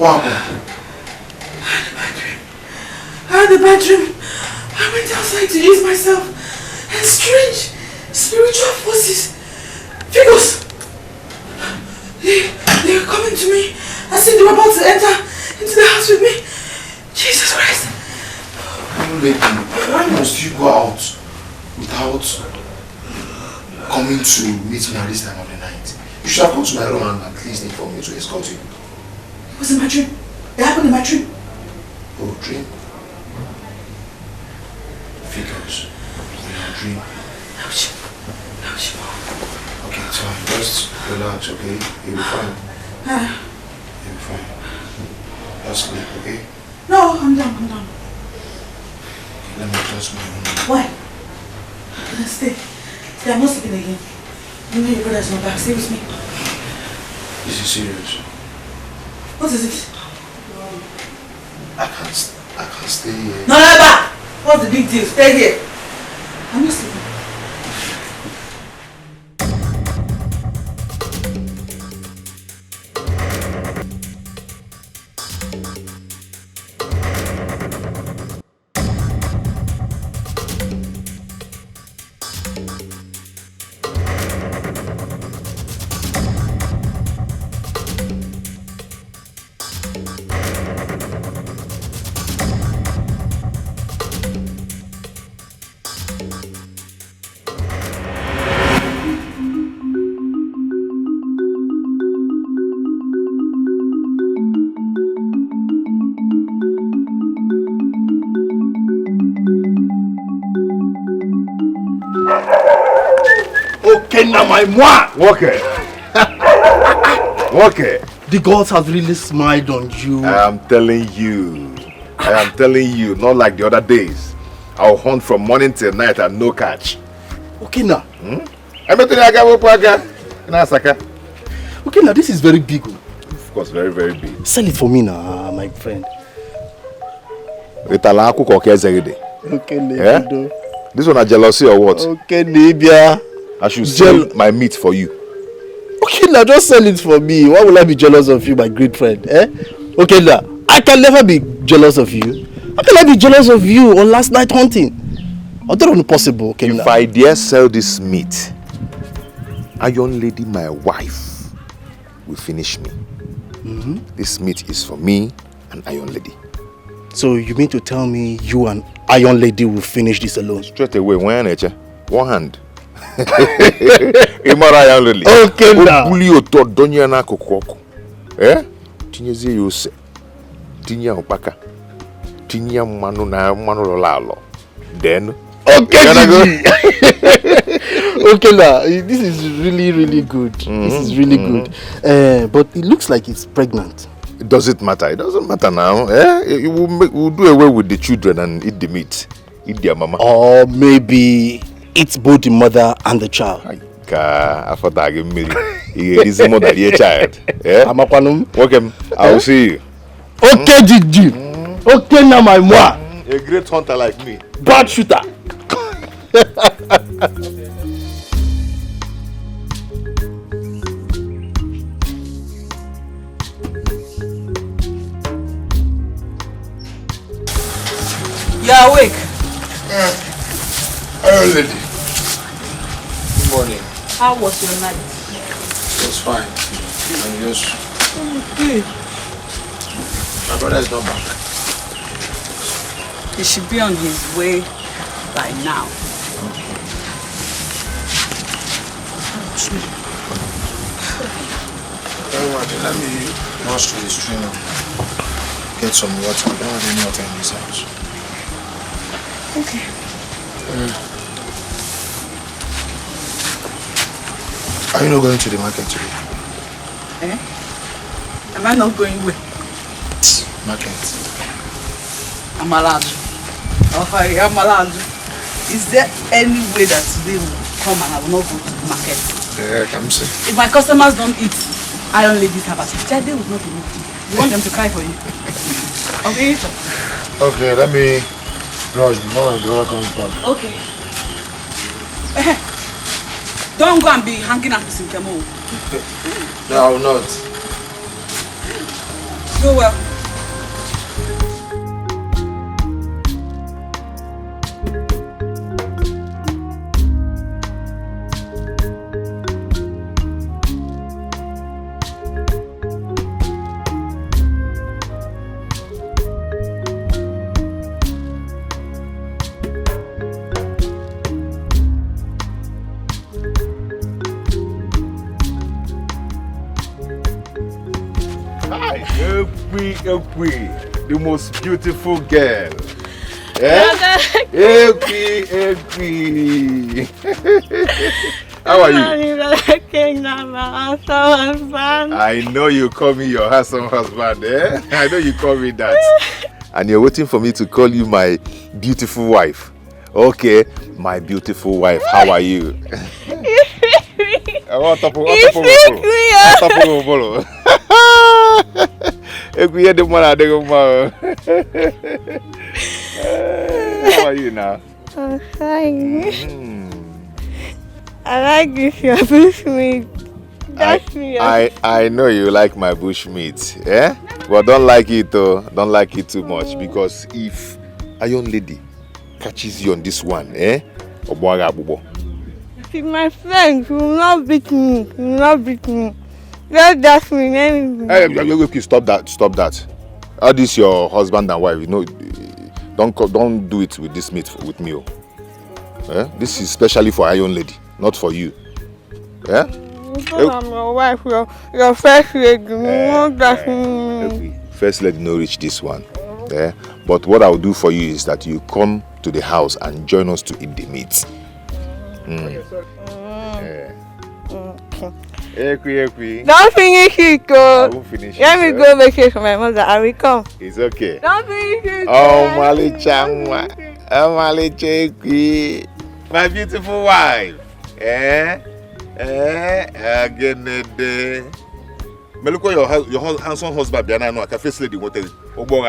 What happened? I had a bad dream. I went outside to use myself, and strange spiritual forces, figures, they were coming to me as if they were about to enter into the house with me. Jesus Christ. Lady, why must you go out without coming to meet me at this time of the night? You should have come to my room and at least inform me to escort you. It was in my dream. It happened in my dream. Oh, dream? Figures in your dream. Okay, so just relax, okay? You'll be fine. You'll be fine. Just sleep, okay? No, I'm done, I'm done. Okay, let me adjust my room. Why? Stay. Stay, I'm not sleeping again. You know your brother's not back. Stay with me. Is it serious? What is it? I can't stay here. No, never! What's the big deal? Stay here. I'm not sleeping. Now my moi! Okay. Okay. The gods have really smiled on you. I am telling you. Not like the other days. I'll hunt from morning till night and no catch. Okay now. Okay now, this is very big. Of course, very, very big. Sell it for me now, my friend. Okay, yeah? This one a jealousy or what? Okay, Libya. I should sell my meat for you. Okay, now just sell it for me. Why will I be jealous of you, my great friend? Eh? Okay, now I can never be jealous of you. How can I be jealous of you on last night hunting? I don't know possible. Okay, if now. I dare sell this meat, Iron Lady, my wife, will finish me. This meat is for me and Iron Lady. So you mean to tell me you and Iron Lady will finish this alone? Straight away, one hand. Iron Lady. Okay now. Eh? Tinyezi yose. Tinya opaka. Tinya manu na manu lalo. Then okay, okay now. This is really, really good. This is really good. But it looks like it's pregnant. Does it matter? It doesn't matter now. Eh? We'll do away with the children and eat the meat. Eat their mama. Or maybe it's both the mother and the child. I thought I gave me this mother, the child. Welcome. I will see you. Okay, Gigi. Okay, now my moi. A great hunter like me. Bad shooter. You're awake. Hello, lady. Good morning. How was your night? It was fine. And yours? Good. My brother is not back. He should be on his way by now. Let me rush to the stream and get some water. I don't have any water in this house. Okay. Are you not going to the market today? Eh? Am I not going where? Market. I'm allowed. Okay, I'm allowed. Is there any way that today will come and I will not go to the market? Yeah, come see. If my customers don't eat Iron Lady's harvest, they would not be eating. You want them to cry for you? Okay. Okay, let me rush before the girl comes back. Okay. Don't go and be hanging out with Sinkemo. No, I will not. Go well. The most beautiful girl. Yeah? Ekwi. How are you? I know you call me your handsome husband, eh? I know you call me that. And you're waiting for me to call you my beautiful wife. Okay, my beautiful wife, how are you? How are you now? I'm fine. I like this, your bushmeat. I know you like my bushmeat, eh? But don't like it though. Don't like it too much, because if a young lady catches you on this one, eh? See, my friends will not beat me. Will not beat me. Just dash me anything. Hey, stop that. How this your husband and wife? You know, don't do it with this meat with me. Eh? This is especially for a young lady, not for you. Yeah? I'm your wife, your first lady. Won't dash me. First lady no reach this one. Yeah? But what I'll do for you is that you come to the house and join us to eat the meat. Ekwi. Don't finish it, I won't finish it. Let me go make it for my mother. I will come. It's okay. Don't finish it. Oh, Malichangwa. Oh, Malichekwi. My beautiful wife. Again, but look at your handsome husband. I know I can face lady what is Obo.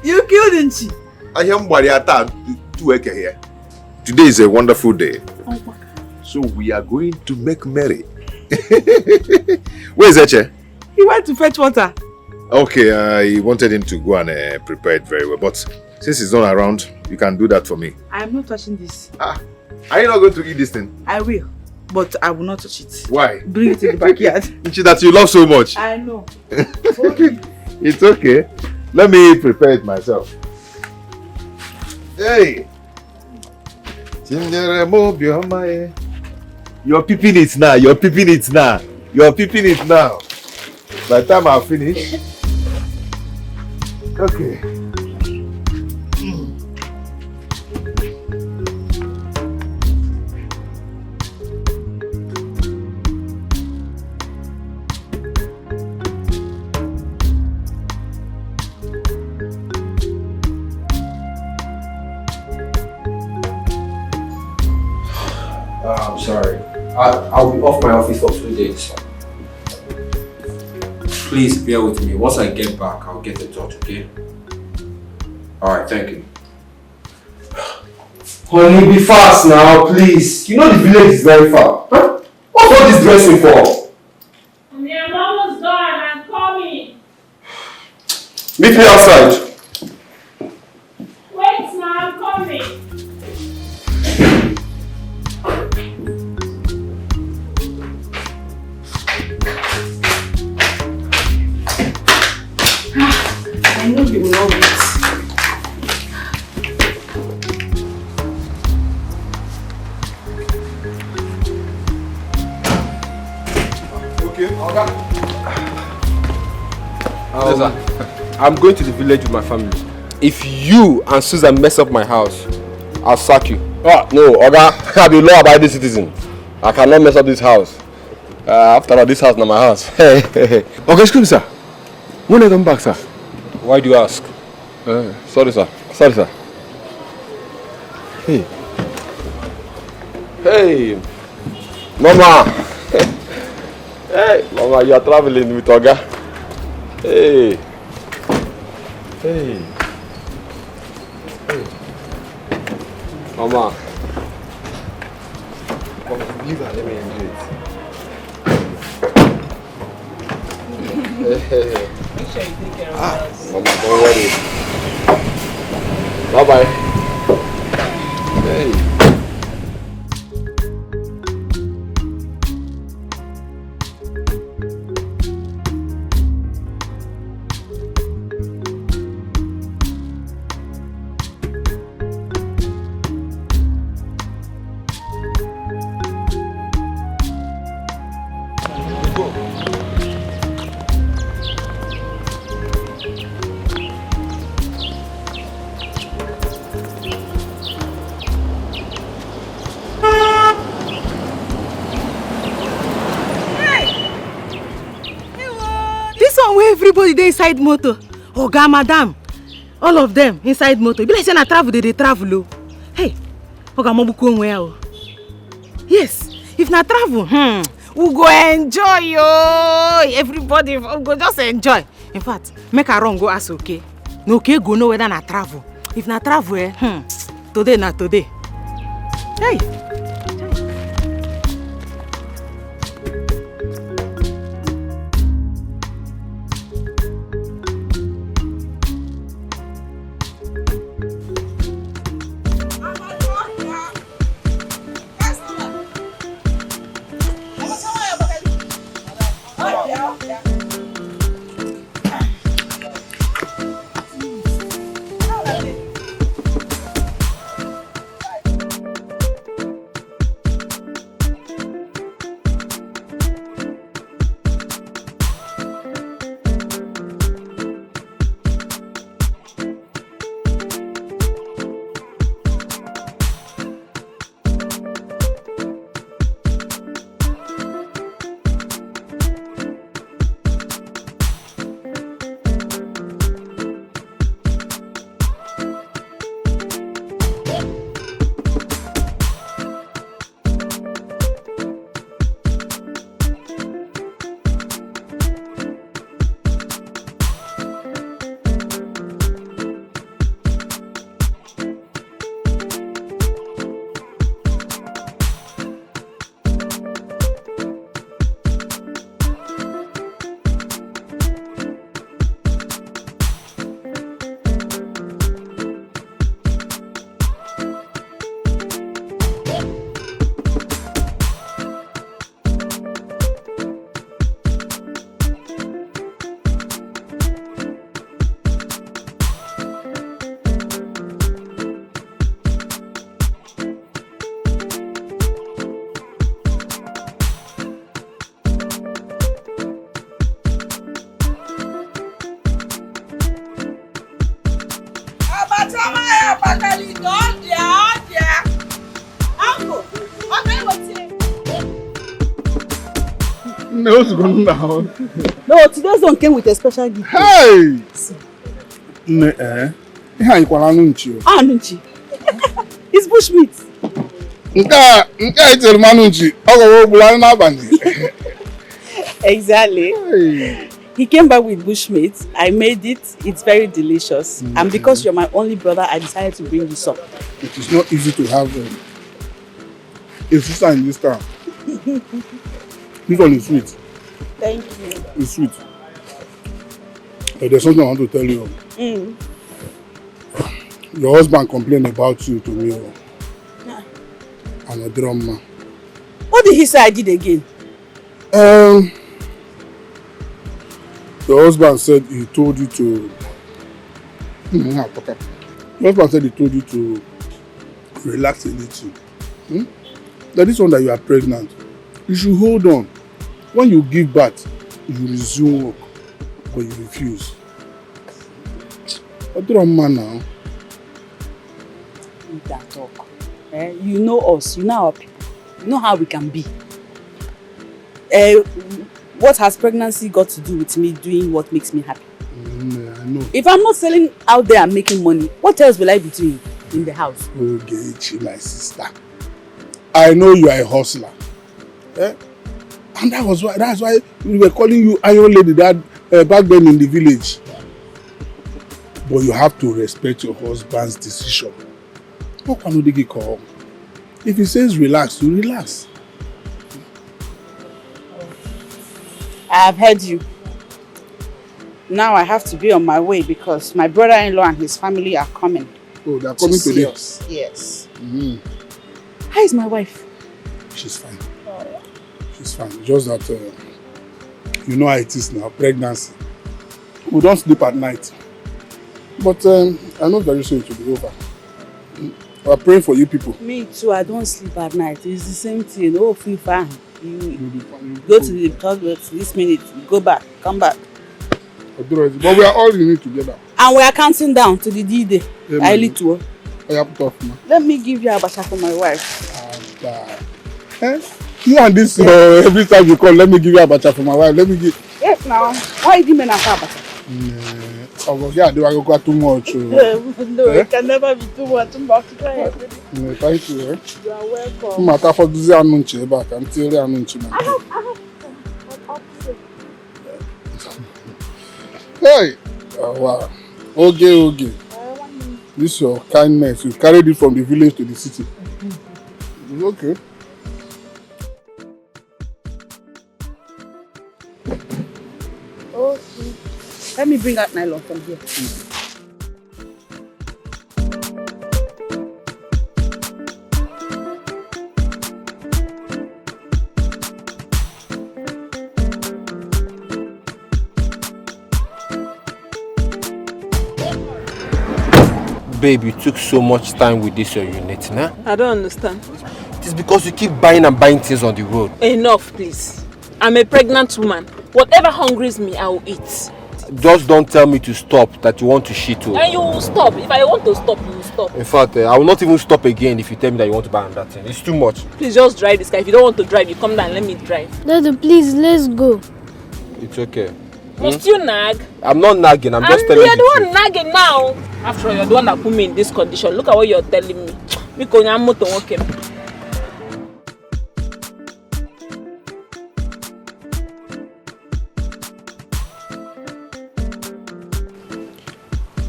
You killed Nchi. I am Bariata to work here. Today is a wonderful day. Oh my God. So we are going to make merry. Where is Eche? He went to fetch water. Okay, he wanted him to go and prepare it very well. But since he's not around, you can do that for me. I am not touching this. Are you not going to eat this thing? I will, but I will not touch it. Why? Bring it in the backyard. That you love so much. I know. It's okay. Let me prepare it myself. Hey! You're peeping it now. By the time I finish. Okay. I'm sorry. I'll be off my office for 2 days. Please bear with me. Once I get back, I'll get in touch, okay? Alright, thank you. Honey, be fast now, please. You know the village is very far. Huh? What's all this dressing for? I'm almost done. I'm coming. Meet me outside. Wait now, I'm coming. I know you will not wait. Okay, I'm going to the village with my family. If you and Susan mess up my house, I'll sack you. No, Oga, I be law-abiding citizen. I cannot mess up this house. After all, this house not my house. Hey. Okay, excuse me, sir. When I come back, sir? Why do you ask? Sorry, sir. Hey. Hey, Mama. Hey, Mama, you are traveling with Oga. Hey. Mama. Leave her, let me enjoy it. Make sure you take care of us. Mama, don't worry. Bye-bye. Hey. Everybody dey inside motor. Oga, madam, all of them inside motor. Be like say na travel they travel o. Hey, Oga mabuku onwe ya o. Yes, if na travel, we go enjoy yo. Everybody go just enjoy. In fact, make a run go ask okay. No okay go know whether na travel. If na travel, today na today. Hey. No, what's going on now? No, today's one came with a special gift. Hey! How you call Nunchi? Nunchi. It's bushmeat. Exactly. Hey. He came back with bushmeat. I made it. It's very delicious. And because you're my only brother, I decided to bring this up. It is not easy to have a sister in this town. This one is sweet. Thank you. It's sweet. But there's something I want to tell you. Your husband complained about you to me. I'm a drummer. What did he say I did again? Your husband said he told you to... Your husband said he told you to relax a little. That this one that you are pregnant, you should hold on. When you give birth, you resume work, but you refuse. A drummer now. You can talk. You know us, you know our people. You know how we can be. what has pregnancy got to do with me doing what makes me happy? I know. If I'm not selling out there and making money, what else will I be doing in the house? Okay, my sister. I know you are a hustler. Eh? And that's why we were calling you Iron Lady back then in the village. But you have to respect your husband's decision. If he says relax, you relax. I have heard you. Now I have to be on my way because my brother-in-law and his family are coming. Oh, they are coming today? Yes. Mm-hmm. How is my wife? She's fine. She's fine. Just that, you know how it is now, pregnancy. We don't sleep at night. But I know very soon it will be over. We are praying for you people. Me too, I don't sleep at night. It's the same thing. Oh, feel fine. You go to the toilet this minute, go back, come back. But we are all in it together. And we are counting down to the D-Day. I lead to. Let me give you abacha for my wife. You and this, every time you call, let me give you abacha for my wife. Let me give. Yes, now. Why did you mean abacha? Yeah, do I go too much? No, it can never be too much. Thank you. You are welcome. Matter for this anunchi back until the anunchi. Hey, wow. Okay. This is your kindness. You carried it from the village to the city. It's okay. Okay. Let me bring out nylon from here. Babe, you took so much time with this your unit, nah? I don't understand. It is because you keep buying and buying things on the road. Enough, please. I'm a pregnant woman. Whatever hungries me, I will eat. Just don't tell me to stop, that you want to shit. And you will stop. If I want to stop, you will stop. In fact, I will not even stop again if you tell me that you want to buy that thing. It's too much. Please just drive this car. If you don't want to drive, you come down and let me drive. Daddy, please, let's go. It's okay. Must you nag? I'm not nagging, I'm just telling you. You're the one nagging now. After all, you're the one that put me in this condition. Look at what you're telling me.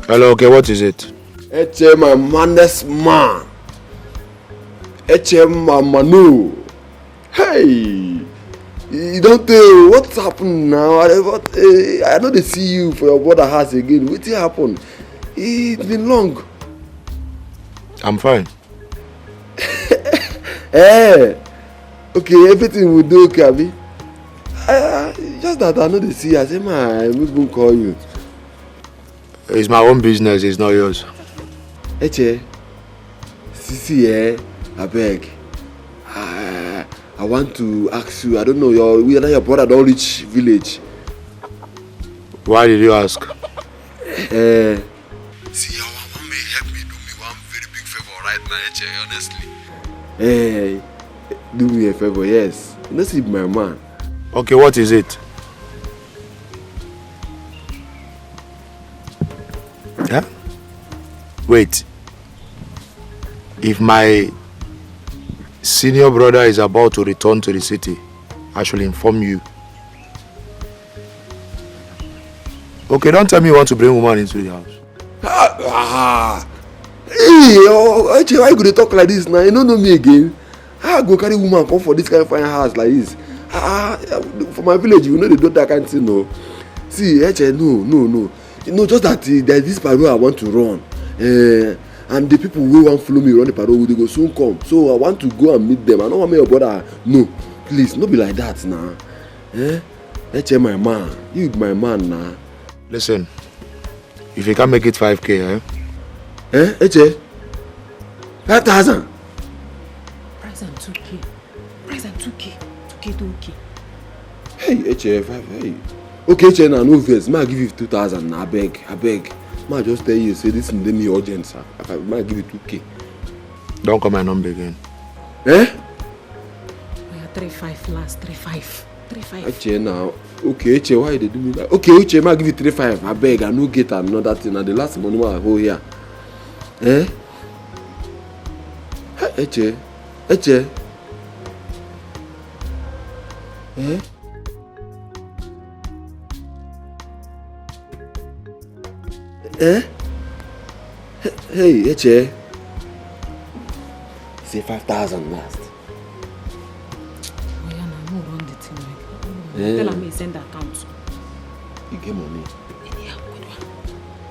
Hello, okay, what is it? Eche, my maddest man. Eche, my manu. Hey, you don't tell what's happened now. I know they see you for your brother house again. What happened? It's been long. I'm fine. Hey, okay, everything will do okay, Abi. Just that I know they see you. I say, man, we will call you. It's my own business, it's not yours. Eche, Sisi, I beg. I want to ask you, I don't know, whether your brother don't reach village. Why did you ask? See, your mama may help me do me one very big favor right now, Eche, honestly. Hey, do me a favor, yes. You know, see my man. Okay, what is it? Huh? Wait. If my senior brother is about to return to the city, I shall inform you. Okay, don't tell me you want to bring woman into the house. Hey, why you gonna talk like this now? You don't know me again. How I go carry woman come for this kind of fine house like this? For my village, you know they do that kind of thing, no. See, no. You know, just that there's this parole I want to run. And the people who want to follow me run the parole, they go soon come. So I want to go and meet them. I don't want my brother. No, please, not be like that now. Eche, my man. You my man now. Listen, if you can't make it 5K, Eche? 5,000? Price and 2K. Price and 2K. 2K to okay. Hey, Eche, hey. Okay, Eche, now no verse. May I give you 2,000 now? I beg. May I just tell you, say this is me urgent, sir. May I give you 2K? Don't call my number again. We are 3.5 last, 3.5. 3-5. Eche now. Okay, Eche, why they do me that? Okay, Eche, I give you 3-5. I beg, I no get another thing. And the last money I hold here. Eh? Eche. Eche. Eh? Eh? Hey, Eche. Say 5,000 last. Oh, yeah, no, no, run the thing. Eh? Tell me send the account. You get money.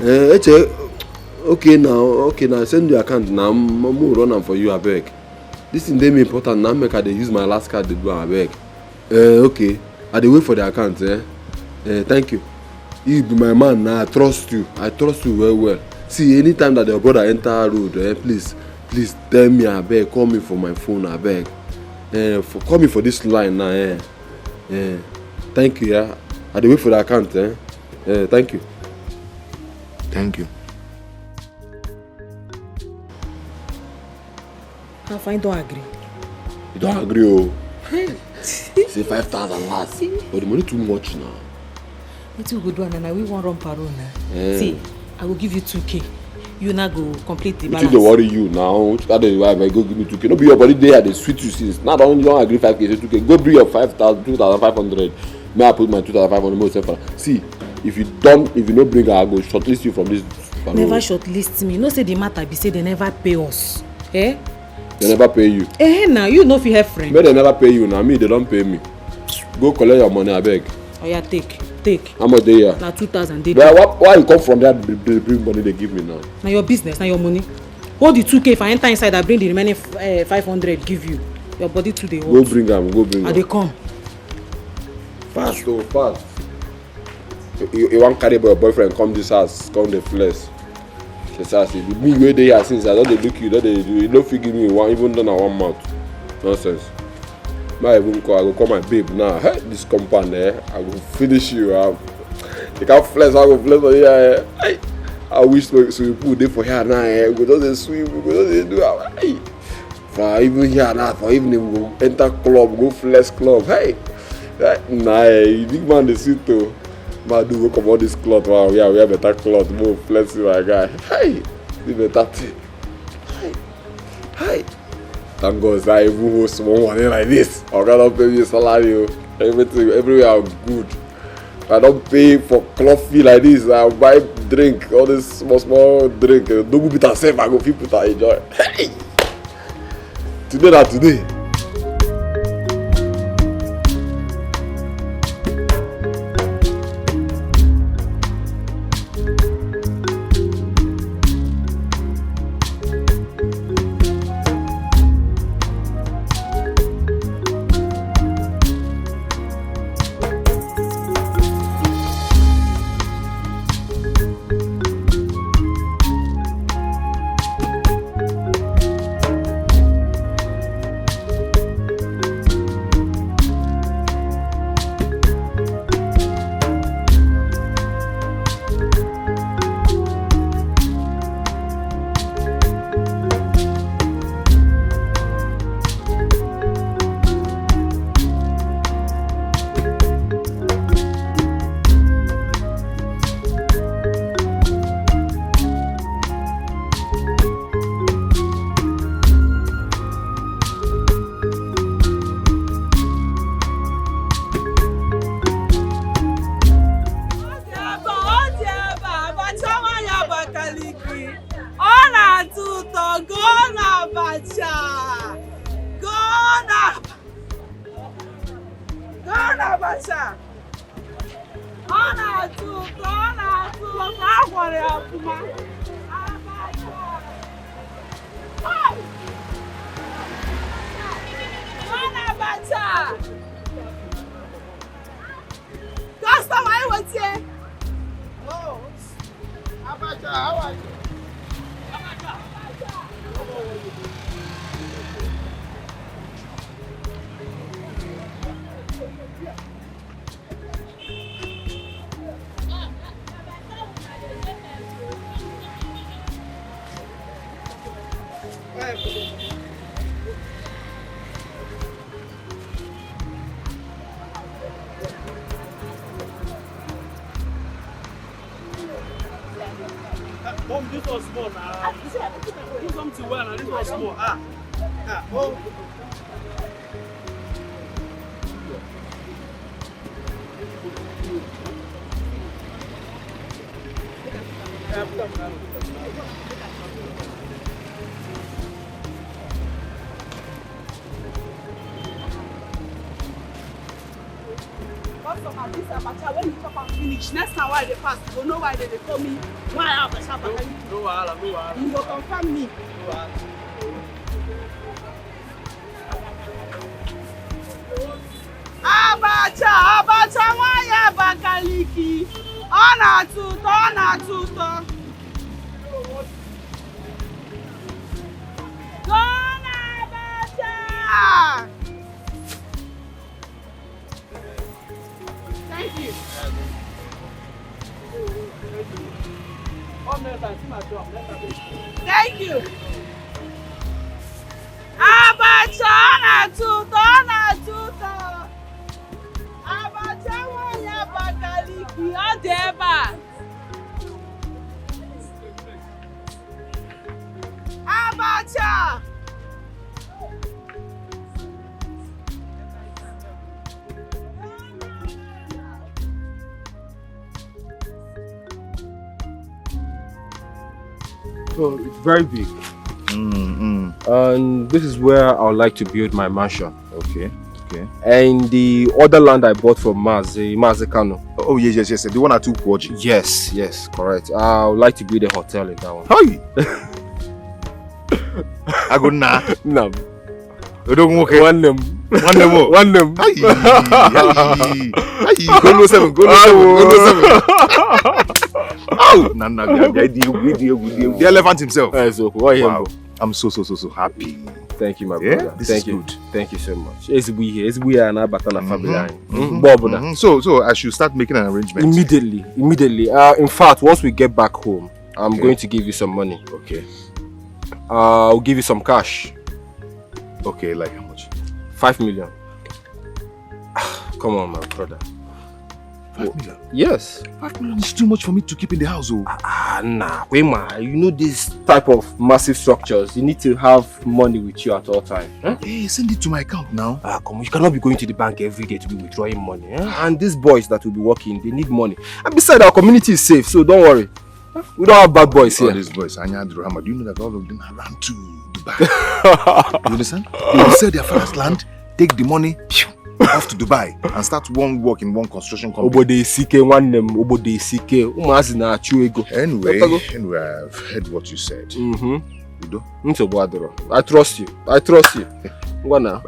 Eche. Okay now, send your account now. I'm run am for you, I beg. This thing dey me important now. Make I dey use my last card to go, I beg. Okay. I dey wait for the account. Thank you. You be my man now. I trust you. I trust you well well. See, anytime that your brother enter road, please tell me, I beg. Call me for my phone, I beg. Call me for this line now. Thank you. Yeah. I dey wait for the account. Thank you. Thank you. How fine don't agree? You don't agree, oh? Say 5,000 last. But the money too much now. What you go do and we won't run parole now. Yeah. See, I will give you 2K. You now go complete the You balance. don't worry you now. That is why I go give me 2K. No be your body there, they sweet you since. Now don't agree 5K, say 2K. Go bring your 5,000, 2,500. May I put my 2,500 more. See, if you don't bring her, I go shortlist you from this parole. Never shortlist me. No say the matter be say they never pay us. Eh? They never pay you. Now you know if you have friends. But they never pay you now. Me, they don't pay me. Go collect your money, I beg. Oh yeah, take. How much they here? Now 2,000 they But why you come from that bring money they give me now? Now your business, now your money. Hold the 2K. If I enter inside, I bring the remaining 500. Give you. Your body too they hold. Go bring them. And they come. Fast, oh, fast. You want carry your boyfriend come this house, come the flesh. She says, me where they are since I don't look you, you don't figure me one even done a 1 month. Nonsense. I go call my babe now. Hey, this compound I will finish you. You can't flex, I will flex for here. Hey, I wish so put there for here now. We go just swim, we go just do hey. For even here now, for evening we go enter club, go flex club. Hey, nah, big man the sit too. Man, do go come out this cloth. Wow, yeah, we have better cloth. Move, flex you, my guy. Hey, this better thing. Hey. Thank God, I even host small money like this. I cannot pay me a salary. Everything, everywhere I'm good. I don't pay for coffee like this. I buy drink, all this small drink. Don't go put yourself. I go feel put and enjoy. Hey, today. Mom, this was small now. Do something well and this was small. Oh. This abacha, when you chop and finish, next time why they pass, you don't know why they call me. Why abacha? No wahala. You go confirm me. No wahala. Abacha, why abakaliki? Ona tuto. Gonna abacha. Thank you. Thank you. Abacha na tuto. Abacha wanya bakaliki odeba. Abacha. So it's very big. And this is where I would like to build my mansion. Okay. And the other land I bought from Mazekano. Oh, yes. The one at 2 Kwaji. Yes, correct. I would like to build a hotel in that one. Hi. I go nah. No. You don't okay. One them. Aye. Go no 7. Oh, Nana, the elephant himself. Wow. I'm so happy. Thank you, my brother. This Thank is you. good. Thank you so much. It's we are now Batana family. So I should start making an arrangement. Immediately. In fact, once we get back home, I'm going to give you some money. Okay. I'll give you some cash. Okay, like how much? 5 million. Come on, my brother. 5 million? Yes. 5 million is too much for me to keep in the house. Nah. Wema, you know this type of massive structures, you need to have money with you at all times. Huh? Hey, send it to my account now. Come on, you cannot be going to the bank every day to be withdrawing money. And these boys that will be working, they need money. And besides, our community is safe, so don't worry. We don't have bad boys here. All these boys, Anya, Drama, do you know that all of them have run to Dubai? You understand? They will sell their father's land, take the money, off to Dubai and start one work in one construction company. Anyway, I've heard what you said. You do? I trust you. What now?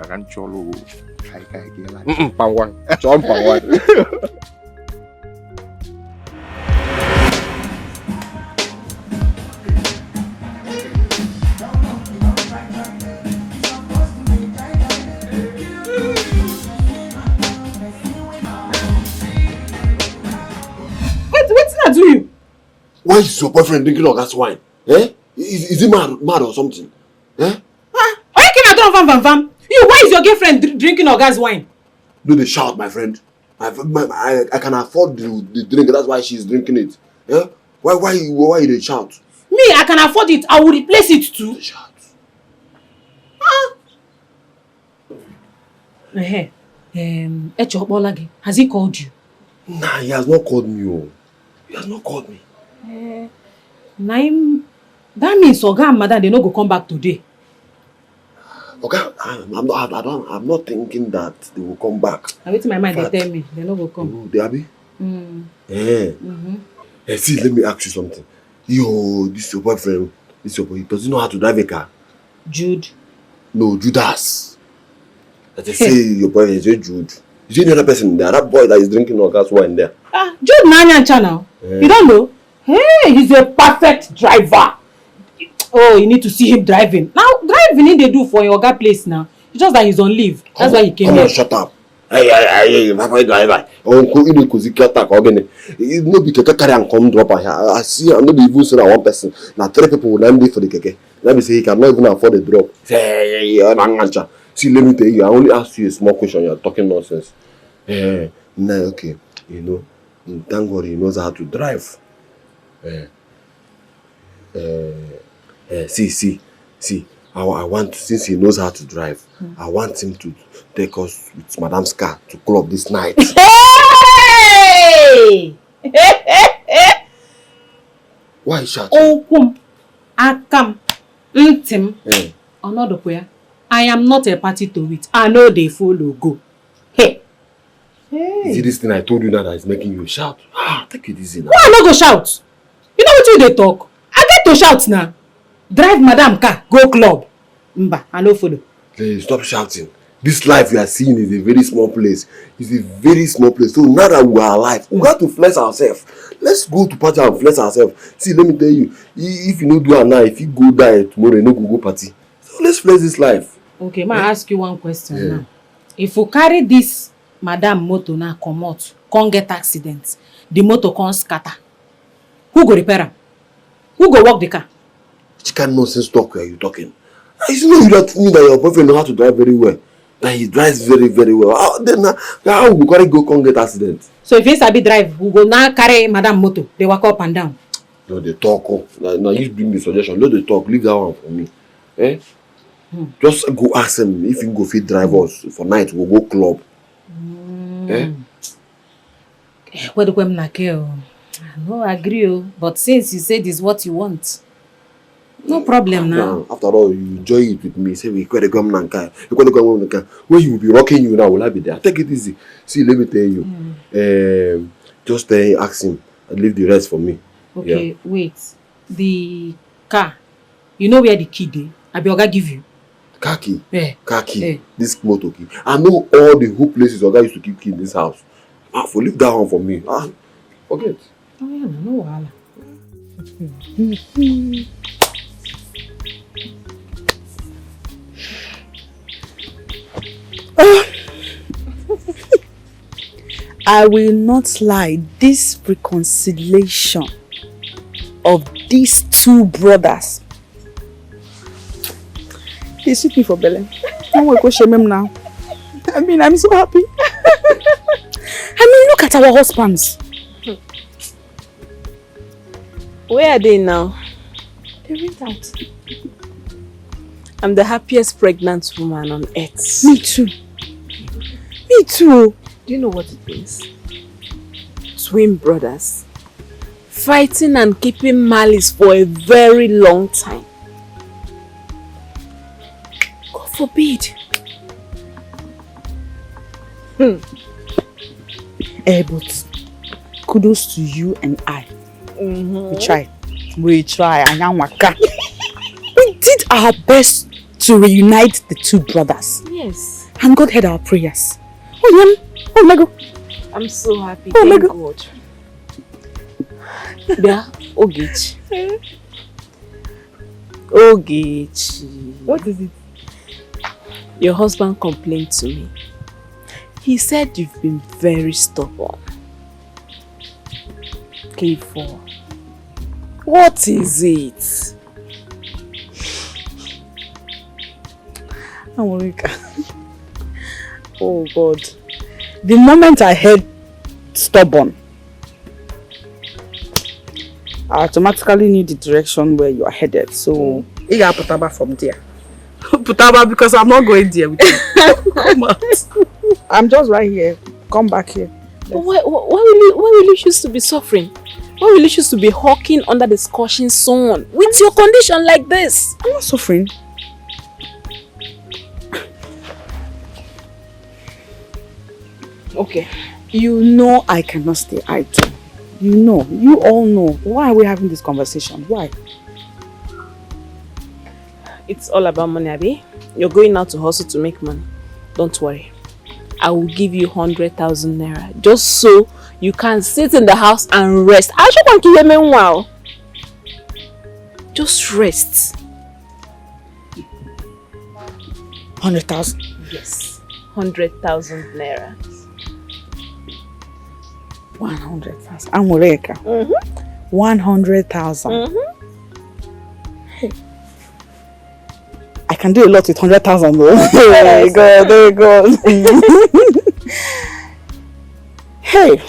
Do you? Why is your boyfriend drinking all that wine? Is he mad or something? Why you came out of vam? Why is your girlfriend drinking all gas wine? Do they shout, my friend? I can afford the drink, that's why she's drinking it. Why they shout? Me, I can afford it. I will replace it too. They shout. Has he called you? Nah, he has not called me. He has not called me. That means Oga and Madam, they no go come back today. Okay, I'm not thinking that they will come back. I wait in my mind, they tell me they no go come. Oh, they Abi? See, let me ask you something. This your boyfriend. This your boy. Does he know how to drive a car? Jude. No, Judas. That they say your boyfriend is Jude. You see the other person there? That boy that is drinking all gas wine there. Jude Nanyancha now. You don't know? Hey, he's a perfect driver. Oh, you need to see him driving. Now, driving they do for your Oga place now. It's just that he's on leave. That's why he came here. Shut up. Hey, Papa driver. Uncle, you could see attack again. It no be keke carry and come drop here. I see, I'm not even saying one person. Now 3 people will not be for the keke. Let me say he cannot even afford the drop. See, let me tell you, I only asked you a small question. You're talking nonsense. Nah, okay. You know, thank God he knows how to drive. See. I want, since he knows how to drive, I want him to take us with Madam's car to club this night. Hey! Why is shouting? Okum, Akam, Ntim, Onodopoya. I am not a party to it. I know they follow go. Hey. Is it this thing I told you now that is making you shout? Take it easy now. Why I not go shout? You know what you they talk? I get to shout now. Drive Madam car, go club. Mba, I no follow. Hey, stop shouting. This life you are seeing is a very small place. It's a very small place. So now that we are alive, we have to flex ourselves. Let's go to party and flex ourselves. See, let me tell you, if you don't do it now, if you go die tomorrow, you no go party. So let's flex this life. Okay, ma ask you one question now. If you carry this Madam motor now come out, can't get accident, the motor can't scatter. Who go repair am? Who go walk the car? Which kind of nonsense talk are you talking? It's not you that mean that your boyfriend knows how to drive very well. That he drives very, very well. How we carry go can't get accident? So if he sabi drive, we go now carry Madam motor. They walk up and down. No, they talk. Now you bring the suggestion. Let the talk. Leave that one for me. Just go ask him if he go fit drive us for night. We'll go club. What do you like? I no agree, but since you said this is what you want, no problem now. After all, you enjoy it with me. Say we quite come nanka. When you will be rocking you now, will I be there? Take it easy. See, let me tell you. Just ask him and leave the rest for me. Okay, wait. The car, you know where the key is? I be Oga give you. Car key? Yeah. Car key. This motor key. I know all the whole places Oga used to keep key in this house. For leave that one for me. Forget. Oh yeah, no wahala. I will not lie. This reconciliation of these two brothers, they suit me for Belen. I won't go shame him now. I mean, I'm so happy. Look at our husbands. Where are they now? They went out. I'm the happiest pregnant woman on earth. Me too. Me too. Do you know what it means? Twin brothers. Fighting and keeping malice for a very long time. God forbid. But kudos to you and I. We tried. We did our best to reunite the two brothers. Yes. And God heard our prayers. Oh my God. I'm so happy. Thank God. Yeah, Ogechi. Ogechi. What is it? Your husband complained to me. He said you've been very stubborn. K4. What is it? Amorika. Oh God. The moment I heard stubborn, I automatically knew the direction where you are headed. So you got Putaba from there. Putaba, because I'm not going there with you. Come out. I'm just right here. Come back here. But why will you choose to be suffering? Why will you choose to be hawking under the scorching sun with your condition like this? I'm not suffering. Okay. You know I cannot stay idle. You know. You all know. Why are we having this conversation? Why? It's all about money, Abi. You're going out to hustle to make money. Don't worry. I will give you 100,000 naira just so you can sit in the house and rest. I just want to hear me wow. Just rest. 100,000? Yes. 100,000 naira. 100,000. Amoreka. 100,000. Hey. I can do a lot with 100,000 though. There you go, there you go. Hey,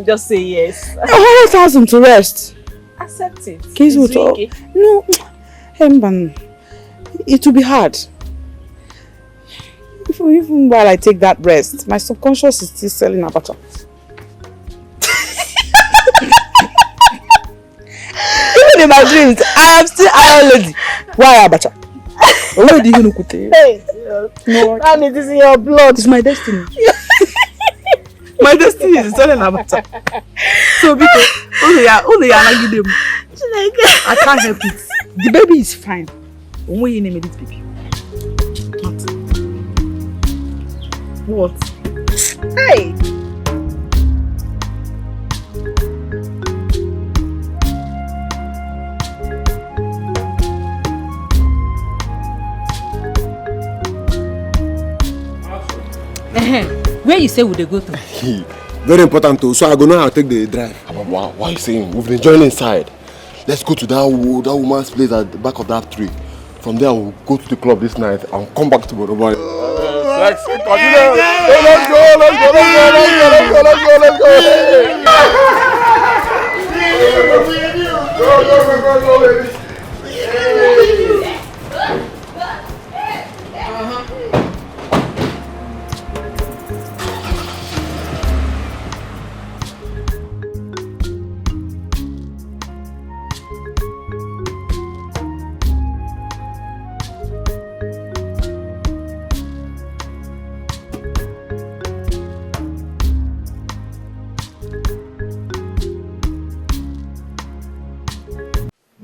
just say yes. 100,000 to rest. I accept it. Kizu, It's okay. no, Hemban, it will be hard. Even while I take that rest, my subconscious is still selling abacha. Even in my dreams, I am still Iron Lady. Why abacha? Why do you know Kute? Hey, No, and it is in your blood. it's my destiny. My destiny is selling abacha. So because only I give them. I can't help it. The baby is fine. When you name it baby. What? Hey. Where you say would they go to? Very important too. So I go know how to take the drive. Why are you saying? We've been joining inside. Let's go to that woman's place at the back of that tree. From there, we'll go to the club this night and come back tomorrow morning. Let's go. Let's go.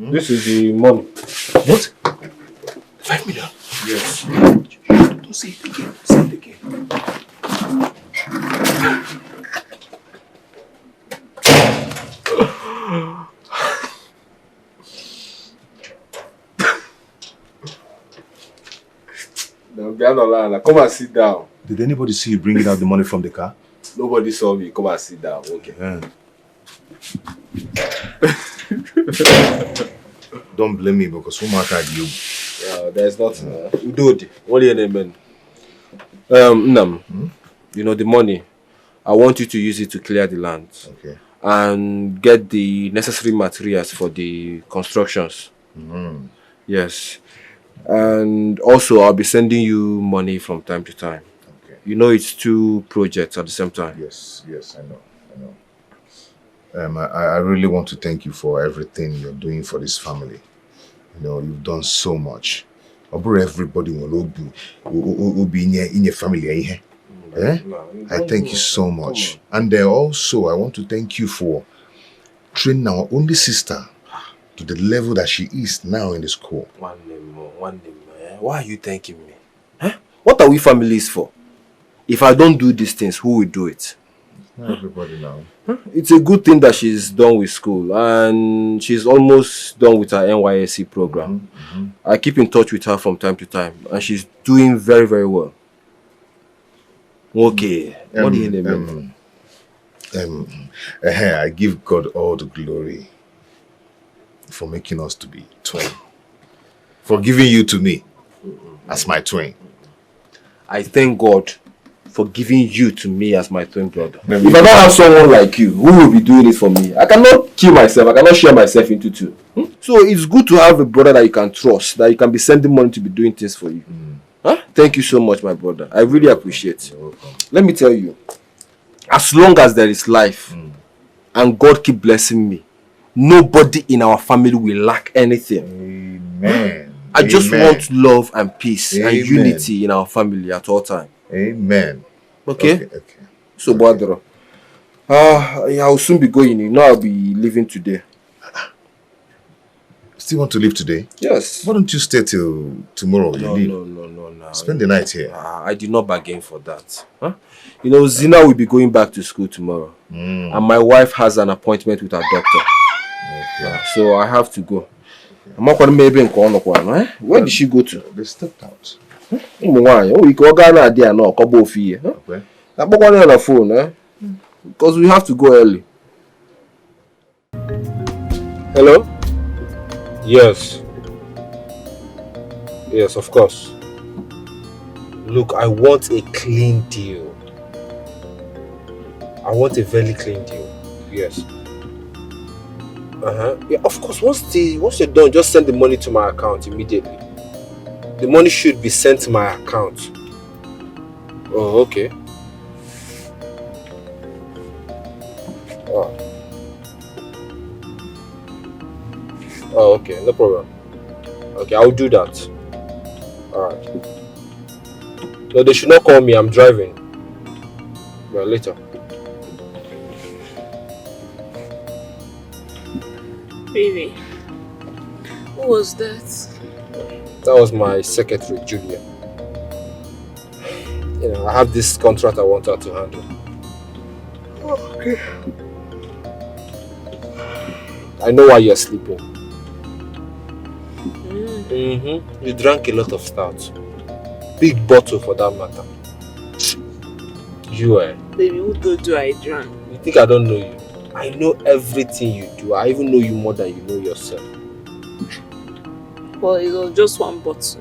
This is the money. What? 5 million? Yes. Don't say it again. Say it again. Come and sit down. Did anybody see you bringing out the money from the car? Nobody saw me. Come and sit down. Okay. Yeah. Don't blame me because who matter you? There's nothing. Udodi. Only an amen. Nam. You know the money. I want you to use it to clear the land. Okay. And get the necessary materials for the constructions. Yes. And also I'll be sending you money from time to time. Okay. You know it's 2 projects at the same time. Yes, I know. I really want to thank you for everything you're doing for this family. You know, you've done so much. Everybody will be in your family. I thank you so much. And also, I want to thank you for training our only sister to the level that she is now in the school. One name more. Why are you thanking me? What are we families for? If I don't do these things, who will do it? Not everybody now. It's a good thing that she's done with school and she's almost done with her NYSC program. I keep in touch with her from time to time and she's doing very, very well. Okay. What do you name? I give God all the glory for making us to be twin. For giving you to me as my twin. I thank God for giving you to me as my twin brother. If I don't have someone like you, who will be doing it for me? I cannot kill myself. I cannot share myself into 2. So it's good to have a brother that you can trust, that you can be sending money to be doing things for you. Thank you so much, my brother. I really appreciate it. Let me tell you, as long as there is life and God keep blessing me, nobody in our family will lack anything. Amen. I just want love and peace and unity in our family at all times. Amen. Okay. So, Badro, I'll soon be going. You know, I'll be leaving today. Still want to leave today? Yes. Why don't you stay till tomorrow? No. Spend the night here. I did not bargain for that. You know, Zina will be going back to school tomorrow. And my wife has an appointment with her doctor. Okay. So I have to go. I'm not going to maybe in Kono. Where did she go to? They stepped out. We can go on there now. Couple of years. Okay. I'm not on the phone, because we have to go early. Hello? Yes. Yes, of course. Look, I want a clean deal. I want a very clean deal. Yes. Yeah, of course. Once you're done, just send the money to my account immediately. The money should be sent to my account. Oh, okay. Oh, okay, no problem. Okay, I'll do that. Alright. No, they should not call me, I'm driving. Well, later. Baby, who was that? That was my secretary, Julia. You know, I have this contract I want her to handle. Okay. I know why you're sleeping. You drank a lot of stout. Big bottle for that matter. You Baby, who told you I drank? You think I don't know you? I know everything you do. I even know you more than you know yourself. Well, it was just one bottle.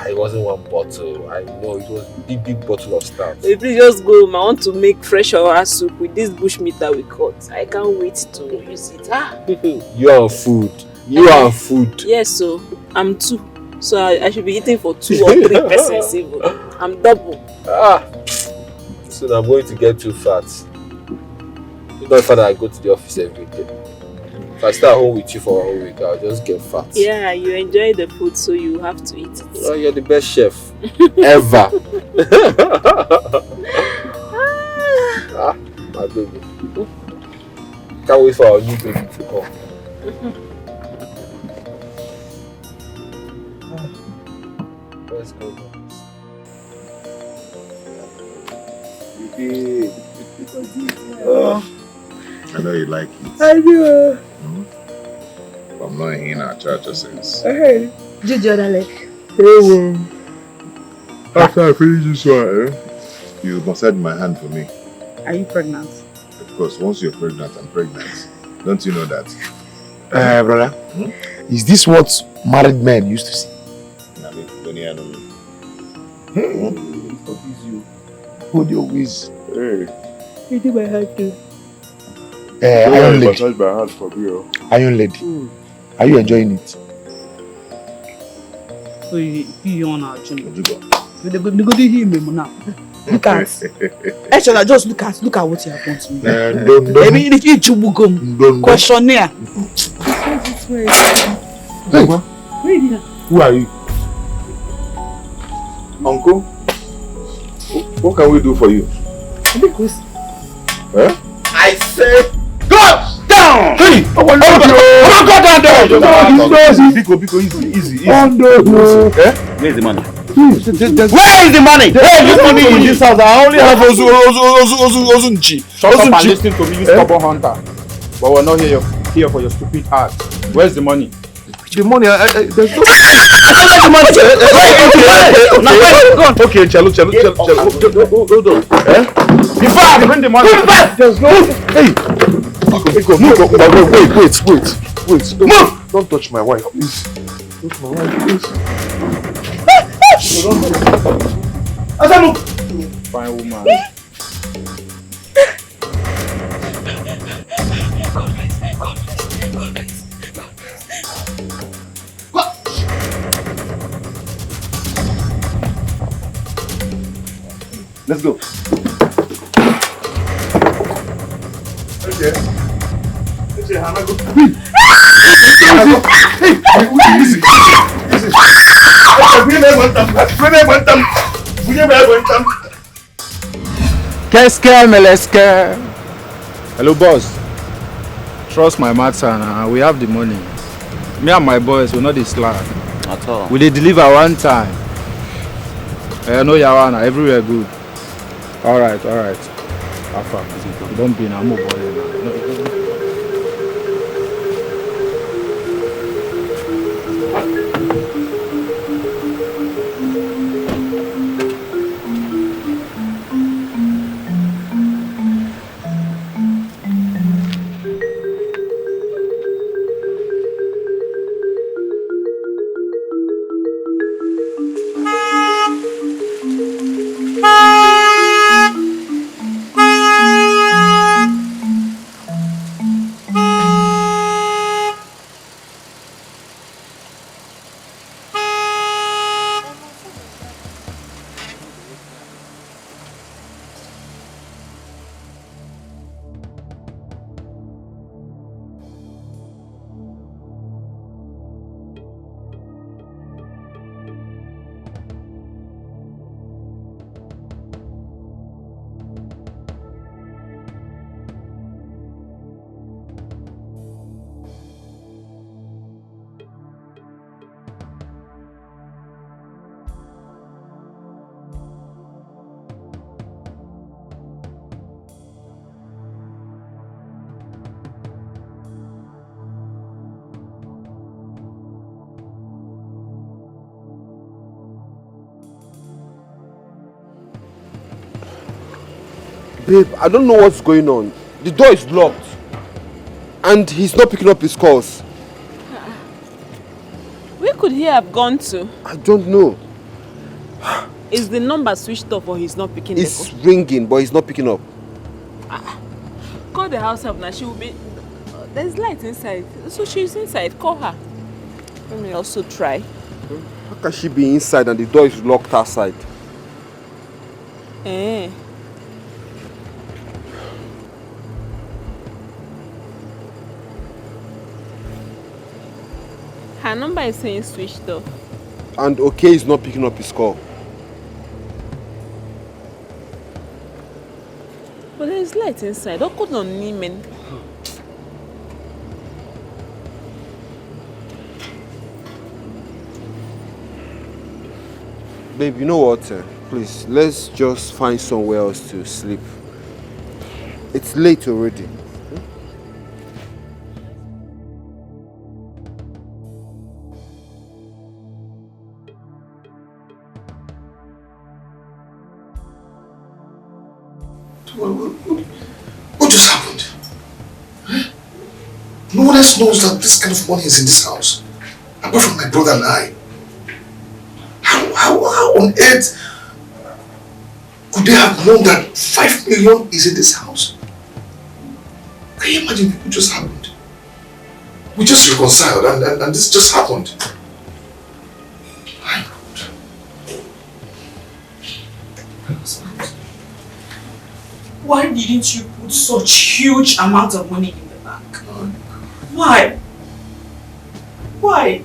It wasn't one bottle. I know it was a big bottle of stout. Baby, please just go home. I want to make fresh oil soup with this bush meat that we caught. I can't wait to use it. You are on food. You are on food. Yes, so I'm 2. So I should be eating for 2 or 3 persons even. I'm double. Soon I'm going to get too fat. You know, father, I go to the office every day. If I stay at home with you for a whole week, I'll just get fat. Yeah, you enjoy the food, so you have to eat it. Oh, you're the best chef ever. My baby. Can't wait for our new baby to come. Let's go. I know you like it. I do. I'm not in our church since. Hey, did the other leg? After I finish this one, you massage my hand for me. Are you pregnant? Of course, once you're pregnant, I'm pregnant. Don't you know that? Brother, is this what married men used to see? I mean, don't you know me? What is you? Hold your whiz. You do my hand too. Iron lady. Massage my hand for me. Iron lady. Are you enjoying it? So you on our channel. You go to hear me now. Look at. Actually, just look at what you have done to me. Maybe if you chubugum questionnaire. Hey, who are you? Uncle? What can we do for you? Huh? I say, go down! Hey! Go down there! Easy. Where is the money? Where is the money? Where is the money in this house? I only have Ozunchi. Shut up and listen to me, you stubborn hunter. But we're not here for your stupid heart. Where's the money? The money, there's no... Okay, Chalo. Hold on. Before I bring the money. There's no... Hey! Wait. Don't touch my wife, please. Touch my wife, please. Fine woman. Let's go. Okay. Hello, boss. Trust my matter now. We have the money. Me and my boys will not be slack. At all. We dey deliver one time. I know Yawana, everywhere good. Alright. Alpha, don't be now, move on. Babe, I don't know what's going on. The door is locked. And he's not picking up his calls. Where could he have gone to? I don't know. Is the number switched off or he's not picking It's the call? ringing, but he's not picking up. Call the house help now. She will be... There's light inside. So she's inside. Call her. Let me also try. How can she be inside and the door is locked outside? Eh. Her number is saying switched off. And okay is not picking up his call. But there's light inside. How could not Nimen? Babe, you know what? Please, let's just find somewhere else to sleep. It's late already. What just happened? Huh? No one else knows that this kind of money is in this house, apart from my brother and I. How on earth could they have known that 5 million is in this house? Can you imagine what just happened? We just reconciled and this just happened. Why didn't you put such huge amount of money in the bank? Why? Why?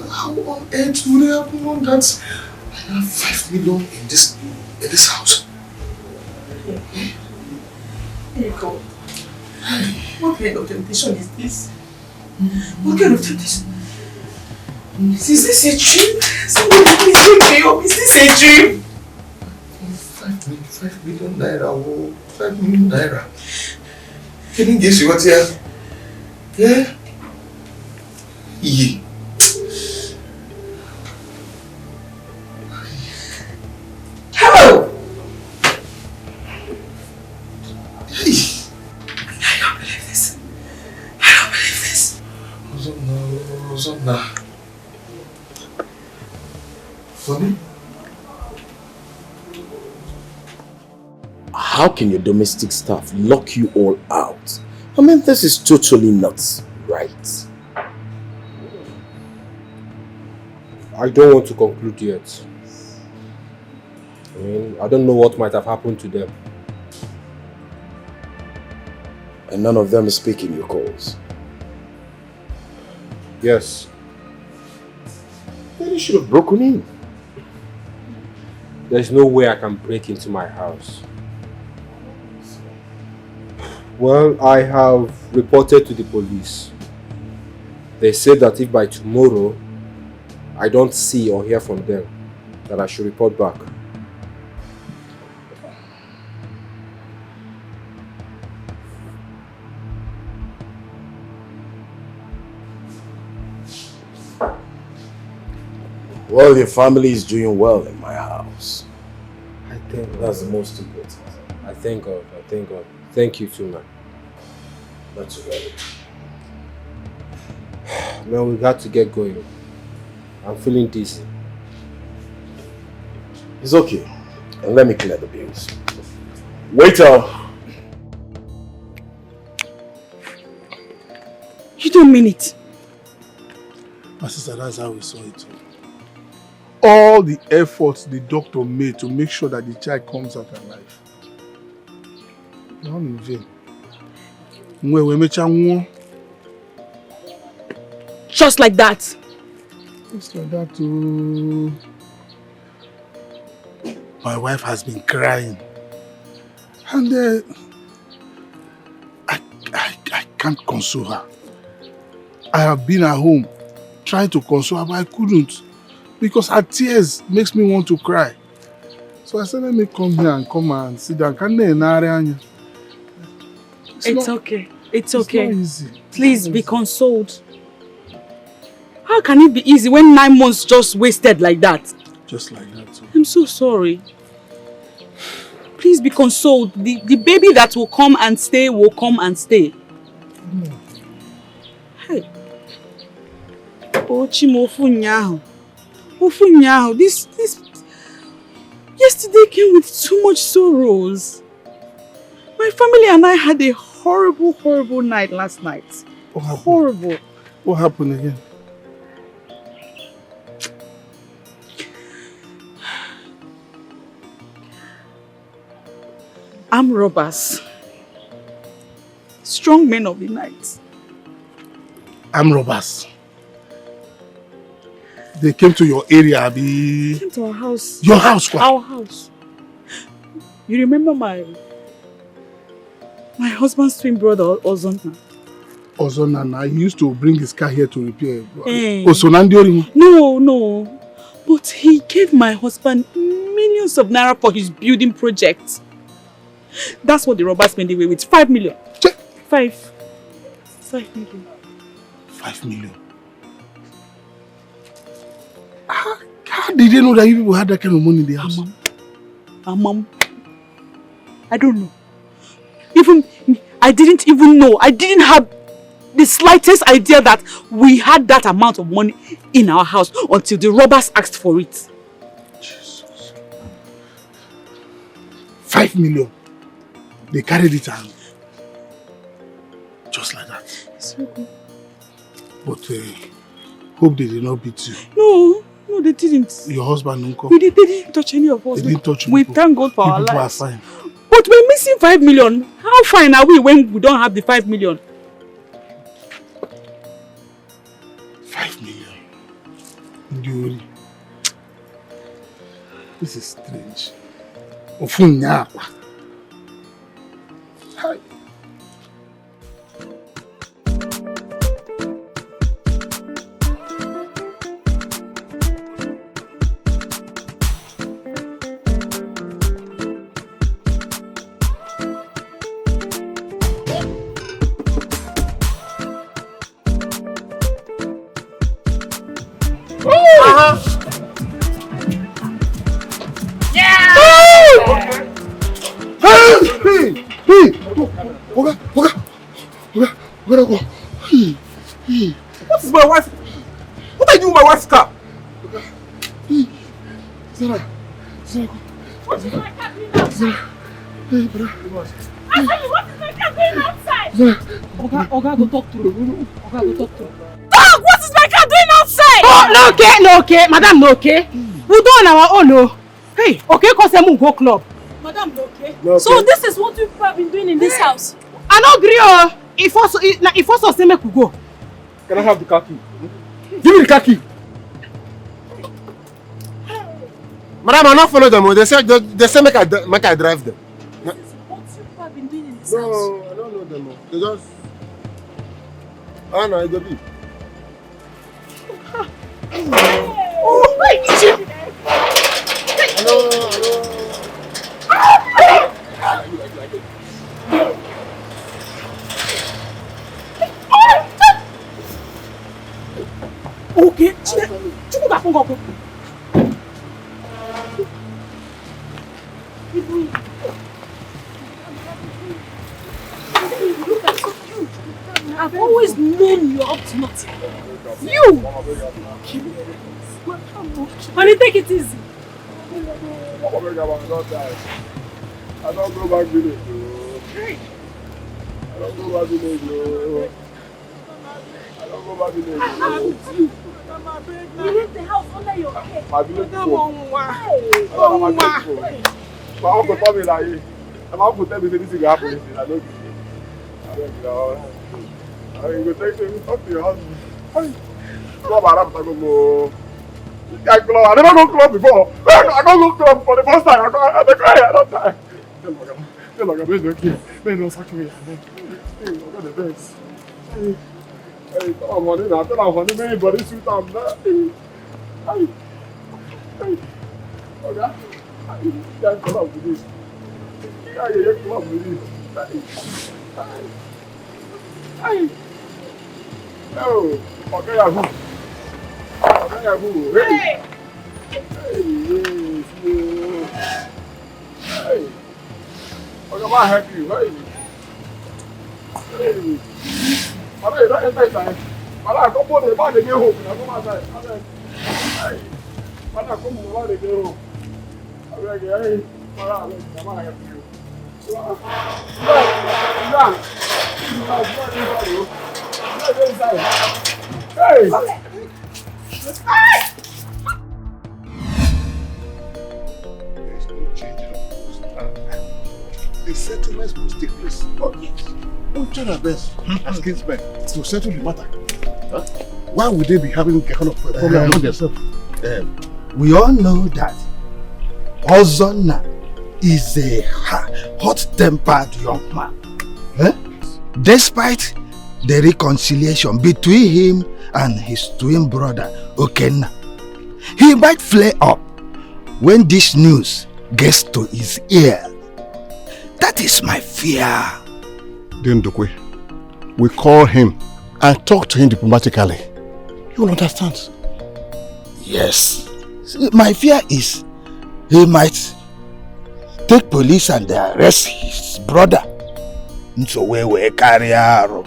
How on earth would they have known that I have 5 million in this house? There you go. What kind of temptation is this? What kind of temptation? Is this a dream? Somebody please wake me up. Is this a dream? 5 million naira. Oh, 5 million naira. Can you guess what here? Yeah? Yeah. Hello! Hey! I can't believe this. I don't believe this. Hosanna. Honey? How can your domestic staff lock you all out? I mean, this is totally not right. I don't want to conclude yet. I mean, I don't know what might have happened to them. And none of them is picking your calls? Yes. Then you should have broken in. There's no way I can break into my house. Well, I have reported to the police. They said that if by tomorrow I don't see or hear from them, that I should report back. Well, your family is doing well in my house. I think that's the most important. I thank God. I thank God. Thank you too, man. That's right. Man, we got to get going. I'm feeling dizzy. It's okay. And let me clear the bills. Waiter! You don't mean it. My sister, that's how we saw it. All the efforts the doctor made to make sure that the child comes out alive. Not in vain. Just like that. Just like that too. My wife has been crying. And I can't console her. I have been at home trying to console her, but I couldn't. Because her tears makes me want to cry. So I said, let me come here and sit down. It's okay. It's okay. Not easy. Please be consoled. How can it be easy when 9 months just wasted like that? Just like that too. I'm so sorry. Please be consoled. The baby that will come and stay will come and stay. Hey. Oh, Chimo, Ofunyaho. This yesterday came with too much sorrows. My family and I had a horrible night last night. What happened? Horrible. What happened again? Armed robbers. Strong men of the night. Armed robbers. They came to your area, They came to our house. Your house? What? Our house. You remember my husband's twin brother, Ozona? Ozona, he used to bring his car here to repair. Hey. No. But he gave my husband millions of naira for his building project. That's what the robbers made away with. 5 million. 5 million. 5 million. How did they know that you people had that kind of money in the house? Mom. I don't know. I didn't even know. I didn't have the slightest idea that we had that amount of money in our house until the robbers asked for it. Jesus. 5 million. They carried it and just like that. It's so good. But hope they did not beat you. No, they didn't. Your husband, Uncle? They didn't touch any of us. They didn't touch you. We thank God for our people lives. are fine. But we're missing 5 million. How fine are we when we don't have the 5 million? 5 million. Nduri. This is strange. Ofunyakwa. Hi. What is my wife? What are you doing with my wife's car? Zara. What is my car doing outside? Hey, brother. I tell you, what is my car doing outside? Oga, go talk to him. Dog, what is my car doing outside? Oh, no okay. Madam, no okay. We do on our own, no. Hey, okay, cause I'm go club. Madam, no okay. So this is what people have been doing in this house? I no agree, oh. If also say make we go. Can I have the car key? Give me the car key. Madam, I not follow them. They say make I drive them. This is what people have been doing in this house? No, I don't know them. They just. No, it go be. Oh, wait! Okay, Chibu ga fun go. I've always known you're up to nothing. You! Honey, take it easy. I don't go back village. I don't go back village. You leave the house under your care. My village people. My uncle told me like, my uncle tell me this is happening. I don't you go take him, talk to your husband. Club Arab, I go. I never go club before. I don't go club for the first time. I don't die. Tell my God, okay. Man, no sack me. I got the best. Hey, come on, money now. Tell our money, man, but it's with them. Hey. Okay. Can't club with this. Can't club with this. Hey. Oh, okay, Yahoo. Okay, Yahoo. Hey. Hey, I'm gonna help you. Hey, Mother, you don't enter inside. Mother, come on, the man they get home. Come outside. Hey, Mother, come on, the man they get home. Hey, Mother, I'm gonna help you. Hey! There's no change of course. The settlements must take place. Oh, yes. We'll try our best as kinsmen to settle the matter. Huh? Why would they be having a kind of problem among themselves? We all know that Ozonna is a hot-tempered young man. Despite the reconciliation between him and his twin brother, Okenna, he might flare up when this news gets to his ear. That is my fear. Then, Dokwe, we call him and talk to him diplomatically. You will understand. Yes. See, my fear is he might take police and arrest his brother. So we carry arrow.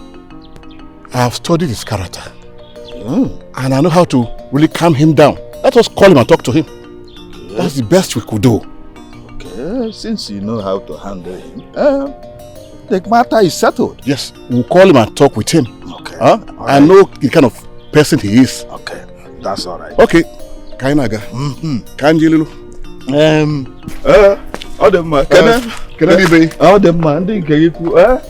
I have studied his character. And I know how to really calm him down. Let us call him and talk to him. Okay. That's the best we could do. Okay, since you know how to handle him, the matter is settled. Yes, we'll call him and talk with him. Okay. I know the kind of person he is. Okay, that's all right. Okay. Kainaga. Kanjililu. All the man. Can I be? All the man. They can you God.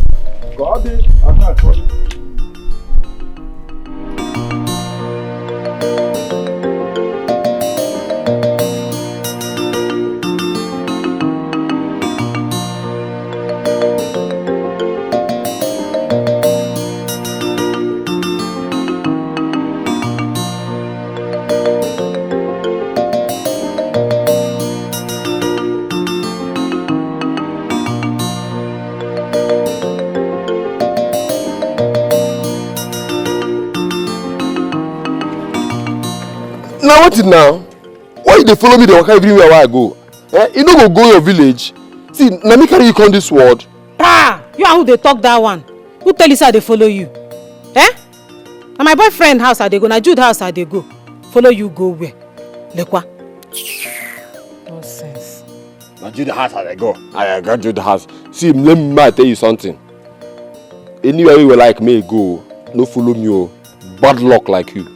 Now what is now? Why they follow me? They walk everywhere where I go. You don't go your village. See, let me carry you on this word. You and who they talk that one? Who tell you how they follow you? Now my boyfriend house I they go. Now Jude house I they go. Follow you go where? Lekwa. Nonsense. Now Jude house I they go. I got Jude house. See, let me tell you something. Anywhere you like me go, no follow me. Oh. Bad luck like you.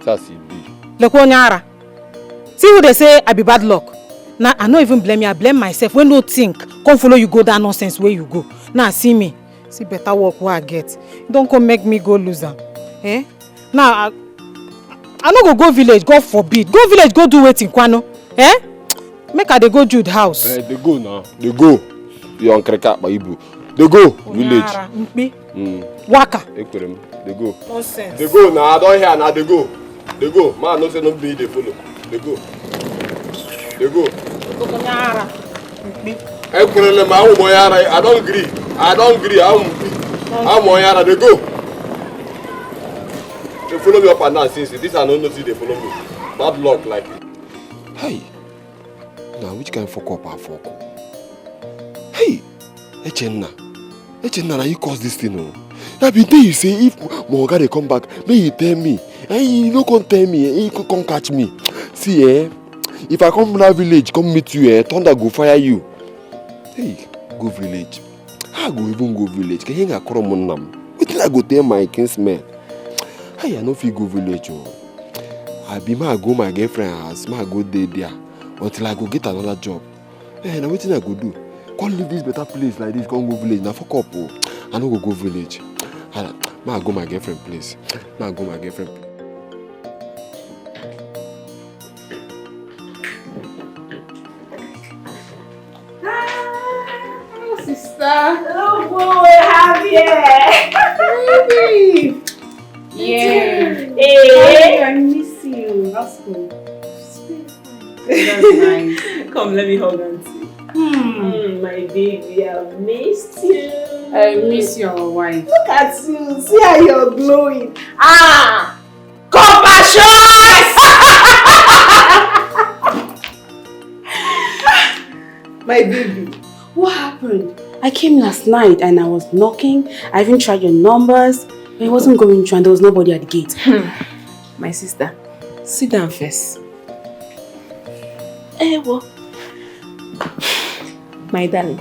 That's it. Lekwa Onyara. See who they say I be bad luck. Now I don't even blame you. I blame myself. When no think, come follow you go that nonsense where you go. Now see me. See better work where I get. Don't come make me go loser. Now I no go village. God forbid. Go village. Go do waiting kwano. Make her they go Jude house. They go now. They go. You on Kreka Baibu. They go village. Waka. They go. Nonsense. They go now. I don't hear now. They go. They go. Man, no say no be they follow. They go. They go. I don't agree. I'm Moyara. They go. They follow me up and down since this I don't know see they follow me. Bad luck like it. Hey. Now which kind of fuck up I fuck up? Hey. Echenna, now you cause this thing. I've been telling you say if Moga they come back, may you tell me. Hey, you no come tell me. You come catch me. See, if I come from that village, come meet you, thunder go fire you. Hey, go village. I go even go village. Can you call on them? What did I go tell my kinsmen? Hey, I no fit go village. I be ma go my girlfriend house, ma go there until I go get another job. Hey, now what did I go do? Can't leave this better place like this. Can't go village. Now fuck up. I no go village. Ma go my girlfriend place. Ma go my girlfriend place. Hello, boy. Happy. Baby. Yeah. Hey. I miss you. That's cool. That's nice. Come, let me hold on to you. My baby, I missed you. I miss your wife. Look at you. See how you're glowing. Compassion! My baby. What happened? I came last night and I was knocking. I even tried your numbers. But it wasn't going through and there was nobody at the gate. My sister, sit down first. Well. My darling.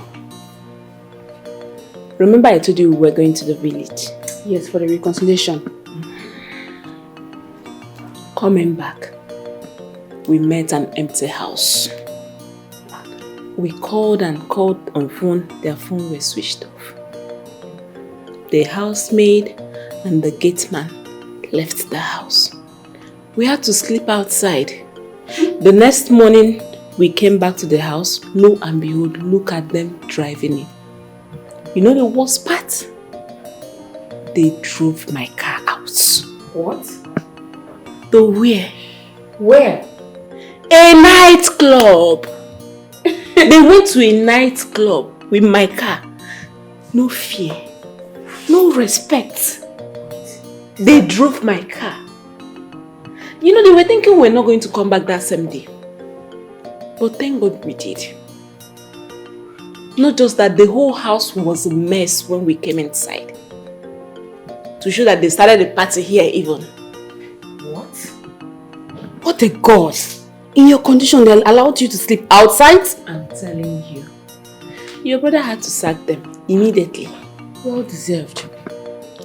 Remember I told you we were going to the village? Yes, for the reconciliation. Coming back, we met an empty house. We called and called on phone, their phone was switched off. The housemaid and the gateman left the house. We had to sleep outside. The next morning, we came back to the house. Lo and behold, look at them driving in. You know the worst part? They drove my car out. What? To where? Where? A nightclub. They went to a nightclub with my car. No fear. No respect. They drove my car. You know, they were thinking we're not going to come back that same day. But thank God we did. Not just that, the whole house was a mess when we came inside. To show that they started the party here even. What? What a God! In your condition, they allowed you to sleep outside? I'm telling you. Your brother had to sack them immediately. Well deserved.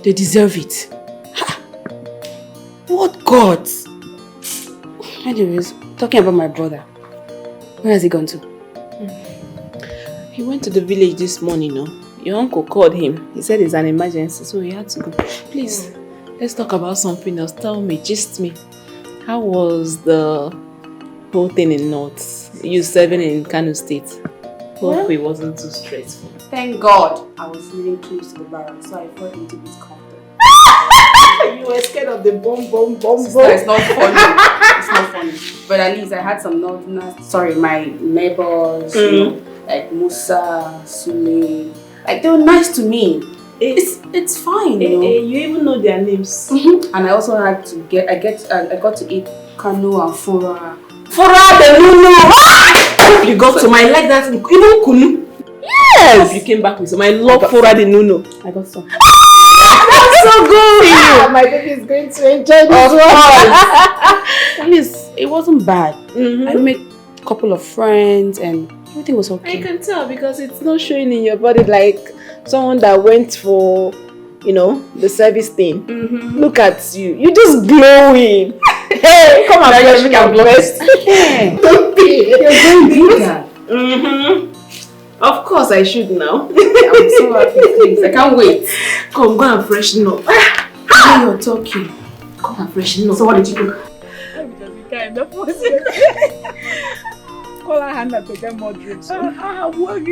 They deserve it. Ha! What God? Anyways, talking about my brother. Where has he gone to? He went to the village this morning, no? Your uncle called him. He said it's an emergency, so he had to go. Please, let's talk about something else. Tell me, gist me. How was the whole thing in North? You serving in Kano State? Hope it wasn't too stressful. Thank God I was living close to the barrel, so I felt a little bit comfortable. You were scared of the bomb. Sister, it's not funny. It's not funny. But at least I had some my neighbors, you know, like Musa, Sule. Like they were nice to me. It's fine, you know. You even know their names. And I also had to I got to eat kanu and fura. Fura the Nuno! You got some. I like that. Even kunu. Yes! You came back with some. I love fura the Nuno. I got some. That's so good! My baby is going to enjoy this one. At least it wasn't bad. I made a couple of friends and everything was okay. I can tell because it's not showing in your body like someone that went for, you know, the service thing. Look at you. You're just glowing. Hey, come on, bless me and bless. Don't be. You're going bigger. Of course I should now. I'm so happy, please. I can't wait. Come, go and freshen up. How you're talking. Come and freshen up. So what did you do? Call Hannah to get more drinks. Hannah, do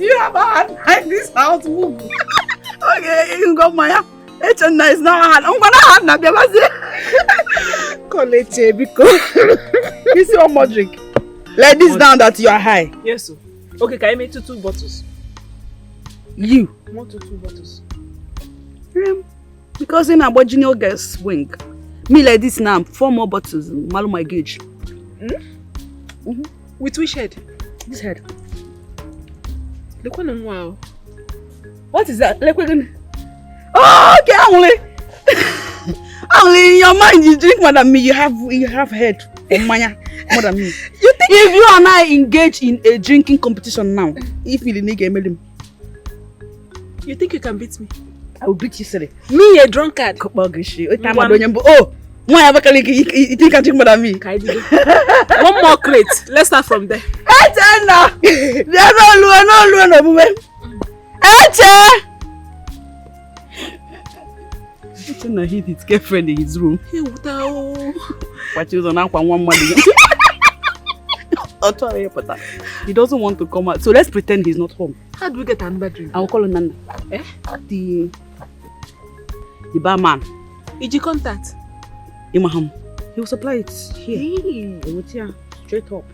you have a Hannah in this house? Move. Okay, you got Maya. It's a nice now. I'm gonna Hannah. Call it because you see one more drink. Let this down that you are high. Yes, sir. Okay, can I make two bottles? You? One to two bottles. Because in our junior girls swing. Me like this now, 4 more bottles. Malo my gauge. With which head? This head. Look one wow. What is that? Like we're gonna. Oh, okay, only in your mind you drink more than me. You have head. Maya, more than me. You think if you and I engage in a drinking competition now, if you didn't get him, you think you can beat me? I will beat you, silly. Me, a drunkard. Oh, why you think you can drink more than me? One more crate. Let's start from there. They are not woman. He hid his girlfriend in his room. But he was on one money. He doesn't want to come out. So let's pretend he's not home. How do we get another drink? I'll call him Nana. The barman. Did you contact? Imaham. He will supply it here. Hey. Straight up.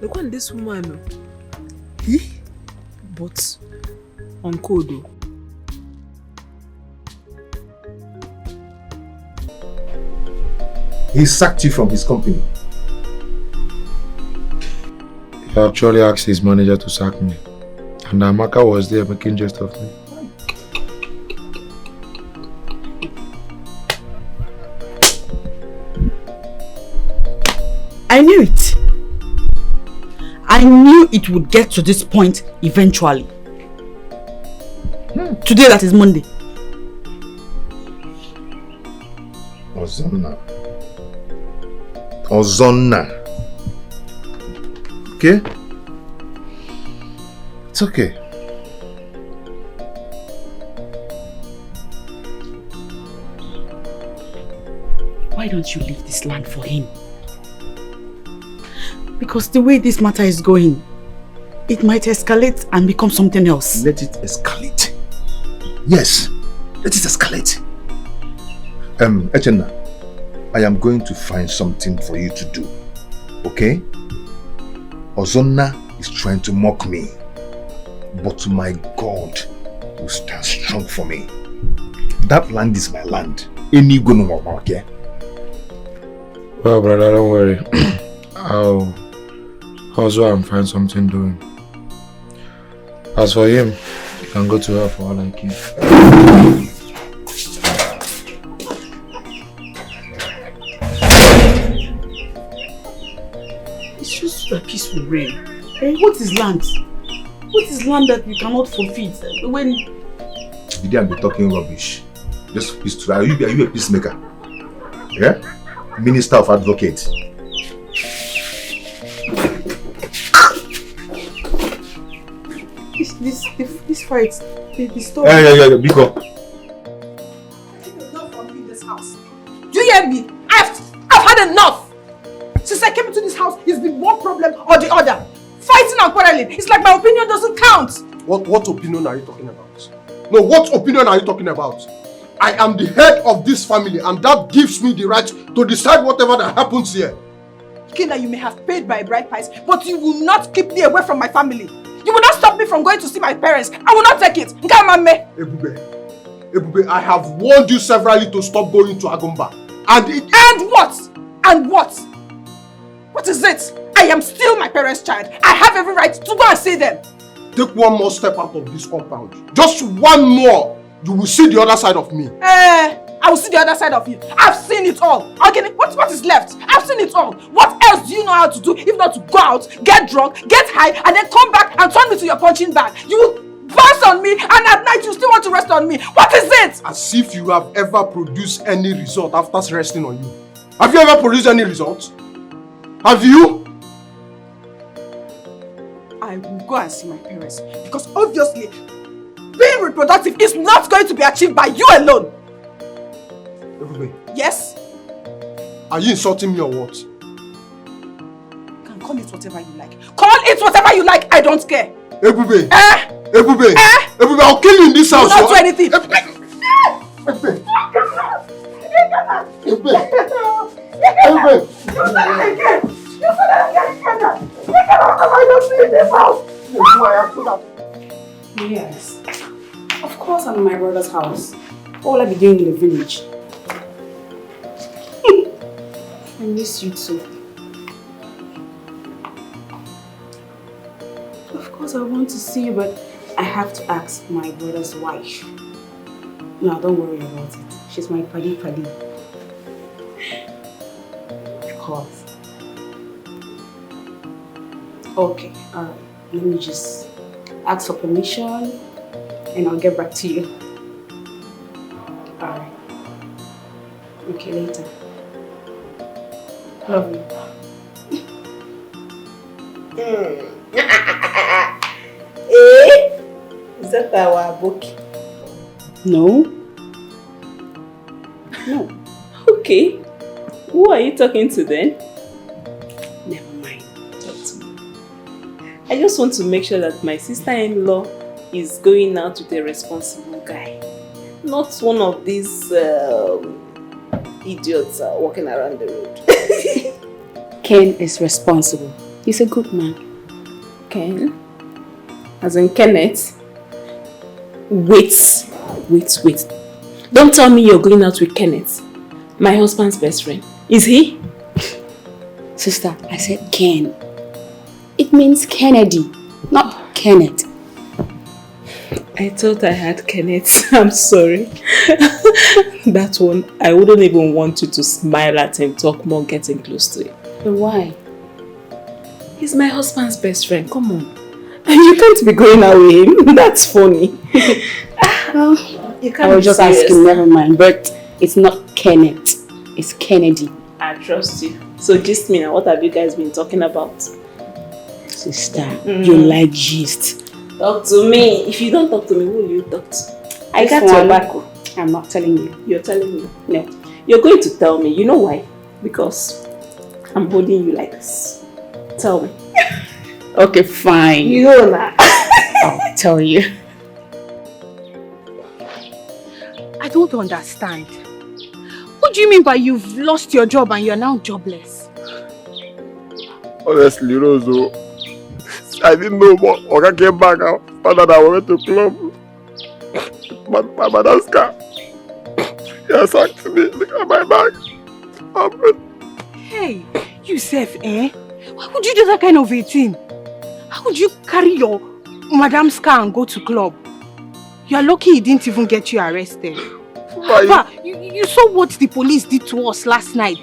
Look at this woman. But on code. He sacked you from his company. So I actually asked his manager to sack me. And Amaka was there making jest of me. I knew it. I knew it would get to this point eventually. Today, that is Monday. Ozonna. Okay? It's okay. Why don't you leave this land for him? Because the way this matter is going, it might escalate and become something else. Let it escalate. Yes, let it escalate. Echenna, I am going to find something for you to do. Okay? Ozonna is trying to mock me. But my God will stand strong for me. That land is my land. Any go no more, okay? Well, brother, don't worry. I'll also find something doing. As for him, you can go to her for all I care. It's just a peaceful reign. Hey, what is land? What is land that you cannot forfeit? When You didn't be talking rubbish. Just peace to. Are you a peacemaker? Yeah? Minister of Advocates. This fight, the story. Yeah, Biko. Enough from me in this house. Do you hear me? I've had enough. Since I came into this house, it's been one problem or the other. Fighting and quarreling. It's like my opinion doesn't count. What opinion are you talking about? No, what opinion are you talking about? I am the head of this family and that gives me the right to decide whatever that happens here. Kina, you may have paid my bride price, but you will not keep me away from my family. You will not stop me from going to see my parents. I will not take it. Ebube, I have warned you severally to stop going to Agumba. And what? And what? What is it? I am still my parents' child. I have every right to go and see them. Take one more step out of this compound. Just one more. You will see the other side of me. I will see the other side of you. I've seen it all. Okay, what is left? I've seen it all. What else do you know how to do if not to go out, get drunk, get high, and then come back and turn me to your punching bag? You will bounce on me and at night you still want to rest on me. What is it? As if you have ever produced any result after resting on you. Have you ever produced any result? Have you? I will go and see my parents because obviously being reproductive is not going to be achieved by you alone. Ebube. Yes? Are you insulting me or what? You can call it whatever you like. Call it whatever you like. I don't care. Ebube. Ebube. Ebube, I'll kill you in this house. You will not do anything. Ebube. Yes. Of course I'm in my brother's house. What will I be doing in the village? I miss you too. Of course I want to see you, but I have to ask my brother's wife. No, don't worry about it. She's my paddy. Of course. Okay, alright. Let me just ask for permission and I'll get back to you. Alright. Okay, later. Love you. Is that our book? No. No. Okay. Who are you talking to then? Never mind. Talk to me. I just want to make sure that my sister-in-law is going out with a responsible guy. Not one of these idiots walking around the road. Ken is responsible. He's a good man. Ken? As in Kenneth? Wait. Don't tell me you're going out with Kenneth. My husband's best friend. Is he? Sister, I said Ken. It means Kennedy, not Kenneth. I thought I had Kenneth. I'm sorry. That one, I wouldn't even want you to smile at him, talk more, getting close to him. But why? He's my husband's best friend. Come on. And you can't be going out with him. That's funny. You can't I was just asking, never mind. But it's not Kenneth. It's Kennedy. I trust you. So gist me now, what have you guys been talking about? Sister, you like gist. Talk to me. If you don't talk to me, who will you talk to? I got your back. I'm not telling you. You're telling me? No. You're going to tell me. You know why? Because I'm holding you like this. Tell me. Okay, fine. You know that. I'll tell you. I don't understand. What do you mean by you've lost your job and you're now jobless? Honestly, Roso, I didn't know what Oga came back out. Found out I went to club. But my mother's car. He asked me, look at my bag. Hey, you Seth, eh? Why would you do that kind of a thing? How would you carry your madam's car and go to club? You're lucky he didn't even get you arrested. Papa, you saw what the police did to us last night.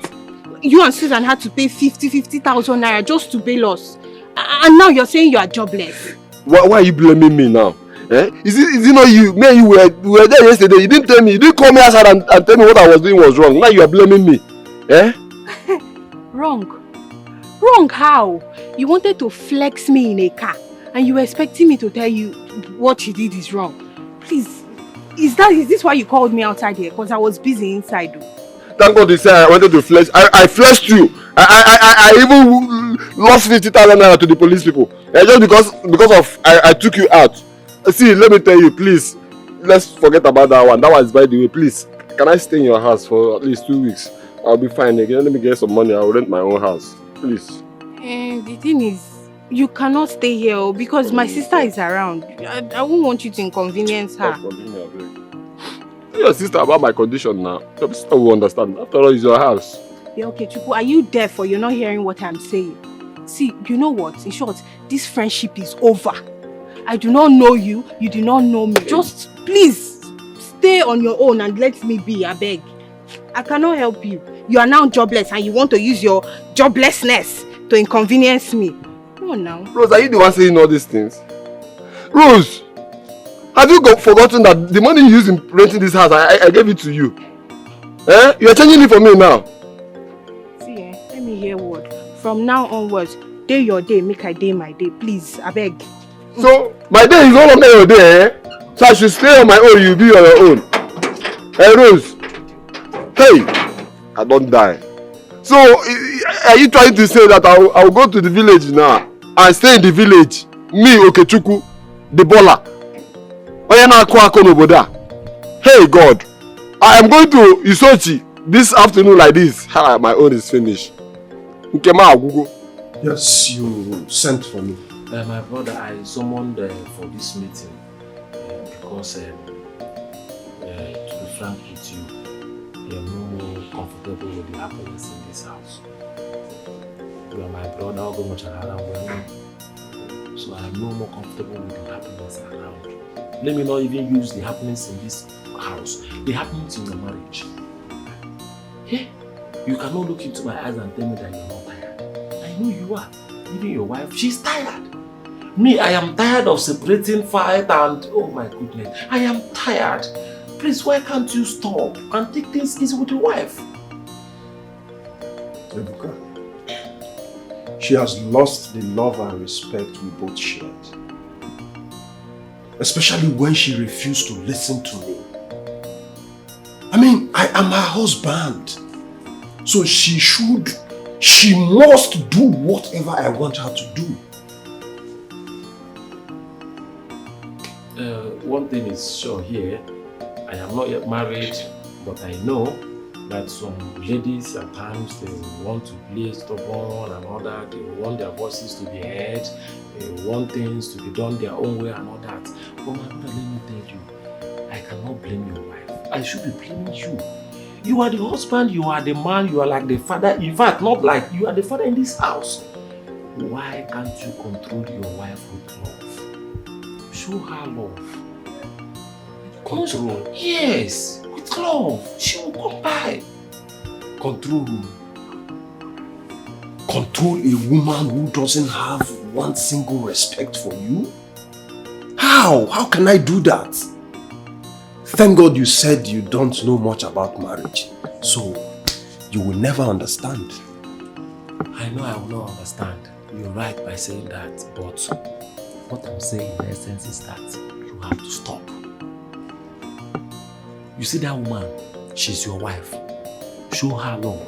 You and Susan had to pay 50,000 naira just to bail us. And now you're saying you are jobless. Why are you blaming me now? Eh? Is it not you? Me and you were there yesterday. You didn't tell me. You didn't call me outside and tell me what I was doing was wrong. Now you are blaming me. Eh? Wrong. Wrong how? You wanted to flex me in a car and you were expecting me to tell you what you did is wrong. Please, is this why you called me outside here? Because I was busy inside. Thank God you said I wanted to flex. I flexed you. I even lost 50,000 naira to the police people. Just because of I took you out. See, let me tell you, please. Let's forget about that one. That one is by the way. Please, can I stay in your house for at least 2 weeks? I'll be fine again. Let me get some money. I'll rent my own house. Please. The thing is, you cannot stay here because my sister is around. I won't want you to inconvenience her. Tell your sister about my condition now. Your sister will understand. After all, it's your house. Yeah, okay, Chuku, are you deaf or you're not hearing what I'm saying? See, you know what? In short, this friendship is over. I do not know you. You do not know me. Just please stay on your own and let me be, I beg. I cannot help you. You are now jobless and you want to use your joblessness to inconvenience me. Come on now. Rose, are you the one saying all these things? Rose, have you forgotten that the money you used in renting this house, I gave it to you? Eh? You are changing it for me now. See, let me hear word. From now onwards, day your day, make I day my day. Please, I beg. So, my day is no longer your day, eh? So I should stay on my own, you be on your own. Hey, Rose. Hey, I don't die. So, are you trying to say that I will go to the village now and stay in the village? Me, Okechukwu, the baller. Hey, God. I am going to Isochi this afternoon like this. My own is finished. Yes, you sent for me. My brother, I summoned for this meeting because, to be frank with you, I am no more comfortable with the happiness in this house. You are my brother, I'll go much around well. So I am no more comfortable with the happiness around. Let me not even use the happiness in this house, the happiness in your marriage. Hey, you cannot look into my eyes and tell me that you are not tired. I know you are. Even your wife, she's tired. Me, I am tired of separating, fight, and oh my goodness, I am tired. Please, why can't you stop and take things easy with your wife? Ebuka, she has lost the love and respect we both shared. Especially when she refused to listen to me. I mean, I am her husband. So she must do whatever I want her to do. One thing is sure here, I am not yet married, but I know that some ladies at times they want to play stubborn and all that. They want their voices to be heard. They want things to be done their own way and all that. But my brother, let me tell you, I cannot blame your wife. I should be blaming you. You are the husband, you are the man, you are like the father. In fact, not like you are the father in this house. Why can't you control your wife with love? Show her love. Control? Yes, with love. She will come by. Control who? Control a woman who doesn't have one single respect for you? How? How can I do that? Thank God you said you don't know much about marriage. So, you will never understand. I know I will not understand. You're right by saying that, but what I'm saying in essence is that you have to stop. You see that woman, she's your wife. Show her love.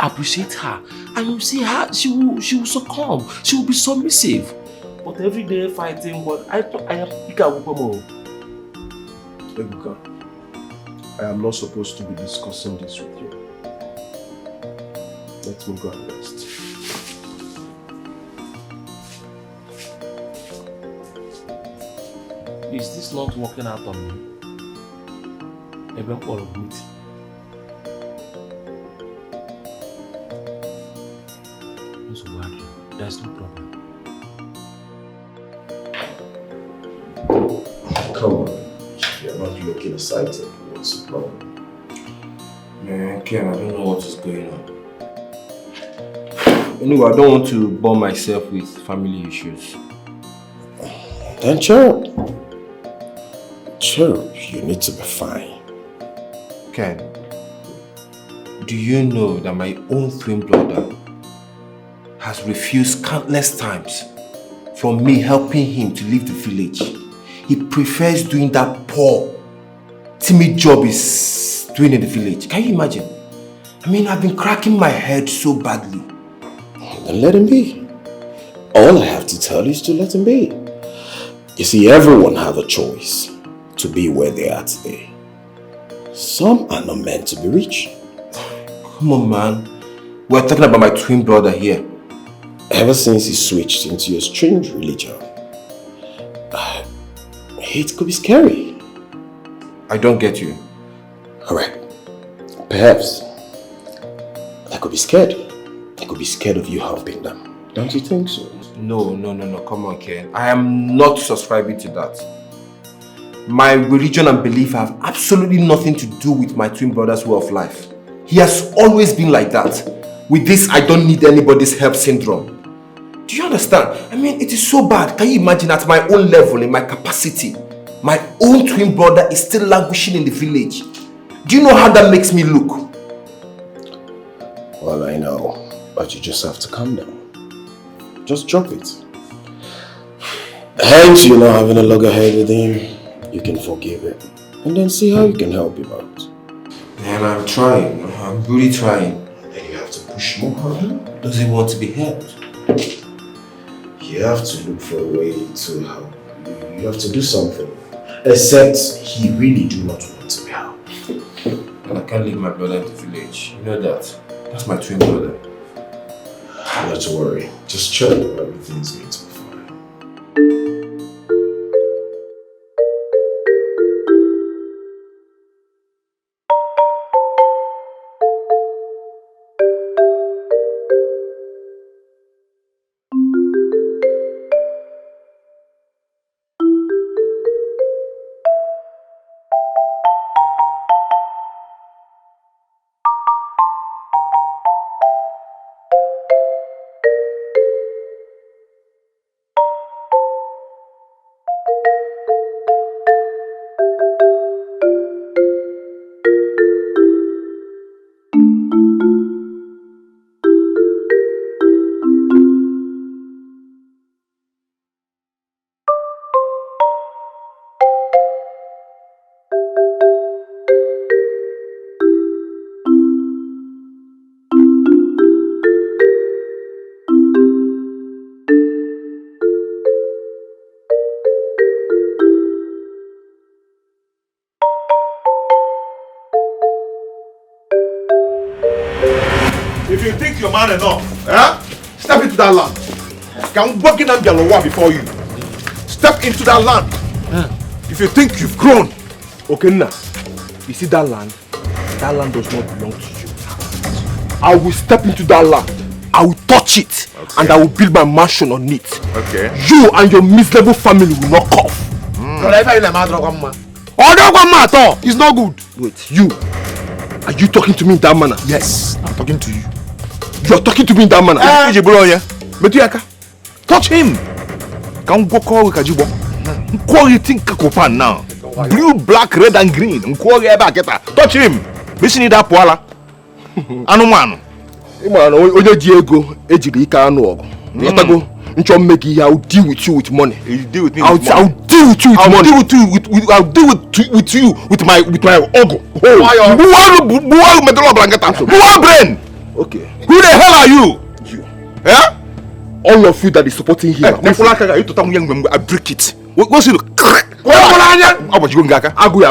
Appreciate her. And you see her, she will succumb. She will be submissive. But every day fighting, but I am Ebuka, I am not supposed to be discussing this with you. Let me go and rest. Is this not working out on me? All of it. There's no problem. Come on. You're not looking excited. What's the problem? Man, Ken, I don't know what is going on. Anyway, I don't want to bore myself with family issues. Then chill. Chill. You need to be fine. Ken, do you know that my own twin brother has refused countless times from me helping him to leave the village? He prefers doing that poor, timid job he's doing in the village. Can you imagine? I mean, I've been cracking my head so badly. Then let him be. All I have to tell you is to let him be. You see, everyone has a choice to be where they are today. Some are not meant to be rich. Come on, man. We're talking about my twin brother here. Ever since he switched into a strange religion, it could be scary. I don't get you. Alright. Perhaps they could be scared. They could be scared of you helping them. Don't you think so? No. Come on, Ken. I am not subscribing to that. My religion and belief have absolutely nothing to do with my twin brother's way of life. He has always been like that. With this, I don't need anybody's help syndrome. Do you understand? I mean, it is so bad. Can you imagine at my own level, in my capacity, my own twin brother is still languishing in the village? Do you know how that makes me look? Well, I know, but you just have to calm down. Just drop it. Hence, you know, having a loggerhead with him, you can forgive it. And then see how you can help him out. Man, I'm trying. I'm really trying. And you have to push more harder. Does he want to be helped? You have to look for a way to help. You have to do something. Except he really do not want to be helped. And I can't leave my brother in the village. You know that. That's my twin brother. Not to worry. Just chill. Everything's going to be fine. If you think you're man enough, step into that land. Can walk in and before you. Step into that land. If you think you've grown, Okay, now, you see that land? That land does not belong to you. I will step into that land. I will touch it. and I will build my mansion on it. Okay. You and your miserable family will not cough. It's not good. Wait, you. Are you talking to me in that manner? Yes, I'm talking to you. You are talking to me in that manner? Touch him. Can go call Kajibo. Quality Kakopan now. Blue, black, red, and green. Touch him. Listen to that poala. Anuman. Oye Diego, ejiri ika anu ogu. Yotago, ncho make it. I'll deal with you with money. You deal with me I'll with money. I'll deal with you with money. I'll deal with you with my ogu. Brain. Okay. Who the hell are you? You. Yeah? All of you that is supporting him. I break it. What's it?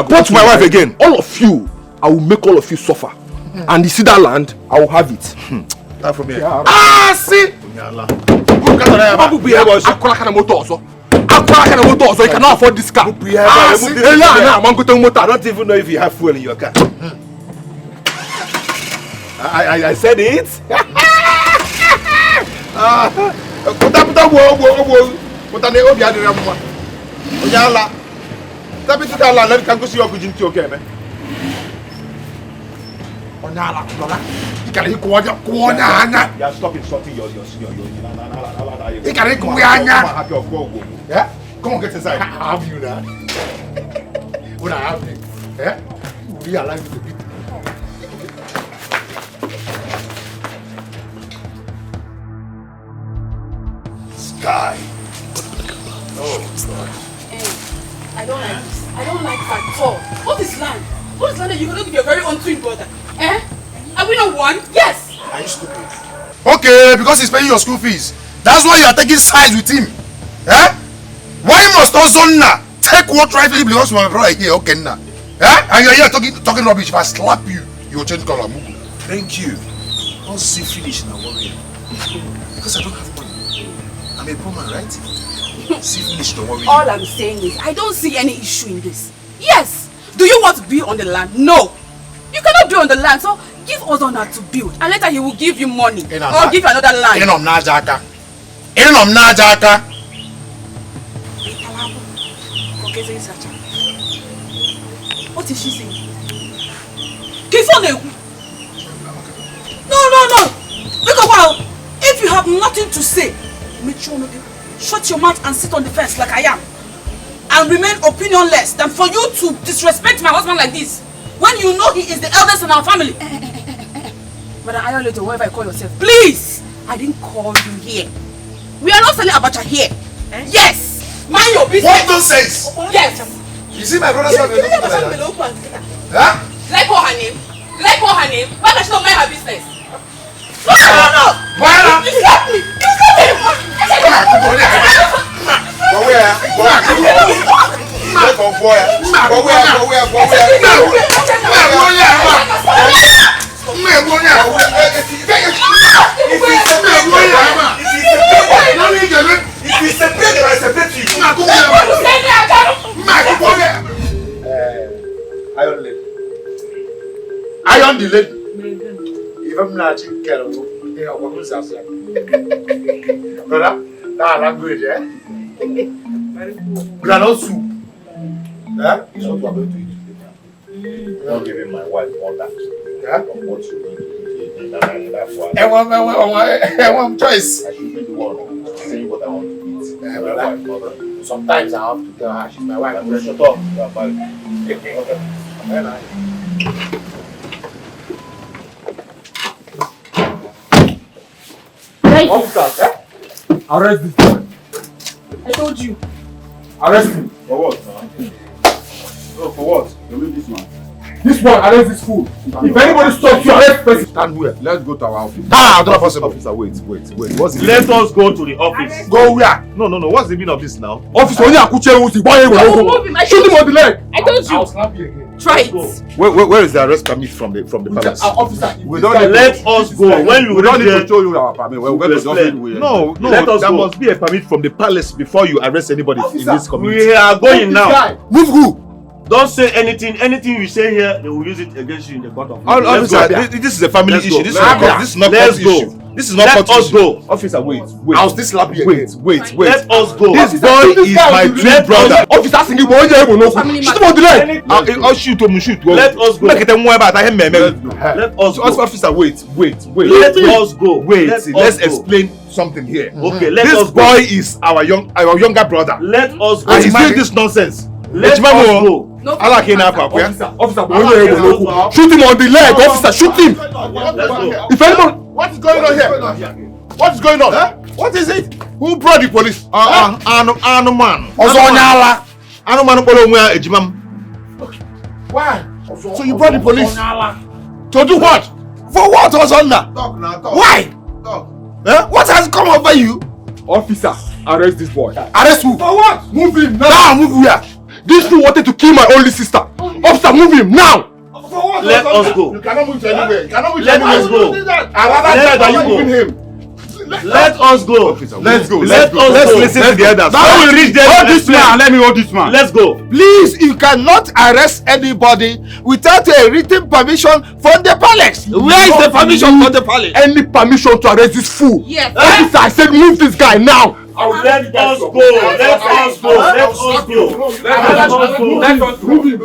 Touch my wife again. All of you, I will make all of you suffer. And you see that land, I will have it. That from here. Ah, see! You cannot afford this car. I don't even know if you have fuel in your car. I said it. You are stop insulting your yeah? Come on, get inside. I have you now. When I have you, we are alive to beat. Sky. Oh, God. I don't like this. I don't like that at all. What is land? What is land that you're going to be your very own twin brother? Eh? Are we not one? Yes! Are you stupid? Okay, because he's paying your school fees. That's why you are taking sides with him. Eh? Why must also now take what rightfully belongs to my brother here? Okay, now. Eh? And you're here talking rubbish. If I slap you, you will change color. Thank you. I'll see finish now, warrior. Because I don't have money. I'm a poor man, right? See finish the warrior. All I'm saying is, I don't see any issue in this. Yes! Do you want to be on the land? No! You cannot be on the land, so give us honor to build. And later he will give you money. Or give you another land. What is she saying? No. Look a while. If you have nothing to say, make sure you shut your mouth and sit on the fence like I am. And remain opinionless than for you to disrespect my husband like this. When you know he is the eldest in our family. But I don't know whatever you call yourself. Please! I didn't call you here. We are not selling abacha here. Eh? Yes! Mind your business. What nonsense? Yes! You see my brother's son? Huh? Like what her name? Why does she not mind her business? No! Why not? You slapped me! Iron the lady. If I'm not in Carol, they are what was us. Brother, that language, eh? Granite soup. Eh? Is what we are going to eat today. I'm not giving my wife all that. Yeah? Of what you're going to eat. I want choice. I should be the one saying what I want to eat. My wife, mother. Sometimes I have to tell her she's my wife. I'm going to shut up. Officers, eh? Arrest this boy. I told you. Arrest him. For what? No, for what? You leave this man. This one, arrest this fool. If anybody stops you, arrest person. Stand where? Let's go to our office. Not possible. Officer, wait. What's the Let us go to the office. Go where? No. What's the meaning of this now? Officer, only Akuche who's the boy. Shoot him on the leg. I told you. I'll slap you again. Try it. Where is the arrest permit from the palace? Officer, we don't let us go. When you we don't need to show you our permit. We're going to just no. Let us there go. must be a permit from the palace before you arrest anybody in this community. We are going now. Move who? Don't say anything. Anything you say here, they will use it against you in the court of law. Officer, this is a family issue. This is not a court issue. This is not Let us go. Officer, wait. I'll still slap you Wait. Let us go. This boy is my twin brother. Officer, singing boy, you know. Shoot him on the leg. I'll shoot him. Shoot. Let us go. Make it more about him. Let us go. Officer, wait. Let us go. Wait. Let's explain something here. Okay, let us This go. boy is our younger brother. Let us go. And he's doing this nonsense. Let us go. Officer, shoot him on the leg. Officer, shoot him. If anyone, What is going on here? What is going on? What is it? Who brought the police? Anuman. Ozonyala. Anuman polo onwe ejimam. Why? So you brought the police To do what? For what, Ozonna? Talk now, talk. Why? Talk. What has come over you? Officer, arrest this boy. Arrest who? For what? Move him now. Now, move here. This fool wanted to kill my only sister. Officer, move him now. For what? Let us go. You cannot move to anywhere. You cannot move to Let anywhere. us go. I rather die than you moving him. Let us go. Let's go. Let's listen to the others. Now we reach there. Hold this man. Let me hold this man. Let's go. Please, you cannot arrest anybody without a written permission from the palace. Where is the permission from the palace? Any permission to arrest this fool? Yes. Officer, I said move this guy now. Let us go. Let us go. Let us go. Let us move him.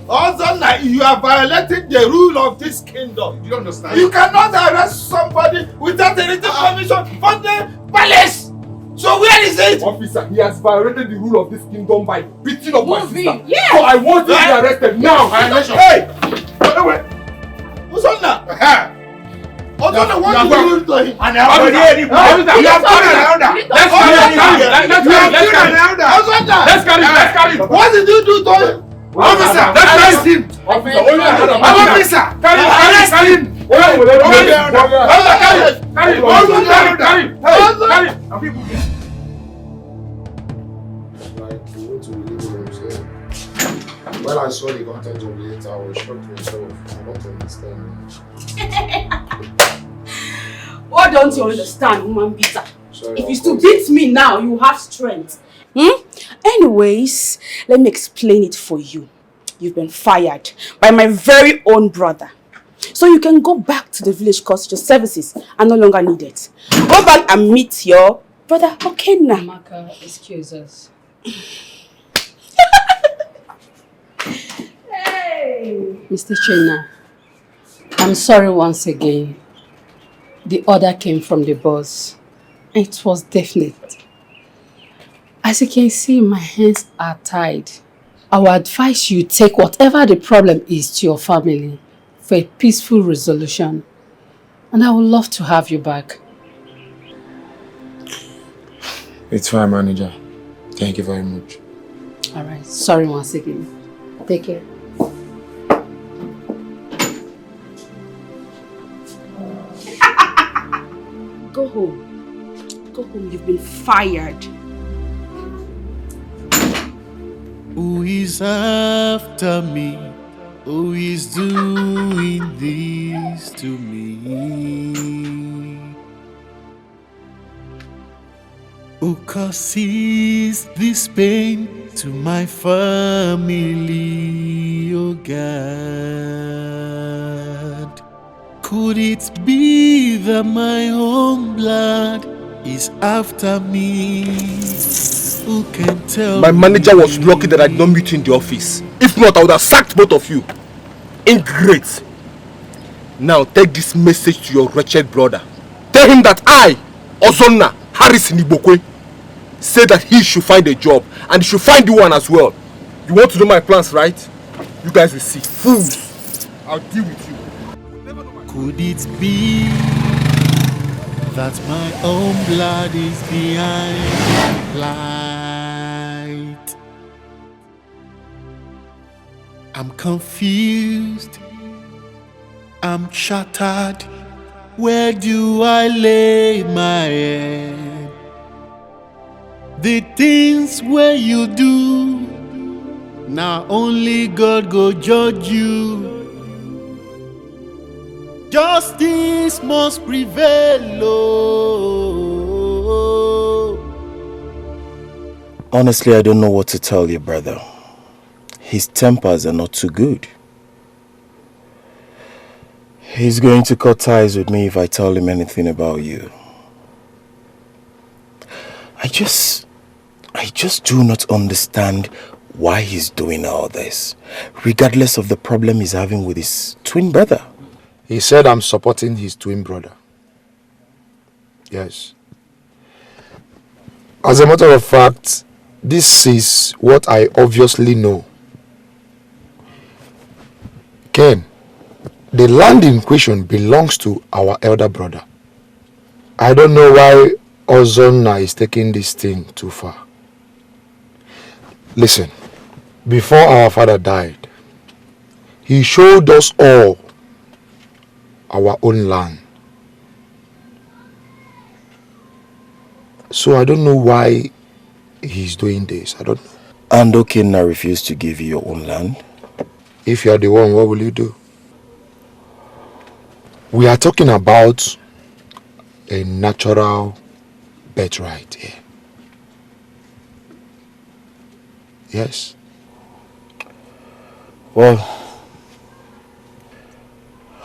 Ozonna, you are violating the rule of this kingdom. You don't understand. You cannot arrest somebody without a written permission from the palace. So where is it? Officer, he has violated the rule of this kingdom by beating up my Move sister. him. Yes. So I want him to be arrested now. Hey! Ozonna! Ozonna, what did you do to him? And I have carried around. Let's carry him. What did you do to him? Officer, arrest him. Officer, Carry him. When I saw the content of the letter, I was shocked myself. I don't understand. What don't you understand, woman beater? Sorry, If you still beat me now, you have strength. Anyways, let me explain it for you. You've been fired by my very own brother. So you can go back to the village because your services are no longer needed. Go back and meet your brother Okenna. Maka, excuse us. Hey. Mr. Chena, I'm sorry once again. The order came from the boss. It was definite. As you can see, my hands are tied. I would advise you take whatever the problem is to your family for a peaceful resolution. And I would love to have you back. It's fine, manager. Thank you very much. Alright, sorry once again. Take care. Go home. Go home, you've been fired. Who is after me? Who is doing this to me? Who causes this pain to my family, oh God? Could it be that my own blood is after me? Who can tell My manager me? was lucky that I did not meet you in the office. If not, I would have sacked both of you. Ingrate. Now take this message to your wretched brother. Tell him that I, Ozonna Harris Nibokwe, say that he should find a job and he should find you one as well. You want to know my plans, right? You guys will see. Fools. I'll deal with you. Could it be that my own blood is behind light? I'm confused. I'm shattered. Where do I lay my head? The things where you do, now only God go judge you. Justice must prevail, oh. Honestly, I don't know what to tell you, brother. His tempers are not too good. He's going to cut ties with me if I tell him anything about you. I just do not understand why he's doing all this, regardless of the problem he's having with his twin brother. He said I'm supporting his twin brother. Yes. As a matter of fact, this is what I obviously know. Ken, the land in question belongs to our elder brother. I don't know why Ozonna is taking this thing too far. Listen, before our father died, he showed us all our own land. So I don't know why he's doing this. I don't know. And Okenna refused to give you your own land? If you are the one, what will you do? We are talking about a natural birthright here. Yes. Well,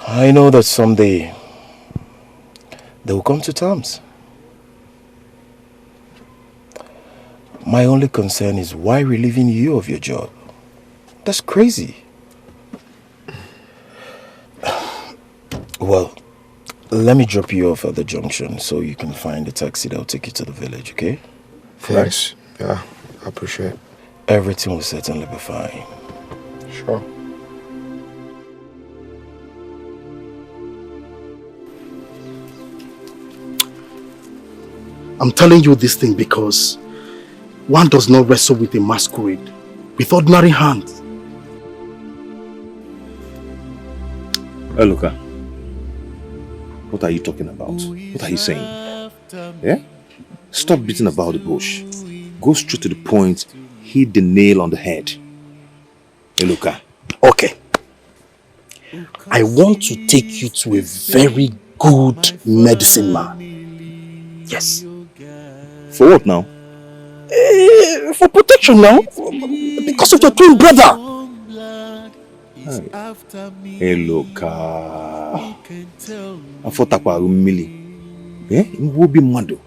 I know that someday they will come to terms. My only concern is why relieving you of your job. That's crazy. Well, let me drop you off at the junction so you can find a taxi that will take you to the village, okay? Thanks. Yeah, I appreciate it. Everything will certainly be fine. Sure. I'm telling you this thing because one does not wrestle with a masquerade with ordinary hands. Hey, Luca. What are you talking about? What are you saying? Yeah? Stop beating about the bush. Go straight to the point. Hit the nail on the head. Hey, Luca. Okay. I want to take you to a very good medicine man. Yes. For what now? For protection now. Because of your twin brother. Hey, Luca. Afotakwa umili. Eh? Mwobi mado.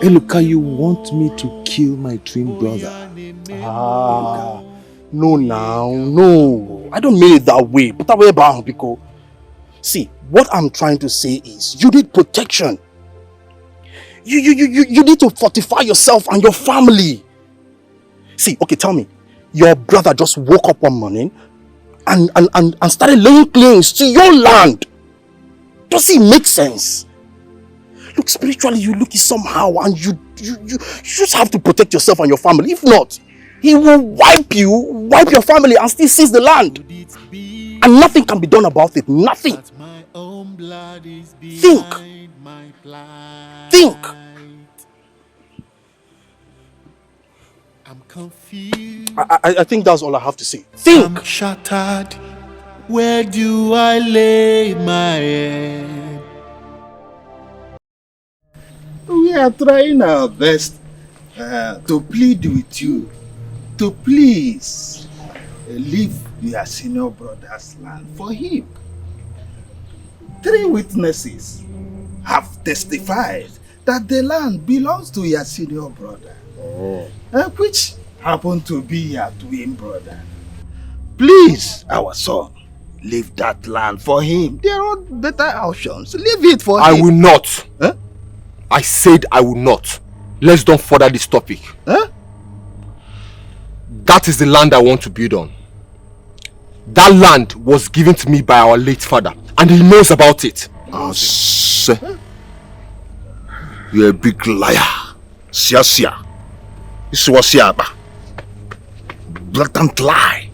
Hey, Luca, you want me to kill my twin brother? No now, no. I don't mean it that way. But that way about because see, what I'm trying to say is you need protection. You need to fortify yourself and your family. See, okay, tell me. Your brother just woke up one morning and started laying claims to your land. Does it make sense? Look, spiritually you look somehow and you just have to protect yourself and your family. If not, he will wipe your family and still seize the land. And nothing can be done about it. Nothing. Think. I'm confused. I think that's all I have to say. Think. I'm shattered. Where do I lay my head? We are trying our best to plead with you to please leave your senior brother's land for him. 3 witnesses have testified that the land belongs to your senior brother, which happened to be your twin brother. Please, our son, leave that land for him. There are better options. Leave it for him. I will not. Huh? I said I will not. Let's don't further this topic. Huh? That is the land I want to build on. That land was given to me by our late father, and he knows about it. You're a big liar. Sia. This was Siaba. Blatant lie.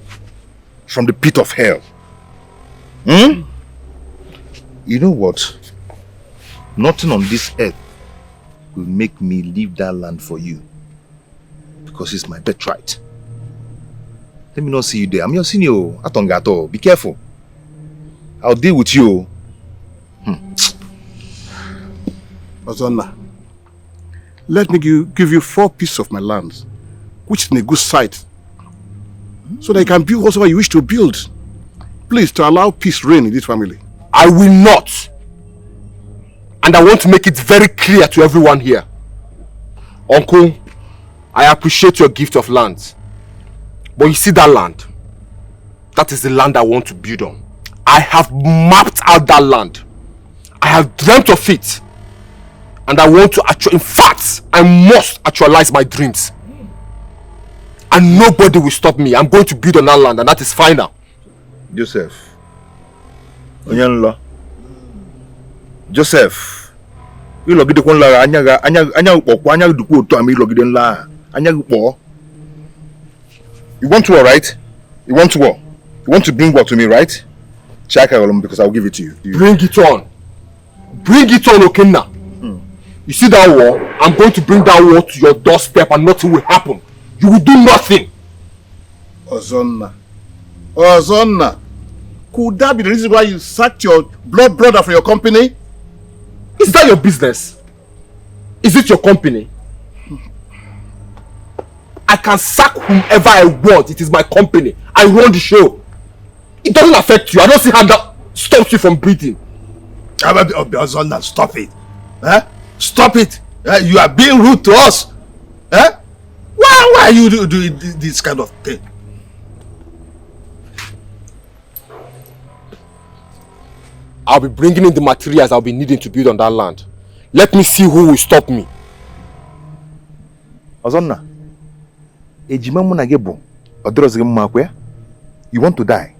From the pit of hell. You know what? Nothing on this earth will make me leave that land for you. Because it's my birthright. Let me not see you there. I'm your senior. Atongato. Be careful. I'll deal with you. Ozonna, let me give you 4 pieces of my land, which is in a good site, so that you can build whatever you wish to build. please, to allow peace reign in this family. I will not. And I want to make it very clear to everyone here. Uncle, I appreciate your gift of land. But you see that land? That is the land I want to build on. I have mapped out that land. I have dreamt of it. And I want to in fact, I must actualize my dreams. And nobody will stop me. I'm going to build on that land, and that is final. Joseph. Onyanlo. Joseph. You logide kon la anya ukpo anya duku oto ami logide nla. Anya ukpo. You want war, right? You want war? You want to bring war to me, right? Check out because I'll give it to you. Bring it on. Bring it on, Okenna. You see that war? I'm going to bring that war to your doorstep and nothing will happen. You will do nothing. Ozonna. Could that be the reason why you sacked your blood brother for your company? Is that your business? Is it your company? I can sack whomever I want. It is my company. I run the show. It doesn't affect you. I don't see how that stops you from breathing. Ozonna, stop it. Stop it. You are being rude to us. Why are you doing this kind of thing? I'll be bringing in the materials I'll be needing to build on that land. Let me see who will stop me. Ozonna. Ejima muna gebo. Odorozige mma akwe. You want to die?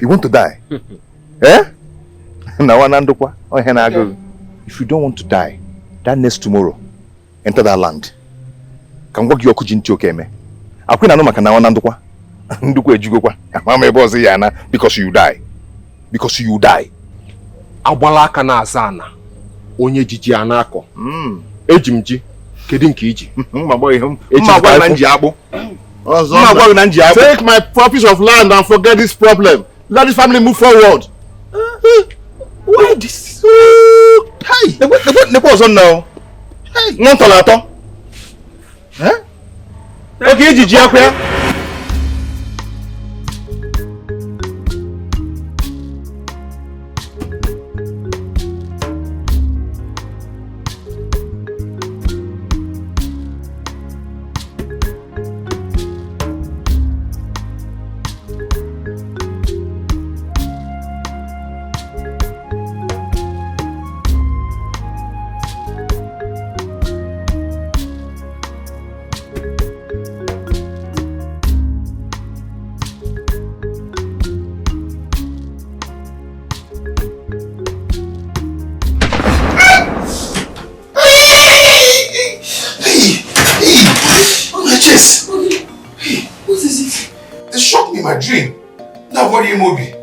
You want to die? Na wana ndokwa. Ohe na agụ. If you don't want to die, that next tomorrow, enter that land. Can work your kujin to okeme. Akwena no maka na wana ndokwa. Ndokwa ejugokwa. Mama ebe ozi ya na because you die. Because you die. Agbala aka na azana. Onye jiji anako. Ejimji. Kedu nke iji? Take my purpose of land and forget this problem. Let this family move forward. Why this? Hey, the boss on now. Hey, non tolato. Okay, jiji akwa. My dream. Now what do you move me?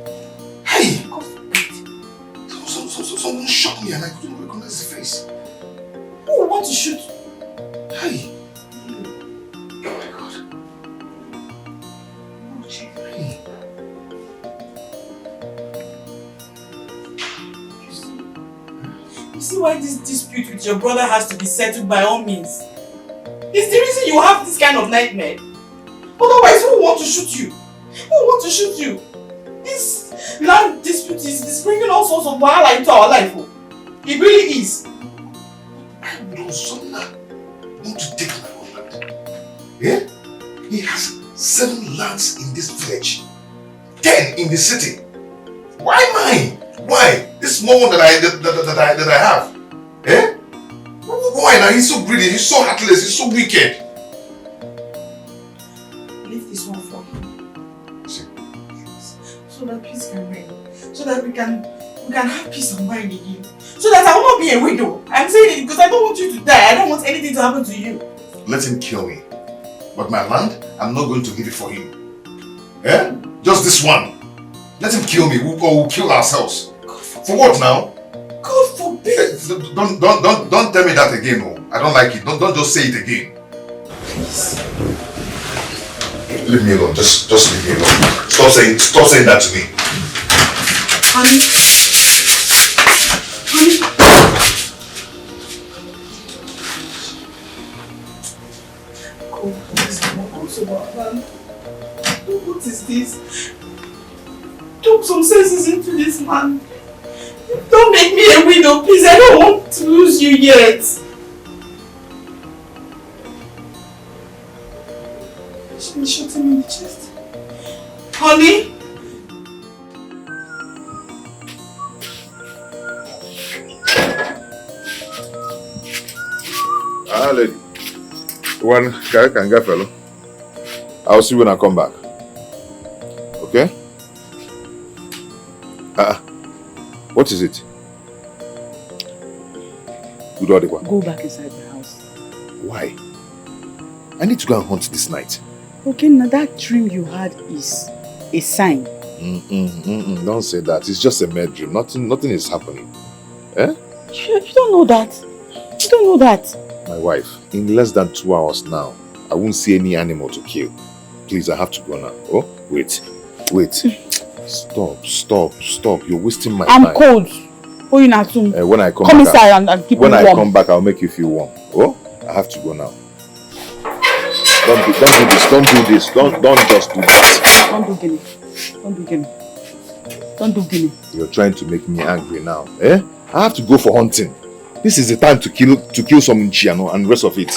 Hey! Someone shot me and I couldn't recognize the face. Who want to shoot? Hey! Oh my God. Oh gee. Hey. You see why this dispute with your brother has to be settled by all means? It's the reason you have this kind of nightmare. Otherwise, who want to shoot you? Who want to shoot you? This land dispute is bringing all sorts of wahala into our life. It really is. I know Zonna want to take my own land. Yeah? He has 7 lands in this village. 10 in the city. Why mine? Why? This small one that I have. Eh? Why now? He's so greedy, he's so heartless, he's so wicked. Leave this one for him. So that peace can reign. So that we can have peace of mind again. So that I will not be a widow. I'm saying it because I don't want you to die. I don't want anything to happen to you. Let him kill me. But my land, I'm not going to give it for him. Eh? Just this one. Let him kill me, or we'll kill ourselves. For what now? God forbid. Don't tell me that again. Oh. I don't like it. Don't just say it again. Please. Leave me alone. Just leave me alone. Stop saying that to me. Honey. What is this? put some senses into this man. Don't make me a widow, please. I don't want to lose you yet. She shot him in the chest. Honey? Ah, lady. One guy can get fellow. I'll see you when I come back. Okay? What is it? Go back inside the house. Why? I need to go and hunt this night. Okay, now that dream you had is a sign. Don't say that. It's just a mere dream. Nothing is happening. Eh? You don't know that. You don't know that. My wife, in less than 2 hours now, I won't see any animal to kill. Please, I have to go now. Oh, wait. Stop. You're wasting my time. I'm cold. Oh, you're not soon. When I come inside and keep me warm. When I come back, I'll make you feel warm. Oh, I have to go now. Don't do this. Don't just do this. Don't do Guinea. You're trying to make me angry now. Eh? I have to go for hunting. This is the time to kill some Nchiano and the rest of it.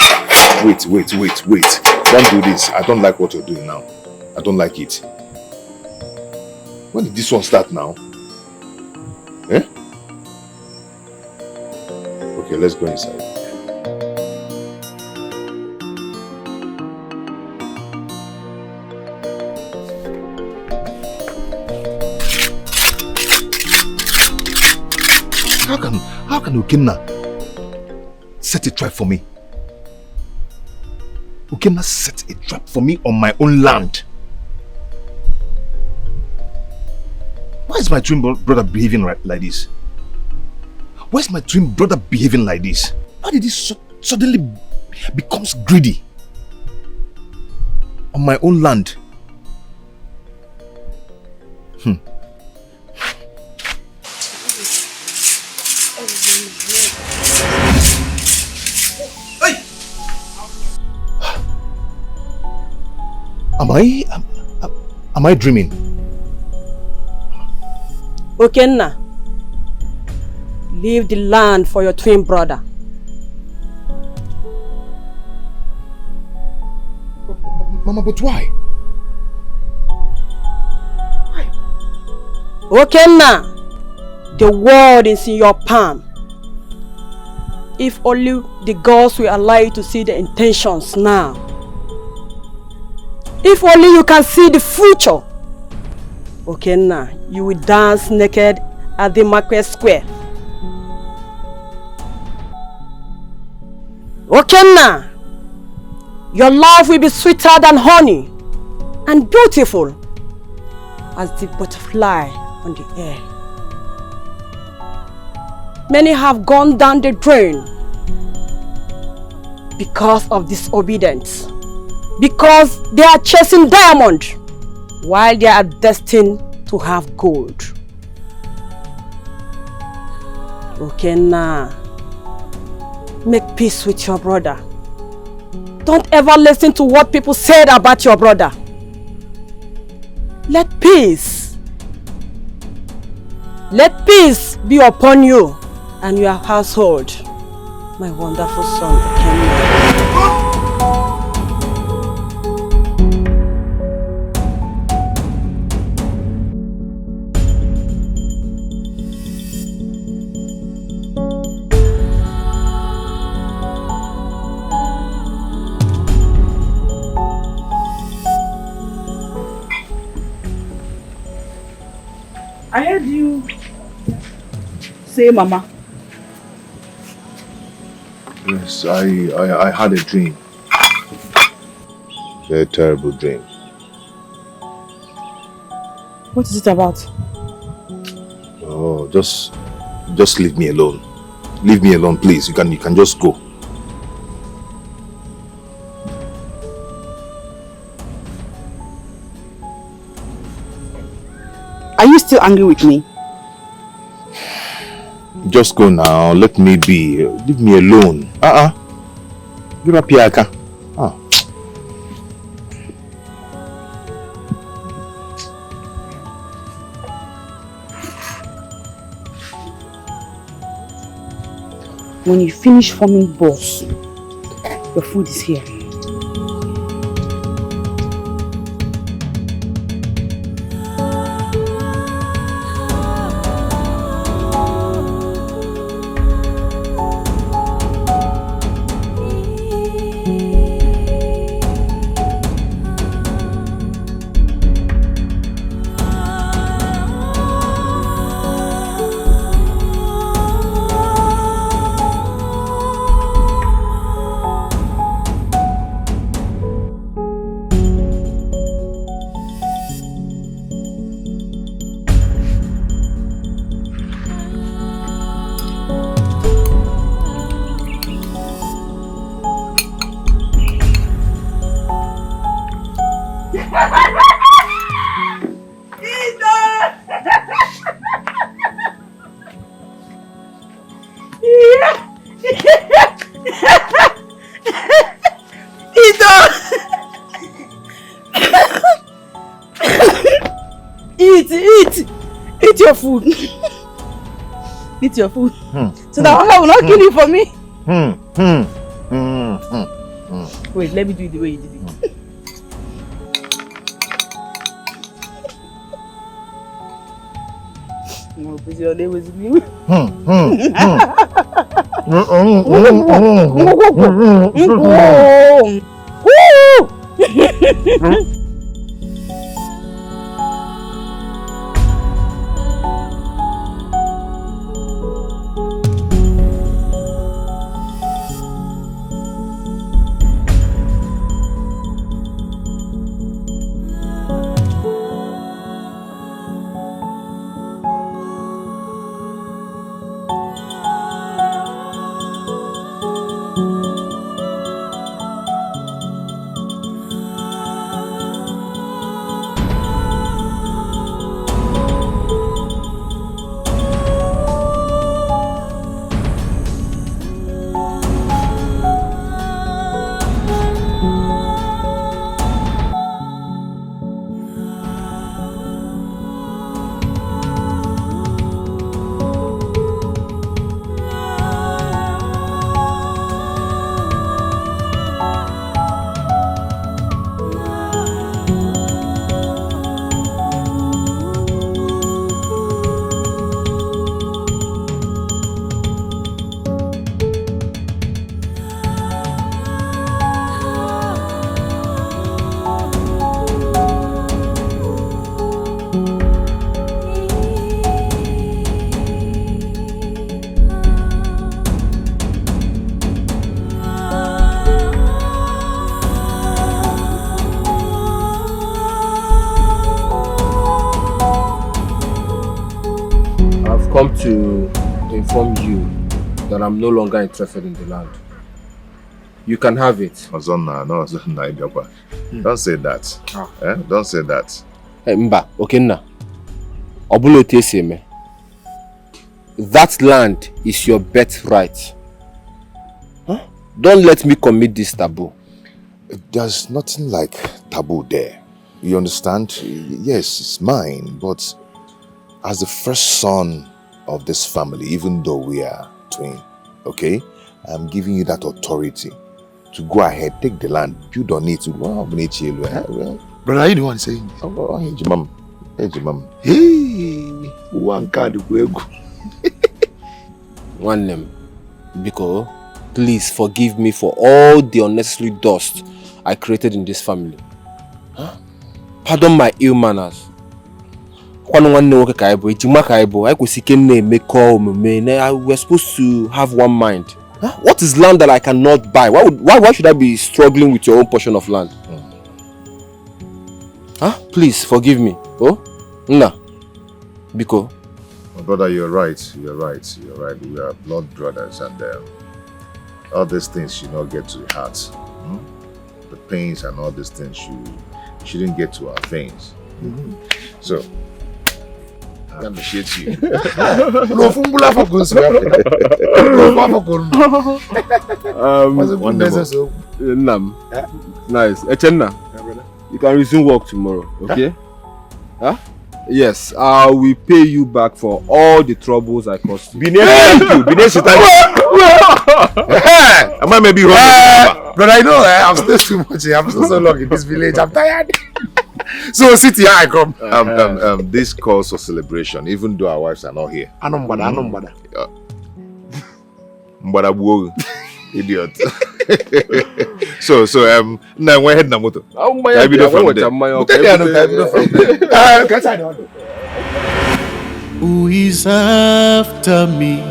Wait. Don't do this. I don't like what you're doing now. I don't like it. When did this one start now? Eh? Okay, let's go inside. How can Ukenna set a trap for me? Ukenna set a trap for me on my own land. Why is my twin brother behaving like this? Why is my twin brother behaving like this? How did he suddenly becomes greedy on my own land? Am I dreaming? Ukenna, leave the land for your twin brother. Mama, but why? Ukenna, the world is in your palm. If only the gods will allow you to see the intentions now. If only you can see the future. Ukenna, you will dance naked at the market square. Ukenna, your love will be sweeter than honey and beautiful as the butterfly on the air. Many have gone down the drain because of disobedience, because they are chasing diamond while they are destined to have gold. Ukenna, make peace with your brother. Don't ever listen to what people said about your brother. Let peace be upon you and your household, my wonderful son, Ukenna. I heard you say Mama. Yes, I had a dream. A terrible dream. What is it about? Oh, just leave me alone. Leave me alone, please. You can just go. Are you still angry with me? Just go now. Let me be. Leave me alone. You're a piaka. When you finish forming boss, your food is here. Eat your food. Eat your food. So that hunger will not kill you for me. Wait, let me do it the way you did it. No, but your name was me. Come to inform you that I'm no longer interested in the land. You can have it. Don't say that. Don't say that. Mba, Okenna. That land is your birthright. Huh? Don't let me commit this taboo. There's nothing like taboo there. You understand? Yes, it's mine, but as the first son of this family, even though we are twin, okay, I'm giving you that authority to go ahead, take the land. You don't need to. Brother, are you the one saying this? Hey, Mom. Hey, one card. One name. Biko, please forgive me for all the unnecessary dust I created in this family. Huh? Pardon my ill manners. We're supposed to have one mind. Huh? What is land that I cannot buy? Why should I be struggling with your own portion of land? Huh? Please forgive me. Oh? Nah. Biko. My brother, you're right. You're right. We are blood brothers, and all these things should not get to the heart. The pains and all these things shouldn't get to our veins. So, I appreciate you. Nice. Echenna, you can resume work tomorrow, okay? Huh? Yes, I will pay you back for all the troubles I caused you. Thank you. I might maybe wrong. But I know I've stayed too much here. I'm so long in this village. I'm tired. So sit here, I come. This calls for celebration, even though our wives are not here. Mbada. Mbada buo. Idiot. so now we're heading to moto. I be from there. Who is after me?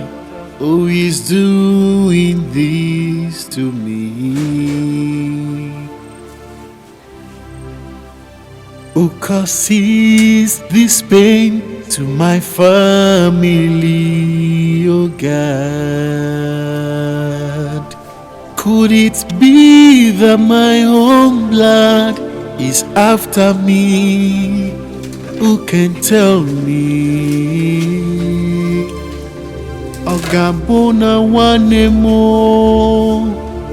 Who is doing this to me? Who causes this pain to my family, oh God? Could it be that my own blood is after me? Who can tell me? Ogabona wanemo,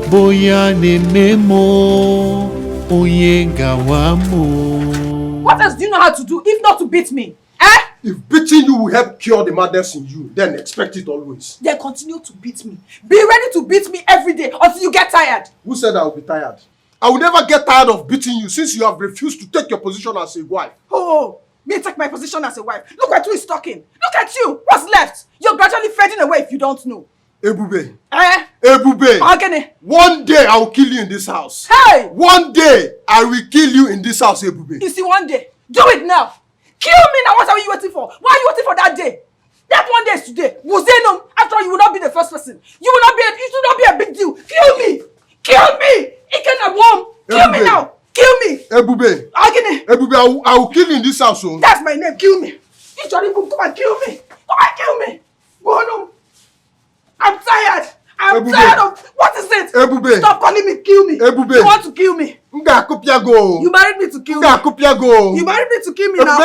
boya nememo, oyenga wamo. What else do you know how to do if not to beat me? Eh? If beating you will help cure the madness in you, then expect it always. Then continue to beat me. Be ready to beat me every day until you get tired. Who said I will be tired? I will never get tired of beating you since you have refused to take your position as a wife. Oh, me take my position as a wife. Look at who is talking. Look at you. What's left? You're gradually fading away if you don't know. Ebube. Eh? Ebube. Agene. One day I will kill you in this house. Hey! One day I will kill you in this house, Ebube. You see, one day. Do it now. Kill me now. What are you waiting for? Why are you waiting for that day? That one day is today. Muzenum. After all, you will not be the first person. You will not be. It should not be a big deal. Kill me. Kill me. It cannot warm. Kill me now. Kill me. Ebube. Agene. Ebube, I will kill you in this house. Oh. That's my name. Kill me. You Johnny Boom, come and kill me. Come and kill me. Go on. I'm tired. I'm tired of. What is it? Ebube. Stop calling me. Kill me. Ebube. You want to kill me? You married me to kill me. You married me to kill me now.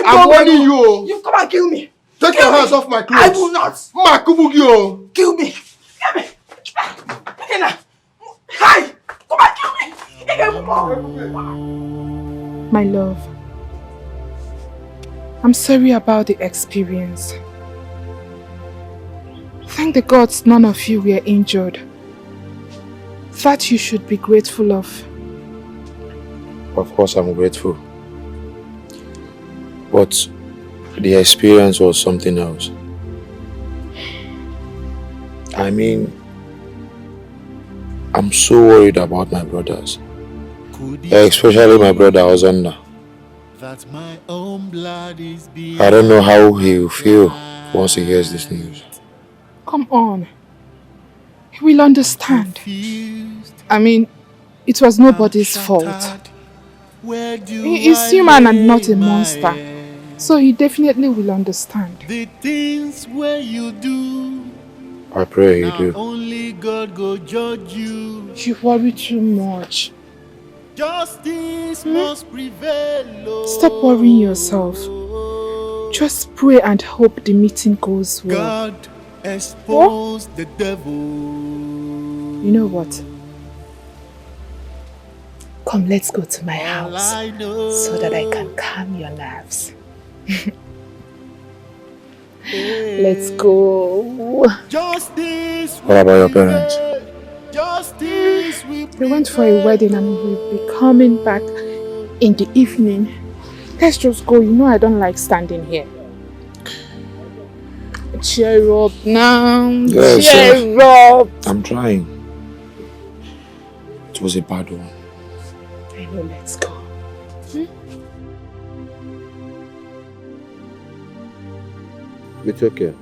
I'm warning you. You come and kill me. Take your hands off my clothes. I will not. Kill me. Kill me. Hi. Come and kill me. My love, I'm sorry about the experience. Thank the gods none of you were injured. That you should be grateful of. Of course I'm grateful. But the experience was something else. I mean, I'm so worried about my brothers. Especially my brother Ozonna. I don't know how he will feel once he hears this news. Come on. He will understand. I mean, it was nobody's fault. He is human and not a monster. So he definitely will understand. The things where you do, I pray you do. only God go judge you. You worry too much. Justice must prevail. Stop worrying yourself. Just pray and hope the meeting goes well. God expose the devil. You know what? Come, let's go to my house so that I can calm your nerves. Let's go. What about your parents? They went for a wedding and will be coming back in the evening. Let's just go. You know I don't like standing here. Cheer up now. Yes, Cheer up. I'm trying. It was a bad one. I know, let's go. It's okay.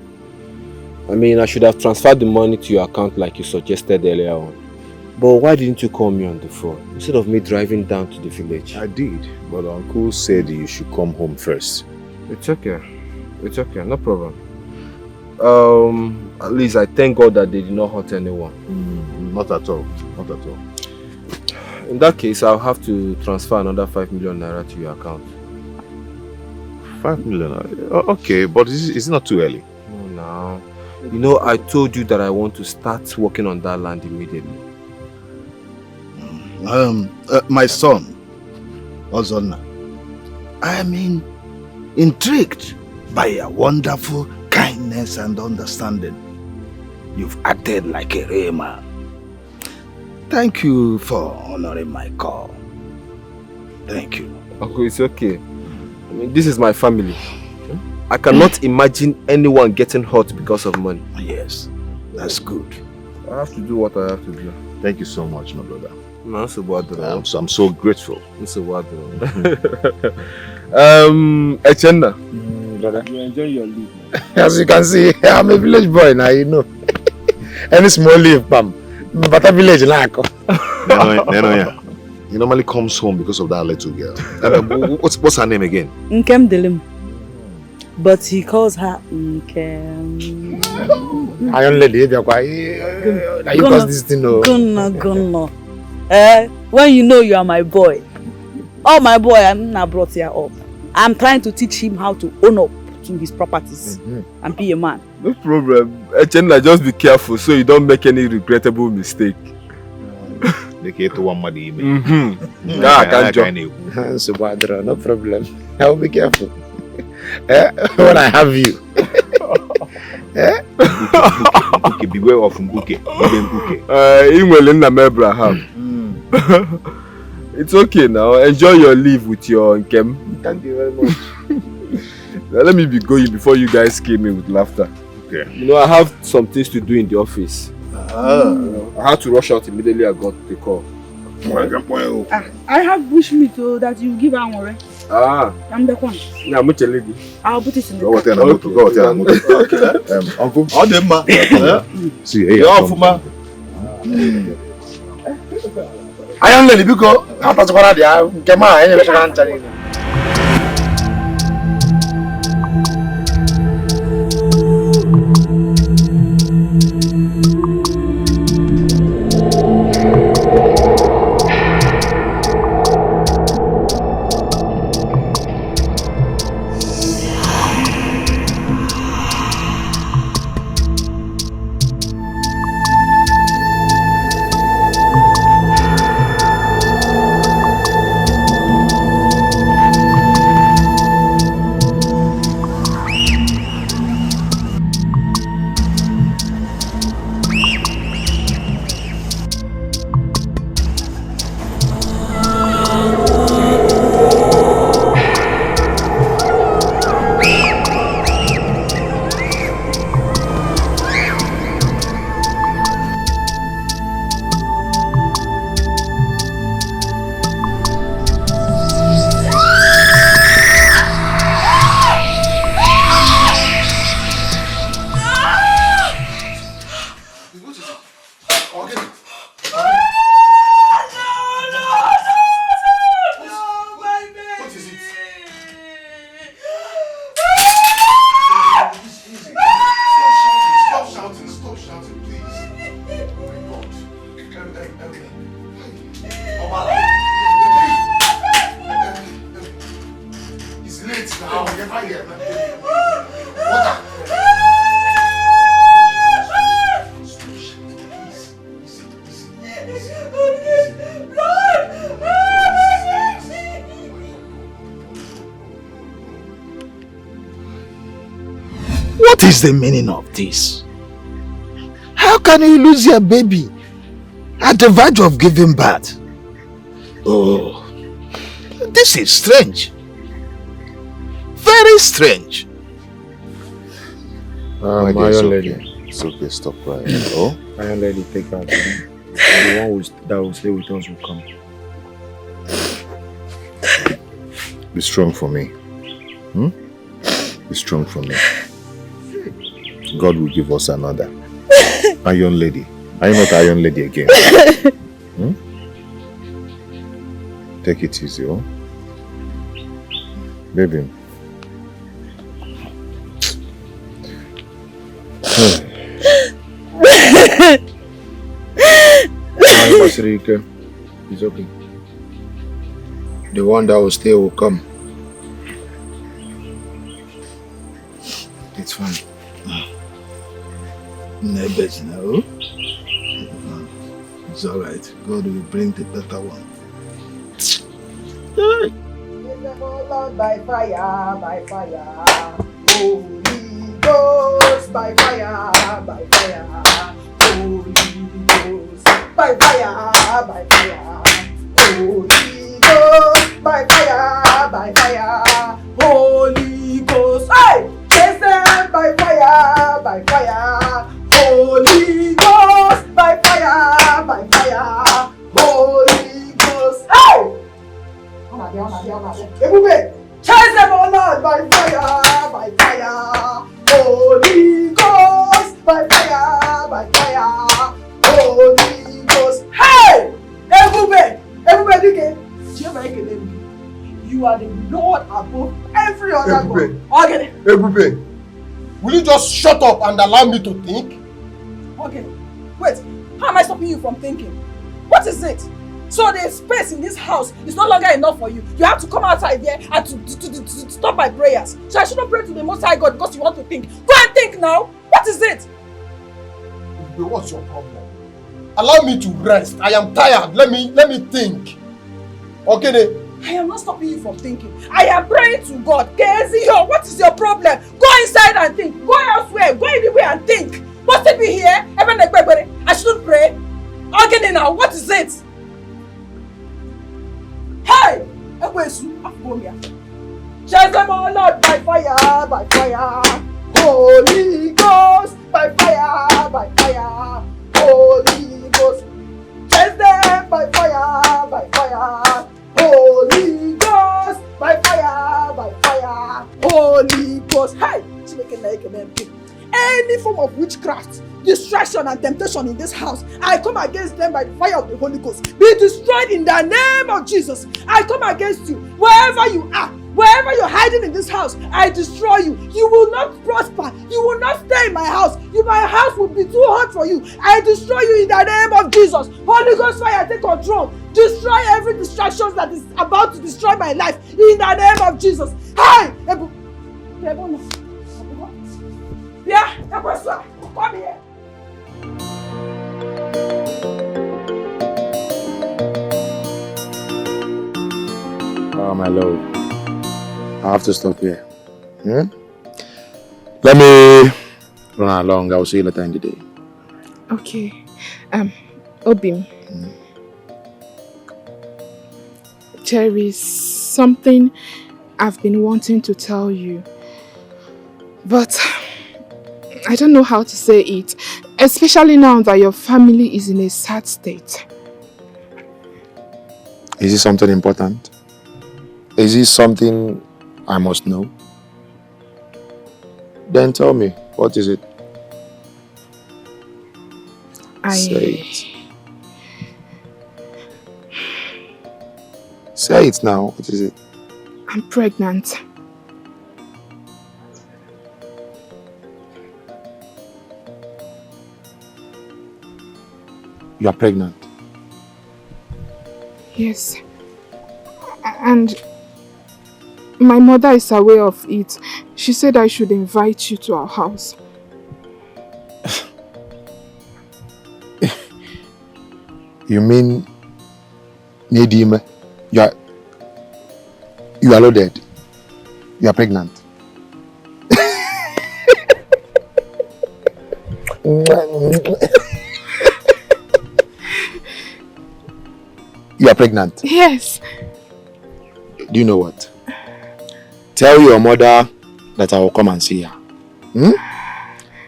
I mean, I should have transferred the money to your account like you suggested earlier on. But why didn't you call me on the phone instead of me driving down to the village? I did, but Uncle said you should come home first. It's okay. It's okay, no problem. At least I thank God that they did not hurt anyone. Not at all. Not at all. In that case, I'll have to transfer another 5 million naira to your account. 5 million? Okay, but is it not too early? No, now. You know, I told you that I want to start working on that land immediately. My son, Ozonna, I am intrigued by your wonderful kindness and understanding. You've acted like a real man. Thank you for honoring my call. Thank you. Uncle, it's okay. I mean, this is my family. I cannot imagine anyone getting hurt because of money. Yes, that's good. I have to do what I have to do. Thank you so much, my brother. I'm so grateful. Echenna. Brother. You enjoy your leave. As you can see, I'm a village boy now, you know. Any small leave, Pam. But a village, like. He normally comes home because of that little girl. What's her name again? Nkem Delim. But he calls her Nkem. Iron lady, you cause this thing, no. Gunno. When you know you are my boy. Oh, my boy, I'm not brought here up. I'm trying to teach him how to own up to his properties and be a man. No problem. Echenna, just be careful so you don't make any regrettable mistake. No problem. I will be careful. When I have you. Beware of Mbuke. Abraham. It's okay now. Enjoy your leave with your Nkem. Thank you very much. Now, let me be going before you guys kill me with laughter. Okay. You know, I have some things to do in the office. I had to rush out immediately I got the call. I have wish me to that you give her more. I'm the one. Yeah, I'm a lady. I'll put it in the Uncle. All them man. See, hey, Iron lady, because after what I came out, What is the meaning of this? How can you lose your baby at the verge of giving birth? Oh, this is strange. Very strange. Iron lady. It's okay, stop crying. Oh? Iron lady, take her. The one that will stay with us will come. Be strong for me. Be strong for me. God will give us another. Iron lady. Are you not Iron lady again? Take it easy, oh? Baby. It's okay. The one that will stay will come. It's fine. Neighbors now. It's alright. God will bring the better one. By fire, by fire. Holy Ghost, by fire, by fire. by fire, by fire. Holy Ghost, by fire, by fire. Holy Ghost, hey! Chase them by fire, by fire. Holy Ghost, by fire, by fire. Holy Ghost, hey! Chase them, oh Lord, by fire, by fire. Holy Ghost, by fire, by fire. Holy Ghost, hey! Everybody, you are the Lord above every other God. Okay. Ebube, will you just shut up and allow me to think? Okay. Wait, how am I stopping you from thinking? What is it? So the space in this house is no longer enough for you. You have to come outside there and to stop my prayers. So I shouldn't pray to the Most High God because you want to think. Go and think now. What is it? Ebube, what's your problem? Allow me to rest. I am tired. Let me think. Okay, I am not stopping you from thinking. I am praying to God. Kezio, what is your problem? Go inside and think. Go elsewhere. Go anywhere and think. Must it be here? I shouldn't pray. Okay, now, what is it? Hey! Chase them all Lord by fire, by fire. Holy Ghost, by fire, by fire. Holy Ghost, chase them by fire, by fire. Holy Ghost, by fire, by fire. Holy Ghost, hey! Any form of witchcraft, distraction and temptation in this house, I come against them by the fire of the Holy Ghost. Be destroyed in the name of Jesus. I come against you wherever you are. Wherever you're hiding in this house, I destroy you. You will not prosper. You will not stay in my house. My house will be too hot for you. I destroy you in the name of Jesus. Holy Ghost fire, take control. Destroy every distraction that is about to destroy my life in the name of Jesus. Hey! Yeah, come here. Oh, my lord. I have to stop here. Let me run along. I'll see you later in the day. Okay. Obim. There is something I've been wanting to tell you. But I don't know how to say it. Especially now that your family is in a sad state. Is it something important? Is it something I must know? Then tell me, what is it? Say it. Say it now, what is it? I'm pregnant. You are pregnant? Yes. And my mother is aware of it. She said I should invite you to our house. You mean Nedime? You are loaded. You are pregnant. You are pregnant? Yes. Do you know what? Tell your mother that I will come and see her.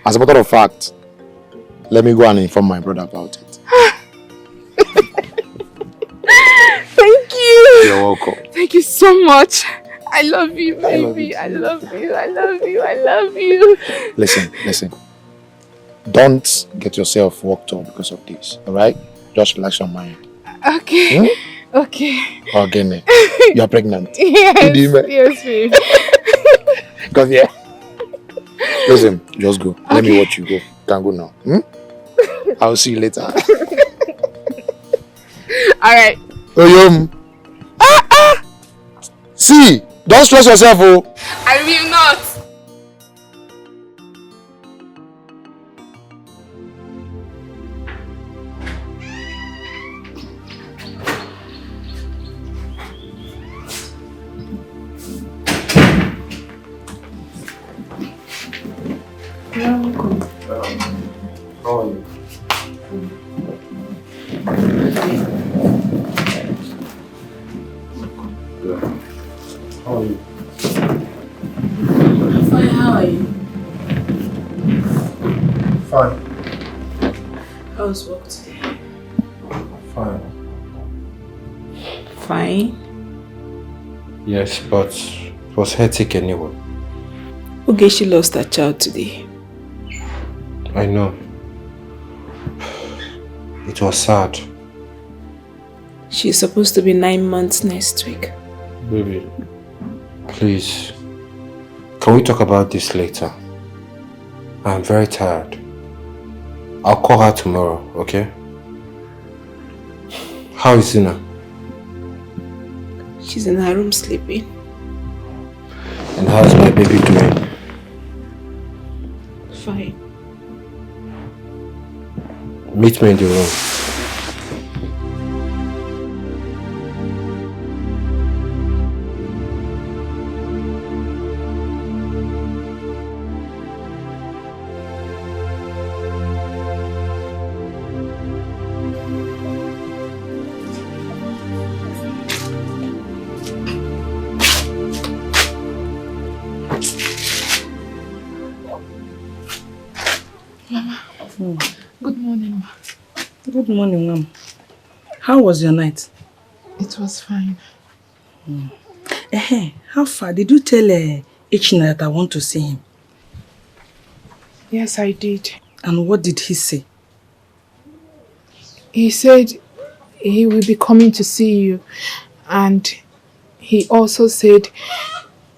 As a matter of fact, let me go and inform my brother about it. Thank you. You're welcome. Thank you so much. I love you, baby. I love you. I love you. I love you. Listen. Don't get yourself worked up because of this, alright? Just relax your mind. Okay. Okay. Again, you are pregnant. Yes. Yes, babe. Come here. Listen, just go. Let me watch you go. You can go now. I'll see you later. Alright. Oyom. See, don't stress yourself, oh. I will not. You're welcome. How are you? Fine. How's work today? Fine. Fine. Yes, but it was hectic anyway. Okay, she lost her child today. I know. It was sad. She's supposed to be 9 months next week. Baby, please. Can we talk about this later? I'm very tired. I'll call her tomorrow, okay? How is Zina? She's in her room sleeping. And how's my baby doing? Fine. Meet me in the room. Good morning, ma. Good morning, ma'am. How was your night? It was fine. How far? Did you tell Ichina that I want to see him? Yes, I did. And what did he say? He said he will be coming to see you, and he also said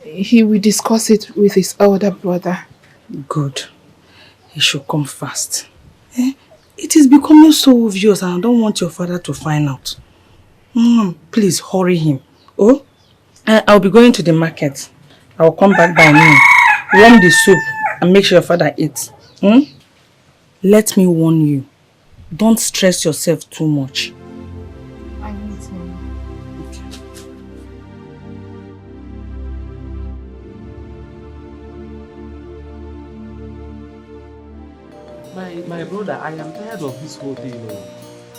he will discuss it with his elder brother. Good. He should come fast. It is becoming so obvious and I don't want your father to find out. Please hurry him. Oh, I'll be going to the market. I'll come back by noon. Warm the soup and make sure your father eats. Let me warn you. Don't stress yourself too much. I need to. My brother, I am tired of this whole thing.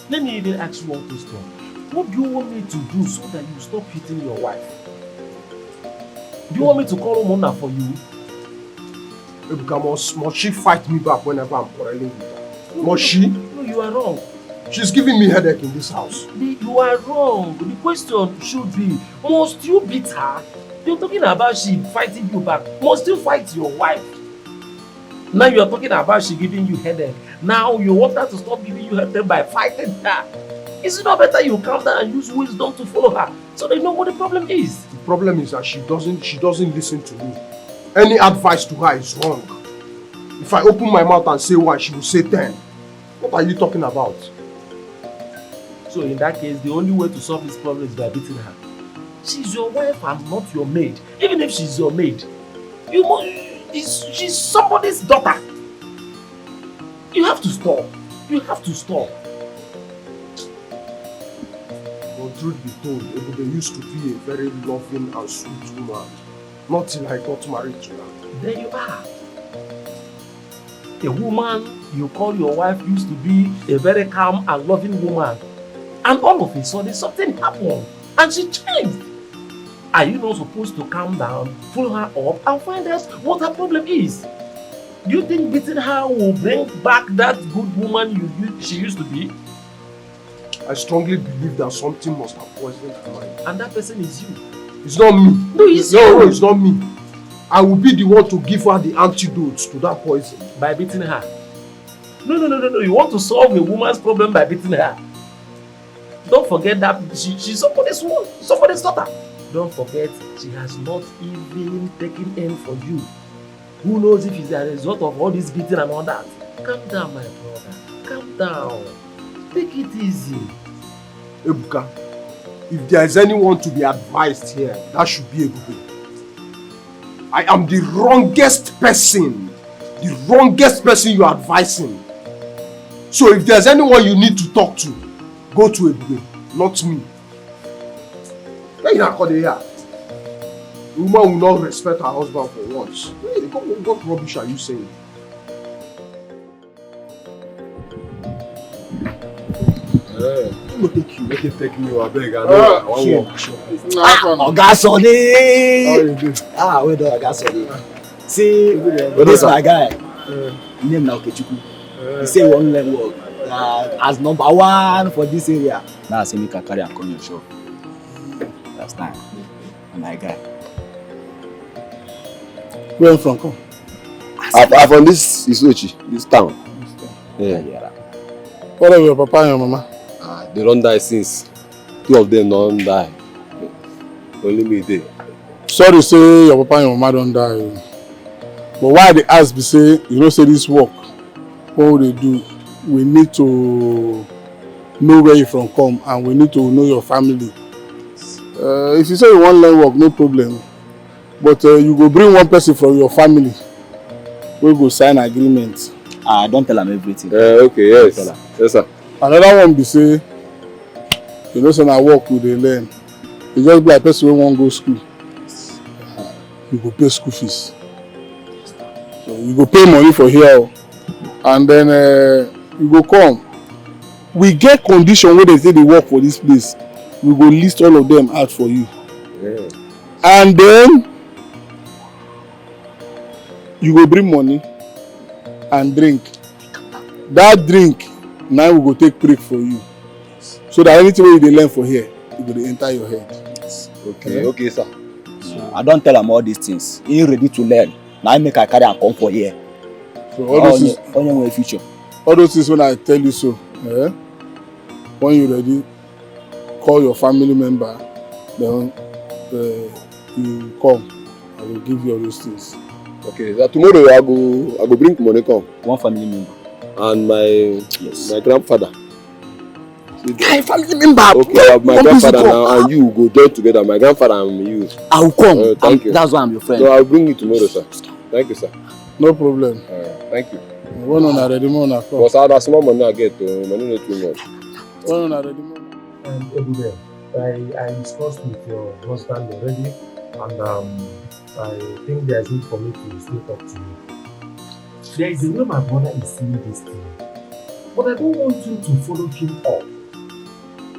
Let me even ask you one question. What do you want me to do so that you stop hitting your wife? Do you want me to call Mona for you? Must she fight me back whenever I'm quarreling with her? Must she? No, you are wrong. She's giving me headache in this house. You are wrong. The question should be, must you beat her? You're talking about she fighting you back. Must you fight your wife? Now you are talking about she giving you headache. Now you want her to stop giving you headache by fighting her. Is it not better you calm down and use wisdom to follow her so they know what the problem is? The problem is that she doesn't listen to me. Any advice to her is wrong. If I open my mouth and say 1, she will say 10. What are you talking about? So in that case, the only way to solve this problem is by beating her. She's your wife and not your maid. Even if she's your maid, she's somebody's daughter. You have to stop. You have to stop. Well, truth be told, Ebube used to be a very loving and sweet woman. Not till I got married to her. There you are. A woman you call your wife used to be a very calm and loving woman. And all of a sudden something happened and she changed. Are you not supposed to calm down, follow her up and find out what her problem is? Do you think beating her will bring back that good woman she used to be? I strongly believe that something must have poisoned her mind. And that person is you. It's not me. No, it's you. No, it's not me. I will be the one to give her the antidotes to that poison. By beating her? No. You want to solve a woman's problem by beating her. Don't forget that she's somebody's daughter. Don't forget, she has not even taken in for you. Who knows if it's a result of all this beating and all that? Calm down, my brother. Calm down. Take it easy. Ebuka, if there is anyone to be advised here, that should be Ebuka. I am the wrongest person. The wrongest person you are advising. So if there's anyone you need to talk to, go to Ebuka, not me. The woman will not respect her husband for once. What rubbish are you saying? Take me, I beg. I know. Oga Sonny! Well done, Oga Sonny. See, this my guy. Name na Okechukwu. He say he wan learn work. As number one for this area. Now I say make I carry am come your shop. That's time. And my guy. Where you from come? I'm from this Isochi, this town. Yeah. What are your papa and your mama? They don't die since. Two of them don't die. Only me there. Sorry say your papa and your mama don't die. But why they ask be say, you know say this work, what they do, we need to know where you from come and we need to know your family. If you say you want learn work, no problem. But you go bring one person from your family. We go sign agreement. Don't tell him everything. Okay, yes. Yes, sir. Another one be say, you know say na work we dey learn. You just be like person wey wan go school. You go pay school fees. So you go pay money for here and then you go come. We get condition wey dey say dey work for this place. We go list all of them out for you. Yeah. And then you go bring money and drink. That drink now we go take break for you. So that anything wey you dey learn for here, e go dey enter your head. Okay, okay, sir. I don't tell him all these things. He ready to learn. Now I make I carry and come for here. So all those things, future. All those things when I tell you so, when you ready, call your family member, then you come. I will give you all those things. Okay, so tomorrow I go bring money come. One family member. And my grandfather. My family member. Okay, my grandfather now and you go join together. My grandfather and you. I will come. Thank you. That's why I'm your friend. So I'll bring you tomorrow, sir. Thank you, sir. No problem. Thank you. When on ready, man, I come. Because I have small money I get, money not too much. When on ready, man. I discussed with your husband already, and I think there's need for me to still talk to you. There is a way my brother is seeing this thing, but I don't want you to follow him up.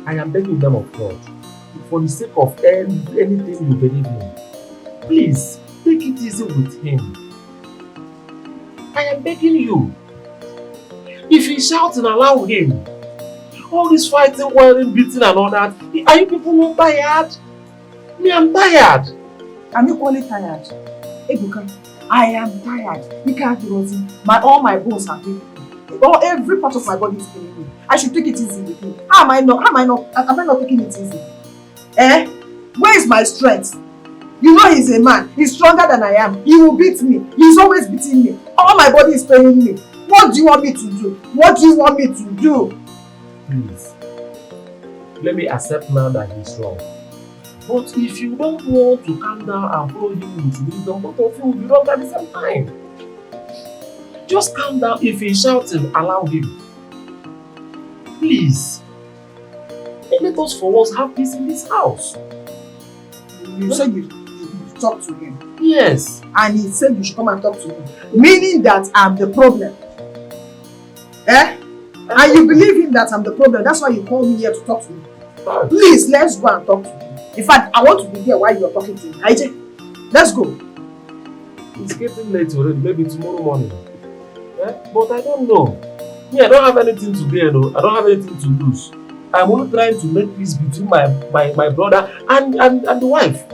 I am begging them of God, for the sake of anything you believe in, please take it easy with him. I am begging you. If he shouts and allow him, all this fighting, whirling, beating and all that, are you people not tired? Me, I'm tired. I'm equally tired. Ebuka, I am tired. You can't do it. All my bones are painful. Every part of my body is paining me. I should take it easy with me. Am I not taking it easy? Where is my strength? You know he's a man. He's stronger than I am. He will beat me. He's always beating me. All my body is paining me. What do you want me to do? What do you want me to do? Please, let me accept now that he's wrong. But if you don't want to calm down and follow him with wisdom, both of you will be wrong at the same time. Just calm down. If he's shouting, allow him. Please. Let us for once have peace in this house. You said you talk to him. Yes. And he said you should come and talk to him. Meaning that I'm the problem. And you believe him that I'm the problem. That's why you called me here to talk to me. Please, let's go and talk to him. In fact, I want to be here while you're talking to him. IJ, let's go. It's getting late already. Maybe tomorrow morning. But I don't know. Me, I don't have anything to gain. I don't have anything to lose. I'm only trying to make peace between my brother and the wife.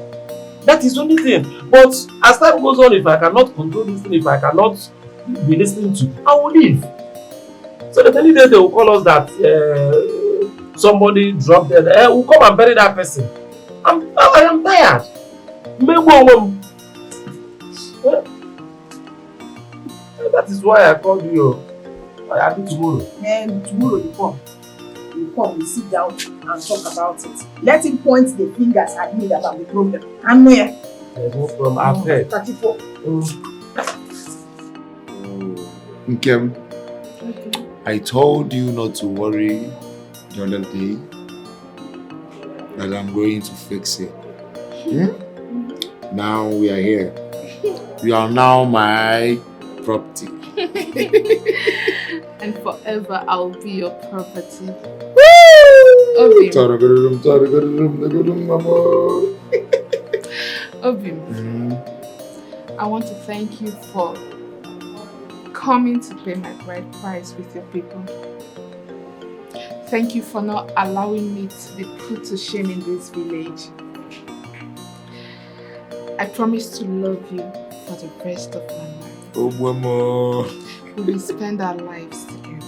That is the only thing. But as time goes on, if I cannot control this thing, if I cannot be listening to, I will leave. So that any day they will call us that somebody dropped dead. We'll come and bury that person. I am tired. That is why I called you. I do tomorrow. And tomorrow you come. You come, we sit down and talk about it. Let him point the fingers at me that I'm the problem. I'm where? There's no problem. I've heard. 34. Nkem, I told you not to worry the other day that I'm going to fix it. Now we are here. You are now my property. And forever I'll be your property. Obim, I want to thank you for coming to pay my bride price with your people. Thank you for not allowing me to be put to shame in this village. I promise to love you for the rest of my life. Oh, mama. We will spend our lives together.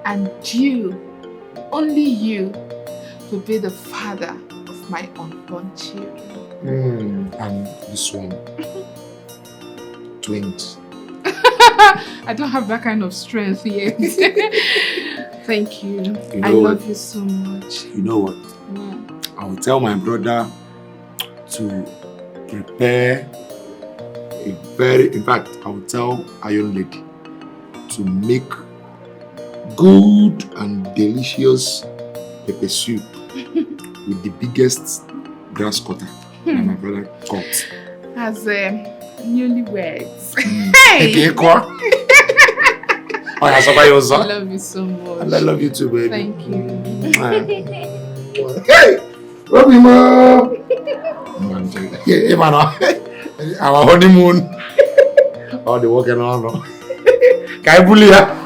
And you, only you, will be the father of my unborn children. And this one. Twins. I don't have that kind of strength yet. Thank you. You know I love what? you so much. You know what? I will tell my brother to prepare in fact, I will tell Iron Lady to make good and delicious pepper soup with the biggest grass cutter that my brother caught. As newlyweds. Hey! I love you so much. And I love you too, baby. Thank you. Hey! Love you, Mom! Hey, man, our honeymoon. All the walking on. Can I bully ya?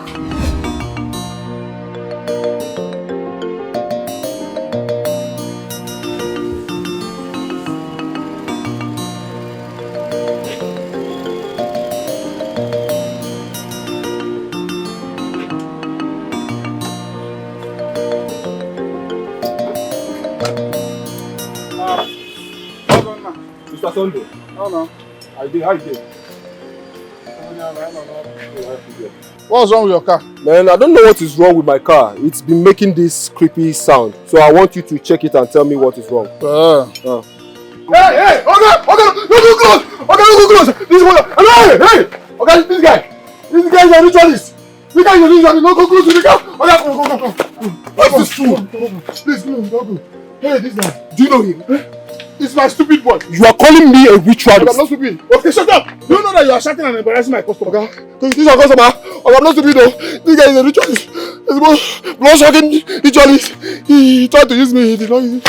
Mr. Sunday. Oh no. How you doing? What's wrong with your car? Man, I don't know what is wrong with my car. It's been making this creepy sound. So I want you to check it and tell me what is wrong. Hey! Okay! Don't go close! Okay, don't go close! This one! Hey! Okay, this guy! This guy is a ritualist! This guy is a ritualist! Don't go close to the car! Okay, go! What's this fool? Please, don't go. Hey, this guy. Do you know him? It's my stupid boy. You are calling me a ritualist? I'm not stupid. Okay, shut up! Do you know that you are shouting and embarrassing my customer? Okay? This is your customer. Okay, I'm not stupid though. This guy is a ritualist. He's a blood-sucking ritualist. He tried to use me. He did not use me.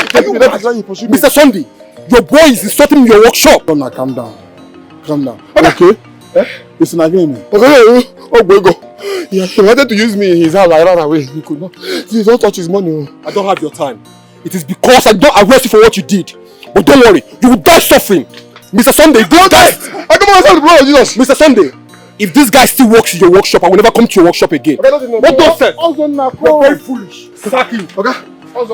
Mr. Sunday, your boy is insulting your workshop. Now, calm down. Calm down. Okay? It's an agreement. Okay, oh boy, go. Yeah, he wanted to use me in his house. I ran away. He could not. Please don't touch his money. I don't have your time. It is because I don't arrest you for what you did. But don't worry, you will die suffering. Mr. Sunday, don't die. I come myself, bro, Jesus. Mr. Sunday, if this guy still works in your workshop, I will never come to your workshop again. Okay, what nonsense? You're very foolish. Sack him. Okay? Okay,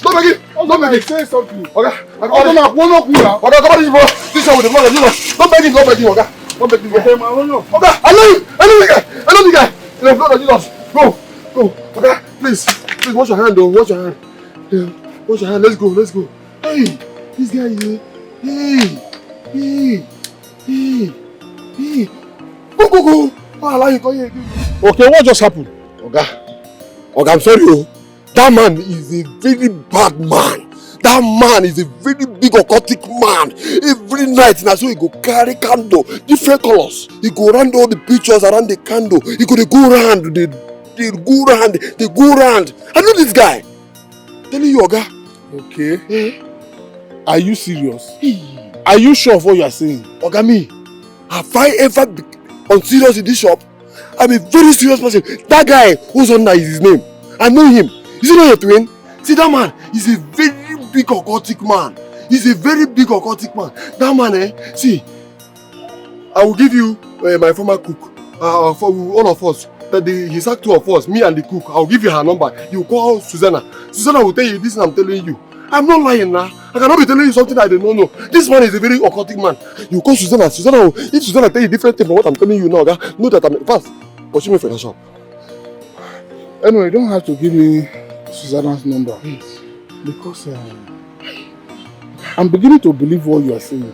don't make it. Don't make it. Say something. Okay? One up, Okay, come on, this bro. This one with the blood of Jesus. Don't make it, okay? Don't make it, okay, man, okay, I know you. I know the guy. I know the guy. In the blood of Jesus. Go. Okay? Please, wash your hand, though. Wash your hand. Yeah. Wash your hand. Let's go. Hey, this guy is Hey. Go. I allow you go here. Okay, what just happened? Okay, I'm sorry. That man is a very bad man. That man is a very big occultic man. Every night, now so he go carry candle, different colors. He go around all the pictures around the candle. He go round. They go round. I know this guy. Telling you, Oga. Okay. Are you serious? Are you sure of what you are saying? Oga, me, have I ever been unserious in this shop? I'm a very serious person. That guy who's on that is his name. I know him. Is he not your twin? See, that man is a very big occultic man. That man, see, I will give you my former cook. For one of us. He sacked two of us, me and the cook. I will give you her number. You call Susanna. Susanna will tell you this, and I'm telling you. I'm not lying now. I cannot be telling you something I don't know. This man is a very occultic man. You call Susanna. If Susanna tell you different thing from what I'm telling you now, know that I'm fast. Pursue me for the shop. Anyway, you don't have to give me Susanna's number. Yes. Because I'm beginning to believe what you are saying.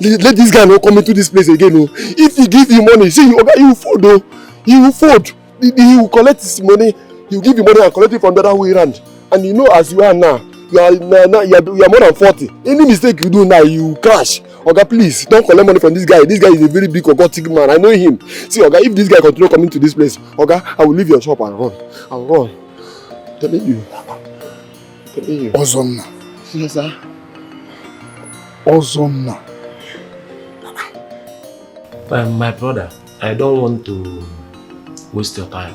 Let this guy not come into this place again. No. If he give you money, see, he will fold though. He will fold. He will collect his money. He will give you money and collect it from the other way around. And you know, as you are now, you are more than 40. Any mistake you do now, you will crash. Oga, please don't collect money from this guy. This guy is a very big occultic man. I know him. See, Oga, if this guy continue coming to this place, Oga, I will leave your shop and run. I'll run. Telling you. Ozonna. Yes, sir. Ozonna. My brother, I don't want to waste your time.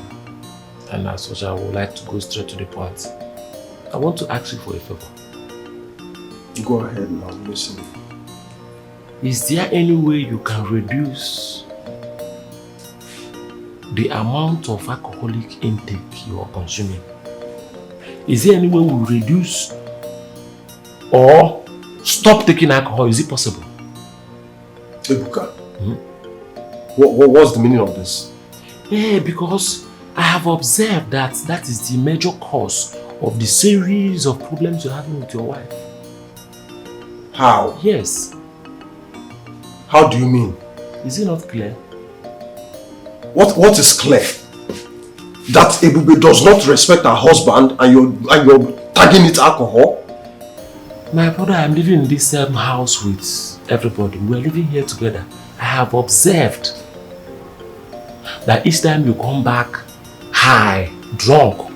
And as such, I would like to go straight to the point. I want to ask you for a favor. Go ahead now, listen. Is there any way you can reduce the amount of alcoholic intake you are consuming? Is there any way we reduce or stop taking alcohol? Is it possible? Ebuka, what's the meaning of this? Yeah, because I have observed that that is the major cause of the series of problems you're having with your wife. How? Yes. How do you mean? Is it not clear? What is clear? That Ebube does not respect her husband and you're tagging it alcohol? My brother, I'm living in this same house with everybody. We're living here together. I have observed that each time you come back high, drunk,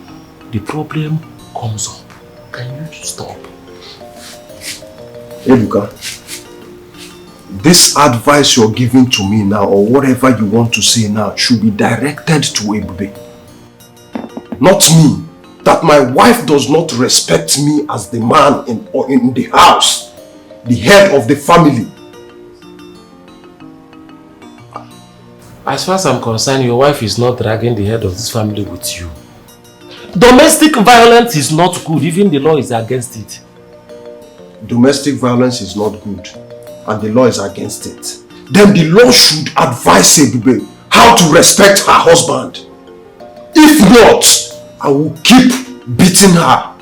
the problem comes up. Can you stop? Ebuka, this advice you're giving to me now, or whatever you want to say now, should be directed to Ebube. Not me. That my wife does not respect me as the man in the house, the head of the family. As far as I'm concerned, your wife is not dragging the head of this family with you. Domestic violence is not good. Even the law is against it. Domestic violence is not good, and the law is against it. Then the law should advise Ebube how to respect her husband. If not, I will keep beating her.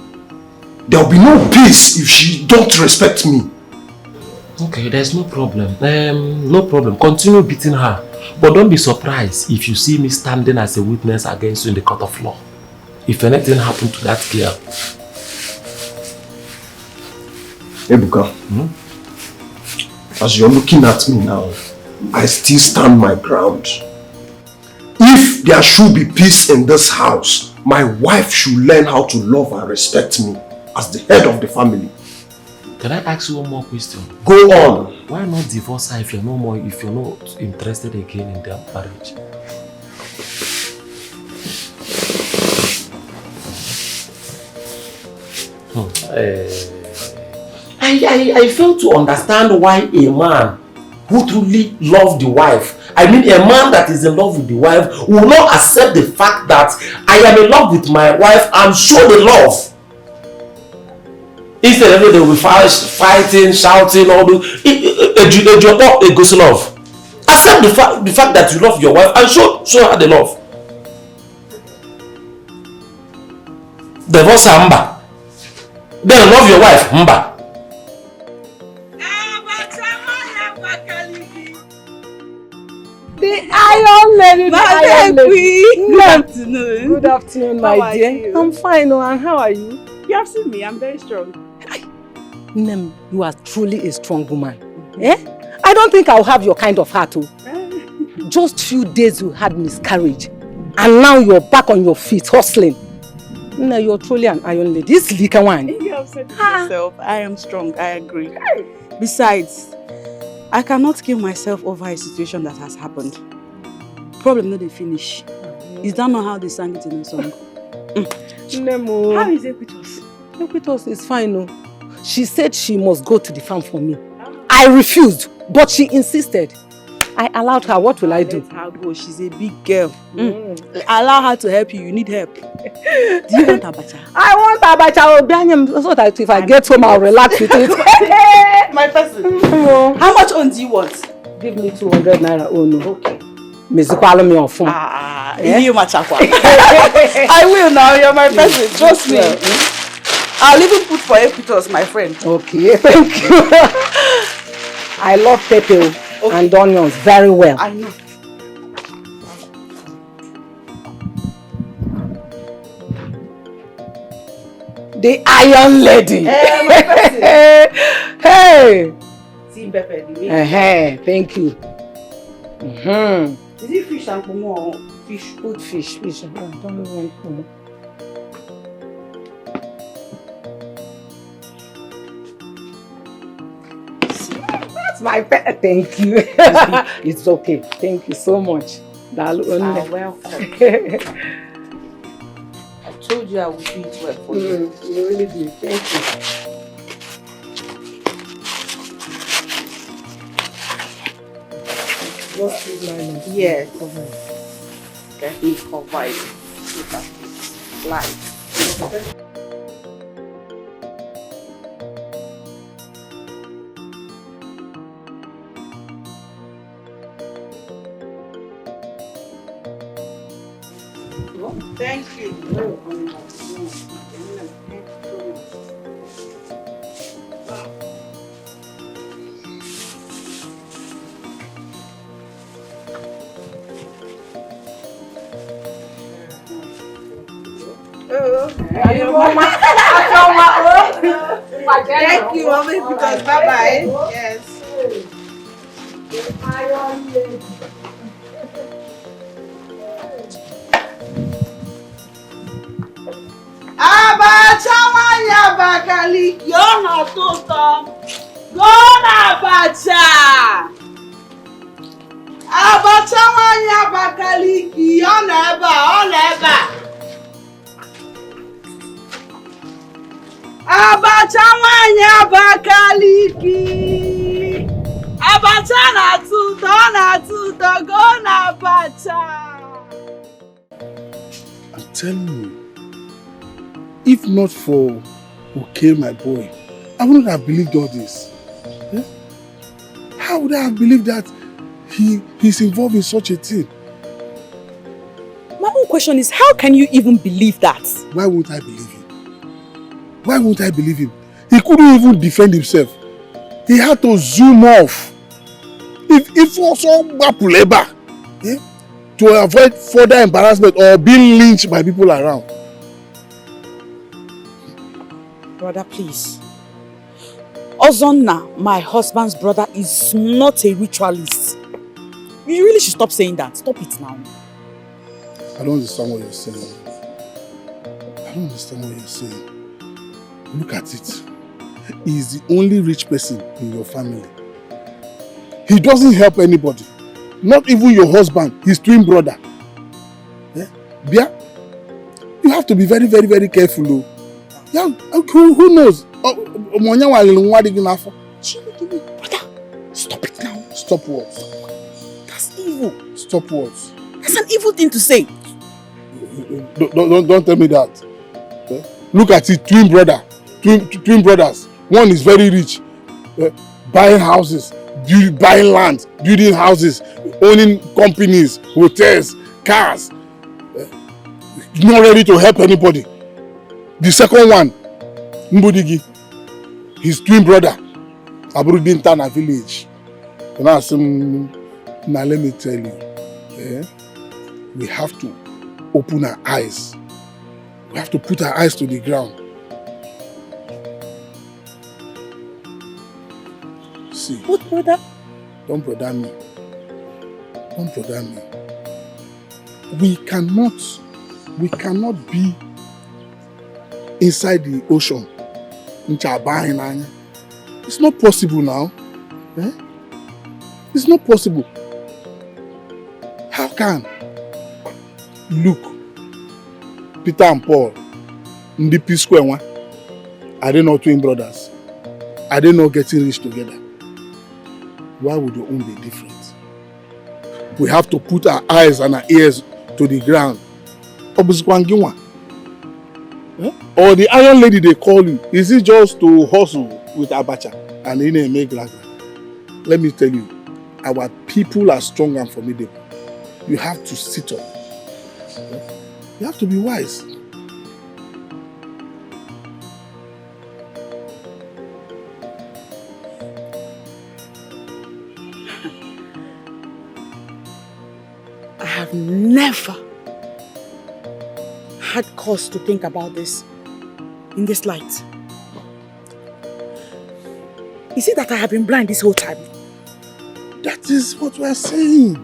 There will be no peace if she don't respect me. Okay, there's no problem. No problem. Continue beating her. But don't be surprised if you see me standing as a witness against you in the court of law. If anything happened to that girl. Ebuka, as you're looking at me now, I still stand my ground. If there should be peace in this house, my wife should learn how to love and respect me as the head of the family. Can I ask you one more question? Go on. Why not divorce her if you're not interested again in their marriage? I fail to understand why a man who truly loves the wife, I mean a man that is in love with the wife, will not accept the fact that I am in love with my wife and show the love. Instead of they will be fighting, shouting, all those. It goes love. Accept the fact that you love your wife and show her the love. Divorce her, mba. Then love your wife, mba. The Iron Lady, the Iron Lady. Good afternoon. Good afternoon, my dear. You? I'm fine, and how are you? You have seen me, I'm very strong. Nem, you are truly a strong woman. Eh? I don't think I'll have your kind of heart. Just few days you had miscarriage, and now you're back on your feet hustling. No, you're truly an Iron Lady. This is the one. You have said it yourself. I am strong, I agree. Besides, I cannot kill myself over a situation that has happened. Problem not they finish. Is that not how they sang it in the song? Nemo. How is Equitos? Equitos is fine. No. She said she must go to the farm for me. I refused, but she insisted. I allowed her. What will I do? Let her go. She's a big girl. Allow her to help you. You need help. Do you want abacha? I want abacha. So that if I get home, I'll relax with it. My person. How much on do you want? Give me 200 naira. Oh no. Okay. Mizipalo me on phone. You machakwa. I will now. You're my person. Trust me. I'll even put for Equitos, my friend. Okay, thank you. I love pepper and onions very well. I know. The Iron Lady. My person. Hey. See pepper. Hey, thank you. Is it fish and pomo or fish? Good fish. I don't want pomo. That's my pet. Thank you. It's okay. Thank you so much. Welcome. I told you I would do it well for you. You really do. Thank you. Just use my name. Yes. Okay. He provides. Look at this. Light. Thank you. Thank you, Mommy, because bye-bye. Yes. Abacha nwanyị Abakaliki, ọ na-atọ ụtọ. Gọọ Abacha. Abacha nwanyị Abakaliki, ọ nọ ebe a, ọ nọ ebe a. Abacha nwanyị Abakaliki. Abacha na-atọ ụtọ, ọ na-atọ ụtọ. Gọọ Abacha. I'm telling you, if not for okay, my boy, I wouldn't have believed all this. Yeah? How would I have believed that he's involved in such a thing? My own question is, how can you even believe that? Why won't I believe him? Why won't I believe him? He couldn't even defend himself. He had to zoom off. If also Mapuleba, to avoid further embarrassment or being lynched by people around. Brother, please. Ozonna, my husband's brother, is not a ritualist. You really should stop saying that. Stop it now. I don't understand what you're saying. I don't understand what you're saying. Look at it. He's the only rich person in your family. He doesn't help anybody. Not even your husband, his twin brother. Bia, you have to be very, very, very careful, though. Yeah, who knows? Brother, stop it now. Stop what? That's evil. Stop what? That's an evil thing to say. Don't tell me that. Look at it, twin brothers. One is very rich, buying houses, buying land, building houses, owning companies, hotels, cars, not ready to help anybody. The second one, Mbudigi, his twin brother, Abrudintana village. Now let me tell you, we have to open our eyes. We have to put our eyes to the ground. See. What, brother? Don't brother me. Don't brother me. We cannot be inside the ocean. It's not possible now. It's not possible. How can? Look, Peter and Paul, in the P Square one, are they not twin brothers? Are they not getting rich together? Why would your own be different? We have to put our eyes and our ears to the ground. Or the iron lady they call you, is it just to hustle with abacha and in make like that? Let me tell you, our people are strong and formidable. You have to sit up. You have to be wise. I have never had cause to think about this in this light. Is it that I have been blind this whole time? That is what we are saying.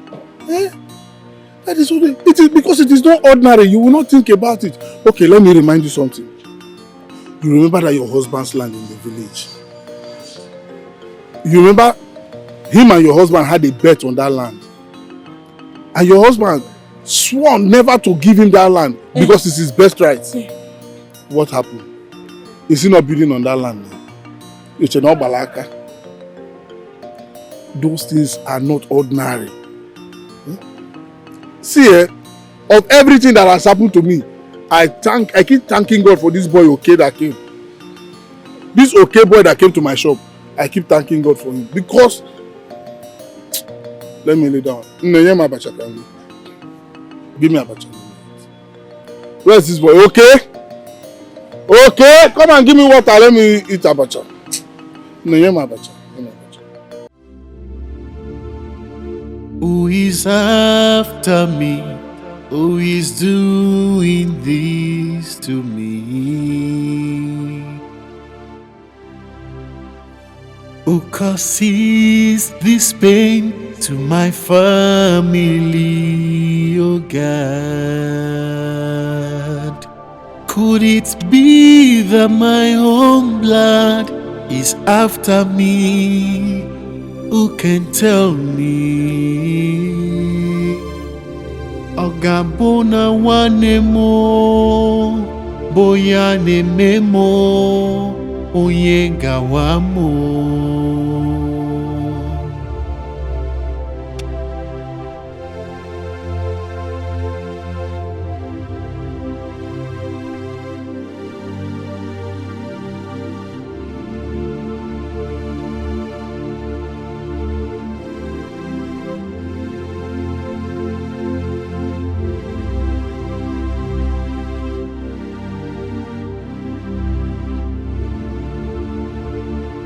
That is what it is, because it is not ordinary. You will not think about it. Okay, let me remind you something. You remember that your husband's land in the village. You remember him and your husband had a bet on that land. And your husband swore never to give him that land because it's his best right. What happened? Is he not building on that land now? It's not balaka. Those things are not ordinary. See, of everything that has happened to me, I keep thanking God for this boy okay that came. This okay boy that came to my shop, I keep thanking God for him because let me lay down. Give me abacha. Where's this boy? Okay? Okay, come and give me water. Let me eat abacha. Who is after me? Who is doing this to me? Who causes this pain to my family, oh God? Could it be that my own blood is after me? Who can tell me? Ogabona wanemo, boya nememo, oyenga wamo.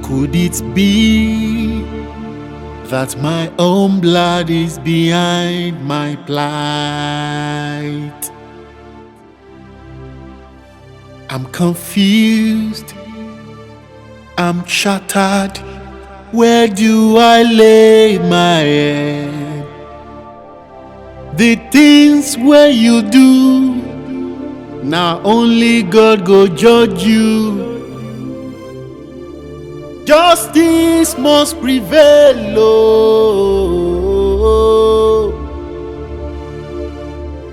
Could it be that my own blood is behind my plight? I'm confused, I'm shattered. Where do I lay my head? The things where you do, now only God go judge you. Justice must prevail, oh.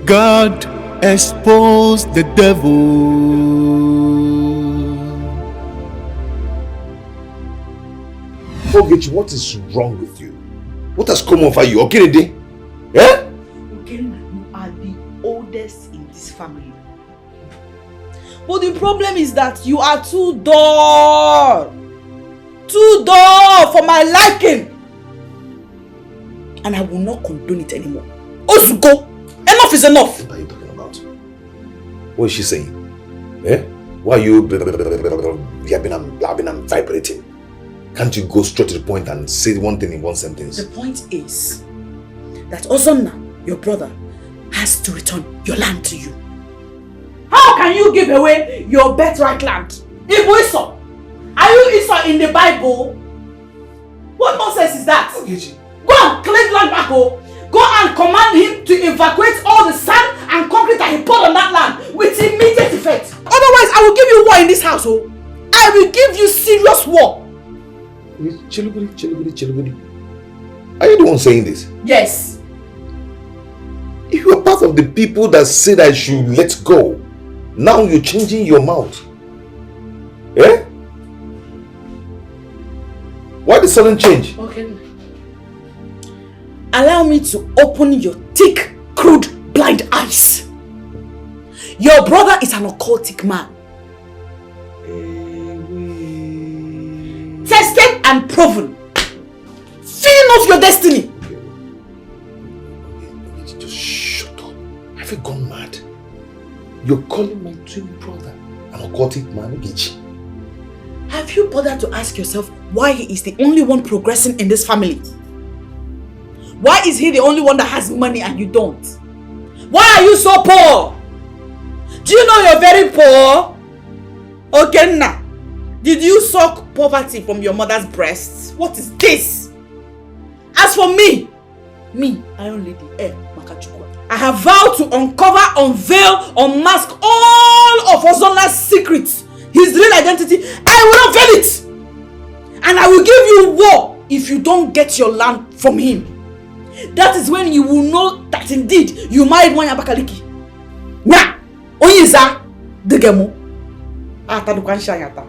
God expose the devil. Ogechi, what is wrong with you? What has come over you? Okenede? Eh? Okenna, you are the oldest in this family. But the problem is that you are too dull. Too dull for my liking. And I will not condone it anymore. Wazico, enough is enough. What are you talking about? What is she saying? Eh? Why are you yapping and blabbing and vibrating? Can't you go straight to the point and say one thing in one sentence? The point is that Ozonna, your brother, has to return your land to you. How can you give away your birthright land? Ibu Esau, are you Esau in the Bible? What nonsense is that? Ogechi. Go and claim land back, oh. Go and command him to evacuate all the sand and concrete that he poured on that land with immediate effect. Otherwise, I will give you war in this house, oh. I will give you serious war. Chilugudi. Are you the one saying this? Yes. You are part of the people that said I should let go. Now you're changing your mouth. Eh? Why the sudden change? Okay. Allow me to open your thick, crude, blind eyes. Your brother is an occultic man. Tested and proven. Fear not your destiny. Just shut up. Have you gone mad? You're calling my twin brother an occultic man, Ogechi. Have you bothered to ask yourself why he is the only one progressing in this family? Why is he the only one that has money and you don't? Why are you so poor? Do you know you're very poor? Okenna, did you suck poverty from your mother's breasts? What is this? As for me, Iron Lady Makachukwu, I have vowed to uncover, unveil, unmask all of Ozonna's secrets, his real identity. I will unveil it, and I will give you war if you don't get your land from him, that is when you will know that indeed you married one Abakaliki. Nya! Onyiza! Degemo! Ta dukwan shayata.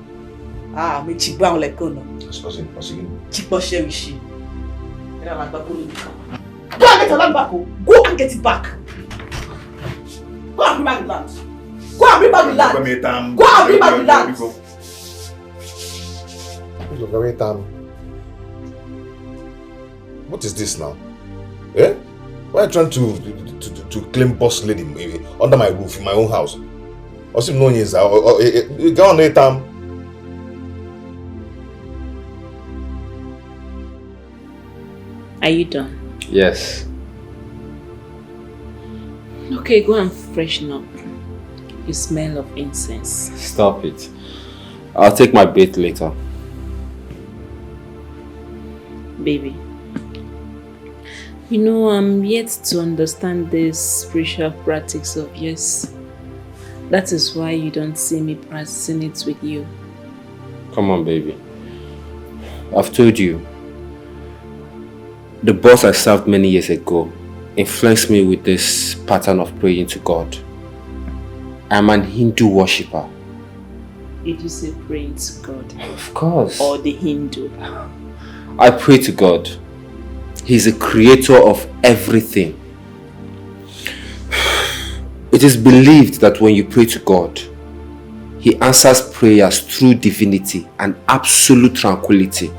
Me chigba on lekono. Chigba sherishi. Go and get your land back. Go and get it back. Go and bring back the land. Go and bring back the land. Go and bring back the land. What is this now? Eh? Why are you trying to claim boss lady under my roof in my own house? Or some no news? Go on, Etam. Are you done? Yes. Okay, go and freshen up. You smell of incense. Stop it. I'll take my bath later. Baby, you know, I'm yet to understand this spiritual practice of yours. That is why you don't see me practicing it with you. Come on, baby. I've told you. The boss I served many years ago influenced me with this pattern of praying to God. I'm an Hindu worshipper. Did you say praying to God? Of course. Or the Hindu? I pray to God. He's the creator of everything. It is believed that when you pray to God, He answers prayers through divinity and absolute tranquility.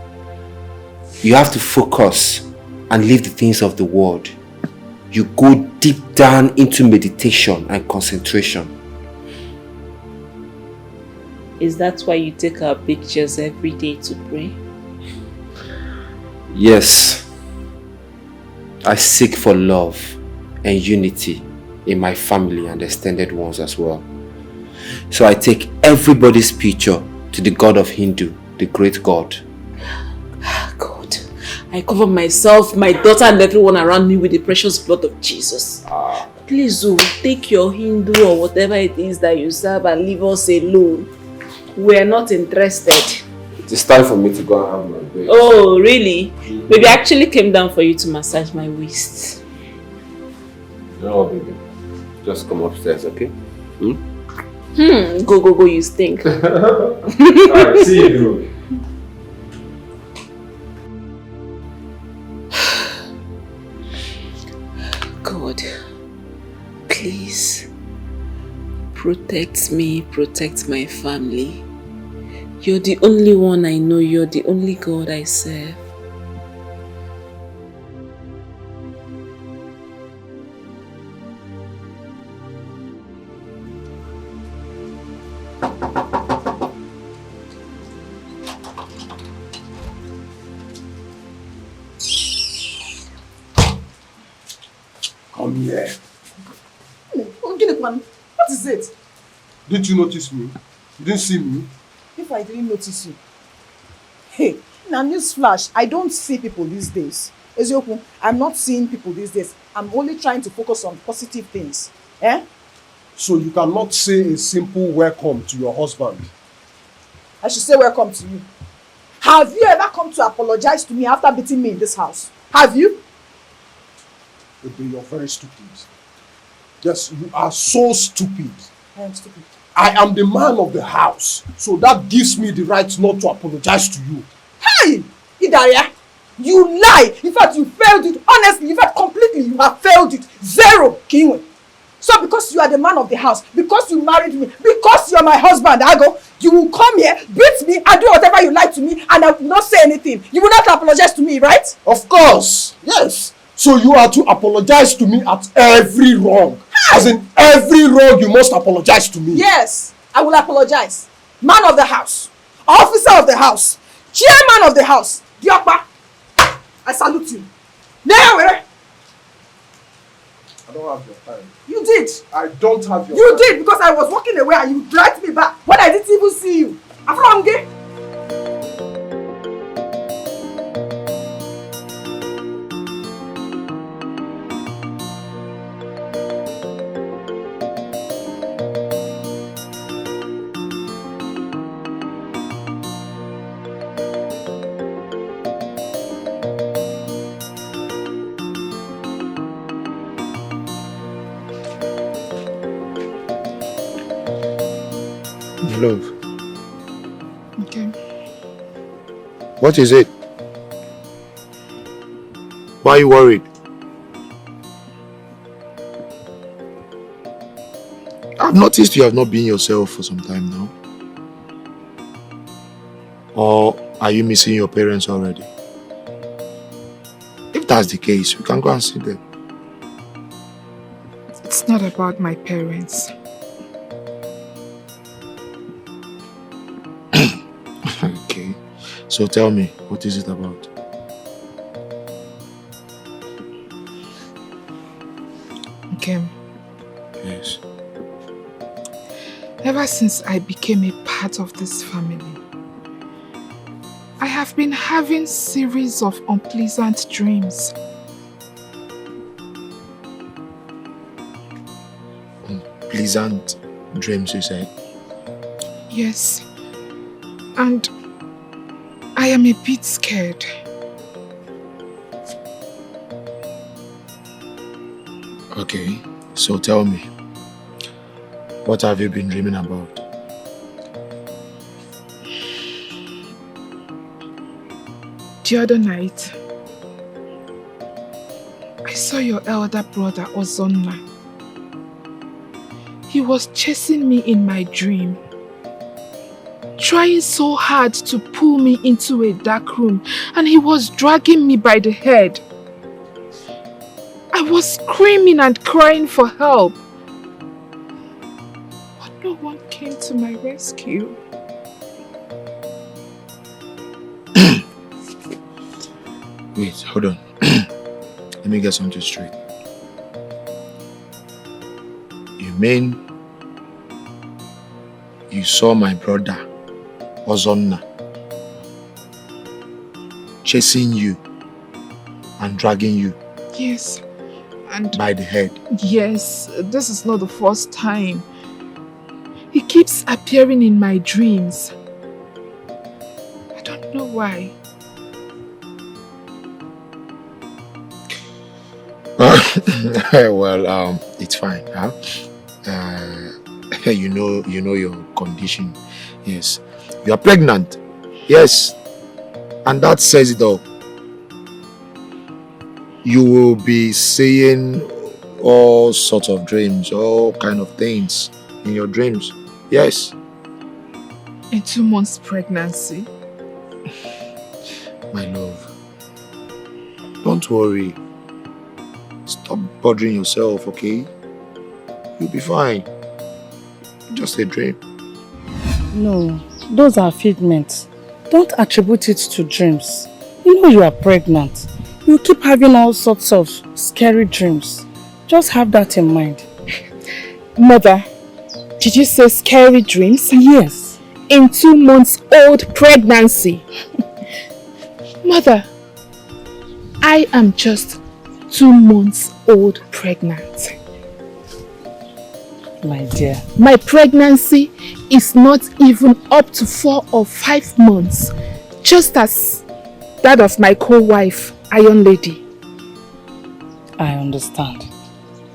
You have to focus and leave the things of the world. You go deep down into meditation and concentration. Is that why you take our pictures every day to pray? Yes. I seek for love and unity in my family and extended ones as well. So I take everybody's picture to the God of Hindu, the great God. God, I cover myself, my daughter and everyone around me with the precious blood of Jesus. Please, take your Hindu or whatever it is that you serve and leave us alone. We're not interested. It's time for me to go and have my break. Oh, really? Maybe I actually came down for you to massage my waist. No, baby. Just come upstairs, okay? Go, you stink. Alright, see you. God, please protect me, protect my family. You're the only one I know, you're the only God I serve. Come here. What is it? Didn't you notice me? You didn't see me? If I didn't notice you. Hey, now newsflash, I don't see people these days. Ezioku, I'm not seeing people these days. I'm only trying to focus on positive things. Eh? So you cannot say a simple welcome to your husband? I should say welcome to you. Have you ever come to apologize to me after beating me in this house? Have you? Baby, you're very stupid. Yes, you are so stupid. I am stupid. I am the man of the house, so that gives me the right not to apologize to you. Hey! Idaria! You lie! In fact, you failed it. Honestly, in fact, completely, you have failed it. Zero, Kinwe. So because you are the man of the house, because you married me, because you're my husband, Ago, you will come here, beat me, and do whatever you like to me, and I will not say anything. You will not apologize to me, right? Of course, yes. So you are to apologize to me at every wrong. As in every wrong, you must apologize to me. Yes, I will apologize. Man of the house, officer of the house, chairman of the house, Diokpa, I salute you. Now, I don't have your time. you did. I don't have your You time. did because I was walking away and you dragged me back when I didn't even see you. Afronge. love. Okay. What is it? Why are you worried? I've noticed you have not been yourself for some time now. Or are you missing your parents already? If that's the case, we can go and see them. It's not about my parents. Okay. So tell me, what is it about? Okay. Yes. Ever since I became a part of this family, I have been having series of unpleasant dreams. Pleasant dreams, you say? Yes. And I am a bit scared. Okay, so tell me, what have you been dreaming about? The other night, I saw your elder brother Ozonna. He was chasing me in my dream, trying so hard to pull me into a dark room, and he was dragging me by the head. I was screaming and crying for help, but no one came to my rescue. Wait, hold on. Let me get something straight. You mean you saw my brother, Ozonna, chasing you and dragging you? Yes, and by the head? Yes, this is not the first time. He keeps appearing in my dreams. I don't know why. Well, it's fine, huh? You know your condition. Yes, you are pregnant. Yes, and that says it all. You will be seeing all sorts of dreams, all kind of things in your dreams. Yes. A 2 months pregnancy. My love, don't worry. Stop bothering yourself, okay? You'll be fine. Just a dream. No, those are figments. Don't attribute it to dreams. You know you are pregnant. You keep having all sorts of scary dreams. Just have that in mind. Mother, did you say scary dreams? Yes. In 2 months old pregnancy. Mother, I am just 2 months old pregnant. My dear. My pregnancy is not even up to 4 or 5 months, just as that of my co-wife, Iron Lady. I understand.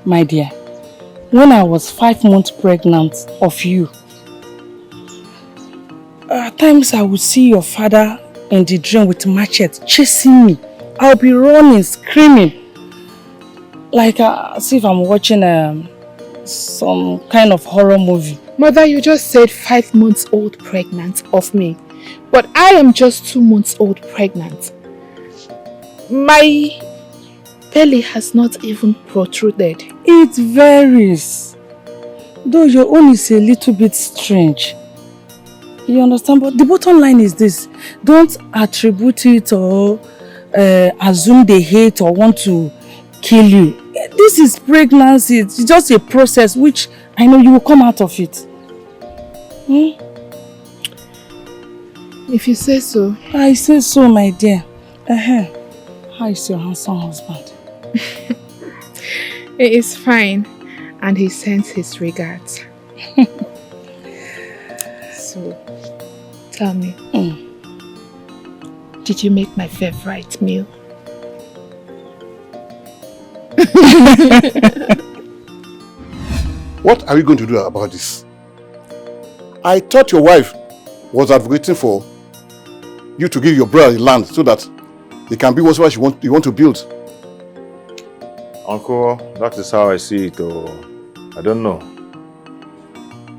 My dear, when I was 5 months pregnant of you, at times I would see your father in the dream with machete chasing me. I'll be running, screaming. Like as if I'm watching some kind of horror movie. Mother, you just said 5 months old pregnant of me. But I am just 2 months old pregnant. My belly has not even protruded. It varies. Though your own is a little bit strange. You understand? But the bottom line is this. Don't attribute it or assume they hate or want to kill you. This is pregnancy. It's just a process which I know you will come out of it. If you say so. I say so, my dear. How is your handsome husband? He is fine, and he sends his regards. So, tell me, did you make my favorite meal? What are we going to do about this? I thought your wife was advocating for you to give your brother the land so that he can build whatever you want to build. Uncle, that is how I see it. I don't know.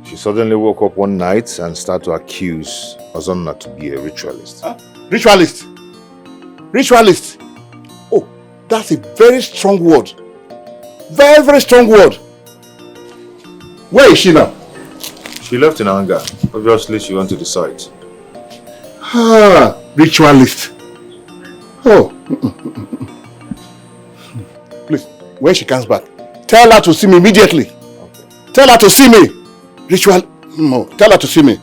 She suddenly woke up one night and started to accuse Ozonna to be a ritualist. Huh? Ritualist? Ritualist? Oh, that's a very strong word. Very, very strong word. Where is she now? She left in anger. Obviously, she went to the site. Ah, ritualist. Oh. Please, when she comes back, tell her to see me immediately. Okay. Tell her to see me. No, tell her to see me.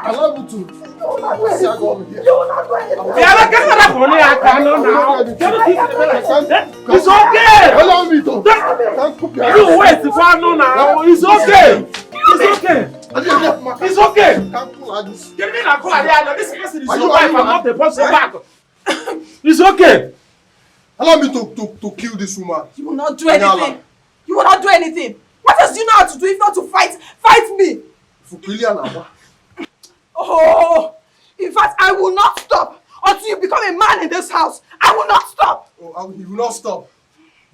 Allow me to. It's okay. Allow me to. You wait for no now. It's okay. It's okay. It's okay. Give me that call. This person is your wife. I'm not the person back. It's okay. Allow me to kill this woman. You will not do anything. You will not do anything. What else do you know how to do if not to fight me? Oh, in fact, I will not stop until you become a man in this house. I will not stop. Oh, you will not stop.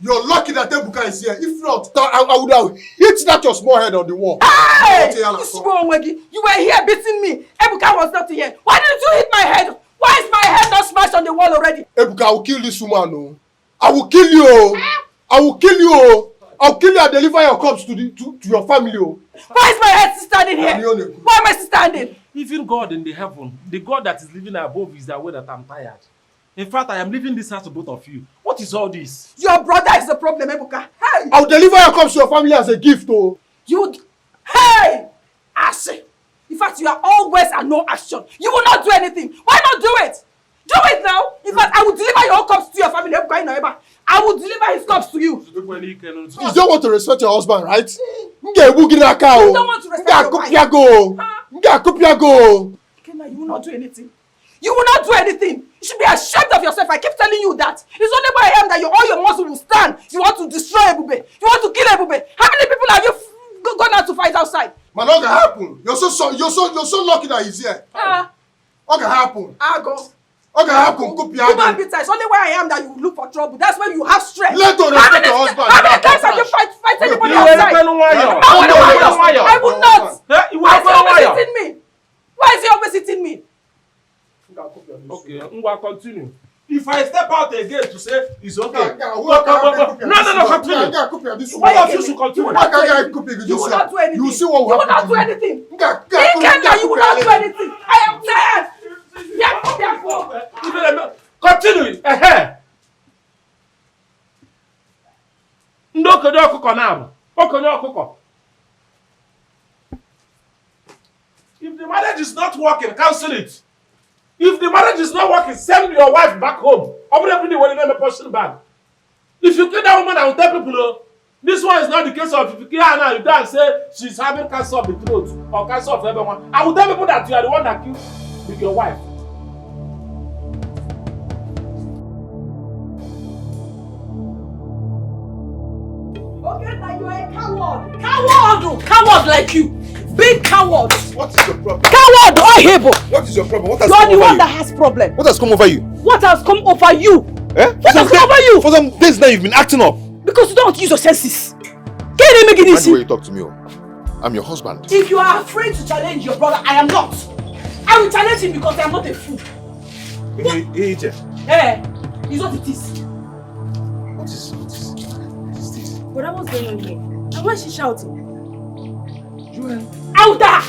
You're lucky that Ebuka is here. If not, I would have hit that your small head on the wall. Hey! You were here beating me. Ebuka was not here. Why didn't you hit my head? Why is my head not smashed on the wall already? Ebuka, I will kill this woman. No. I will kill you. I will kill you. I'll kill you and deliver your corpse to your family. Why is my head still standing here? Why am I still standing? Even God in the heaven, the God that is living above is aware that I'm tired. In fact, I am leaving this house to both of you. What is all this? Your brother is the problem, Ebuka. Hey! I'll deliver your corpse to your family as a gift. Hey! Ashi! In fact, you are all words and no action. You will not do anything. Why not do it? Do it now. In fact, I will deliver your corpse to your family. I will deliver his corpse to you. You don't want to respect your husband, right? You don't want to respect your wife. You will not do anything. You will not do anything. You should be ashamed of yourself. I keep telling you that. It's only by him that all your muscle will stand. You want to destroy Ebube. You want to kill Ebube. How many people have you gone out to fight outside? Man, what can happen? You're so lucky that he's here. What can happen? Okay, happen. Human beings, it's only where I am that you look for trouble. That's when you have strength. Let her respect your husband. How many times have you fight anybody outside? I will not. Why is he always hitting me? Why is he always hitting me? Okay, continue. If I step out again to say it's okay. No, continue. Why don't you continue? You will not do anything. You will not do anything. You will not do anything. I am tired. Continue. If the marriage is not working, cancel it. If the marriage is not working, send your wife back home. If you kill that woman, I will tell people, this one is not the case of if you kill her now, you go and say she's having cancer of the throat or cancer of everyone. I will tell people that you are the one that killed with your wife. Okay, now you are a coward. Coward like you. Big coward. What is your problem? Coward or Hebo. What is your problem? What has you are come the over one you? that has problem. What has come over you? What has come over you? What has come over you? For some days now you've been acting up. Because you don't use your senses. Mind the way you talk to me. I'm your husband. If you are afraid to challenge your brother, I am not. I will challenge him because I am not a fool. Hey, it's what it is. What is this? But what's going on here? And why is she shouting? Joel. Out there!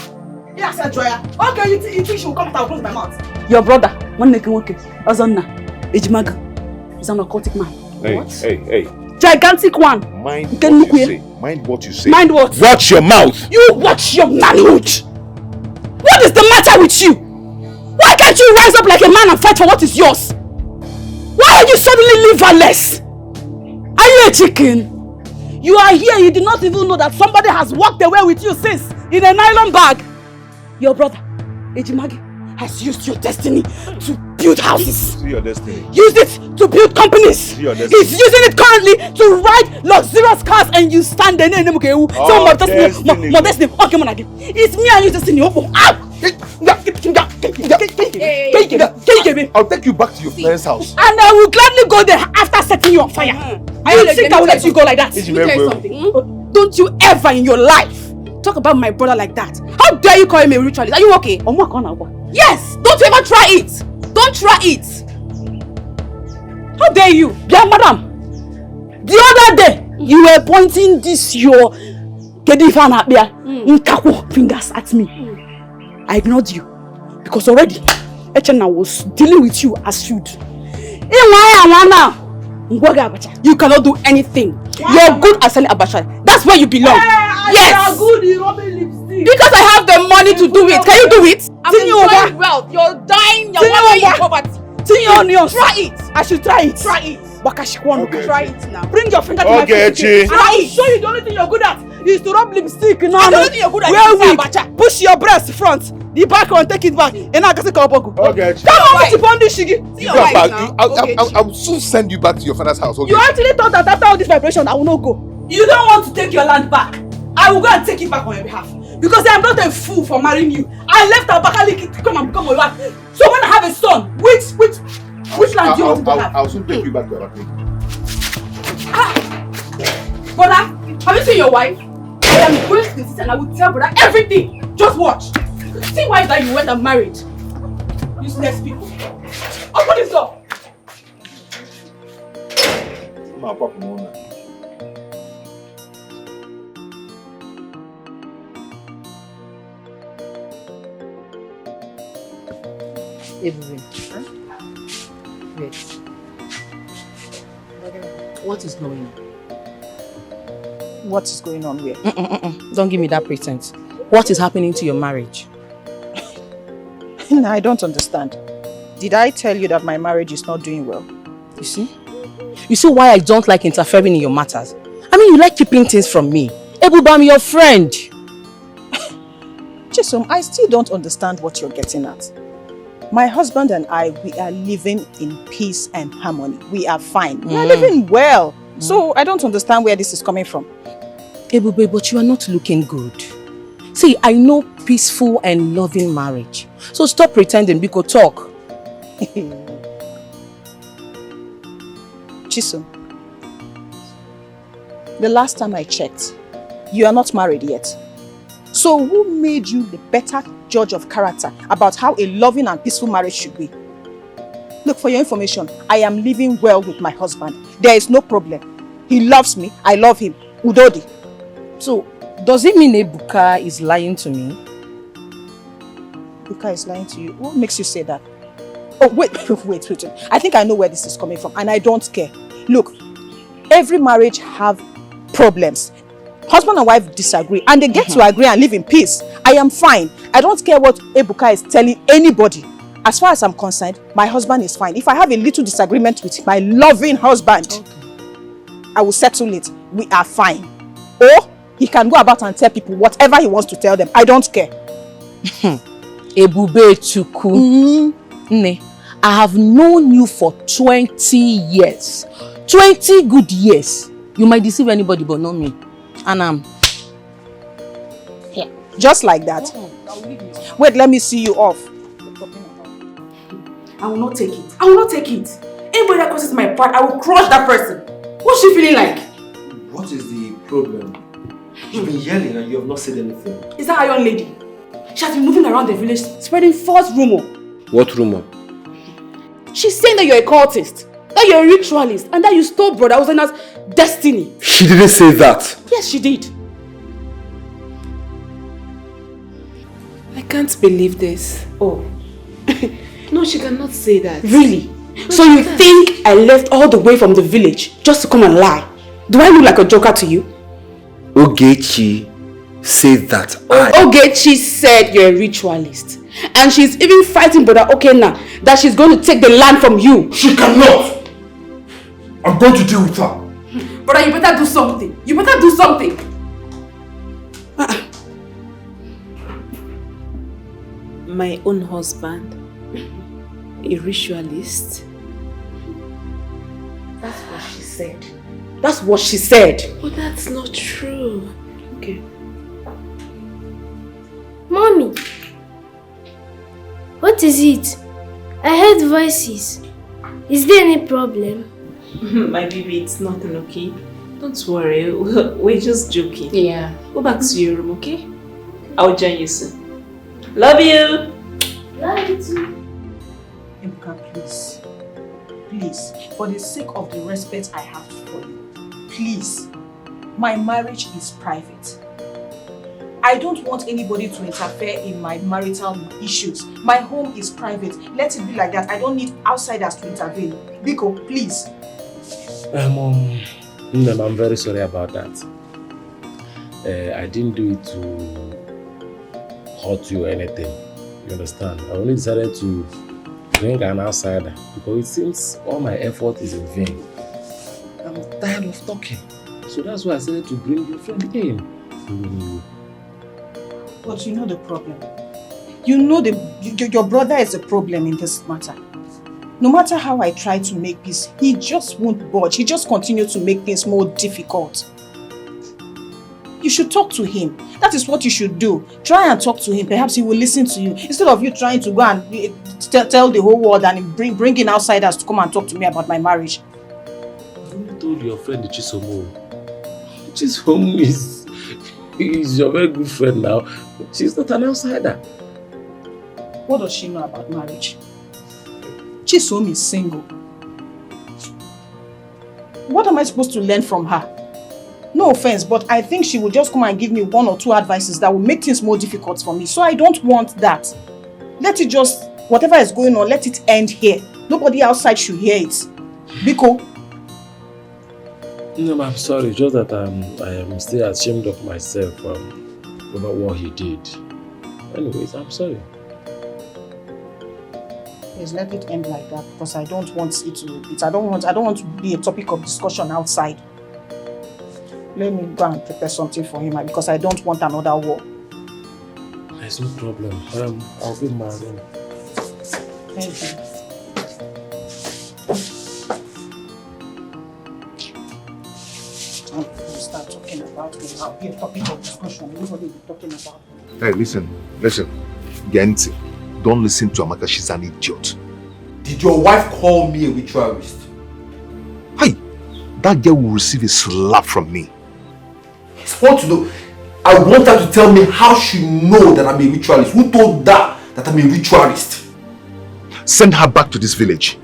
Yes, Joya. Okay, you think she will come out and close my mouth? Your brother, Ozonna, Ejimaga, is an occultic man. Hey. Gigantic one. Mind what you say. Mind what you say. Mind what? Watch your mouth. You watch your manhood. What What is the matter with you? Why can't you rise up like a man and fight for what is yours? Why are you suddenly liverless? Are you a chicken? You are here, you did not even know that somebody has walked away with you since in a nylon bag. Your brother, Ejimagi, has used your destiny to build houses. See your destiny. Used it to build companies. See your destiny. He's using it currently to ride luxurious cars and you stand there and okay, so more destiny. Okay, Monagi. It's me and you destiny. I'll take you back to your parents' house. And I will gladly go there after setting you on fire. I don't think I will let you go like that. Let me tell you something. Don't you ever in your life talk about my brother like that. How dare you call him a ritualist? Are you okay? Yes! Don't you ever try it! Don't try it! How dare you? Yeah, madam. The other day, you were pointing this your fingers at me. I ignored you. Because already, Echena was dealing with you as should. You cannot do anything. You're good at selling abacha. That's where you belong. Yes. Because I have the money to do it. Can you do it? I'm enjoying wealth. You're dying. You're wondering in poverty. Try it. I should try it. Try it. Okay. Try it now. Bring your finger to my face. And I will show you the only thing you're good at is to rub lipstick. No. The only thing you're good at is abacha. Push your breast front. The back one, take it back. And I can say Kabogu. Okay. Come on, put on this shigi. I'll soon send you back to your father's house. Okay? You actually thought that after all this vibration, I will not go. You don't want to take your land back. I will go and take it back on your behalf. Because I am not a fool for marrying you. I left Abakaliki to come and become a wife. So when I have a son, which land do you want to have? I'll soon take you back to Abakaliki. Brother, have you seen your wife? I am going to visit and I will tell brother everything. Just watch. See why that you went and married. Useless people. Open this door. Wait. What is going on? What is going on where? Don't give me that pretense. What is happening to your marriage? No, I don't understand. Did I tell you that my marriage is not doing well? You see? You see why I don't like interfering in your matters? I mean, you like keeping things from me. Ebube, I'm your friend. Chisom, I still don't understand what you're getting at. My husband and I, we are living in peace and harmony. We are fine. We are living well. So I don't understand where this is coming from. Ebube, but you are not looking good. See, I know peaceful and loving marriage. So stop pretending, we could talk. Chisom, the last time I checked, you are not married yet. So who made you the better judge of character about how a loving and peaceful marriage should be? Look, for your information, I am living well with my husband. There is no problem. He loves me, I love him. Udodi. So, does it mean Ebuka is lying to me? Ebuka is lying to you? What makes you say that? Oh, wait. I think I know where this is coming from and I don't care. Look, every marriage have problems. Husband and wife disagree and they get to agree and live in peace. I am fine. I don't care what Ebuka is telling anybody. As far as I'm concerned, my husband is fine. If I have a little disagreement with my loving husband, I will settle it. We are fine. Or he can go about and tell people whatever he wants to tell them. I don't care. Ebube Chuku. Ne, I have known you for 20 years. 20 good years. You might deceive anybody but not me. And I'm here. Just like that. Wait, let me see you off. I will not take it. I will not take it. Anybody that crosses my path, I will crush that person. What's she feeling like? What is the problem? You've been yelling and you have not said anything. Is that Iron Lady? She has been moving around the village spreading false rumor. What rumor? She's saying that you're a cultist, that you're a ritualist, and that you stole brother Ozena's destiny. She didn't say that. Yes, she did. I can't believe this. Oh. No, she cannot say that. Really? So you think I left all the way from the village just to come and lie? Do I look like a joker to you? Ogechi, say that Ogechi said you're a ritualist. And she's even fighting Brother Okenna that she's going to take the land from you. She cannot! I'm going to deal with her. Brother, you better do something. You better do something. My own husband, a ritualist. That's what she said. That's what she said. But that's not true. Okay. Mommy, what is it? I heard voices. Is there any problem? My baby, it's nothing, okay? Don't worry, we're just joking. Yeah. Go back to your room, okay? I'll join you soon. Love you! Love you too. Ebuka, please. Please, for the sake of the respect I have for you, please, my marriage is private. I don't want anybody to interfere in my marital issues. My home is private. Let it be like that. I don't need outsiders to intervene. Biko, please. I'm very sorry about that. I didn't do it to hurt you or anything. You understand? I only decided to bring an outsider because it seems all my effort is in vain. I'm tired of talking. So that's why I decided to bring your friend in. But you know the problem. You know your brother is the problem in this matter. No matter how I try to make peace, he just won't budge. He just continues to make things more difficult. You should talk to him. That is what you should do. Try and talk to him. Perhaps he will listen to you. Instead of you trying to go and tell the whole world and bring in outsiders to come and talk to me about my marriage. I only told your friend Chisomo. Chisomo is your very good friend now. She's not an outsider. What does she know about marriage? Chisom is single. What am I supposed to learn from her? No offense, but I think she will just come and give me one or two advices that will make things more difficult for me. So I don't want that. Let it just, whatever is going on, let it end here. Nobody outside should hear it. Biko. No, I'm sorry. Just that I am still ashamed of myself about what he did. Anyways, I'm sorry. Please let it end like that because I don't want it to repeat. I don't want to be a topic of discussion outside. Let me go and prepare something for him because I don't want another war. There's no problem. I'll be in my room. Thank you. Start talking about me. I'll be a topic of discussion. Nobody will be talking about me. Hey, listen. Genti, don't listen to Amaka. She's an idiot. Did your wife call me a ritualist? Hey, that girl will receive a slap from me. I want to know. I want her to tell me how she knows that I'm a ritualist. Who told her that I'm a ritualist? Send her back to this village.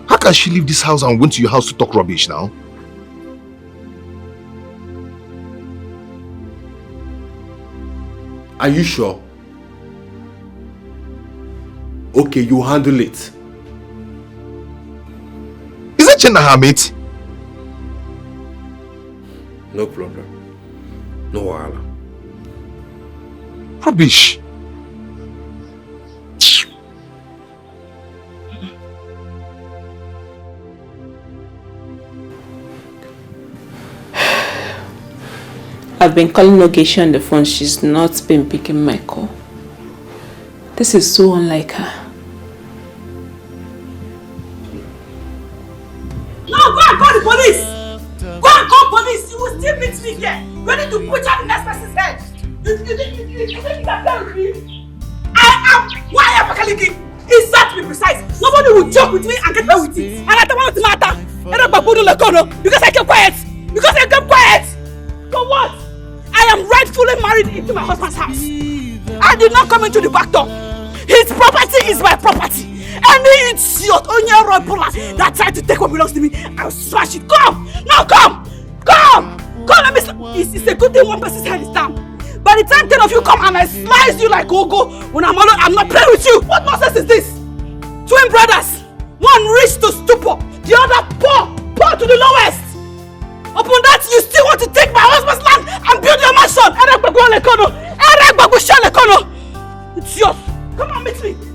How can she leave this house and went to your house to talk rubbish now? Are you sure? Okay, you handle it. Is that Chenna her mate? No problem. No wahala. Rubbish. I've been calling Ogechi on the phone. She's not been picking my call. This is so unlike her. No, go and call the police! Go and call police! You will still meet me here, ready to put out the next person's head! You think you can play with me? I am why Abakaliki! Exactly precise! Nobody will joke with me and get away with it! And I don't want to matter! Because I kept quiet! Because I kept quiet! For what? I am rightfully married into my husband's house. I did not come into the back door. His property is my property. Any idiot that tried to take what belongs to me, I'll smash it. Come! Now come! Come! Let me it's a good thing one person's head is down. By the time 10 of you come and I slice you like Gogo, when I'm alone, I'm not playing with you. What nonsense is this? Twin brothers. One rich to stupor, the other poor to the lowest. Upon that, you still want to take my husband's land and build your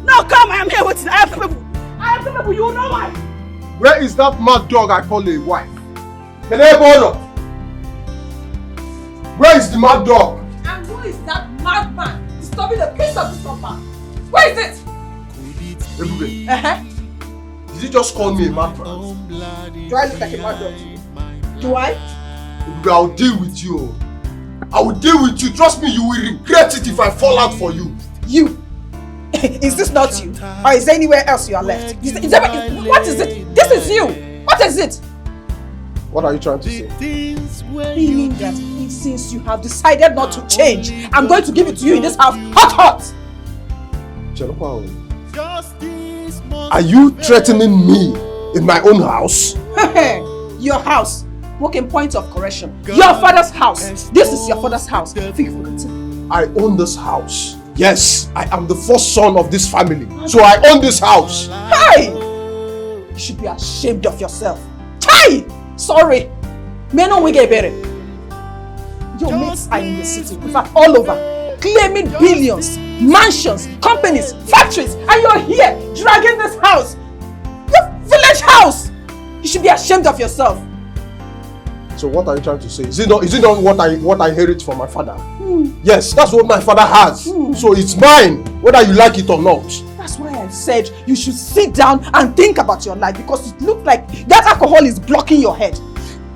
Now come, I am here waiting. I am capable. I am capable, you know why. Where is that mad dog I call a wife? Can I bother? Where is the mad dog? And who is that madman disturbing the peace of this compound? Where is it? Ebube. Uh-huh. Did you just call me a madman? Do I look like a mad dog? Do I? Ebube, I'll deal with you. I will deal with you. Trust me, you will regret it if I fall out for you. You? Is this not you? Or is there anywhere else you are left? What is it? This is you. What is it? What are you trying to say? Meaning that since you have decided not to change, I'm going to give it to you in this house, hot! Are you threatening me in my own house? Your house. Working point of correction. Your father's house. This is your father's house. I own this house. Yes, I am the first son of this family. So I own this house. Hey! You should be ashamed of yourself. Hey! Sorry. Meno Wigebere. Your mates are in the city, in fact all over, claiming billions, mansions, companies, factories, and you're here dragging this house. Your village house. You should be ashamed of yourself. So what are you trying to say? Is it not what I inherit from my father? Yes, that's what my father has. So it's mine, whether you like it or not. That's why I said you should sit down and think about your life, because it looks like that alcohol is blocking your head.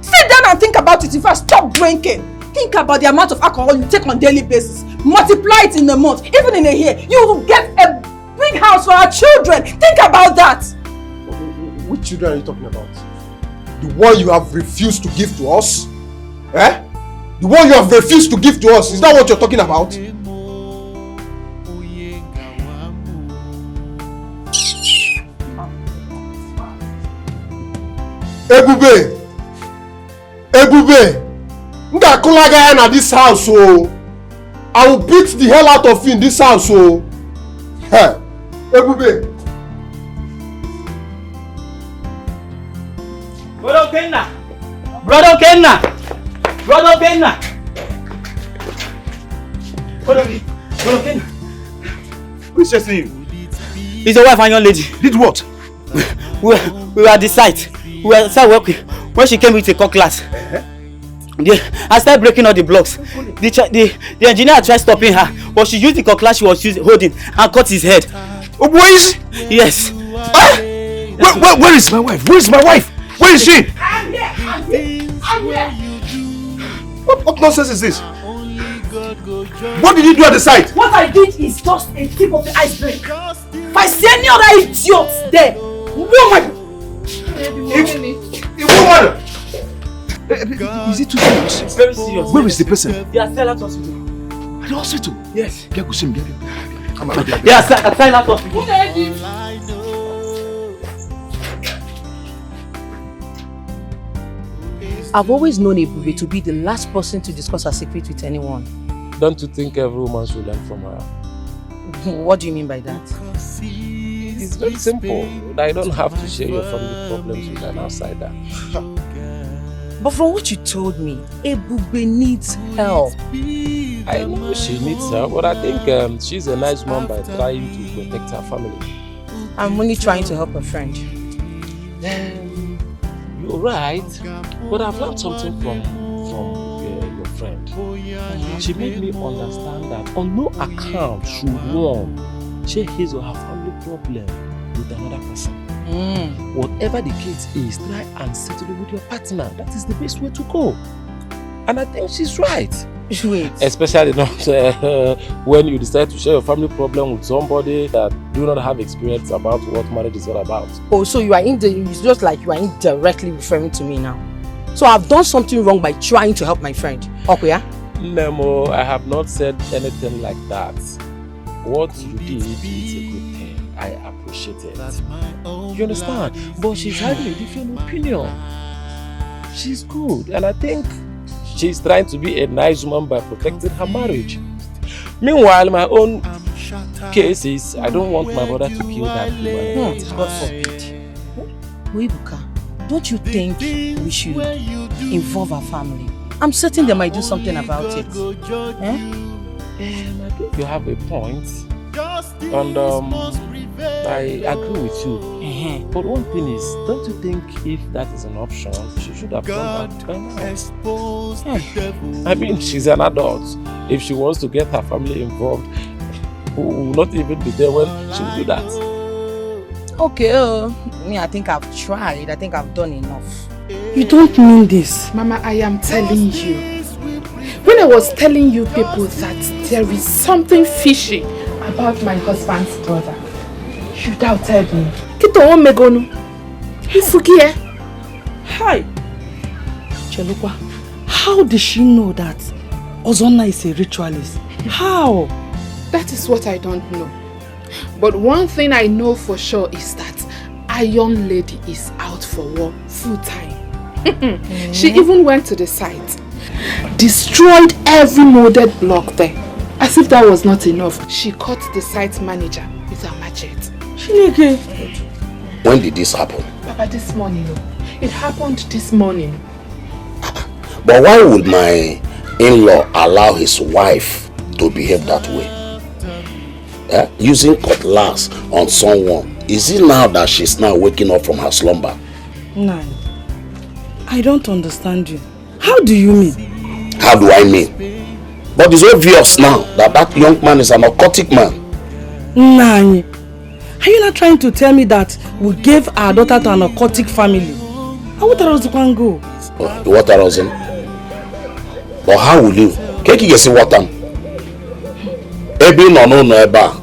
Sit down and think about it. In fact, stop drinking. Think about the amount of alcohol you take on a daily basis. Multiply it in a month, even in a year. You will get a big house for our children. Think about that. Which children are you talking about? The one you have refused to give to us? Eh? The one you have refused to give to us, is that what you're talking about? Ebube! Ebube! Ndakulaga in this house, oh! I will beat the hell out of you in this house, oh! Hey! Ebube! Brother Kenna! Brother Kenna! Brother Kenna! Brother Kenna! Who is chasing you? It's your wife and your lady. Did what? We were at the site. We were started working when she came with a cutlass. I started breaking all the blocks. The engineer tried stopping her, but she used the cutlass she was holding and cut his head. Oh, where is? Yes. Where is my wife? Where is my wife? Where is she? I'm here. I'm here. I'm here. What nonsense is this? What did you do at the site? What I did is just a tip of the iceberg. If I see any other idiots there, woman! Is it too serious? It's very serious. Where is the person? They are still at hospital. At the hospital? Yes. Come on. They are still at hospital. I've always known Ebube to be the last person to discuss her secret with anyone. Don't you think every woman should learn from her? What do you mean by that? It's very simple. I don't have to share your family problems with an outsider. But from what you told me, Ebube needs help. I know she needs help, but I think she's a nice woman by trying to protect her family. I'm only trying to help a friend. You're right, but I've learned something from your friend. She made me understand that on no account should one share his or her family problem with another person. Whatever the case is, try and settle it with your partner. That is the best way to go. And I think she's right. Wait. Especially not when you decide to share your family problem with somebody that do not have experience about what marriage is all about. Oh, so you are it's just like you are indirectly referring to me now. So I've done something wrong by trying to help my friend. Okay, yeah? Nemo, I have not said anything like that. What you did is a good thing. I appreciate it. You understand? But she's having a different opinion. She's good, and I think she's trying to be a nice woman by protecting her marriage. Meanwhile, my own case is I don't want my brother to kill that woman. God forbid. Webuka, don't you think we should involve our family? I'm certain they might do something about it. I think you have a point. And I agree with you. But one thing is, don't you think if that is an option, she should have done that by now? I mean, she's an adult. If she wants to get her family involved, who will not even be there when she will do that. Okay, me, I think I've tried. I think I've done enough. You don't mean this. Mama, I am telling you. When I was telling you people that there is something fishy about my husband's brother, you doubted me. Kito o megonu. You forget. Hi. Chelukwa, how did she know that Ozonna is a ritualist? How? That is what I don't know. But one thing I know for sure is that Iron Lady is out for war full time. She even went to the site, destroyed every molded block there. As if that was not enough, she caught the site manager with a machete. When did this happen? Papa, this morning. It happened this morning. But why would my in-law allow his wife to behave that way? Using cutlass on someone. Is it now that she's now waking up from her slumber? No, I don't understand you. How do you mean? How do I mean? But it's obvious now that that young man is an occultic man. Nani, are you not trying to tell me that we gave our daughter to an occultic family? How would I go? What I was in? But how will you? Keki gesi watam. Ebi no eba.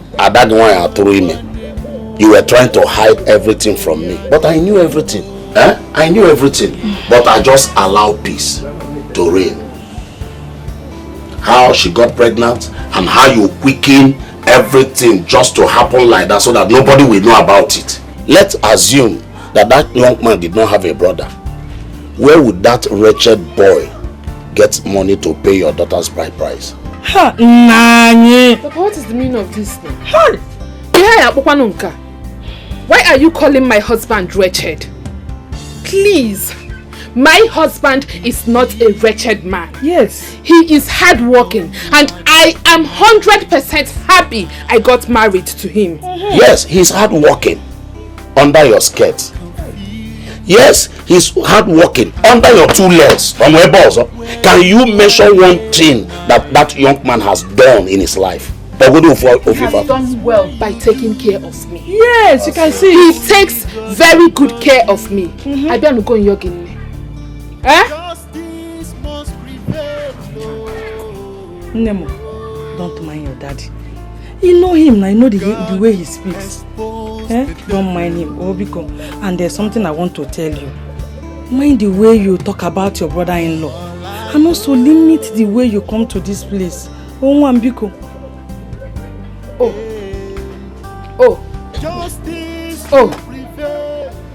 You were trying to hide everything from me. But I knew everything. I knew everything. But I just allowed peace to reign. How she got pregnant and how you quicken everything just to happen like that so that nobody will know about it. Let's assume that that young man did not have a brother. Where would that wretched boy get money to pay your daughter's bride price? Ha, Nani. Papa, what is the meaning of this thing? Why are you calling my husband wretched? Please. My husband is not a wretched man. Yes. He is hardworking and I am 100% happy I got married to him. Yes, he's hardworking under your skirt. Yes, he's hardworking under your two legs. Can you mention one thing that that young man has done in his life? He has done well by taking care of me. Yes, you can see. He takes very good care of me. I better go in your guinea. Nemo, don't mind your daddy. You know him, I know the way he speaks. Don't mind him, Obiko. And there's something I want to tell you. Mind the way you talk about your brother-in-law. And also limit the way you come to this place. Obiko.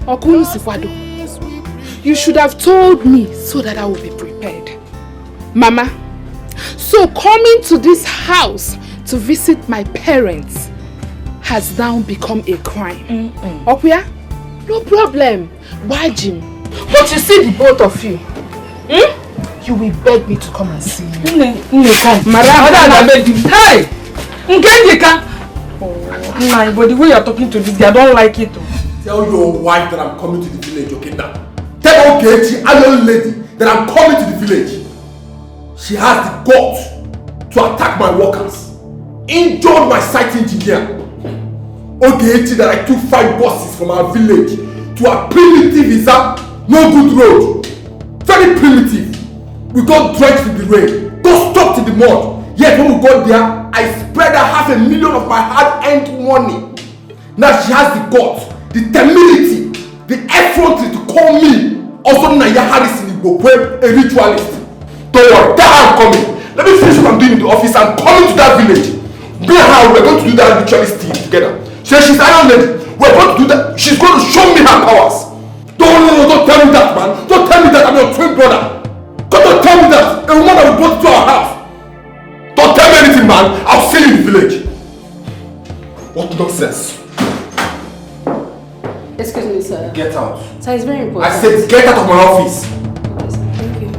Okunu Sifado. You should have told me so that I would be prepared. Mama, so coming to this house to visit my parents has now become a crime. Okuya? No problem. Why, Jim? But you see the both of you. You will beg me to come and see you. Hey! Nah, but the way you're talking to this guy, I don't like it. Tell your wife that I'm coming to the village, okay now? Tell Ogechi, Iron Lady, that I'm coming to the village. She has the guts to attack my workers, injured my site engineer. Ogechi, that I took 5 buses from our village to a primitive no good road. Very primitive. We got drenched in the rain, got stuck in the mud. Yet when we got there, I spread her $500,000 of my hard-earned money. Now she has the guts, the temerity, the effrontery to call me also Naya Harrison Igbo, a ritualist. Don't worry, that's how I'm coming. Let me finish what I'm doing in the office. I'm coming to that village. Me and her, we're going to do that ritualist thing together. So she's Iron Lady. We're going to do that. She's going to show me her powers. Don't tell me that, man. Don't tell me that I'm your twin brother. Don't tell me that. A woman that we brought to our house. Don't tell me anything, man. I'll see you in the village. What nonsense. Excuse me, sir. Get out. Sir, it's very important. I said get out of my office. Thank you.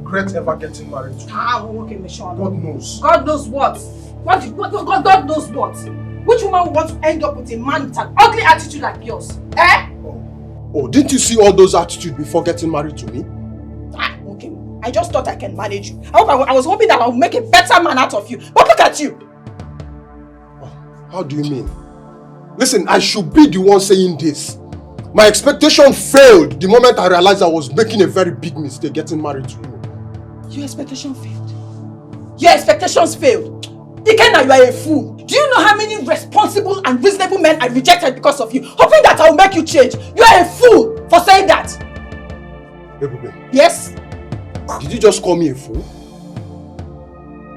regret ever getting married to you. Okay, Micheal. God knows. God knows what? God knows what? Which woman would want to end up with a man with an ugly attitude like yours? Eh? Oh, didn't you see all those attitudes before getting married to me? Okay. I just thought I can manage you. I was hoping that I would make a better man out of you. But look at you. How do you mean? Listen, I should be the one saying this. My expectation failed the moment I realized I was making a very big mistake getting married to you. Your expectation failed? Your expectations failed? Ikenna, you are a fool. Do you know how many responsible and reasonable men I rejected because of you? Hoping that I will make you change. You are a fool for saying that. Ebube. Yes? Did you just call me a fool?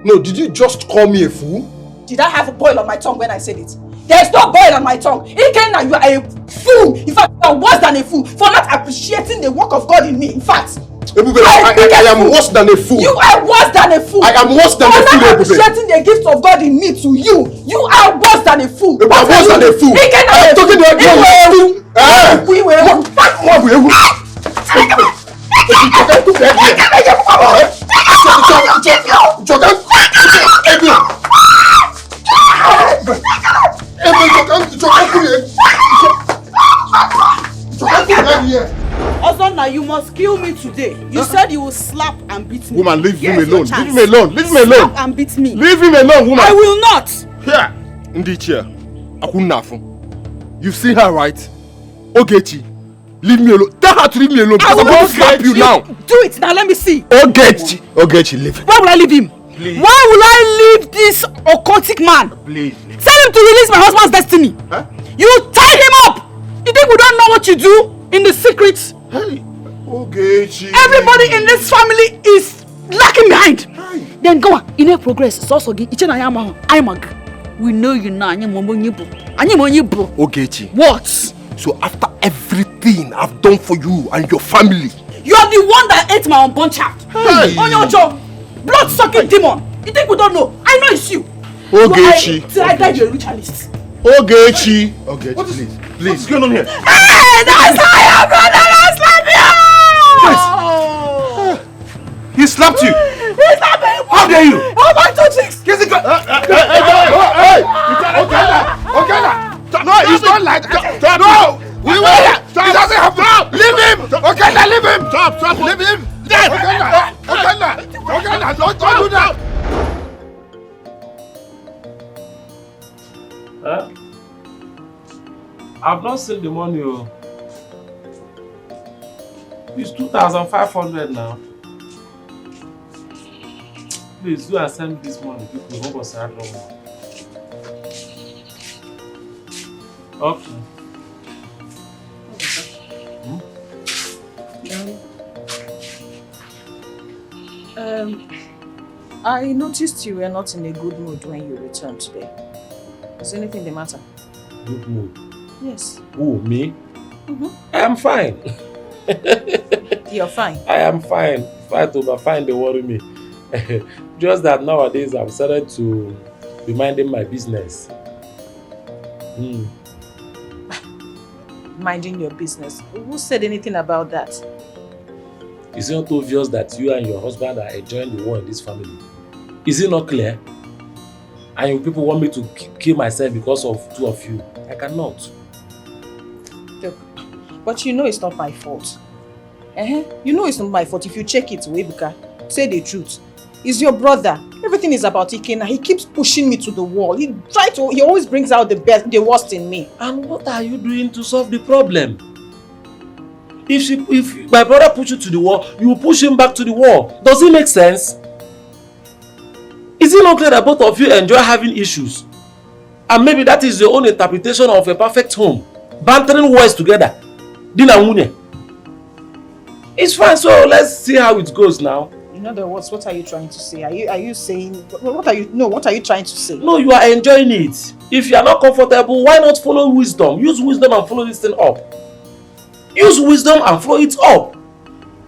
No, did you just call me a fool? Did I have a boil on my tongue when I said it? There is no boil on my tongue. Ikenna, you are a fool. In fact, you are worse than a fool for not appreciating the work of God in me. In fact, Ebube, I am worse than a fool. You are worse than a fool. I am worse than a fool, for not Ebube. appreciating the gift of God in me to you. You are worse than a fool. Ebube, I'm worse than a fool. Ikenna, I'm talking to you. We will. Ozonna, you must kill me today. You said you will slap and beat me. Woman, leave him Here's your alone. chance. Leave him alone. Leave him alone. Slap and beat me. Leave him alone, woman. I will not. Here. Ndi chair. Akunafu. You've seen her, right? Ogechi. Leave me alone. Tell her to leave me alone because I'm going to slap you now. Do it now. Let me see. Ogechi. Ogechi, leave him. Why will I leave him? Please. Why will I leave this occultic man? Please. Tell him to release my husband's destiny. Huh? You tie him up. You think we don't know what you do in the secrets? Hey. Ogechi. Everybody in this family is lacking behind. Hey. Then go on. In a progress. So we know you now. Ogechi. What? So after everything I've done for you and your family, You are the one that ate my unborn child. Hey. On your jaw. Blood-sucking demon. You think we don't know? I know it's you. Ogechi. Till I die, you're a ritualist. Ogechi. Ogechi, please. Please. What's going on here? Hey, that's how your brother has slapped you! He slapped you. He slapped me! How dare you? Oh, my 2 chicks! Kiss it. Hey! No, it's not like that. No! We will. He doesn't have to. Leave him. Okay, now leave him. Stop. Leave him. Okay, don't do that. Huh? I've not seen the money. It's 2,500 now. Please do and send this money. People hope us have no more. Okay. I noticed you were not in a good mood when you returned today. Is anything the matter? Good mood. Yes. Who, me? Mm-hmm. I am fine. You're fine. I am fine. But fine, they worry me. Just that nowadays I've started to be minding my business. Minding your business. Who said anything about that? Is it not obvious that you and your husband are enjoying the war in this family? Is it not clear? And you people want me to kill myself because of two of you? I cannot. Look, but you know it's not my fault. You know it's not my fault. If you check it, Webuka, say the truth. He's your brother. Everything is about Ikenna. He keeps pushing me to the wall. He always brings out the worst in me. And what are you doing to solve the problem? If my brother pushes you to the wall, you will push him back to the wall. Does it make sense? Is it not clear that both of you enjoy having issues? And maybe that is your own interpretation of a perfect home. Bantering words together. Dinamune. It's fine, so let's see how it goes now. In other words, what are you trying to say? Are you saying what are you trying to say? No, you are enjoying it. If you are not comfortable, why not follow wisdom? Use wisdom and follow this thing up. Use wisdom and follow it up.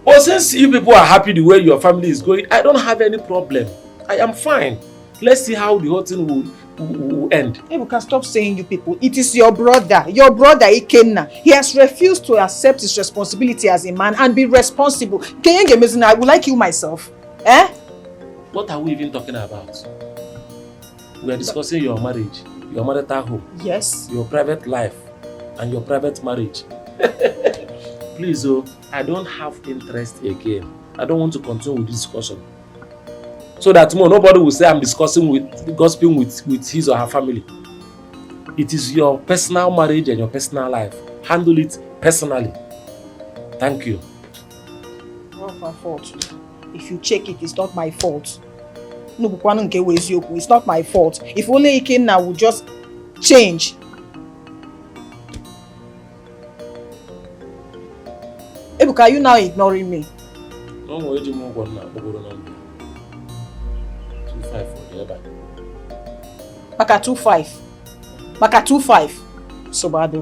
But since you people are happy the way your family is going, I don't have any problem. I am fine. Let's see how the whole thing will will end. Ebuka, stop saying you people. It is your brother. Your brother Ikenna. He has refused to accept his responsibility as a man and be responsible. I will like you myself. Eh? What are we even talking about? We are discussing your marriage, your marital home. Yes. Your private life and your private marriage. Please, I don't have interest again. I don't want to continue with this discussion. So that tomorrow nobody will say I'm gossiping with his or her family. It is your personal marriage and your personal life. Handle it personally. Thank you. Not my fault. If you check it, it's not my fault. No, it's not my fault. If only Ikenna would just change. Ebuka, are you now ignoring me? No more. 2-5 for the other. Maka 2-5. Maka 2-5. So bad.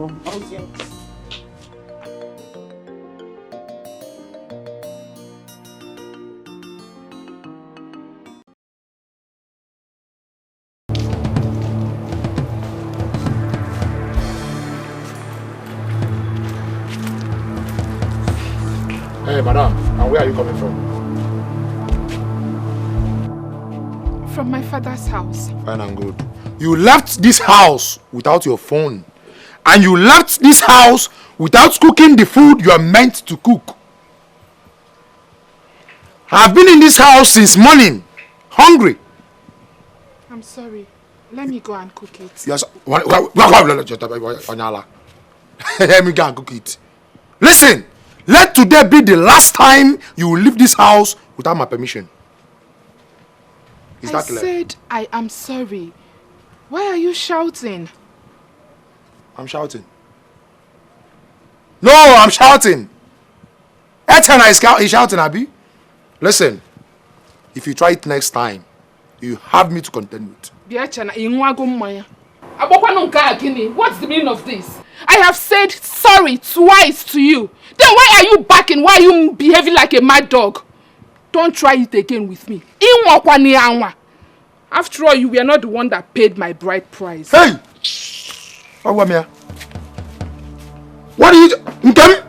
Hey, madam, and where are you coming from? From my father's house. Fine and good. You left this house without your phone. And you left this house without cooking the food you are meant to cook. I've been in this house since morning, hungry. I'm sorry. Let me go and cook it. Yes. Let me go and cook it. Listen, let today be the last time you will leave this house without my permission. Is that clear? I said I am sorry. Why are you shouting? I'm shouting. No, I'm shouting. Etana is shouting, Abi. Listen, if you try it next time, you have me to contend with. What's the meaning of this? I have said sorry twice to you. Then why are you backing? Why are you behaving like a mad dog? Don't try it again with me. After all, you were not the one that paid my bride price. Hey! What are you... Nkem?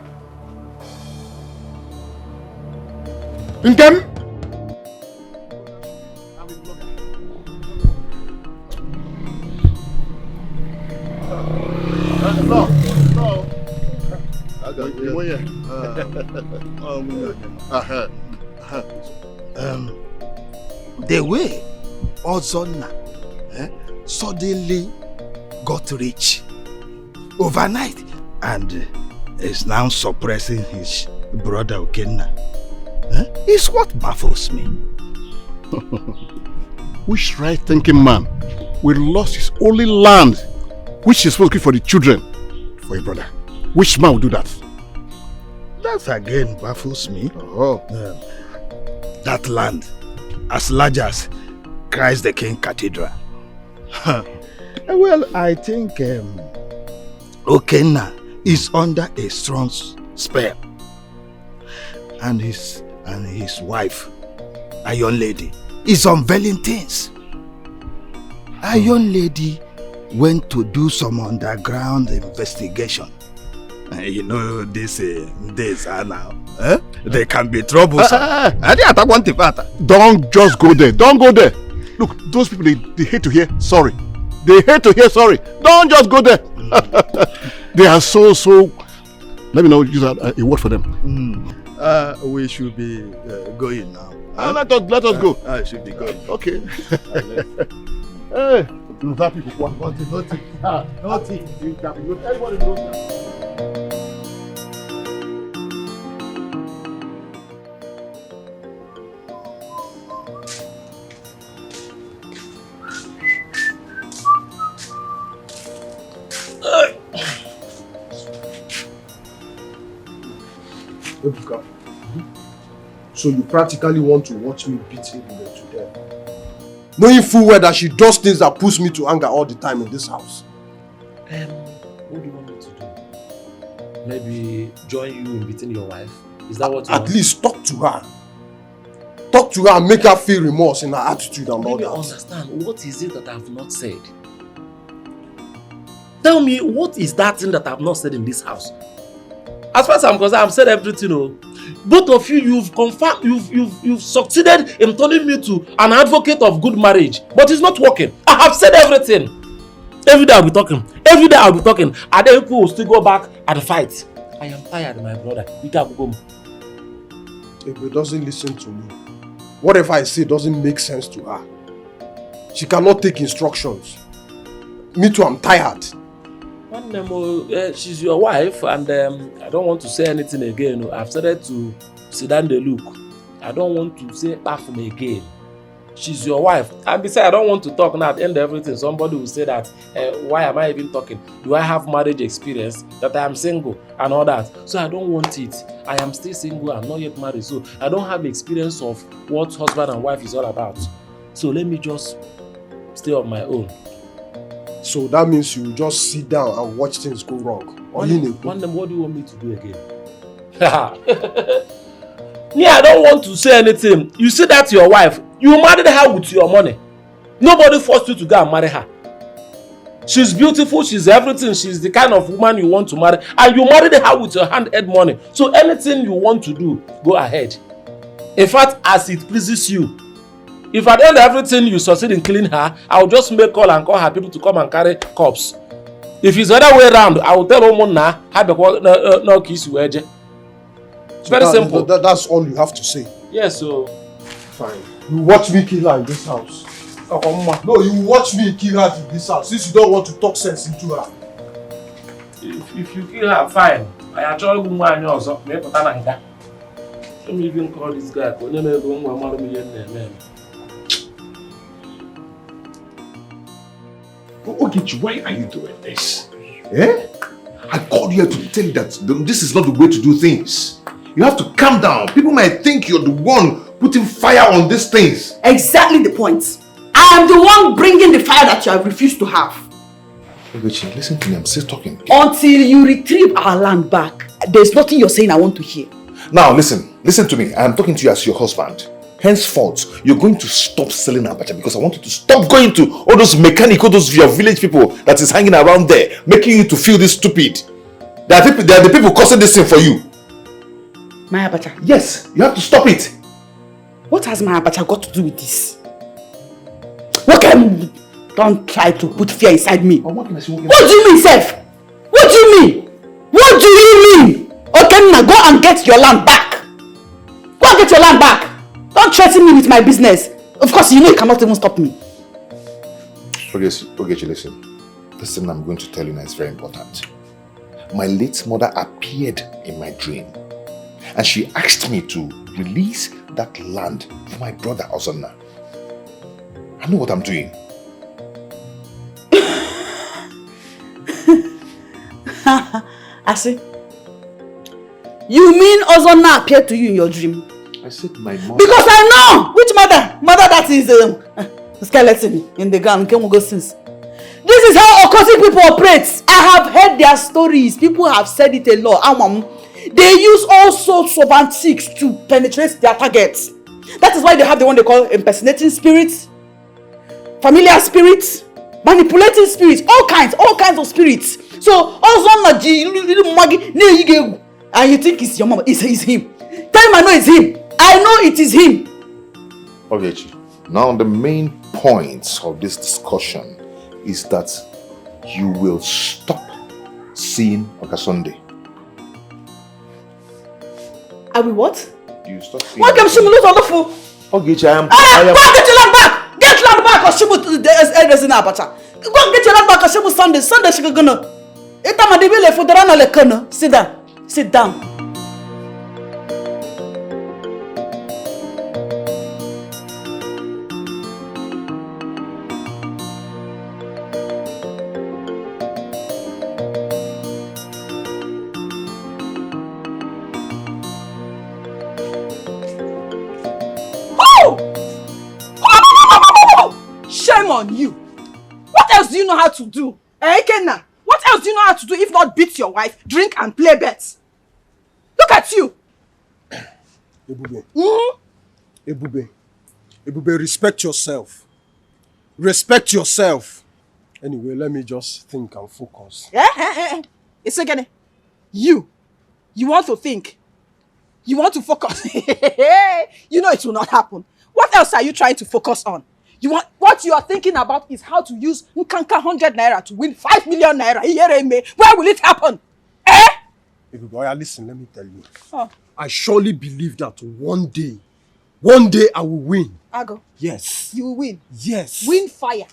Nkem? The way Ozonna suddenly got rich overnight and is now suppressing his brother Okenna is what baffles me. Which right-thinking man will lose his only land, which is supposed to be for the children, for your brother? Which man will do that? That again baffles me. Oh. That land, as large as Christ the King Cathedral. Well, I think Okenna is under a strong spell. And his wife, Iron Lady, is unveiling things. Iron Lady went to do some underground investigation. You know, these days are now. They can be troublesome. Don't just go there. Don't go there. Look, those people, they hate to hear sorry. They hate to hear sorry. Don't just go there. They are so... Let me know, use a word for them. We should be going now. Let us go. I should be going. Okay. Hey, nothing. Everybody knows that. Ebuka, so you practically want to watch me beat Ebube to death, knowing full well that she does things that push me to anger all the time in this house. What do you want me to do? Maybe join you in beating your wife? Is that what you want? At least talk to to her and make her feel remorse in her attitude and all Let me that. understand, what is it that I have not said? Tell me, what is that thing that I have not said in this house? As far as I'm concerned, I've said everything. Oh. Both of you, you've confirmed, you've succeeded in turning me to an advocate of good marriage, but it's not working. I have said everything. Every day I'll be talking. Every day I'll be talking. And then people will still go back and fight. I am tired, my brother. You can go home. If he doesn't listen to me, whatever I say doesn't make sense to her. She cannot take instructions. Me too, I'm tired. She's your wife, and I don't want to say anything again. I've started to sit down the look. I don't want to say bathroom again. She's your wife. And besides, I don't want to talk now. At the end of everything, somebody will say that, why am I even talking? Do I have marriage experience? That I am single and all that. So I don't want it. I am still single. I'm not yet married. So I don't have experience of what husband and wife is all about. So let me just stay on my own. So that means you just sit down and watch things go wrong. What do you want me to do again? Me, I don't want to say anything. You see that your wife, you married her with your money. Nobody forced you to go and marry her. She's beautiful, she's everything, she's the kind of woman you want to marry. And you married her with your hand-earned money. So anything you want to do, go ahead. In fact, as it pleases you. If at the end of everything you succeed in killing her, I'll just make call and call her people to come and carry corpse. If it's the other way around, I will tell Omona, no kiss you, Eje. It's very simple. That's all you have to say. Yes, so. Fine. You watch me kill her in this house. No, you watch me kill her in this house since you don't want to talk sense into her. If you kill her, fine. I actually won't want you also. Let me even call this guy. Ogechi, why are you doing this? Eh? I called you here to tell you that this is not the way to do things. You have to calm down. People might think you're the one putting fire on these things. Exactly the point. I am the one bringing the fire that you have refused to have. Ogechi, listen to me. I'm still talking. Until you retrieve our land back, there's nothing you're saying I want to hear. Now listen to me. I'm talking to you as your husband. Henceforth, you're going to stop selling abacha because I want you to stop going to all those mechanical, those your village people that is hanging around there, making you to feel this stupid. They are the people causing this thing for you. My abacha? Yes, you have to stop it. What has my abacha got to do with this? Don't try to put fear inside me. What do you mean, Seth? What do you mean? What do you mean? Okay, now go and get your land back. Go and get your land back. Don't threaten me with my business. Of course, you know you cannot even stop me. Okay, listen. This thing I'm going to tell you now is very important. My late mother appeared in my dream. And she asked me to release that land for my brother Ozonna. I know what I'm doing. I see. You mean Ozonna appeared to you in your dream? I said my mother. Because I know which mother. Mother that is skeleton in the ground. This is how occultic people operate. I have heard their stories. People have said it a lot. They use all sorts of antiques to penetrate their targets. That is why they have the one they call impersonating spirits, familiar spirits, manipulating spirits, all kinds of spirits. So and you think it's your mama? It's him. Tell him I know it's him. I know it is him. Ogechi, now the main point of this discussion is that you will stop seeing Okasunde. I will what? You stop seeing. What can Shimu lose on the fool? Ogechi, I am. Go get your land back! Get land back or Shimu to the elders in Abacha. Go and get your land back or Shimu Sunday. Sunday she gonna. Sit down. Sit down. Shame on you. What else do you know how to do? Kenna, what else do you know how to do if not beat your wife, drink and play bets? Look at you. Ebube. Ebube, Ebube, respect yourself. Respect yourself. Anyway, let me just think and focus. It's again. You want to think. You want to focus. You know it will not happen. What else are you trying to focus on? What you are thinking about is how to use Nkanka 100 naira to win 5 million naira. Where will it happen? Ebube, listen, let me tell you. Oh. I surely believe that one day I will win. Ago. Yes. You will win. Yes. Win fire.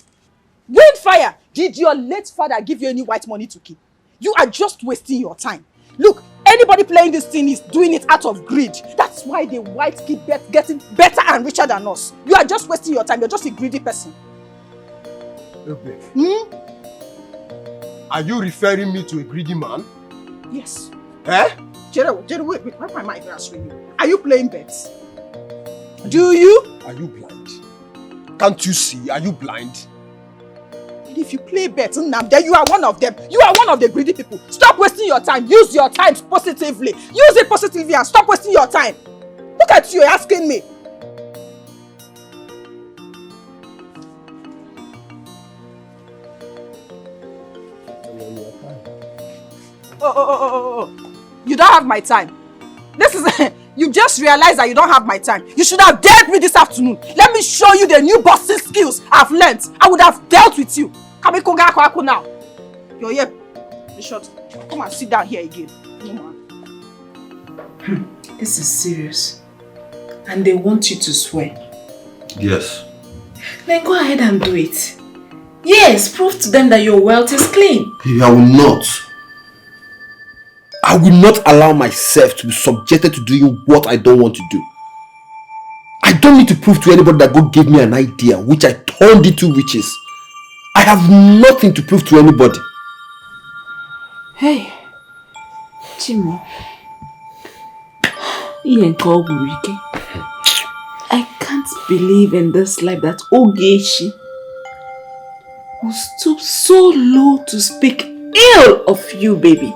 Win fire. Did your late father give you any white money to keep? You are just wasting your time. Look, anybody playing this thing is doing it out of greed. That's why the whites keep getting better and richer than us. You are just wasting your time. You're just a greedy person. Okay. Are you referring me to a greedy man? Yes. Jerry, wait. Why am I even answering you? Are you playing bets? Do you? Are you blind? Can't you see? Are you blind? And if you play bets, then you are one of them. You are one of the greedy people. Stop wasting your time. Use your time positively. Use it positively and stop wasting your time. Look at you asking me. Oh. You don't have my time. This is... You just realized that you don't have my time. You should have dealt with this afternoon. Let me show you the new boxing skills I've learnt. I would have dealt with you. Come now. You're here. Be short. Come and sit down here again. This is serious. And they want you to swear. Yes. Then go ahead and do it. Yes, prove to them that your wealth is clean. I will not. I will not allow myself to be subjected to doing what I don't want to do. I don't need to prove to anybody that God gave me an idea which I turned into riches. I have nothing to prove to anybody. Hey, Chimo. I can't believe in this life that Ogechi will stoop so low to speak ill of you, baby.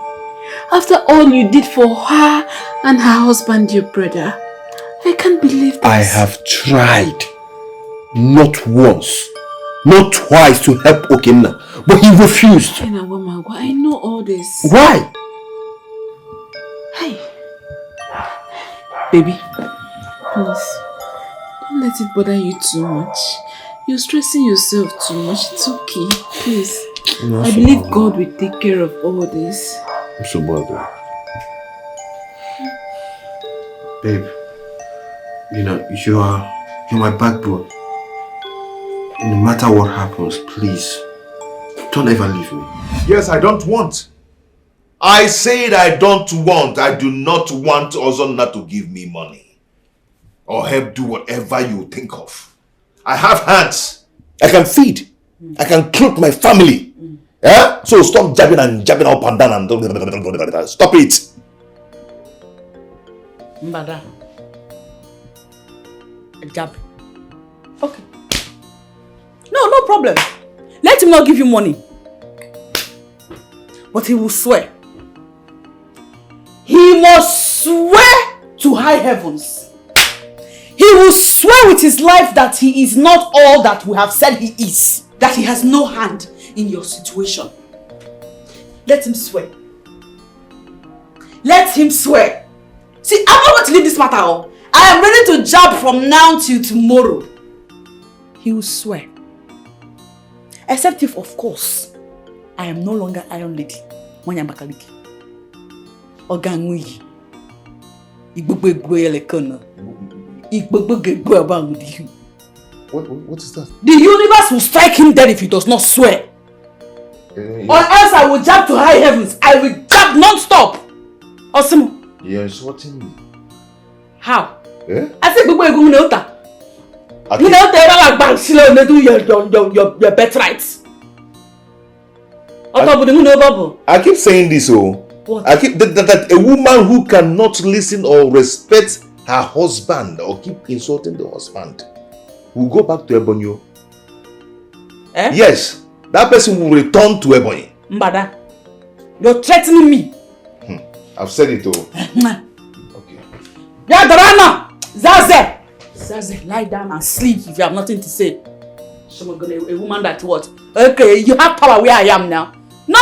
After all you did for her and her husband, your brother. I can't believe this. I have tried. Not once, not twice to help Okenna, but he refused. I know all this. Why? Hey. Baby, please, don't let it bother you too much. You're stressing yourself too much. It's okay. Please. I believe God will take care of all this. I'm so bothered. Babe, you know, you're my backbone. No matter what happens, please, don't ever leave me. Yes, I don't want. I said I don't want. I do not want Ozonna to give me money. Or help do whatever you think of. I have hands. I can feed. I can clothe my family. Yeah? So stop jabbing up and down and stop it. Mbada. Jab. Okay. No problem. Let him not give you money. But he will swear. He must swear to high heavens. He will swear with his life that he is not all that we have said he is. That he has no hand in your situation. Let him swear. Let him swear. See, I'm not going to leave this matter on. I am ready to jab from now till tomorrow. He will swear. Except if, of course, I am no longer Iron Lady. Mwanya Bakaliki. Ogangui. What is that? The universe will strike him dead if he does not swear. Or else I will jab to high heavens. I will jab non-stop. Osimo. You're insulting me. How? Eh? I said you know that. You know that your birthright. I keep saying this, What? I keep that a woman who cannot listen or respect her husband or keep insulting the husband will go back to Ebonyi. Eh? Yes, that person will return to Ebonyi. Mbada, you're threatening me. I've said it all. Okay. Yadarana! Zaze! Zaze, lie down and sleep if you have nothing to say. A woman that what? Okay, you have power where I am now. No,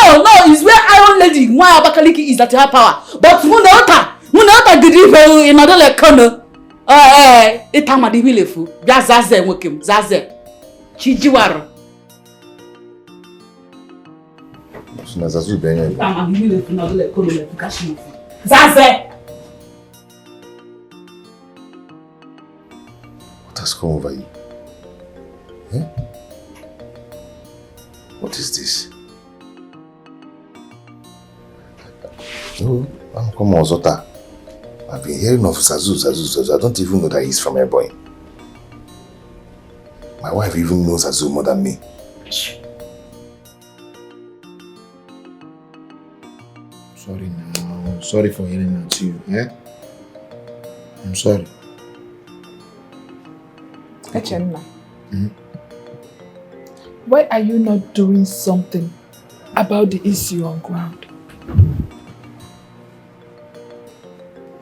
it's where Iron Lady, why Abakaliki is that you have power. But Munota did it in another like corner. It time at the wheelful. That's Zaze Wikim, Zaze. Chijiwaro. Zazu Benny. I'm at the wheelful, another like corner like Kashi. Zaze! What has come over you? Eh? What is this? No, I'm come on, Zota. I've been hearing of Zazu. I don't even know that he's from Airboy. My wife even knows Zazu more than me. Sorry now. Sorry for hearing that to you. Eh? I'm sorry. Echenna. Why are you not doing something about the issue on ground?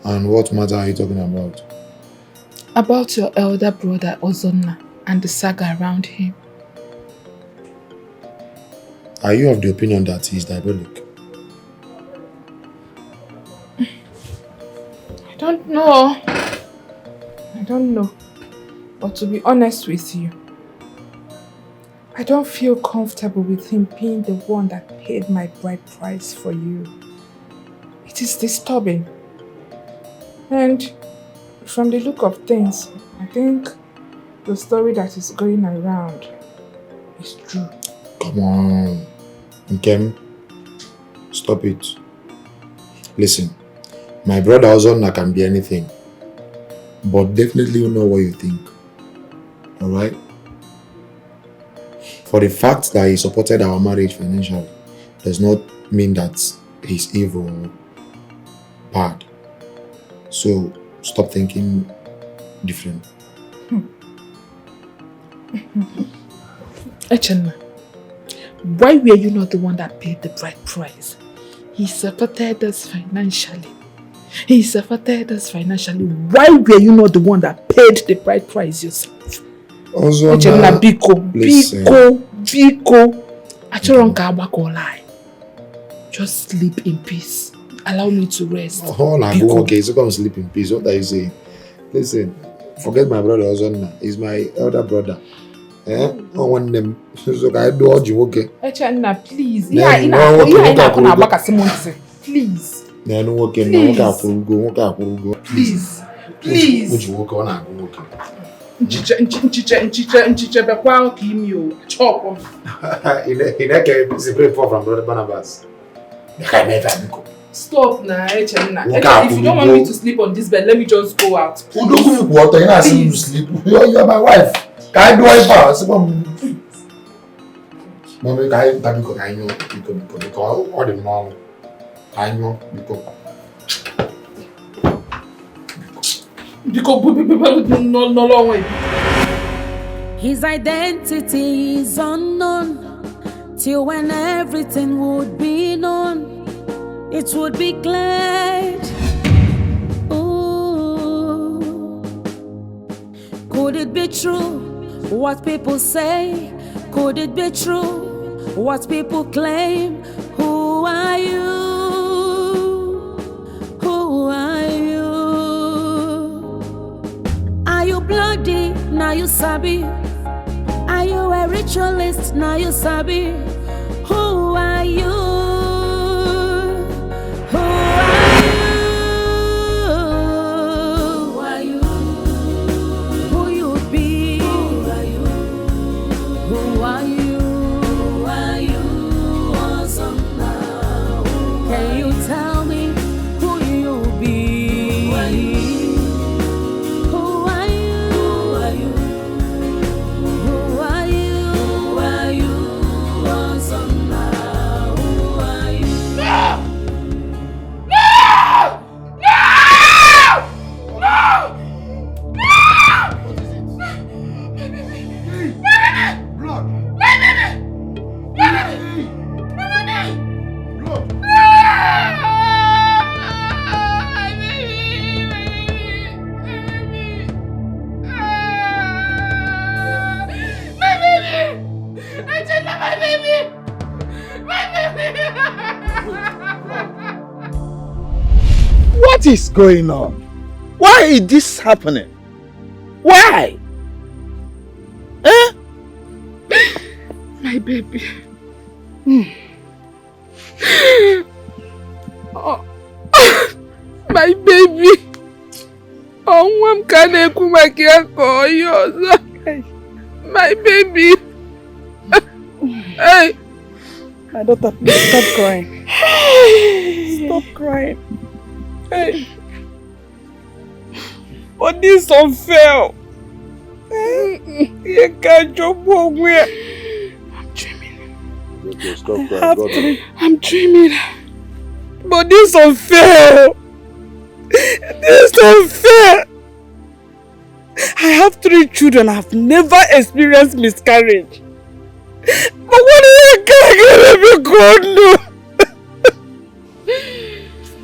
And what matter are you talking about? About your elder brother Ozonna and the saga around him. Are you of the opinion that he is diabolic? I don't know. But to be honest with you, I don't feel comfortable with him being the one that paid my bride price for you. It is disturbing. And from the look of things, I think the story that is going around is true. Come on. Nkem, stop it. Listen, my brother Ozonna can be anything, but definitely you know what you think. Alright? For the fact that he supported our marriage financially does not mean that he's evil or bad. So stop thinking different. Echenna, why were you not the one that paid the bride price? He supported us financially. Why were you not the one that paid the bride price yourself? Echenna, Biko. Achoronka abako lie. Just sleep in peace. Allow me to rest. Okay, so come sleep in peace. What are you saying? Listen, forget my brother Ozonna. He's my elder brother. I want them. So I do all you okay. Echenna, please. Please. Please. Nchiche bekwa kimi o chop. Ineke separate from brother Barnabas. Stop now, Echenna. If you don't want me to sleep on this bed, let me just go out. Water, you're not asking me to sleep. You're my wife. Can I do it fast? Mommy, I know because all the mom. I know because no long way. His identity is unknown till when everything would be known. It would be glad. Ooh. Could it be true what people say? Could it be true what people claim? Who are you? Who are you? Are you bloody? Now you sabi. Are you a ritualist? Now you sabi. Who are you? What is going on? Why is this happening? Why? Eh? My baby. Oh. My baby. Oh, I'm gonna come back here for you. My baby. Hey. My daughter, please stop crying. Stop crying. Hey. But this is unfair. You can't jump away. I'm dreaming. Okay, stop crying. I'm dreaming. But this is unfair. This is unfair. I have 3 children. I have never experienced miscarriage. But what is it gonna be good? No.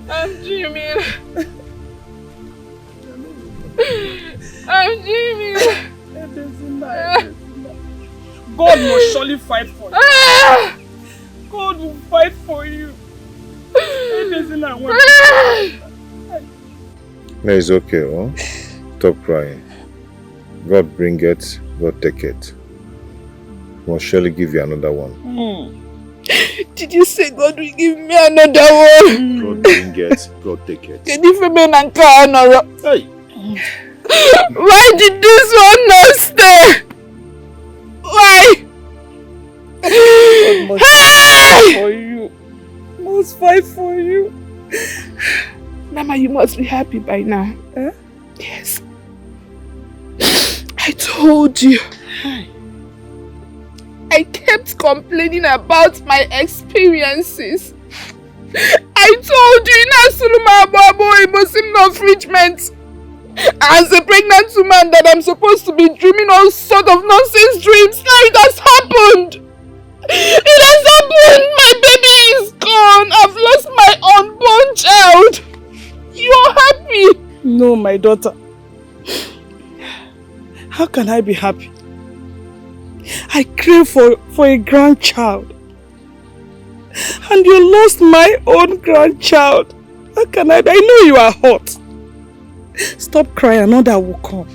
I'm dreaming. I'm dreaming. God will surely fight for you. God will fight for you. No, it's okay, huh? Stop crying. God bring it, God take it. We'll surely give you another one. Did you say God will give me another one? God bring it, God take it. Can you feel me? Hey. Why did this one not stay? Why? God must fight for you. Must fight for you. Mama, you must be happy by now. Huh? Yes. I told you. I kept complaining about my experiences. I told you, as a pregnant woman, that I'm supposed to be dreaming all sort of nonsense dreams. Now it has happened. It has happened. My baby is gone. I've lost my unborn child. You're happy? No, my daughter. How can I be happy? I crave for a grandchild. And you lost my own grandchild. How can I know you are hot. Stop crying, another will come.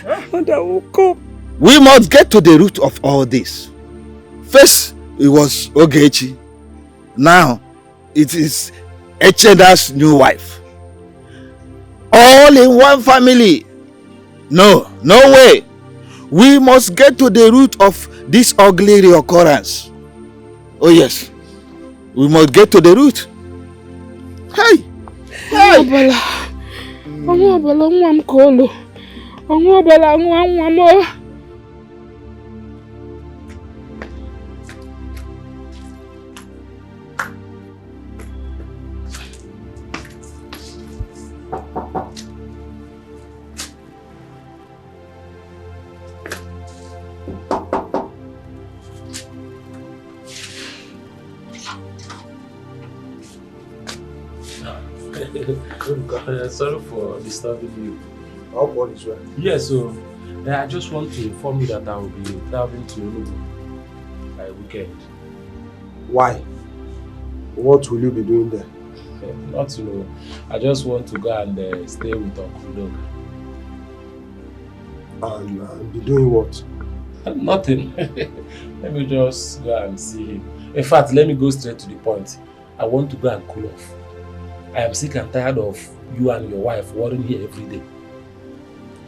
Another will come. We must get to the root of all this. First, it was Ogechi. Now, it is Echeda's new wife. All in one family. No way. We must get to the root of this ugly reoccurrence. Oh yes, we must get to the root. Hey! Sorry for disturbing you. How one is well? Yes, so I just want to inform you that I will be traveling to Enugu by weekend. Why? What will you be doing there? Not to know. I just want to go and stay with Uncle Dog. And be doing what? Nothing. Let me just go and see him. In fact, let me go straight to the point. I want to go and cool off. I am sick and tired of you and your wife worrying here every day.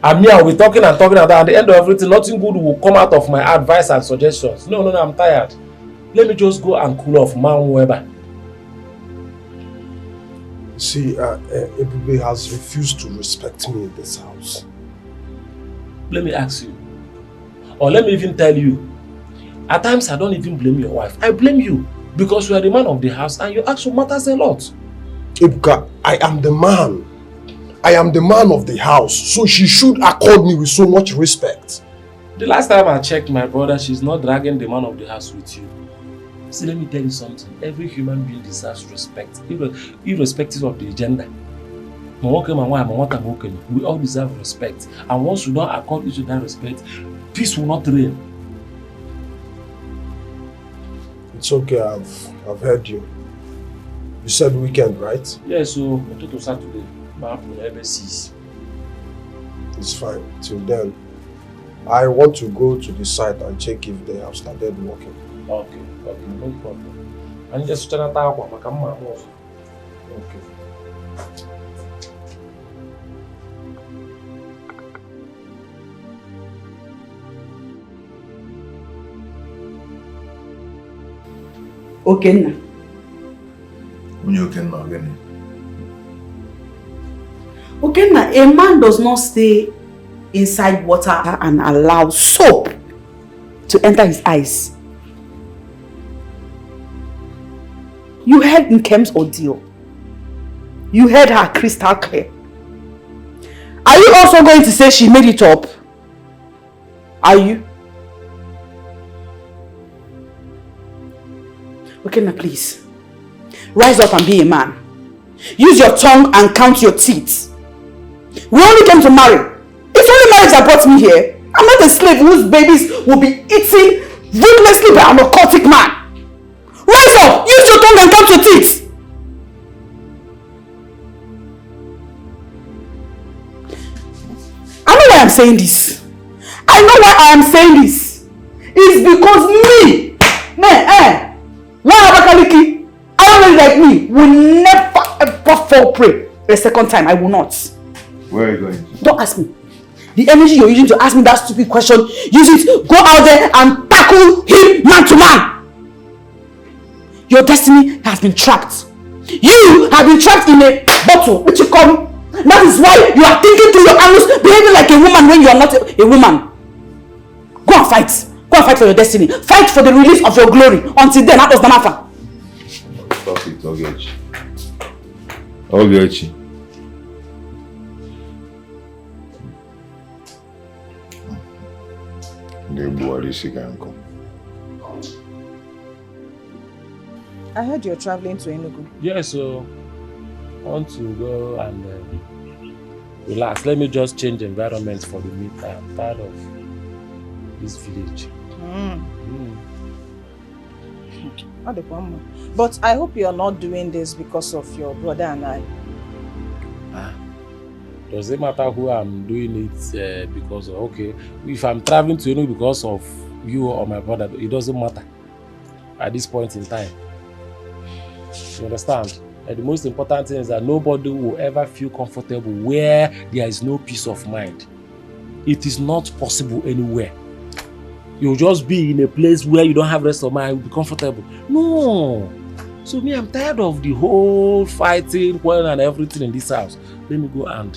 And me, I'll be talking and talking, and at the end of everything, nothing good will come out of my advice and suggestions. No, I'm tired. Let me just go and cool off, man, Weber. See, Ebube has refused to respect me in this house. Let me ask you, or let me even tell you, at times I don't even blame your wife. I blame you, because you are the man of the house and your action matters a lot. Ebuka, I am the man. I am the man of the house, so she should accord me with so much respect. The last time I checked my brother, she's not dragging the man of the house with you. See, let me tell you something. Every human being deserves respect, irrespective of the gender. We all deserve respect. And once we don't accord each other respect, peace will not reign. It's okay, I've heard you. You said weekend, right? Yes, so to Saturday. My MSCs. It's fine. Till then, I want to go to the site and check if they have started working. Okay, no problem. And just try to talk about my okay. Okenna. Okenna, a man does not stay inside water and allow soap to enter his eyes. You heard Nkem's ordeal. You heard her crystal clear. Are you also going to say she made it up? Are you? Okenna, please. Rise up and be a man. Use your tongue and count your teeth. We only came to marry. It's only marriage that brought me here. I'm not a slave whose babies will be eaten ruthlessly by an occultic man. Rise up! Use your tongue and count your teeth! I know why I'm saying this. I know why I am saying this. It's because me, Abakaliki, I don't like me, will never ever fall prey a second time. I will not. Where are you going? Don't ask me. The energy you're using to ask me that stupid question, use it, go out there and tackle him man to man. Your destiny has been trapped. You have been trapped in a bottle, which you call. That is why you are thinking through your angles, behaving like a woman when you are not a woman. Go and fight. Go and fight for your destiny. Fight for the release of your glory. Until then, that was the matter. Stop it, Ogechi. Ogechi. I heard you're traveling to Enugu. Yes, so I want to go and relax. Let me just change environment for the meantime. I'm tired of this village. But I hope you're not doing this because of your brother and I. Does it matter who I'm doing it because of? Okay, if I'm traveling to Enugu because of you or my brother, it doesn't matter at this point in time. You understand? And the most important thing is that nobody will ever feel comfortable where there is no peace of mind. It is not possible anywhere. You'll just be in a place where you don't have rest of mind, you'll be comfortable. No. So me, I'm tired of the whole fighting, quarreling and everything in this house. Let me go and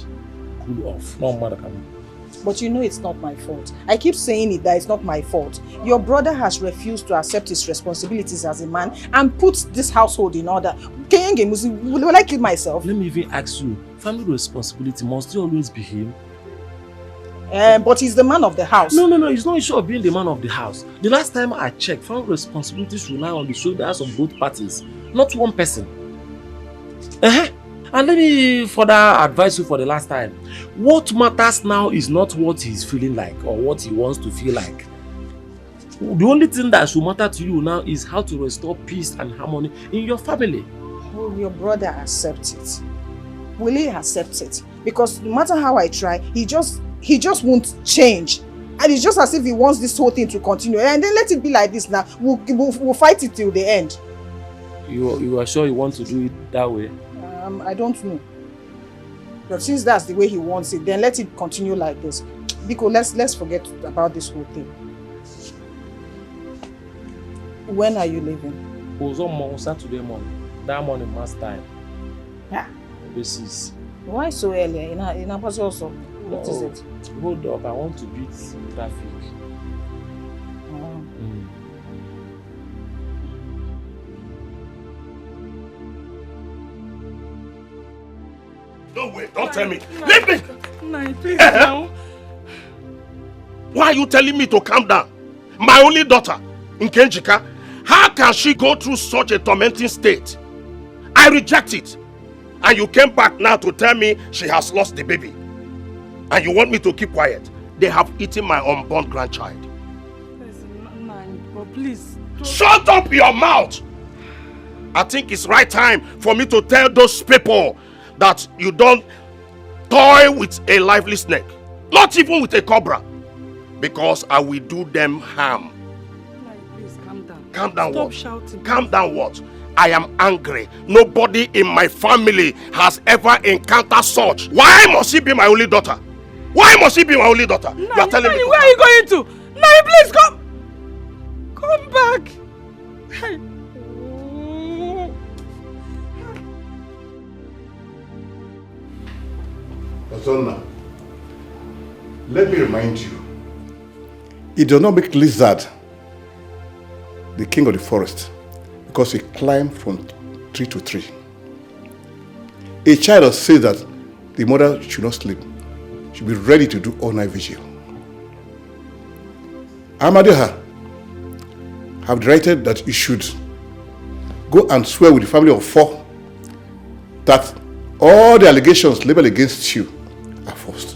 cool off. No matter coming. But you know it's not my fault. I keep saying it that it's not my fault. Your brother has refused to accept his responsibilities as a man and put this household in order. Will I kill myself? Let me even ask you, family responsibility must always be him? But he's the man of the house. No, it's not issue of being the man of the house. The last time I checked, family responsibilities rely on the shoulders of both parties, not one person. And let me further advise you for the last time. What matters now is not what he's feeling like or what he wants to feel like. The only thing that should matter to you now is how to restore peace and harmony in your family. Will your brother accept it? Will he accept it? Because no matter how I try, he just won't change. And it's just as if he wants this whole thing to continue. And then let it be like this now. We'll fight it till the end. You are sure you want to do it that way? I don't know. But since that's the way he wants it, then let it continue like this. Because let's forget about this whole thing. When are you leaving? It was on Saturday morning. That morning, mass time. Yeah. Basis. Why so early? In Abuja also. What is it? Hold up, I want to beat traffic. No way, don't tell me. Leave me! Please now. Why are you telling me to calm down? My only daughter, Nkenjika, how can she go through such a tormenting state? I reject it. And you came back now to tell me she has lost the baby. And you want me to keep quiet? They have eaten my unborn grandchild. Listen, please. Shut up your mouth! I think it's right time for me to tell those people that you don't toy with a lively snake. Not even with a cobra. Because I will do them harm. Please calm down. Calm down. Stop what? shouting. Calm down what? I am angry. Nobody in my family has ever encountered such. Why must she be my only daughter? Why must she be my only daughter? You are telling me. Where are you going to? Nai, please come. Come back. Ozonna, let me remind you. It does not make lizard the king of the forest because he climbed from tree to tree. A child says that the mother should not sleep, should be ready to do all night vigil. Amadeha have directed that you should go and swear with the family of 4 that all the allegations leveled against you are false.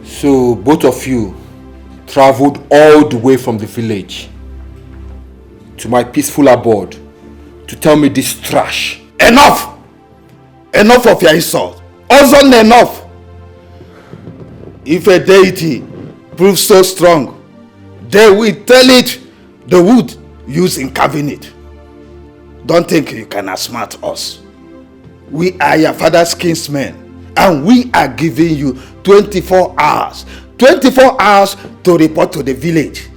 So both of you traveled all the way from the village to my peaceful abode to tell me this trash. Enough! Enough of your insult. Also enough. If a deity proves so strong, they will tell it the wood used in carving it. Don't think you can outsmart us. We are your father's kinsmen, and we are giving you 24 hours. 24 hours to report to the village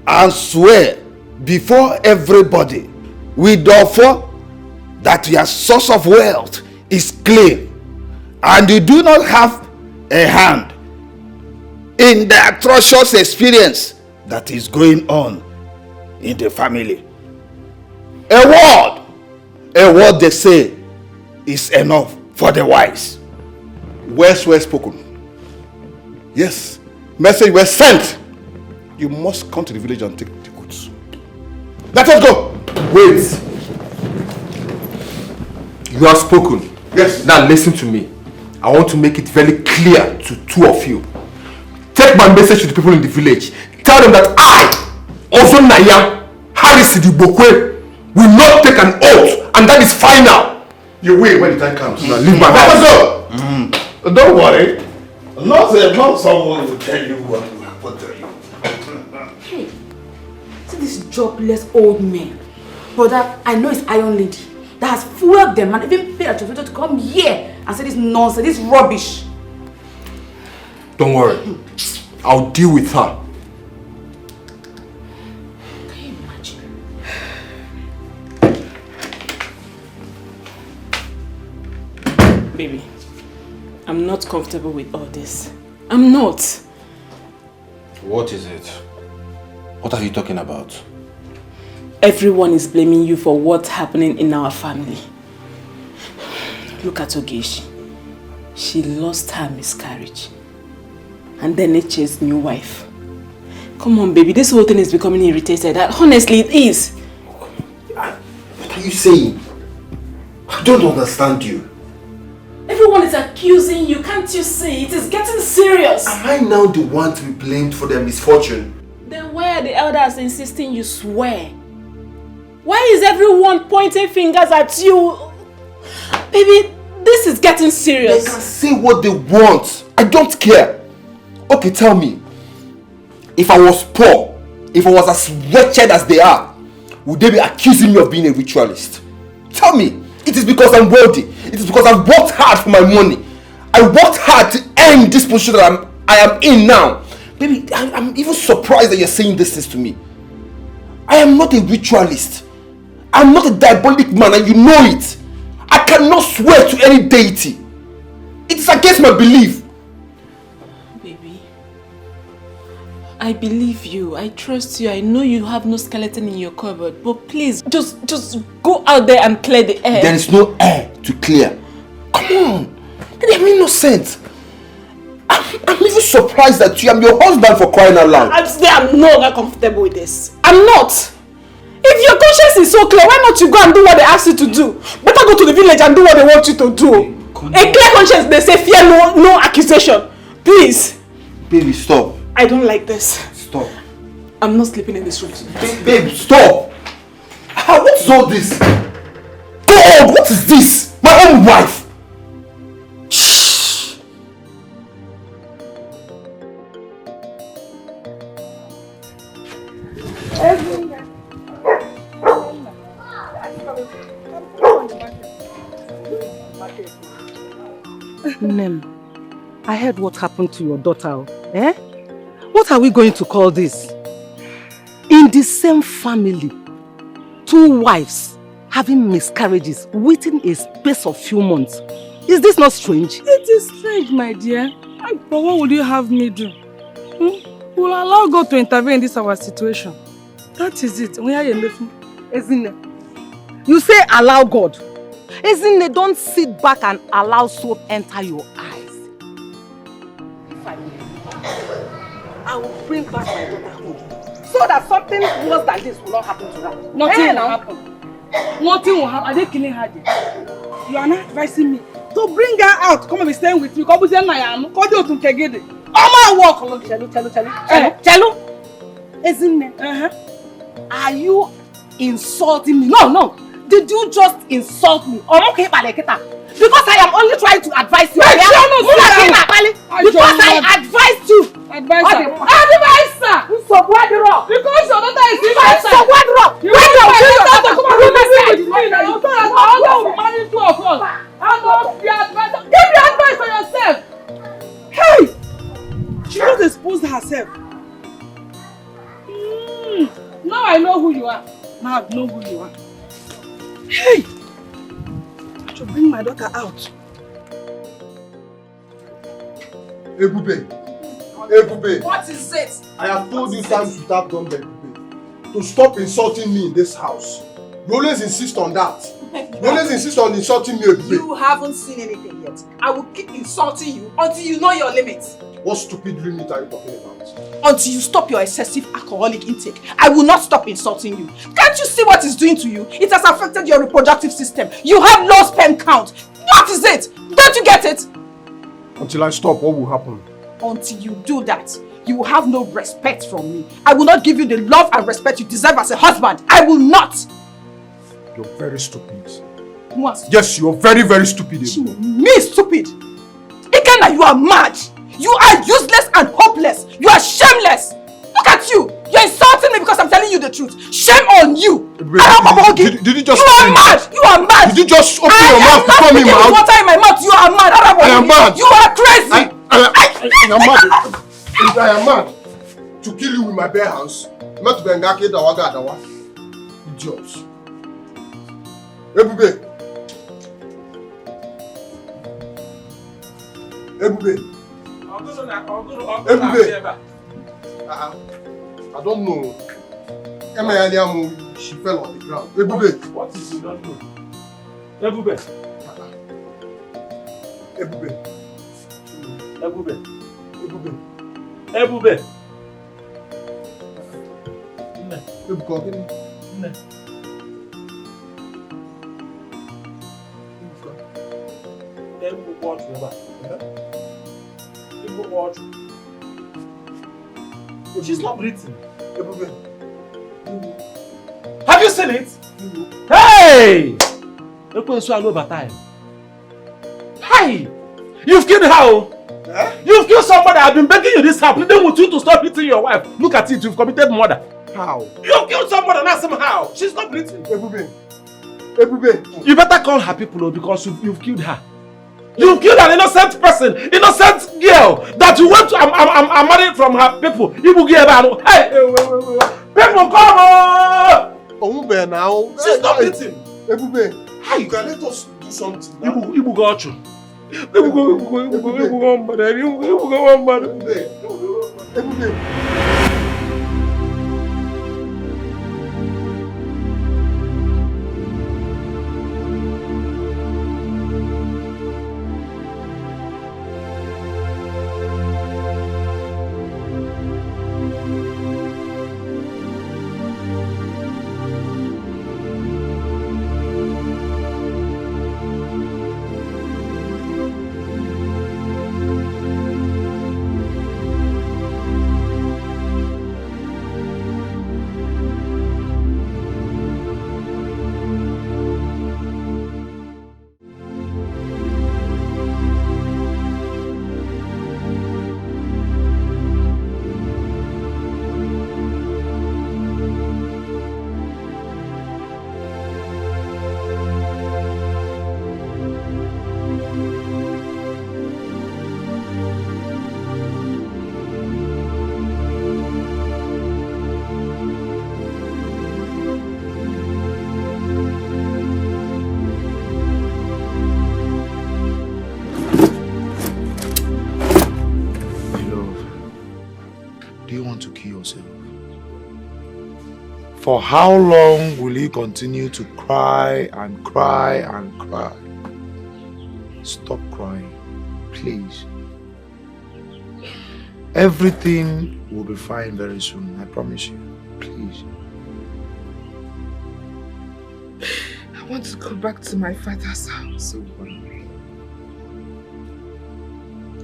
and swear before everybody with offer that your source of wealth is clean and you do not have a hand in the atrocious experience that is going on in the family. A word they say is enough for the wise. Words were spoken. Yes, message was sent. You must come to the village and take the goods. Let us go. Wait. You have spoken. Yes. Now listen to me. I want to make it very clear to 2 of you. Take my message to the people in the village. Tell them that I, Ozonnaya, Harris Idibokwe, will not take an oath, and that is final. You will when the time comes. Now leave my house. Let us go. Don't worry. Not someone will tell you what will happen to you. Hey, see this jobless old man. Brother, I know it's Iron Lady that has fueled them and even paid a trafficker to come here and say this nonsense, this rubbish. Don't worry. I'll deal with her. Can you imagine? Baby, I'm not comfortable with all this. I'm not. What is it? What are you talking about? Everyone is blaming you for what's happening in our family. Look at Ogechi. She lost her miscarriage. And then it chased new wife. Come on, baby, this whole thing is becoming irritated. Honestly, it is. What are you saying? I don't understand you. Everyone is accusing you, can't you see? It is getting serious. Am I now the one to be blamed for their misfortune? Then why are the elders insisting you swear? Why is everyone pointing fingers at you? Baby, this is getting serious. They can say what they want. I don't care. Okay, tell me. If I was poor, if I was as wretched as they are, would they be accusing me of being a ritualist? Tell me. It is because I'm wealthy. It is because I've worked hard for my money. I worked hard to earn this position that I am in now. Baby, I'm even surprised that you're saying this things to me. I am not a ritualist. I'm not a diabolic man, and you know it. I cannot swear to any deity. It is against my belief. Baby, I believe you. I trust you. I know you have no skeleton in your cupboard. But please, just go out there and clear the air. There is no air to clear. Come on. They make no sense. I'm even surprised that you am your husband for crying out loud. I'm no longer comfortable with this. I'm not. If your conscience is so clear, why not you go and do what they ask you to do? Better go to the village and do what they want you to do. A clear conscience, they say fear no accusation. Please. Baby, stop. I don't like this. Stop. I'm not sleeping in this room tonight. Babe, stop. What's all this? God! What is this? My own wife! Nem, I heard what happened to your daughter. Eh? What are we going to call this? In the same family, 2 wives having miscarriages within a space of few months. Is this not strange? It is strange, my dear. But what would you have me do? We'll allow God to intervene in this our situation. That is it. Ezinne, you say allow God. Ezinne, don't sit back and allow soap enter your eyes. If I may, I will bring back my daughter home so that something worse than this will not happen to her. Nothing will happen. Nothing will happen. Are they killing her? You are not advising me to bring her out. Come and be staying with me. Come and say, I'm walk. Chelu. Ezinne, are you insulting me? No. Did you just insult me? Because I am only trying to advise you. Because I advised you. Advisor. So what the wrong? Because your daughter is inside. So what the wrong? You marry 2 of us. Give me advice for yourself. Hey! She just exposed herself. Now I know who you are. Now I know who you are. Hey! I should bring my daughter out. Ebube. What is it? I have told you times without number, Ebube, to stop insulting me in this house. You always insist on that. You always insist on insulting me, Ebube. You haven't seen anything yet. I will keep insulting you until you know your limits. What stupid limit are you talking about? Until you stop your excessive alcoholic intake, I will not stop insulting you. Can't you see what it's doing to you? It has affected your reproductive system. You have low sperm count. What is it? Don't you get it? Until I stop, what will happen? Until you do that, you will have no respect from me. I will not give you the love and respect you deserve as a husband. I will not. You're very stupid. What? Yes, you're very, very stupid. Ebube. Me stupid? Ikenna, you are mad. You are useless and hopeless. You are shameless. Look at you. You're insulting me because I'm telling you the truth. Shame on you. Did you just... You are mad. You are mad. Did you just open your mouth to call me mad? Water in my mouth. You are mad. I am mad. You are crazy. I am mad. If I am mad to kill you with my bare hands, not to be engaged dawa. Idiots. Ebube. I don't know. She fell on the ground. Ebube. What is you don't know? Ebube. She's not breathing. Have you seen it? Hey! Hey! You've killed her! You've killed somebody. I've been begging you this house. Pleading with you to stop hitting your wife. Look at it. You've committed murder. How? You've killed somebody and ask him how. She's not breathing. Ebube. You better call her people because you've killed her. You've killed an innocent person, innocent girl that you went to. I'm married from her people. Hey, people come on! Now. She's not breathing. Ebube. How you can let us do something? Ibu got you. you want to kill yourself? For how long will you continue to cry and cry and cry? Stop crying, please. Everything will be fine very soon, I promise you. Please. I want to go back to my father's house.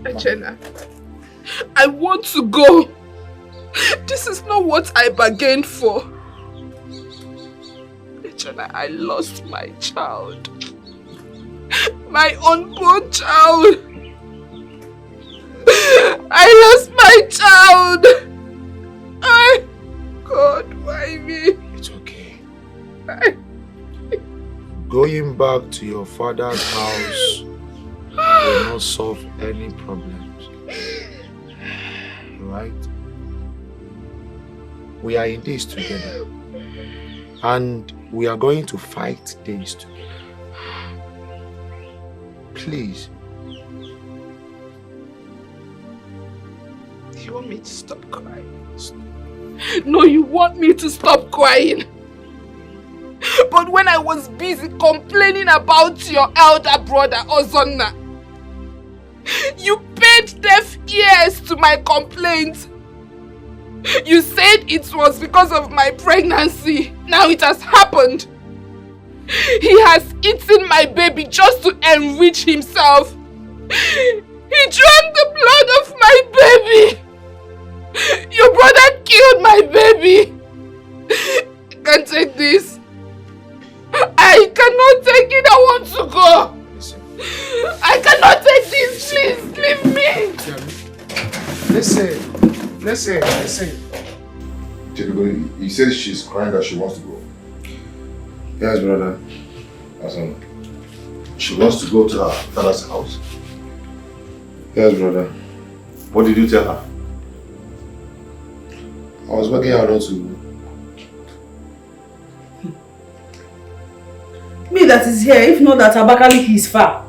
Echena, I want to go. This is not what I bargained for. Echena, I lost my child. My unborn child. I lost my child. God, why me? It's okay. Going back to your father's house will not solve any problems. Right? We are in this together. And we are going to fight this together. Please. You want me to stop crying? No, you want me to stop crying. But when I was busy complaining about your elder brother, Ozonna, you paid deaf ears to my complaints. You said it was because of my pregnancy. Now it has happened. He has eaten my baby just to enrich himself. He drank the blood of my baby. Your brother killed my baby. I can't take this. I cannot take it. I want to go. I cannot take this. Please, leave me. Listen. You said she's crying that she wants to go. Yes, brother. She wants to go to her father's house. Yes, brother. What did you tell her? I was working out to. Me that is here, if not that Abakaliki is far.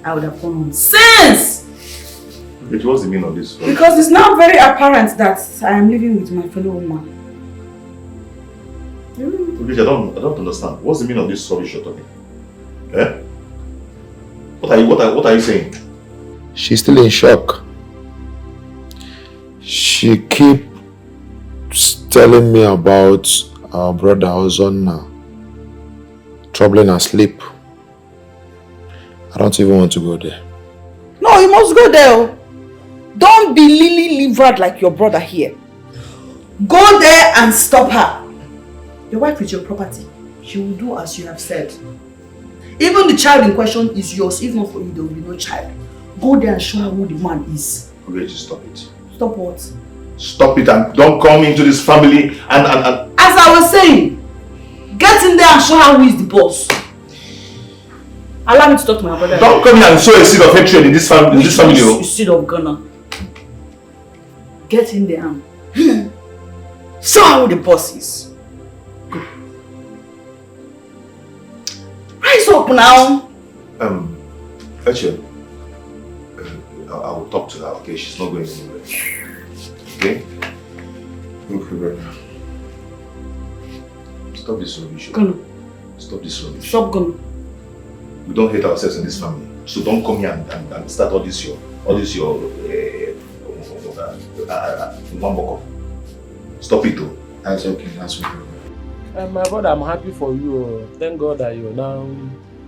I would have come home since. Wait, what's the meaning of this? Because it's now very apparent that I am living with my fellow woman. I don't understand. What's the meaning of this rubbish you're talking? Eh? What are you saying? She's still in shock. She keeps telling me about our brother Ozonna troubling her sleep. I don't even want to go there. No, you must go there. Don't be lily-livered like your brother here. Go there and stop her. Your wife is your property. She will do as you have said. Even the child in question is yours. If not for you, there will be no child. Go there and show her who the man is. Okay, just stop it. Stop what? Stop it and don't come into this family and... As I was saying, get in there and show her who is the boss. Allow me to talk to my brother. Don't come here and sow a seed of hatred in this family. Which seed of Ghana? Get in there and show her who the boss is. Go. Rise up now. Actually, I will talk to her, okay? She's not going anywhere. Okay? Okay, brother. Stop this rubbish. Ghana. Stop this rubbish. Stop Ghana. We don't hate ourselves in this family. So don't come here and start all this your stop it though. That's okay, that's okay. My brother, I'm happy for you. Thank God that you're now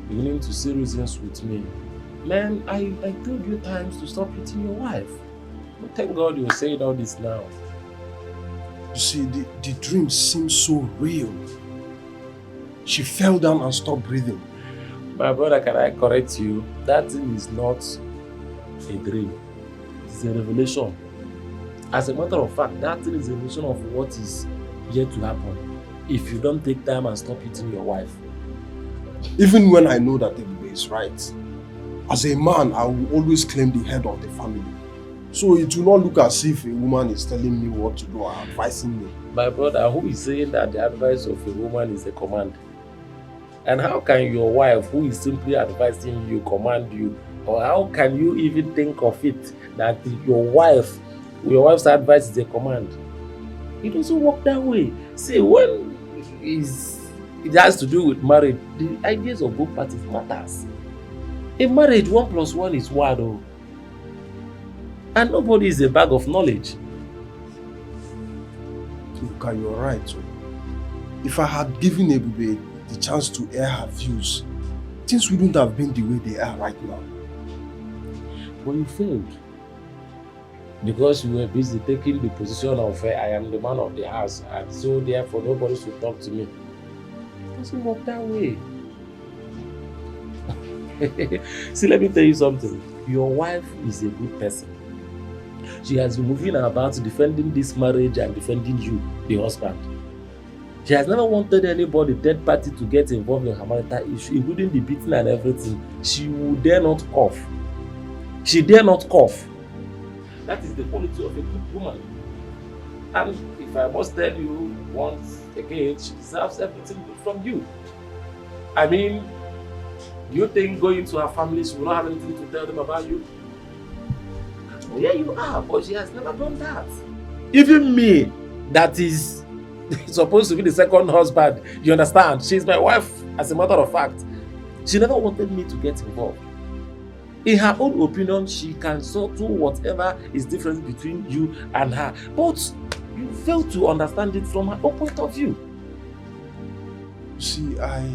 beginning to see reasons with me. Man, I told you times to stop hitting your wife. But thank God you're saying all this now. You see, the dream seems so real. She fell down and stopped breathing. My brother, can I correct you? That thing is not a dream. It's a revelation. As a matter of fact, that thing is a revelation of what is yet to happen if you don't take time and stop hitting your wife. Even when I know that Ebube is right, as a man, I will always claim the head of the family. So it will not look as if a woman is telling me what to do or advising me. My brother, who is saying that the advice of a woman is a command? And how can your wife, who is simply advising you, command you Or how can you even think of it that your wife's advice is a command? It doesn't work that way. See, when it has to do with marriage, the ideas of both parties matters. In marriage, 1 + 1 is 1. Oh. And nobody is a bag of knowledge. Look, you're right. So if I had given Ebube the chance to air her views, things wouldn't have been the way they are right now. But you failed. Because you were busy taking the position of I am the man of the house, and so therefore nobody should talk to me. It doesn't work that way. See, let me tell you something. Your wife is a good person. She has been moving about defending this marriage and defending you, the husband. She has never wanted anybody, third party, to get involved in her marital issue, including the beating and everything. She would dare not cough. She dare not cough. That is the quality of a good woman. And if I must tell you once again, she deserves everything good from you. I mean, do you think going to her family, she will not have anything to tell them about you? Here you are, but she has never done that. Even me, that is supposed to be the second husband, you understand? She's my wife, as a matter of fact. She never wanted me to get involved. In her own opinion, she can settle whatever is different between you and her. But you fail to understand it from her own point of view. See, I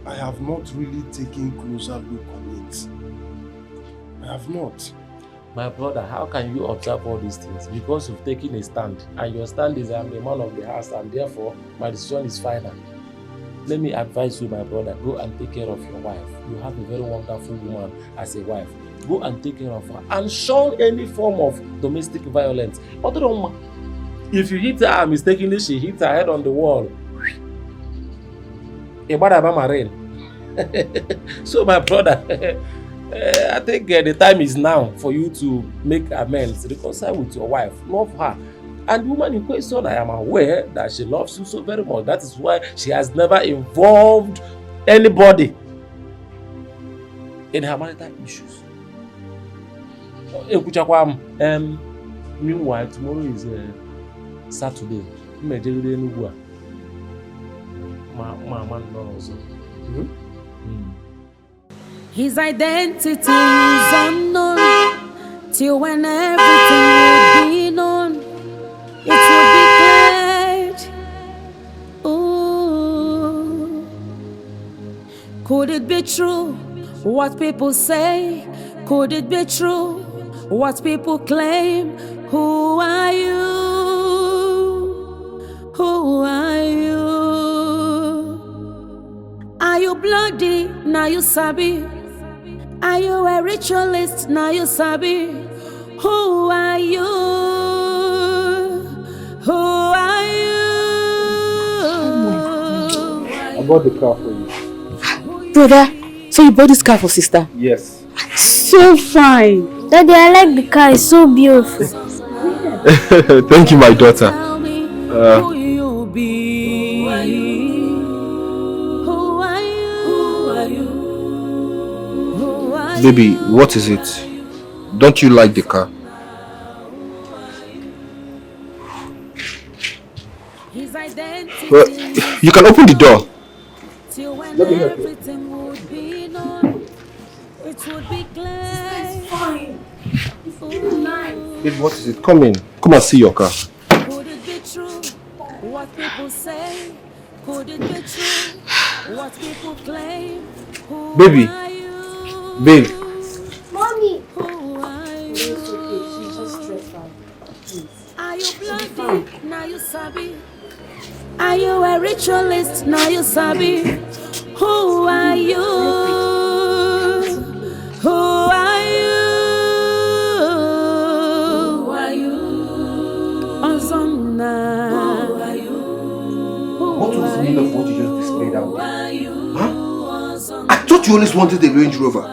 have not really taken closer look on it. I have not. My brother, how can you observe all these things? Because you've taken a stand, and your stand is I'm the man of the house, and therefore my decision is final. Let me advise you, my brother, go and take care of your wife. You have a very wonderful woman as a wife. Go and take care of her and shun any form of domestic violence. If you hit her and mistakenly she hits her head on the wall, so my brother, I think the time is now for you to make amends, reconcile with your wife, love her. And the woman in question, I am aware that she loves you so very much. That is why she has never involved anybody in her marital issues. Meanwhile, tomorrow is Saturday. His identity is unknown till when everything will be known. It will be cleared. Ooh. Could it be true what people say? Could it be true what people claim? Who are you? Who are you? Are you bloody? Now you sabi. Are you a ritualist? Now you sabi. Who are you? Who are you? I bought the car for you. Brother, so you bought this car for sister? Yes. So fine. Daddy, I like the car. It's so beautiful. Thank you, my daughter. Who you be? Who are you? Who are you? Who are you? Baby, what is it? Don't you like the car? His identity Well, you can open the door. till when Let me help you. everything would be known. It would be clear. It's fine. Baby, what is it? Come in. Come and see your car. Could it be true what people say? Could it be true what people claim? Who Baby. are you? Babe. Mommy. Who are you? It's okay. She's just stressed out. Please. Are you bloody? Now you sabi. Are you a ritualist? Now you sabi. Who are you? Who are you? Who are you? Ozonna. Who are you? What was the meaning of what you just displayed out there? Huh? I thought you always wanted a Range Rover.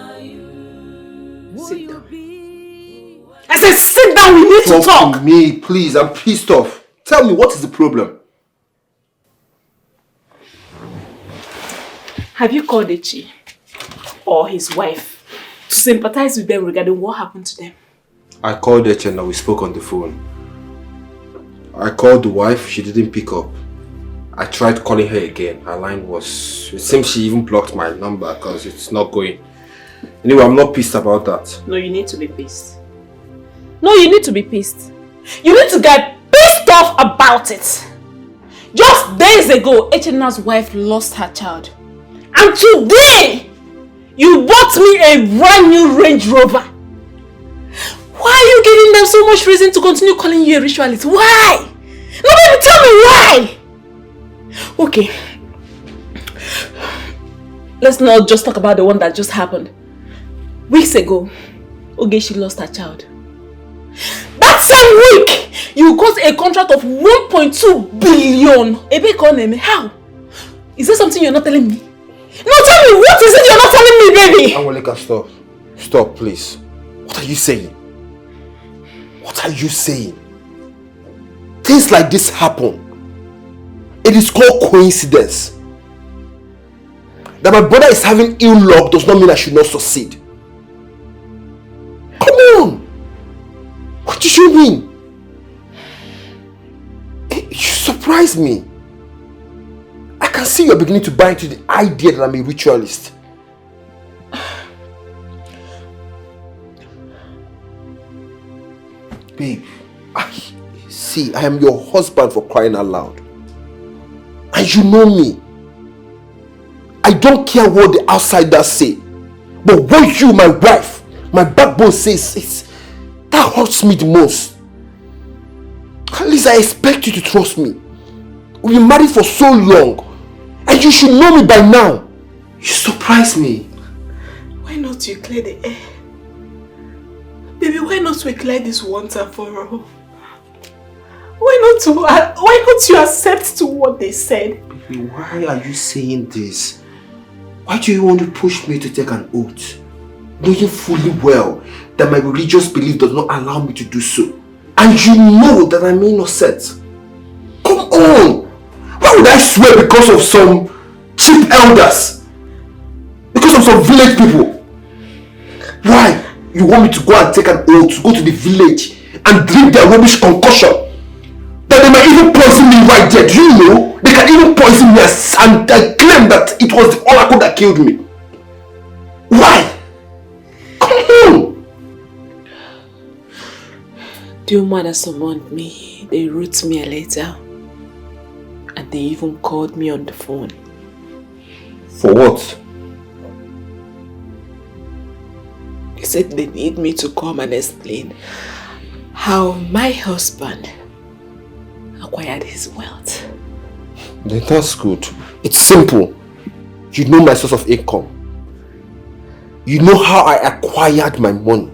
Sit down. I said sit down, we need to talk. Talk to me, please. I'm pissed off. Tell me, what is the problem? Have you called Echi or his wife to sympathize with them regarding what happened to them. I called Echena, we spoke on the phone. I called the wife, she didn't pick up. I tried calling her again, her line was... It seems she even blocked my number because it's not going. Anyway, I'm not pissed about that. No, you need to be pissed. No, you need to be pissed. You need to get pissed off about it. Just days ago, Echena's wife lost her child. And today, you bought me a brand new Range Rover. Why are you giving them so much reason to continue calling you a ritualist? Why? No, baby, tell me why! Okay. Let's not just talk about the one that just happened. Weeks ago, Ogechi lost her child. That same week, you got a contract of 1.2 billion. How? Is there something you're not telling me? No, tell me, what is it you're not telling me, baby? Awoleka, stop. Stop, please. What are you saying? What are you saying? Things like this happen. It is called coincidence. That my brother is having ill luck does not mean I should not succeed. Come on! What do you mean? You surprise me. I can see you're beginning to buy into the idea that I'm a ritualist. Babe, I am your husband, for crying out loud. And you know me. I don't care what the outsiders say. But what you, my wife, my backbone says, that hurts me the most. At least I expect you to trust me. We've been married for so long. And you should know me by now. You surprise me. Why not you clear the air? Baby, why not we clear this once and for all? Why not you accept to what they said? Baby, why are you saying this? Why do you want to push me to take an oath? Knowing fully well that my religious belief does not allow me to do so. And you know that I'm innocent. Come on! Why would I swear because of some cheap elders? Because of some village people? Why? You want me to go and take an oath, to go to the village and drink their rubbish concoction? That they might even poison me right there. Do you know? They can even poison me and I claim that it was the oracle that killed me. Why? Come on! Do you mother summoned me? They wrote me a letter. And they even called me on the phone. For what? They said they need me to come and explain how my husband acquired his wealth. Then that's good. It's simple. You know my source of income. You know how I acquired my money.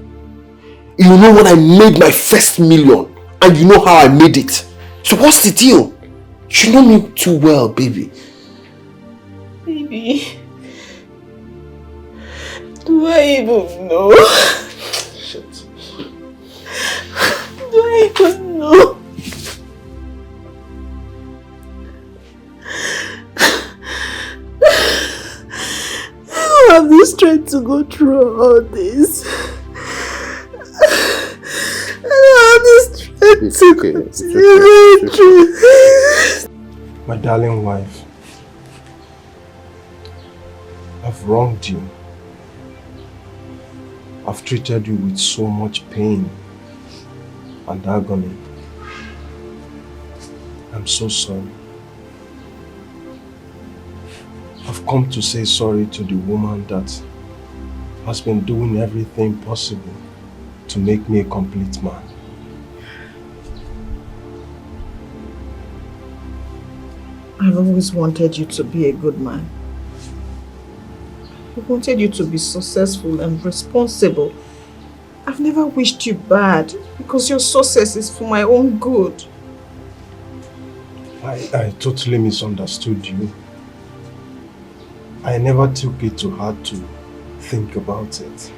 You know when I made my first million. And you know how I made it. So what's the deal? You know me too well, baby. Baby. Do I even know? Shit. Do I even know? I don't have the strength to go through all this. I don't have the strength to go through this. My darling wife, I've wronged you. I've treated you with so much pain and agony. I'm so sorry. I've come to say sorry to the woman that has been doing everything possible to make me a complete man. I've always wanted you to be a good man. I wanted you to be successful and responsible. I've never wished you bad because your success is for my own good. I totally misunderstood you. I never took it to heart to think about it.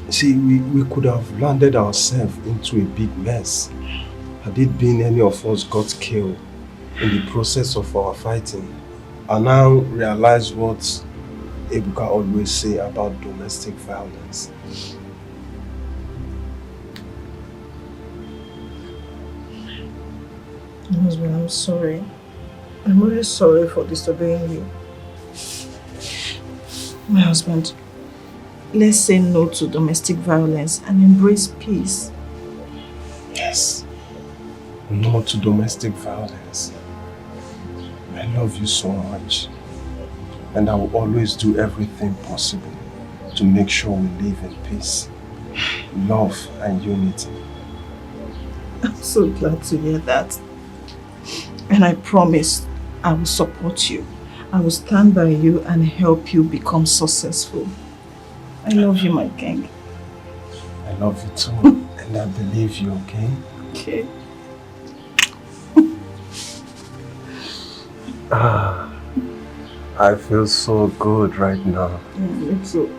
See, we could have landed ourselves into a big mess had it been any of us got killed in the process of our fighting. I now realize what Ebuka always say about domestic violence. My husband, I'm sorry. I'm really sorry for disobeying you. My husband, let's say no to domestic violence and embrace peace. Yes. No to domestic violence. I love you so much. And I will always do everything possible to make sure we live in peace, love and unity. I'm so glad to hear that. And I promise I will support you. I will stand by you and help you become successful. I love you, my king. I love you too. And I believe you, okay? Okay. I feel so good right now. Me too.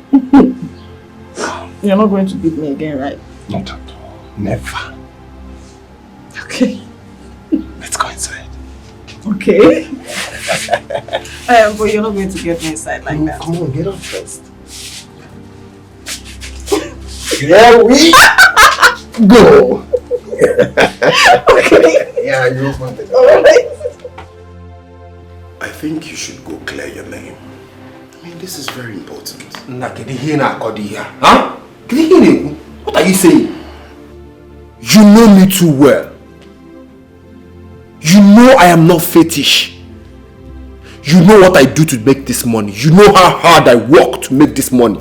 You're not going to beat me again, right? Not at all. Never. Okay. Let's go inside. Okay. But you're not going to get me inside like that. Come on, get up first. Here we go. Okay. Yeah, you open it. Alright. I think you should go clear your name. I mean, this is very important. Huh? What are you saying? You know me too well. You know I am not fetish. You know what I do to make this money. You know how hard I work to make this money.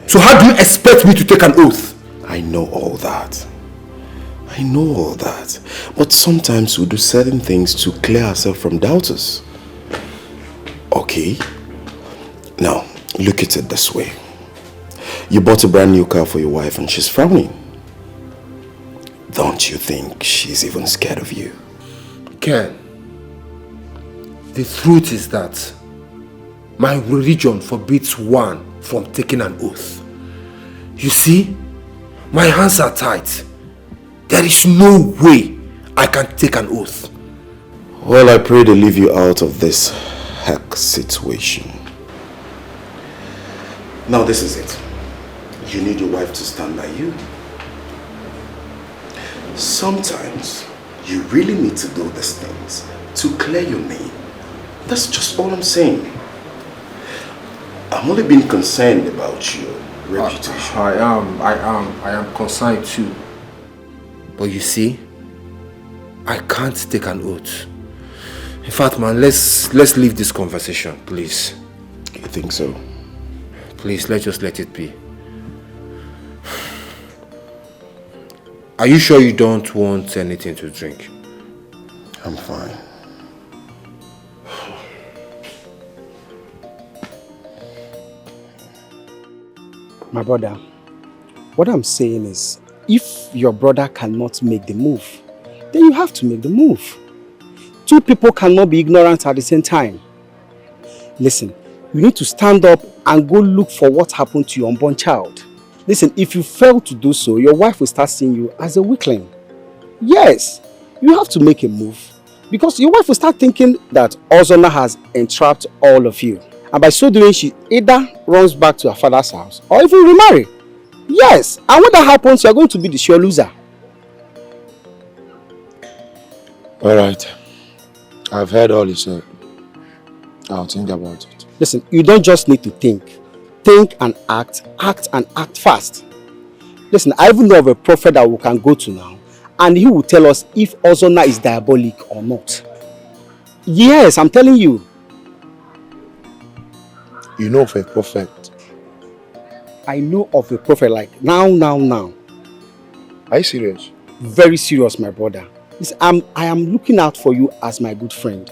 So how do you expect me to take an oath? I know all that. I know all that. But sometimes we do certain things to clear ourselves from doubters. Okay. Now, look at it this way. You bought a brand new car for your wife and she's frowning. Don't you think she's even scared of you? Ken, the truth is that my religion forbids one from taking an oath. You see, my hands are tied. There is no way I can take an oath. Well, I pray they leave you out of this heck situation. Now this is it. You need your wife to stand by you. Sometimes you really need to do these things to clear your name. That's just all I'm saying. I'm only being concerned about your reputation. I am concerned too. But you see, I can't take an oath. In fact, man, let's leave this conversation, please. You think so? Please, let's just let it be. Are you sure you don't want anything to drink? I'm fine. My brother, what I'm saying is, if your brother cannot make the move, then you have to make the move. Two people cannot be ignorant at the same time. Listen, you need to stand up and go look for what happened to your unborn child. Listen, if you fail to do so, your wife will start seeing you as a weakling. Yes, you have to make a move. Because your wife will start thinking that Ozona has entrapped all of you. And by so doing, she either runs back to her father's house or even remarry. Yes, and when that happens, you are going to be the sure loser. Alright. I've heard all you said. I'll think about it. Listen, you don't just need to think. Think and act and act fast. Listen, I even know of a prophet that we can go to now, and he will tell us if Ozona is diabolic or not. Yes, I'm telling you. You know of a prophet? I know of a prophet like now. Are you serious? Very serious, my brother. Listen, I am looking out for you as my good friend.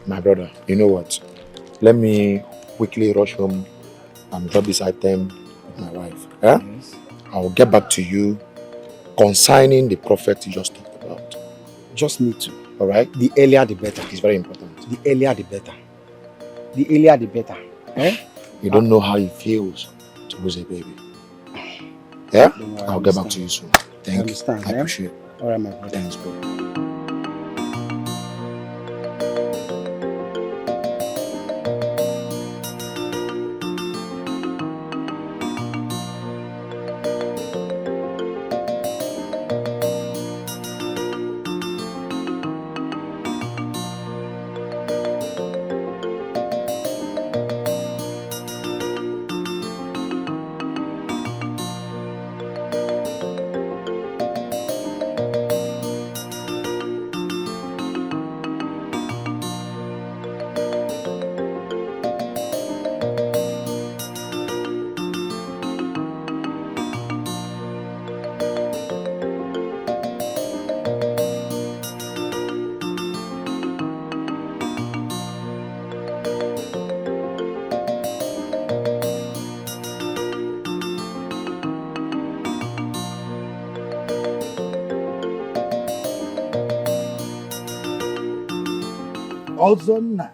My brother, you know what? Let me quickly rush home and drop this item with my wife. Yeah? Yes. I will get back to you concerning the prophet you just talked about. Just need to. Alright? The earlier the better. It's very important. The earlier the better. The earlier the better. Eh? You don't know how it feels to lose a baby. Yeah? I'll get back to you soon. Thank you. I appreciate it. Alright, my brother. Thanks, bro. Ozonna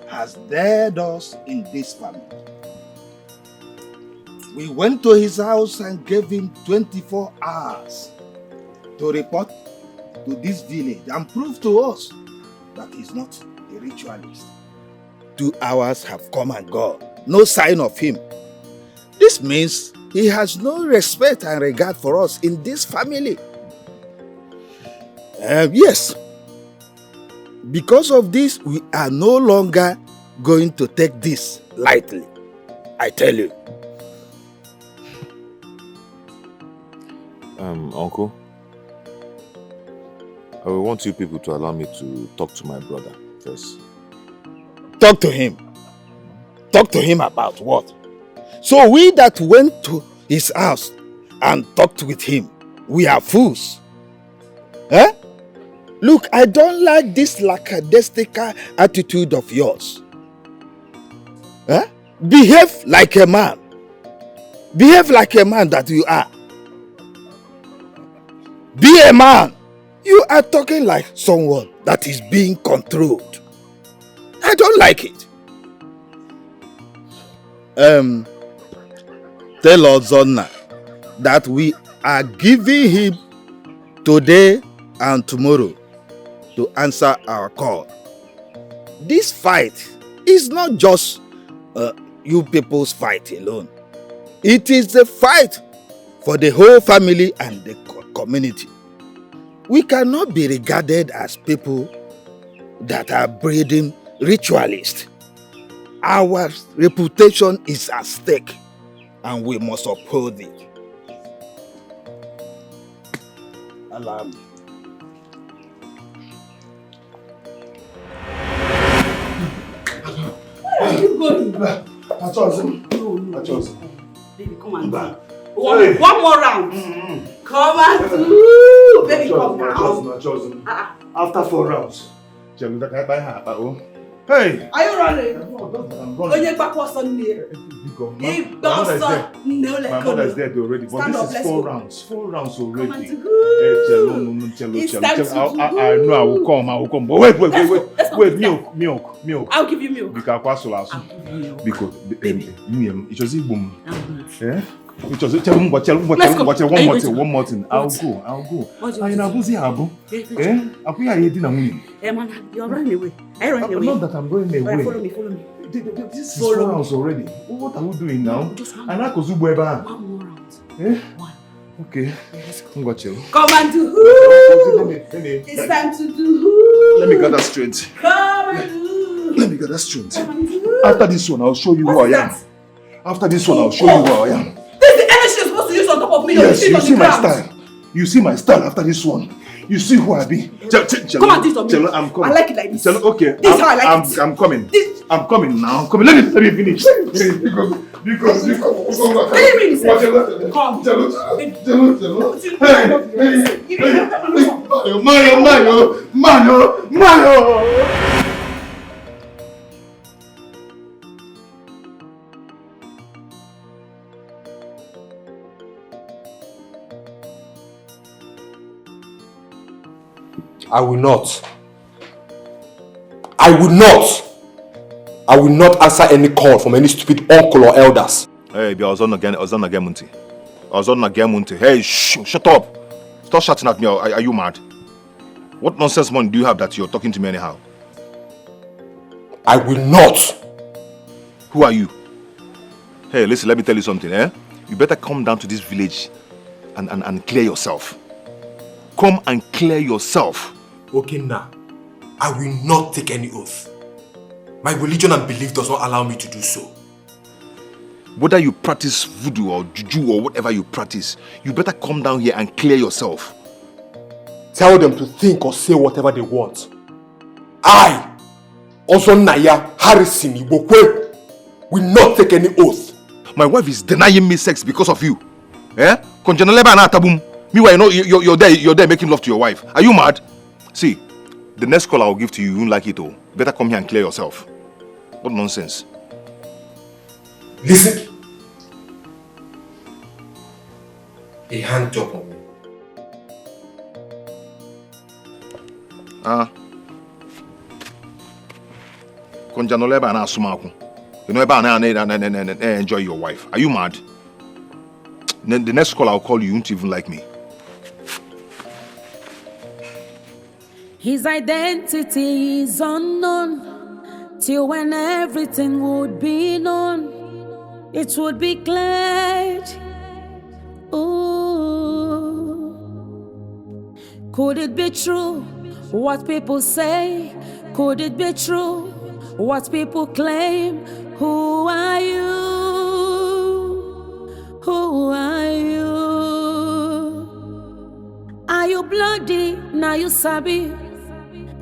has dared us in this family. We went to his house and gave him 24 hours to report to this village and prove to us that he's not a ritualist. 2 hours have come and gone. No sign of him. This means he has no respect and regard for us in this family. Yes. Because of this, we are no longer going to take this lightly. I tell you. Uncle, I will want you people to allow me to talk to my brother first. Talk to him. Talk to him about what? So we that went to his house and talked with him, we are fools. Eh? Look, I don't like this lackadaisical attitude of yours. Eh? Behave like a man. Behave like a man that you are. Be a man. You are talking like someone that is being controlled. I don't like it. Tell Ozonna that we are giving him today and tomorrow to answer our call. This fight is not just you people's fight alone. It is a fight for the whole family and the community. We cannot be regarded as people that are breeding ritualists. Our reputation is at stake and we must uphold it. Allow me. Where are you going? I chose him. I chose him. Baby, come and do. One more round. Come and do. Baby, come now. I chose him. After 4 rounds. Hey! Are you running? I'm Onye gbakwa near. My mother is dead already, but Stand this up, is let's 4 go. rounds. 4 rounds already. It's time to I know I will come. But wait, milk. I'll give you milk. Because it was boom. Eh? It was one more thing. I'll go. I know eh? You're running away. I run away. Not that I'm running away. Follow me. This is 4 rounds already. What are we doing now? And I could one more round. Eh? Okay. Come and do who? It's time to do who? Let me get that straight. Come and do. Let me get that straight. After this one, I'll show you who I am. After this one, I'll show you who I am. This is the energy you're supposed to use on top of me. Yes, you see my style. You see my style after this one. You see who I be. Come on, this on me. I'm coming. I like it like this. Okay. This is how I like it. I'm coming. I'm coming now. Let me finish. Because Come. Mario. I will not. I will not answer any call from any stupid uncle or elders. Hey, be Ozonna Gemunti. Hey, shut up. Stop shouting at me. Are you mad? What nonsense money do you have that you're talking to me anyhow? I will not. Who are you? Hey, listen, let me tell you something, eh? You better come down to this village and clear yourself. Come and clear yourself. Okay, now. I will not take any oath. My religion and belief does not allow me to do so. Whether you practice voodoo or juju or whatever you practice, you better come down here and clear yourself. Tell them to think or say whatever they want. I, Ozonna Harrison Ibokwe, will not take any oath. My wife is denying me sex because of you. Eh? Meanwhile, you're there making love to your wife. Are you mad? See, the next call I will give to you, you won't like it all. Better come here and clear yourself. What nonsense. Listen. A hand job on me. You know about enjoy your wife. Are you mad? The next call I'll call you, you won't even like me. His identity is unknown, till when everything would be known, it would be clear. Ooh. Could it be true what people say? Could it be true what people claim? Who are you? Who are you? Are you bloody? Now you sabi.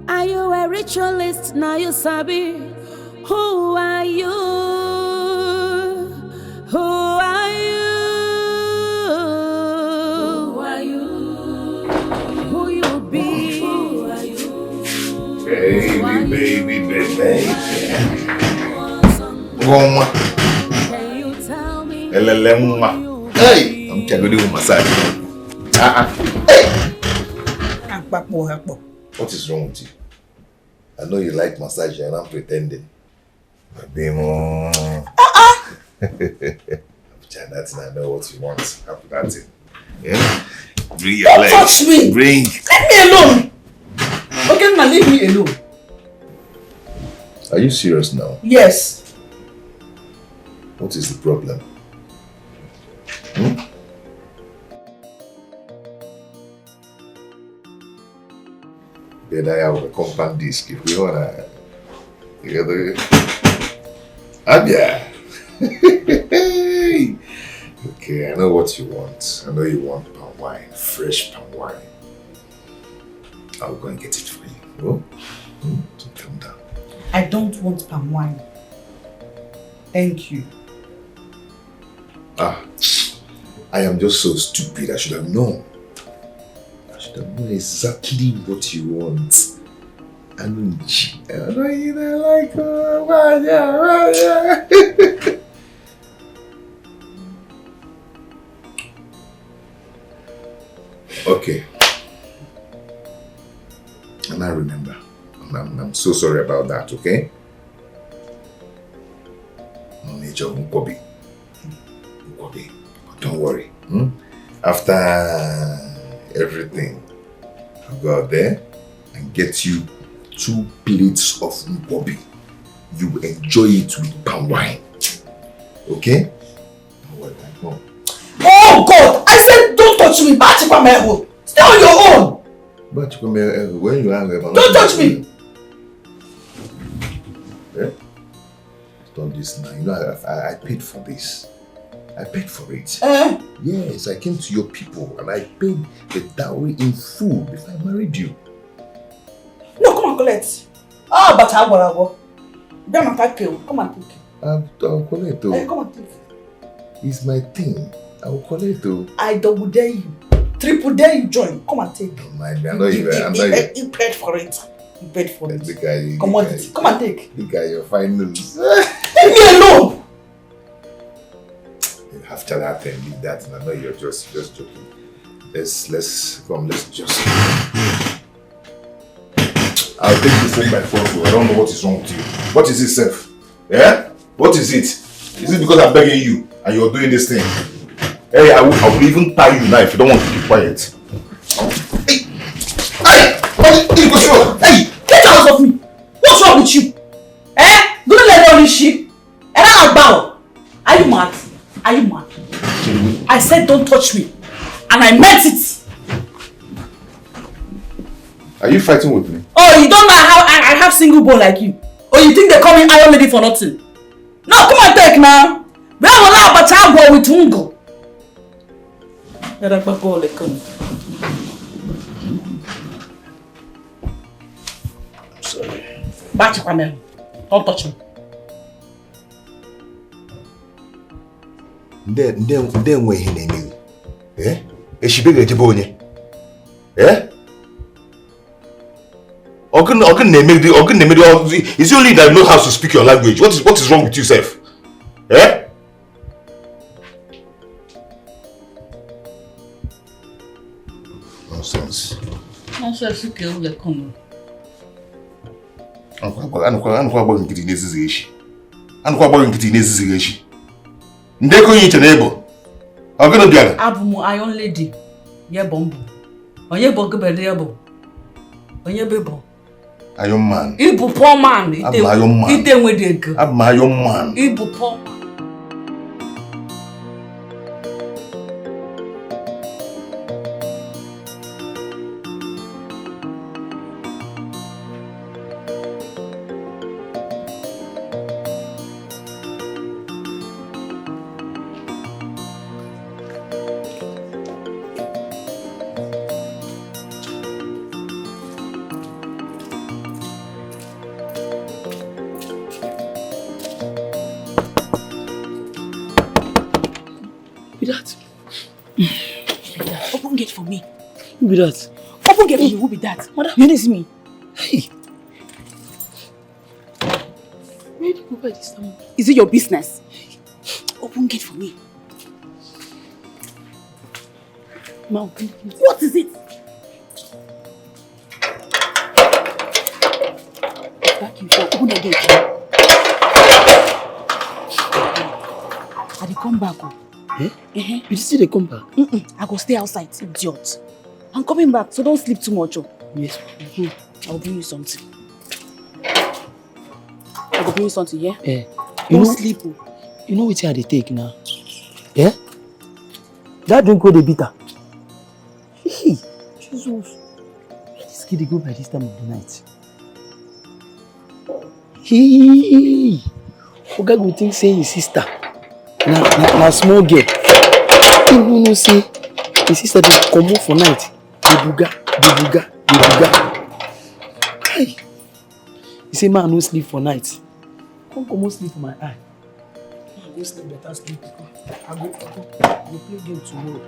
Are you a ritualist? Now you sabi. Who are you? Who are you? Who are you? Who you be? Who are you? Baby. Goma. Can you tell me? Hey, I'm going to do a massage. What is wrong with you? I know you like massage and I'm pretending. That's not know what you want. After that thing. Yeah? Bring your Don't legs. touch me! Bring. Leave me alone! Okay, now leave me alone. Are you serious now? Yes. What is the problem? Then I have a compact disc. If we wanna, you gotta. Abia. Okay, I know what you want. I know you want palm wine, fresh palm wine. I'll go and get it for you. So calm down. I don't want palm wine. Thank you. I am just so stupid. I should have known. I should have known exactly what you want. I know you don't like Okay. And I remember. I'm so sorry about that, okay? But don't worry. After everything, I'll go out there and get you 2 plates of nkwobi. You will enjoy it with palm wine. Okay? Don't worry, I know. Oh God! I said don't touch me! Stay on your own! But when you are don't touch me! Eh? Stop this now. You know I paid for this. I paid for it. Yes, I came to your people and I paid the dowry in full before I married you. No, come and collect. But I will. Come and take it. Come and take it. I'll collect it. Come and take it. It's my thing. I will collect it. I double dare you. Triple dare you join. Come and take it. Don't mind me. I know you. You paid for it. You paid for it. The guy, come on, come and take. The guy, your fine news. Leave me alone. After that, then leave that. And I know you're just joking. Let's just. I'll take the phone by phone. I don't know what is wrong with you. What is it, Seth? Yeah? What is it? Is it because I'm begging you and you're doing this thing? Hey, I will even tie you now if you don't want to keep quiet. Hey, get out of me! What's wrong with you? Don't let all this shit. And I'm bow. Are you mad? Are you mad? I said don't touch me. And I meant it. Are you fighting with me? Oh, you don't know how I have single bone like you? Or you think they call me Iron Lady for nothing? No, come on, take now. We have a lot of time with Ungo. I'm sorry. Back to Kwame. Don't touch me. Then where he name you? Eh? Is she bigger than Jibonye? Eh? Is it only that you know how to speak your language? What is wrong with you, Seth? Eh? Nonsense. Nonsense, okay, come. anụkwa agbaghị nkịtị na-ezizighị echi. Anụkwa agbaghị nkịtị na-ezizighị echi. Ndekọ onye iche na ebo. Ọ gịnị bịara? Abụ m Iron Lady. Ye bụ mbụ. Onye bụ gịbede ya bụ? Onye bụ? Iron Man. Ịbụ poor man. Abụ m Iron Man. Ide nwede ego. Abụ m Iron Man. Ịbụ poor man. Open gate for me. Who be that? Open gate for me. Who be that? Mother, you didn't see me. Hey. Where did you go by this time? Is it your business? Open gate for me. Ma, open gate. What is it? Back you go. Open the gate. I will come back. Eh? You still they come back? I go stay outside, idiot. I'm coming back, so don't sleep too much. Yes. I'll bring you something. I will bring you something, yeah? Eh. Don't sleep. You know what they take now? Yeah? That drink go the bitter. Hey, Jesus. Where this kid go by this time of the night? Hey, Oga go think say his sister. Na small girl. You know say his sister dey come for night. The buga. Hey. You say man no sleep for night. Come on sleep for my eye. I go sleep better sleep. I go play game tomorrow.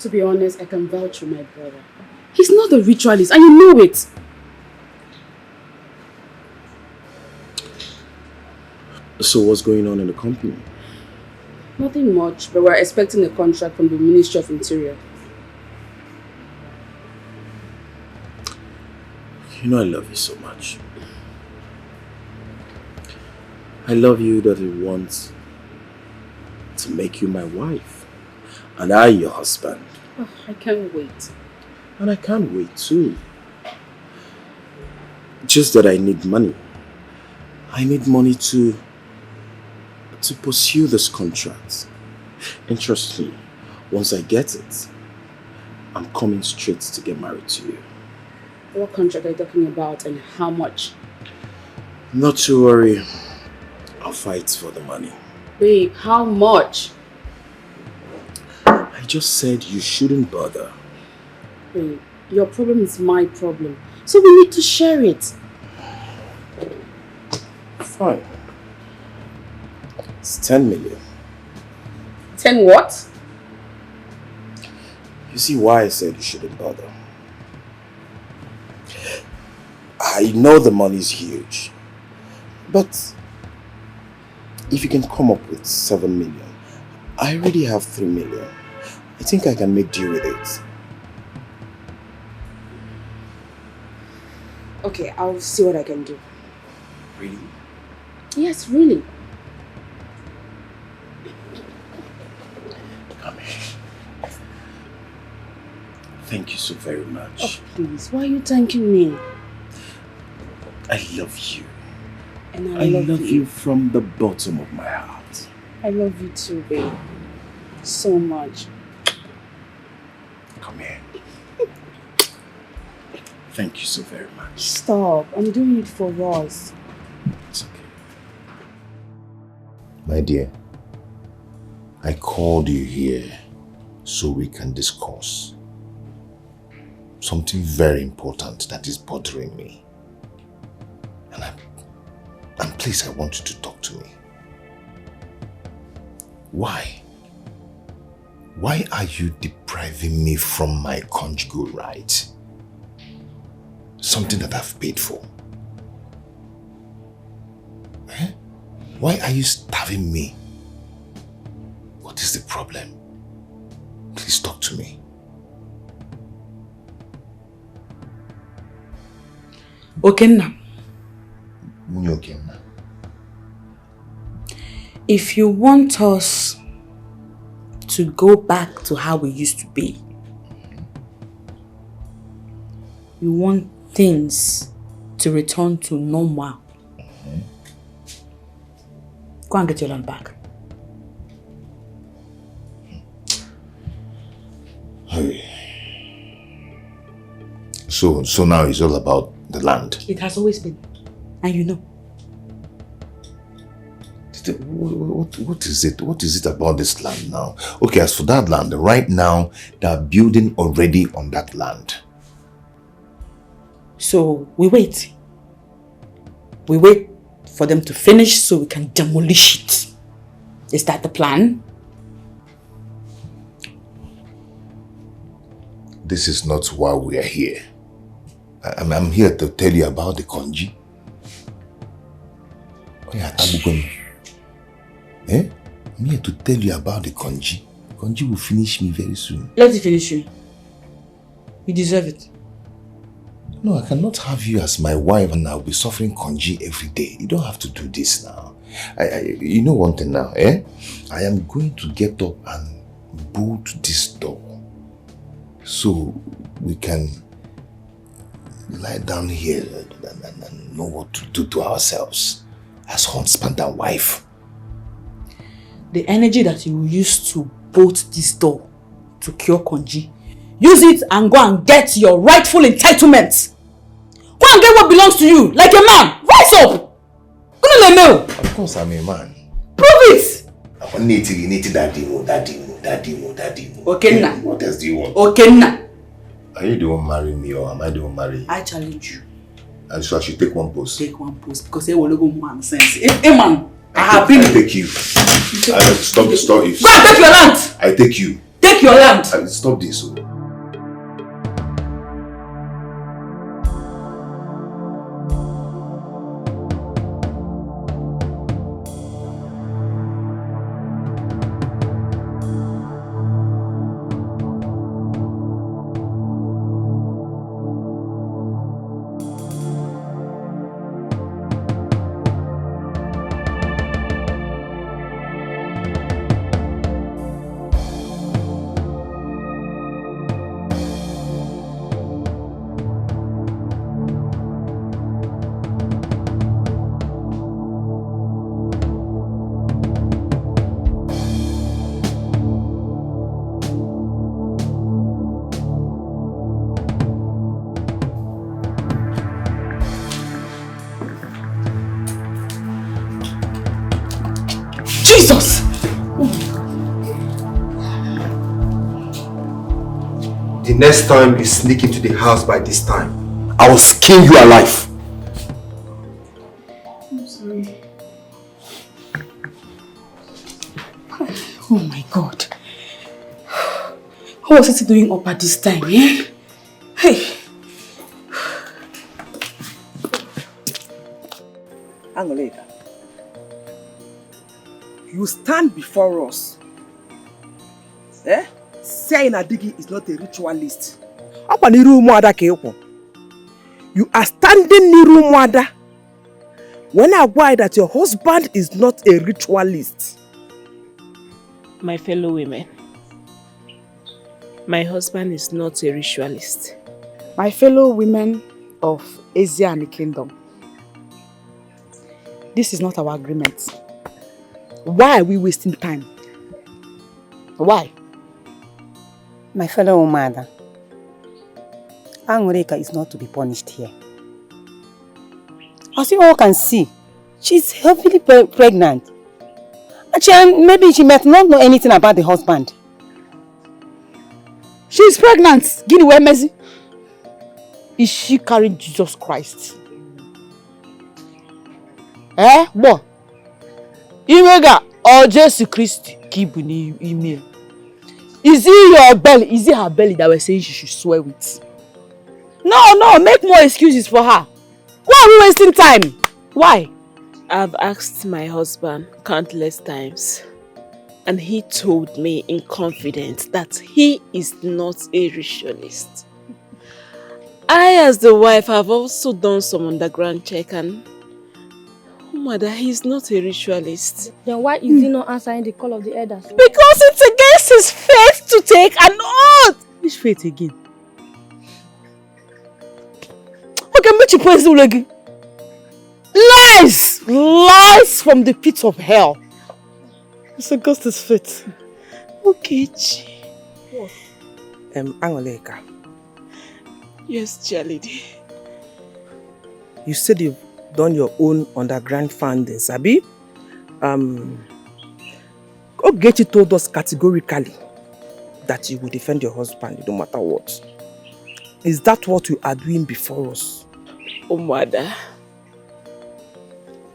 To be honest, I can vouch for my brother. He's not a ritualist, and you know it. So what's going on in the company? Nothing much, but we're expecting a contract from the Ministry of Interior. You know I love you so much. I love you that you want to make you my wife. And I your husband. Oh, I can't wait. And I can't wait too. Just that I need money. I need money to pursue this contract. And trust me, once I get it, I'm coming straight to get married to you. What contract are you talking about and how much? Not to worry. I'll fight for the money. Babe, how much? I just said you shouldn't bother. Babe, your problem is my problem. So we need to share it. Fine. It's 10 million. 10 what? You see why I said you shouldn't bother. I know the money's huge. But if you can come up with 7 million, I already have 3 million. I think I can make deal with it. Okay, I'll see what I can do. Really? Yes, really. Come here. Thank you so very much. Oh, please, why are you thanking me? I love you. And I love you from the bottom of my heart. I love you too, babe. So much. Come here. Thank you so very much. Stop. I'm doing it for us. It's okay. My dear, I called you here so we can discuss something very important that is bothering me. And please, I want you to talk to me. Why? Why are you depriving me from my conjugal rights? Something that I've paid for. Eh? Why are you starving me? What is the problem? Please talk to me. Okenna. Okenna. If you want us to go back to how we used to be, you want things to return to normal, go and get your land back. Hey. So now it's all about the land. It has always been, and you know. What is it? What is it about this land now? Okay, as for that land, right now, they are building already on that land. So we wait. We wait for them to finish so we can demolish it. Is that the plan? This is not why we are here. I'm here to tell you about the Konji. Eh? I'm here to tell you about the Konji. Konji will finish me very soon. Let it finish you. You deserve it. No, I cannot have you as my wife and I'll be suffering Konji every day. You don't have to do this now. You know one thing now, eh? I am going to get up and bolt this door so we can lie down here and know what to do to ourselves as husband and wife. The energy that you use to bolt this door to cure Konji, use it and go and get your rightful entitlements. Go and get what belongs to you, like a man. Rise up! Of course I'm a man. Prove it! Daddy. Okenna. What else do you want? Okenna. Are you the one marrying me or am I the one marrying you? I challenge you. And so I should take one post? Take one post because they will go man sense. Hey man, I have been. I take you. Stop this. Go and take your land! I take you. Take your land! Stop this. Jesus! The next time you sneak into the house by this time, I will skin you alive. I'm sorry. Oh my God. What was it doing up at this time, eh? Hey! Angoleka, you stand before us, saying Adigi is not a ritualist. You are standing near Mwada when I worry that your husband is not a ritualist. My fellow women, my husband is not a ritualist. My fellow women of Asia and the kingdom, this is not our agreement. Why are we wasting time? Why? My fellow mother, Angoreka is not to be punished here. As you all can see, she's heavily pregnant. And maybe she might not know anything about the husband. She's pregnant. Guinea where Mercy? Is she carrying Jesus Christ? What? Imega or Jesus Christ keep in email. Is it your belly? Is it her belly that we're saying she should swear with? No, make more excuses for her. Why are we wasting time? Why? I've asked my husband countless times, and he told me in confidence that he is not a ritualist. I, as the wife, have also done some underground check, and mother, he's not a ritualist. Then why is he not answering the call of the elders? Because it's against his faith to take an oath. Which faith again? Okay, which place again? Lies! Lies from the pit of hell. It's against his faith. Okay, What? Angoleka. Yes, Jalidi. You said you've done your own underground findings, Sabi? Ogechi told us categorically that you will defend your husband no matter what. Is that what you are doing before us? Oh, mother.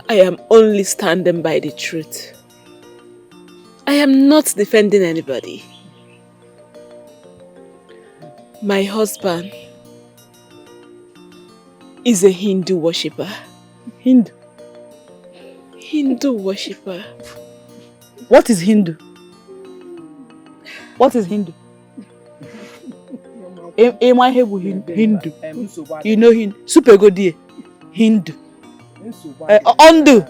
I am only standing by the truth. I am not defending anybody. My husband is a Hindu worshipper. Hindu? Hindu worshipper. What is Hindu? What is Hindu? Hindu. You know Hindu. Super good dear. Hindu. Undo.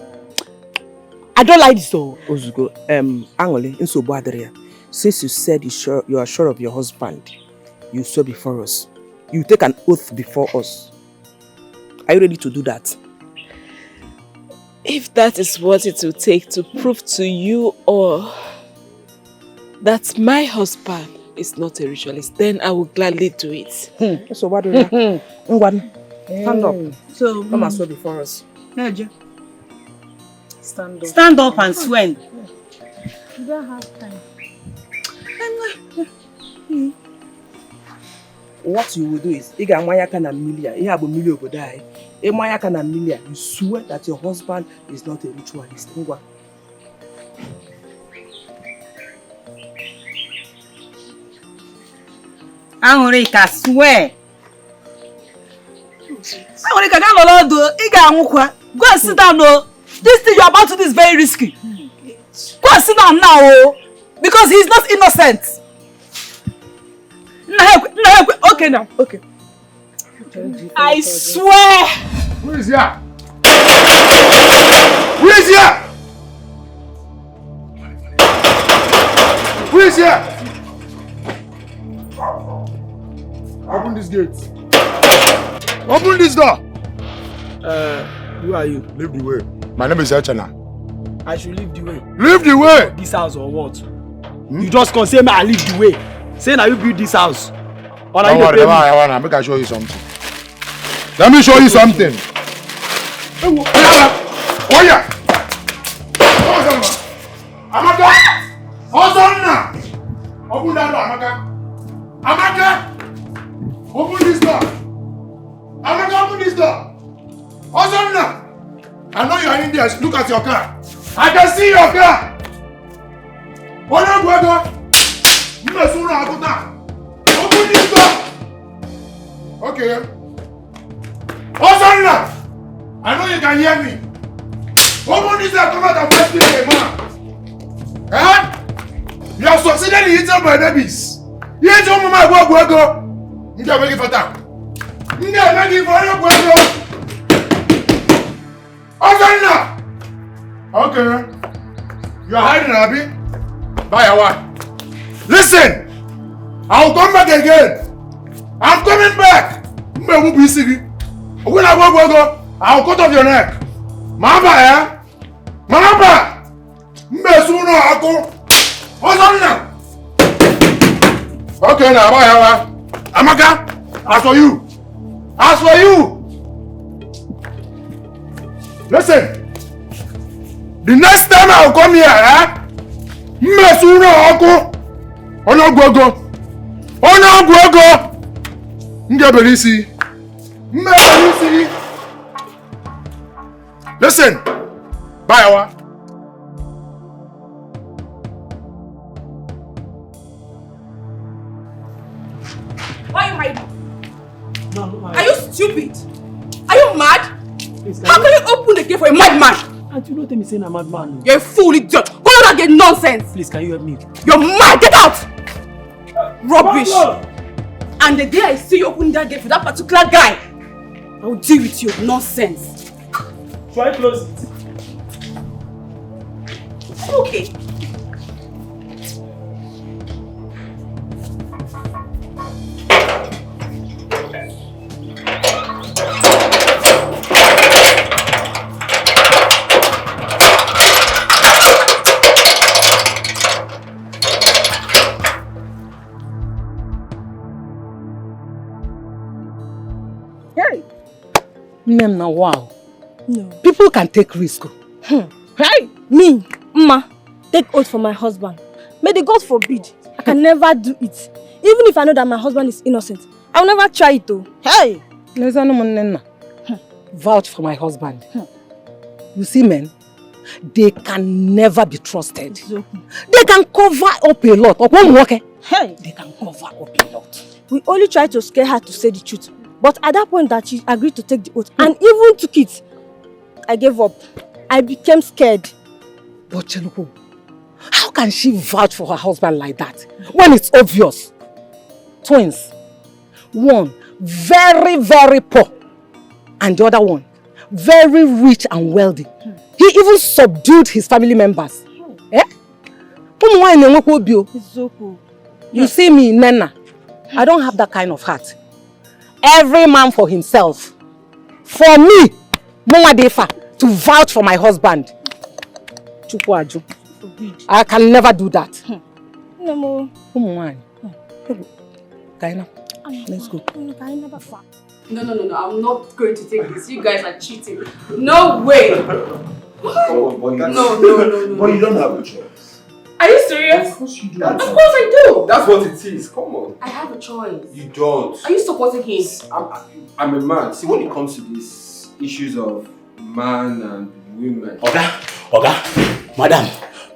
I don't like this though. Ozugo. Angole, Insobo Adria. Since you said you are sure of your husband, you swear before us. You take an oath before us. Are you ready to do that? If that is what it will take to prove to you all that my husband is not a ritualist, then I will gladly do it. So what do you stand up. So come and swear before us. Stand up. Stand up and swear. You don't have time. What you will do is, you swear that your husband is not a ritualist. Angoreka, swear. Angoreka, go and sit down. This thing you are about to do is very risky. Go and sit down now, because he is not innocent. Okay now, okay. I swear. Who is here? Who is here? Who is here? Open this gate. Open this door. Who are you? Leave the way. My name is Echena. I should leave the way. Leave the way. This house or what? You just come say me I leave the way. Say now you build this house. Or Don't worry, make I show you something. Let me show you something. Oh yeah. I'm are in there. Look at your car. I can see your car. Oh no, go. You must soon have to down. Open this door. Okay. Open it. I know you can hear me. Open this door. Come out and face me, man. Eh? You have succeeded in eating my babies. You ate your mama. Go. You can make it for that. You can make it for you. Go. Open it. Okay. You are hiding, Abby. Bye, Awa. Listen! I'll come back again. I'm coming back. When I go, I'll cut off your neck. Mama, eh? Mama! Mesuna, I'll go. Okay, now, bye, Awa. Amaka, as for you. As for you. Listen. The next time I'll come here, eh? Mesuna, I'll go. Ono gogo. Ngebelisi. Listen. Bye, Awa. Why are you hiding? No, are you stupid? Are you mad? Please, how can you open the gate for a madman? And you don't tell me saying I'm a madman. You're a fool, idiot. Go out and get nonsense. Please, can you help me? You're mad. Get out. Rubbish. And the day I see you open that gate for that particular guy, I will deal with you. Nonsense. Try close it. Okay. Now, wow. No. People can take risk. Hey, me, Ma, take oath for my husband. May the God forbid. I can never do it. Even if I know that my husband is innocent, I will never try it though. Hey! Vouch for my husband. You see, men, they can never be trusted. They can cover up a lot. Hey! They can cover up a lot. We only tried to scare her to say the truth. But at that point that she agreed to take the oath and even took it, I gave up. I became scared. But Cheluku, how can she vouch for her husband like that when it's obvious? Twins. One, very, very poor. And the other one, very rich and wealthy. He even subdued his family members. Eh? You see me, Nena. I don't have that kind of heart. Every man for himself. For me, Mwadefa, to vouch for my husband. I can never do that. No, let's go. No, I'm not going to take this. You guys are cheating. No way. No. No. But you don't have a choice. Are you serious? Of course you do. Of course I do. That's what it is. Come on. I have a choice. You don't. Are you supporting him? I'm a man. See, when it comes to these issues of man and women. Oga, madam,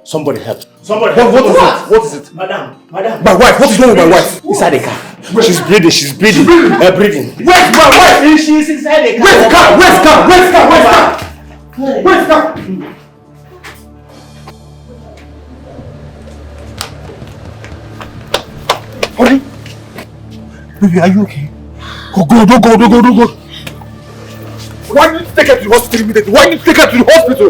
somebody help. Somebody help. What is it? Madam. My wife. What is wrong with my wife? Inside the car. She's breathing. Breathing. Where's my wife? She's inside the car. Where's the car? Honey? Baby, are you okay? Don't go. Why did you take her to the hospital immediately? Why did you take her to the hospital?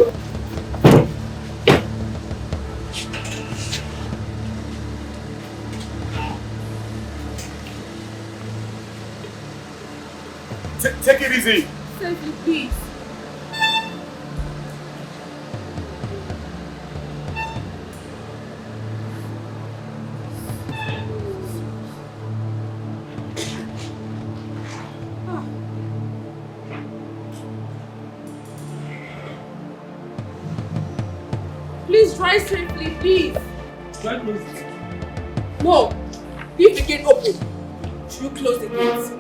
Take it easy. Safely, please. Please try safely, please. Try close it. No. Leave the gate open. Should you close the gate?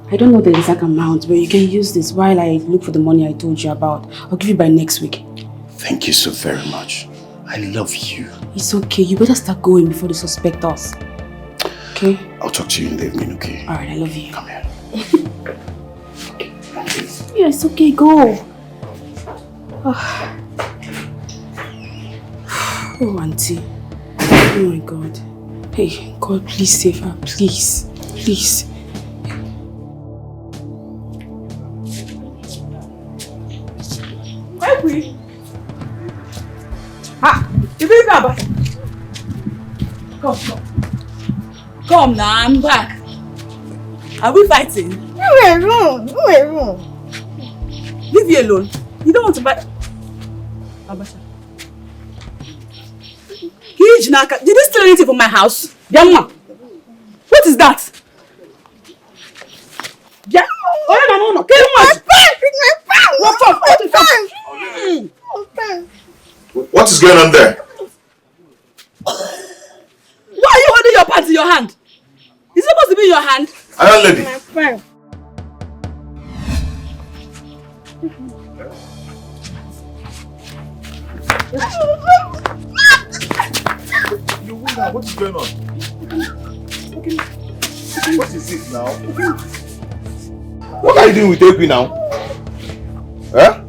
I don't know the exact amount, but you can use this while I look for the money I told you about. I'll give you by next week. Thank you so very much. I love you. It's okay. You better start going before they suspect us. Okay? I'll talk to you in the evening, okay? Alright, I love you. Come here. Yeah, it's okay. Go. Oh, Auntie. Oh my God. Hey, God, please save her. Please. Please. Ekwi. Ha! You bring her back. Come. Come now, I'm back. Are we fighting? You were wrong. Leave you alone. You don't want to fight. Abasha. Did you steal anything from my house? Yamma. What is that? Yeah. Oh, no. Get him out. What is going on there? Why are you holding your pants in your hand? Is it supposed to be in your hand? Iron lady. My friend. You wonder what is going on? What is it now? What are you doing with Ekwi now? Huh?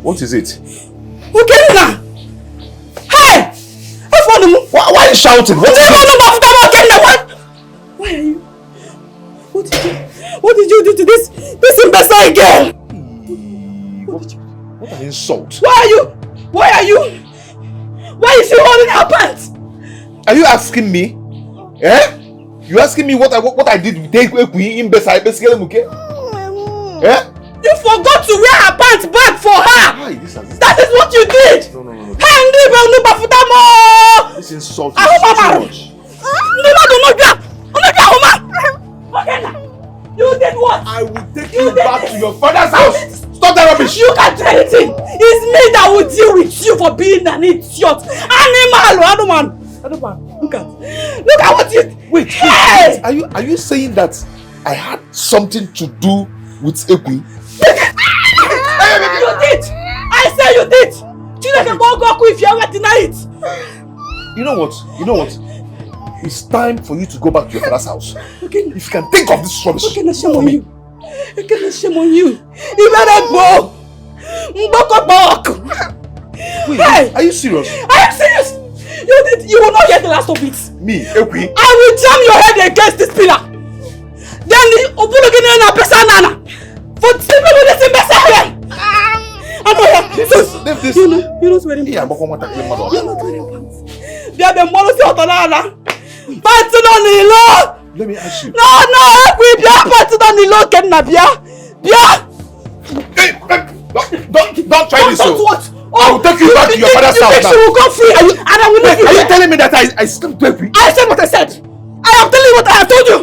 What is it? Hey! Why are you shouting? What is it? Why are you? What did you do to this imbecile girl? What an insult. Why is she holding her pants? Are you asking me? Eh? You asking me what I did with Ekwi imbecile basically muke? Eh? You forgot to wear her pants back for her! That is what you did! No. This insult is too much. You did what? I will take you back to your father's house! Stop that rubbish! You can't do anything! It's me that will deal with you for being an idiot! Animal! Look at what you... Wait. Are you saying that I had something to do with Ekwi? You did! I say you did! If you ever deny it! You know what? It's time for you to go back to your father's house. Okay. If you can think of this rubbish. Okay, shame on you. You better go! Wait, are you serious? I am serious! You will not hear the last of it. Me, Ekwi? I will jam your head against this pillar. Then the Obulugini person Nana for sleeping with this imbecile girl. Leave this. You're not wearing pants. You're not wearing pants. They are the models of Otonala. Pants on the law. Let me ask you. No, Ekwi, pants on the law, Kenna, Don't try this. Don't what? I will take you back to your father's house now. She will go free and I will leave you. Are you telling me that I slept with Ekwi? I said what I said. I am telling you what I have told you.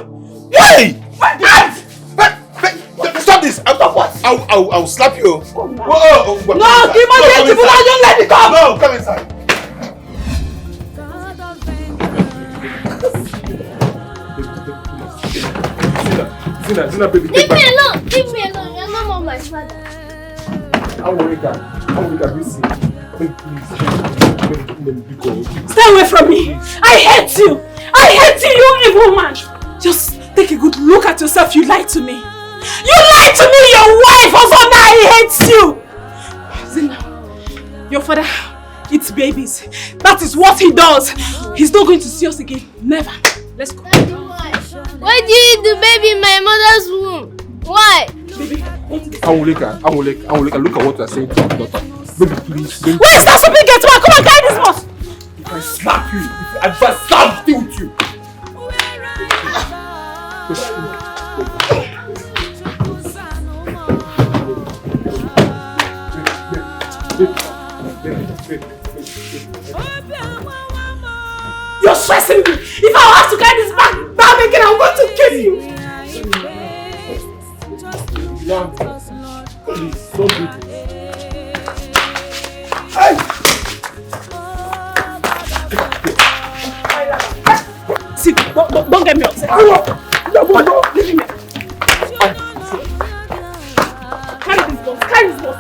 Hey! Stop this! Stop what? I will slap you. Whoa! No, give my name to Bula, don't let it come! No, come inside. Zina, baby, Leave me alone! Leave me alone! You're not more my father. I will wake up. Listen. Please. Stay away from me! I hate you! You evil man! Just take a good look at yourself. You lied to me! You lied to me! Your wife also now hates you! Zina, your father eats babies. That is what he does. He's not going to see us again. Never. Let's go. Why do you eat the baby in my mother's womb? Why? Baby, I will look at look at what you are saying to your daughter. Baby, please. Baby. where's that stupid get one? Come on, carry this bus! If I slap you, if I slap you with you. You're stressing me! If I have to carry this back again, I'm going to kill you! Please, don't do this. See, don't get me upset. Carry this box. Carry this box.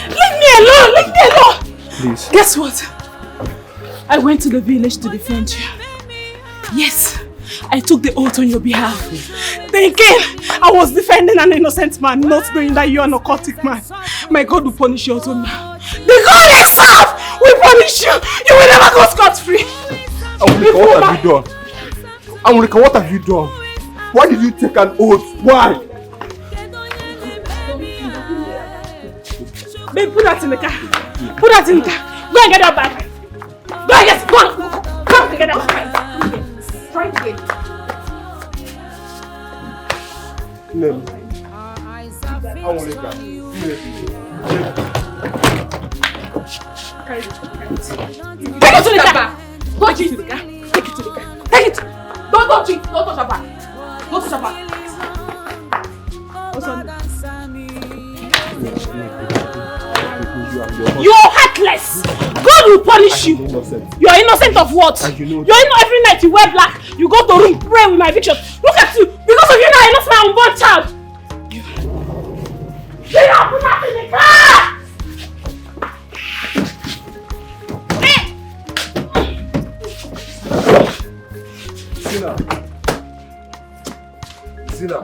Leave me alone! Leave me alone! Please. Guess what? I went to the village to defend you. Yes, I took the oath on your behalf. Thinking I was defending an innocent man, not knowing that you are an occultic man. My God will punish you also now. The God himself will punish you. You will never go scot-free. Amulika, what have you done? Amulika, what have you done? Why did you take an oath? Why? Babe, put that in the car. Put that in the car. Go and get that bag. Go and get it. Go on. Come to get that bag. Try to get it. Name. Amulika. Carry it. Take it to the car. Go to the car. Take it to the car. Take it. Don't touch it. Don't touch the bag. Don't touch the bag. What's on? You are heartless! God will punish you! You are innocent of what? You are every night you wear black, you go to room, pray with my picture. Look at you! Because of you now I lost my unborn child! Get up! Put that in the car! Zina.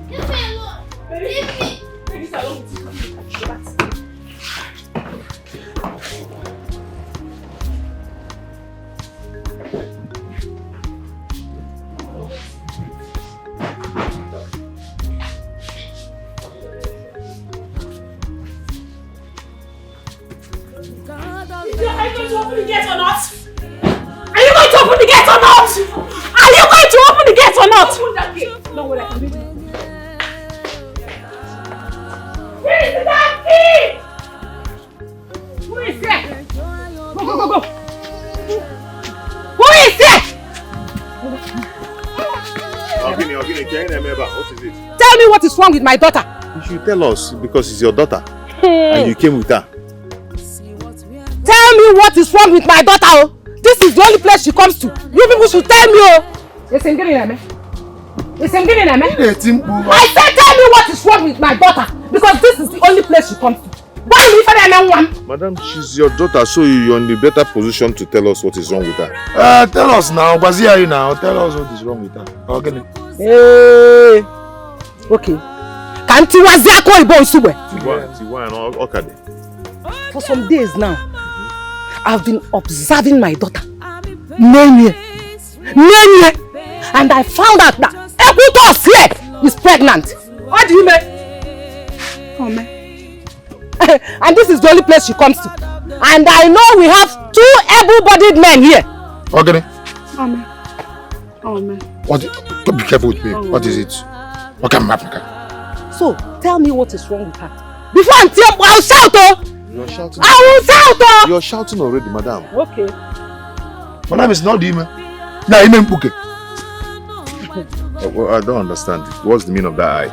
Leave me alone! Leave me! Leave this alone. Are you going to open the gate or not? Are you going to open the gate or not? Are you going to open the gate or not? Open that gate. No way I can do it. Where is the damn key? Who is there? Go, go, go, go. Who is there? Ogini, what is it? Tell me what is wrong with my daughter. You should tell us because it's your daughter. And you came with her. Tell me what is wrong with my daughter. Oh. This is the only place she comes to. You people should tell me. Oh. I said tell me what is wrong with my daughter. Because this is the only place she comes to. Madam, she's your daughter, so you're in the better position to tell us what is wrong with her. Tell us now. Bazia now. Tell us what is wrong with her. Okay. Hey. Okay. Can't you Wazico Ibo Isube? For some days now, I've been observing my daughter. Nenye. And I found out that Equitos here is pregnant. What do you mean? Oh, man. And this is the only place she comes to. And I know we have 2 able-bodied men here. Okay. Oh, man. Oh, man. What? Be careful with me. Oh, what is it? Okay, so, tell me what is wrong with her. Before I'll shout, oh! You're shouting. I will shout, oh! You're shouting already, madam. Okay. Madam is not him. Nah, he meant Puke. Well, I don't understand. What's the meaning of that eye?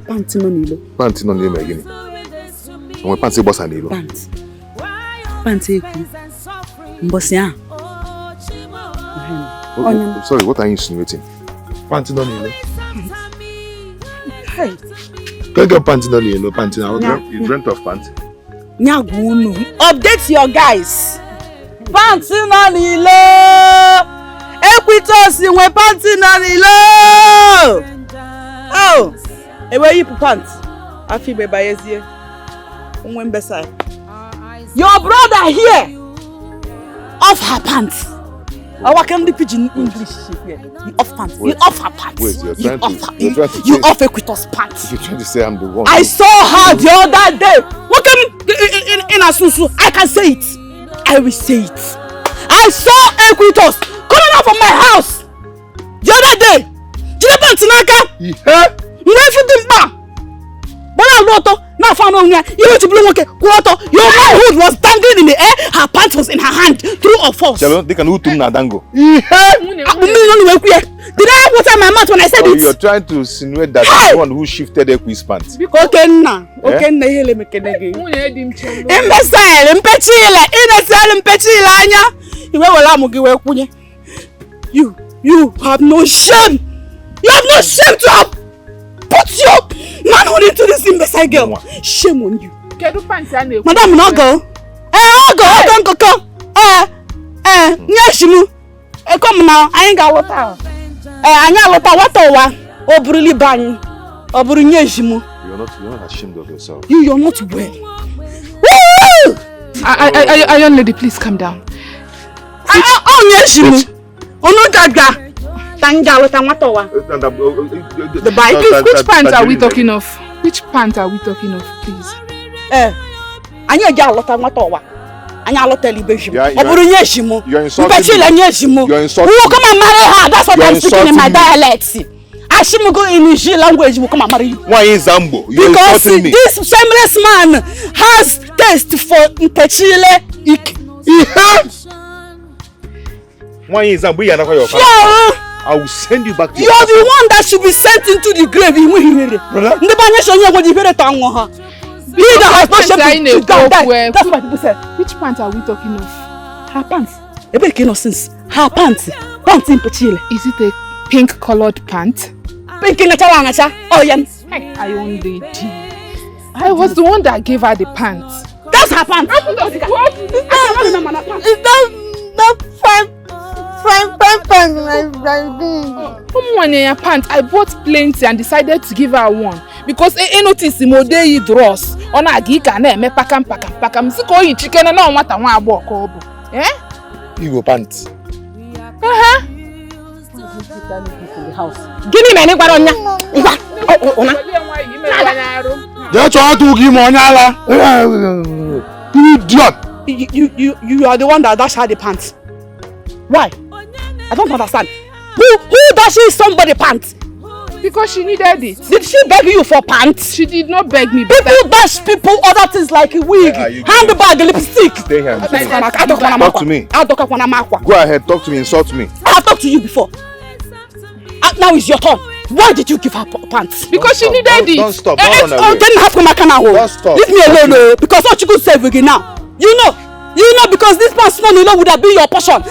Panty no nilo. Panty no nilo again. When panty boss and nilo. Panty eku. Mbosia. Sorry, what are you insinuating? Panty no nilo. Hey. Can't get panty no nilo. Panty now. You dreamt of panty. Nyagunu. Update your guys. Panty no nilo. Equitos inwe panty no nilo. Oh. Where you pants? I feel by yezie. Your brother here off her pants. Our can the pidgin English here. You off pants. You off her pants. Wait, you're trying to you off Equitos pants. You're trying to say I'm the one. I saw her the other day. What can in Asusu? I can say it. I will say it. I saw Equitos coming out from my house the other day. Did you pants naka? Yeah. You know everything back. Now found on here. You want to blow okay? Quarter. Your manhood was dangling in the air. Her pants was in her hand. True or false? Chalo, they can do to na dango. Did I water my mouth when I said it? You're trying to insinuate that you're the one who shifted the quiz pants. Okay, now. Okay, now hele me kedege. Imbecile, impechile, innocent, impechile anya. Iwe wala mugiwe kunye. You have no shame. You have no shame to have put your manhood into this imbecile girl. Shame on you. Madam, no go. Go. Nyashimu. Come now. I ain't got water. Anya water wa. Obruli bani. Obru nyashimu. You're not ashamed of yourself. You're not well. Young lady, please calm down. Nyashimu. Ono gaga. The bike. Please, which pants are we talking of? Which pants are we talking of, please? Anya ja lota nwatowa. Anya lota libejim. You're insulting me. You're insulting Who will come and marry her? That's what I'm speaking in my dialect. Ashimu go in Niger language will come and marry you. Why is Zambo? You're because insulting me. This shameless man has taste for Mpechile. He has. Why is Zambo? You're not your father. I will send you back to your the one that should be sent into the grave. Brother? He that has not shaped to die. That's what people say. Which pants are we talking of? Her pants. Innocence. Her pants. Pants in Pechile. Is it a pink colored pant? Pink in the oh, yeah. I only did. I was the one that gave her the pants. That's her pants. What? Is that fine pants, my pants? I bought plenty and decided to give her one because I noticed Modei draws on a geek and me pakam. Siko you chicken and no matter one walk over. Eh? You go pants. In the house. Give me money, Baronia. That's why I took him on Yala. You idiot. You are the one that dashed her the pants. Why? I don't understand. Who dashes somebody pants? Because she needed it. Did she beg you for pants? She did not beg me. People dash people other things like a wig, handbag, lipstick. Stay here. Talk to me. Go ahead, talk to me, insult me. I have talked to you before. Now it's your turn. Why did you give her pants? Because she needed it. Don't stop. Don't run away. Don't stop. Leave me alone, because what you could say again now. You know because this pants would have been your portion.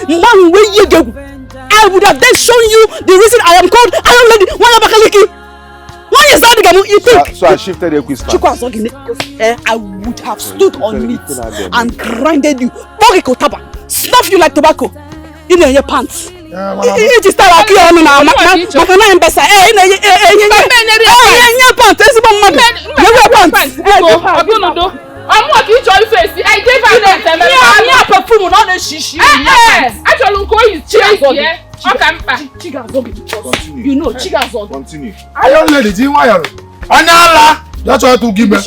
I would have then shown you the reason I am called Iron Lady. Why is that the game you think? So I shifted the quiz pants. I would have stood on it and grinded you. Snuff you like tobacco. In your pants. It is start like you on now. I'm walking to your face. I gave her that. I'm perfume on the shishi. Actually, go is chase here. You know, Chigazon. Continue. I don't let it in wire. Anala. That's why to give me.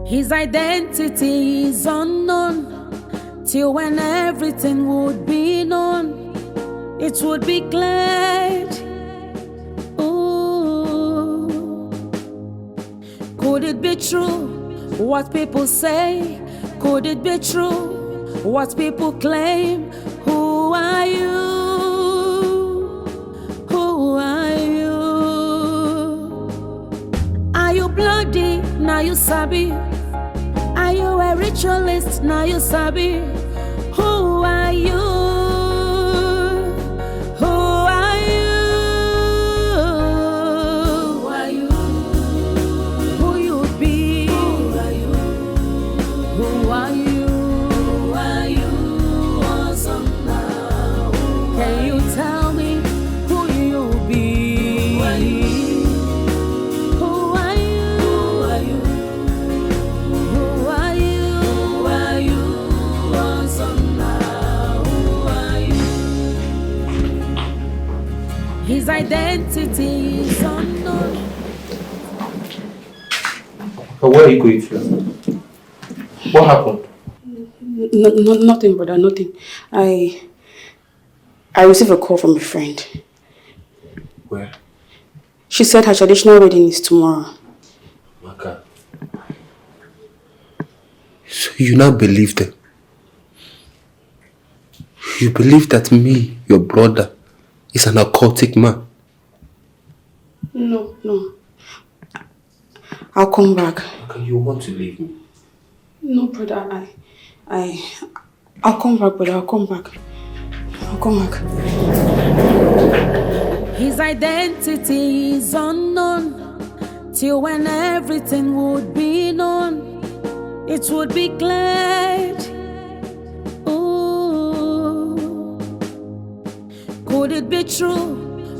His identity is unknown. Till when everything would be known, it would be glad. Ooh. Could it be true what people say? Could it be true what people claim? Who are you? Who are you? Are you bloody? Now you sabi. Are you a ritualist? Now you sabi. Who are you? Who are you? Who are you? Who you be? Who are you? Who are you? Who are you? Awesome now. Can you tell me who you be? Who are you? Who are you? Who are you? Who are you? Who are you? Awesome now. Who are you? His identity is unknown. But where are you going to? What happened? Nothing, brother, nothing. I received a call from a friend. Where? She said her traditional wedding is tomorrow. Maka. So you now believe them? You believe that me, your brother, is an occultic man? No. I'll come back. Maka, you want to leave me? No, brother, I'll come back, brother. I'll come back. His identity is unknown, till when everything would be known, it would be glad. Ooh. Could it be true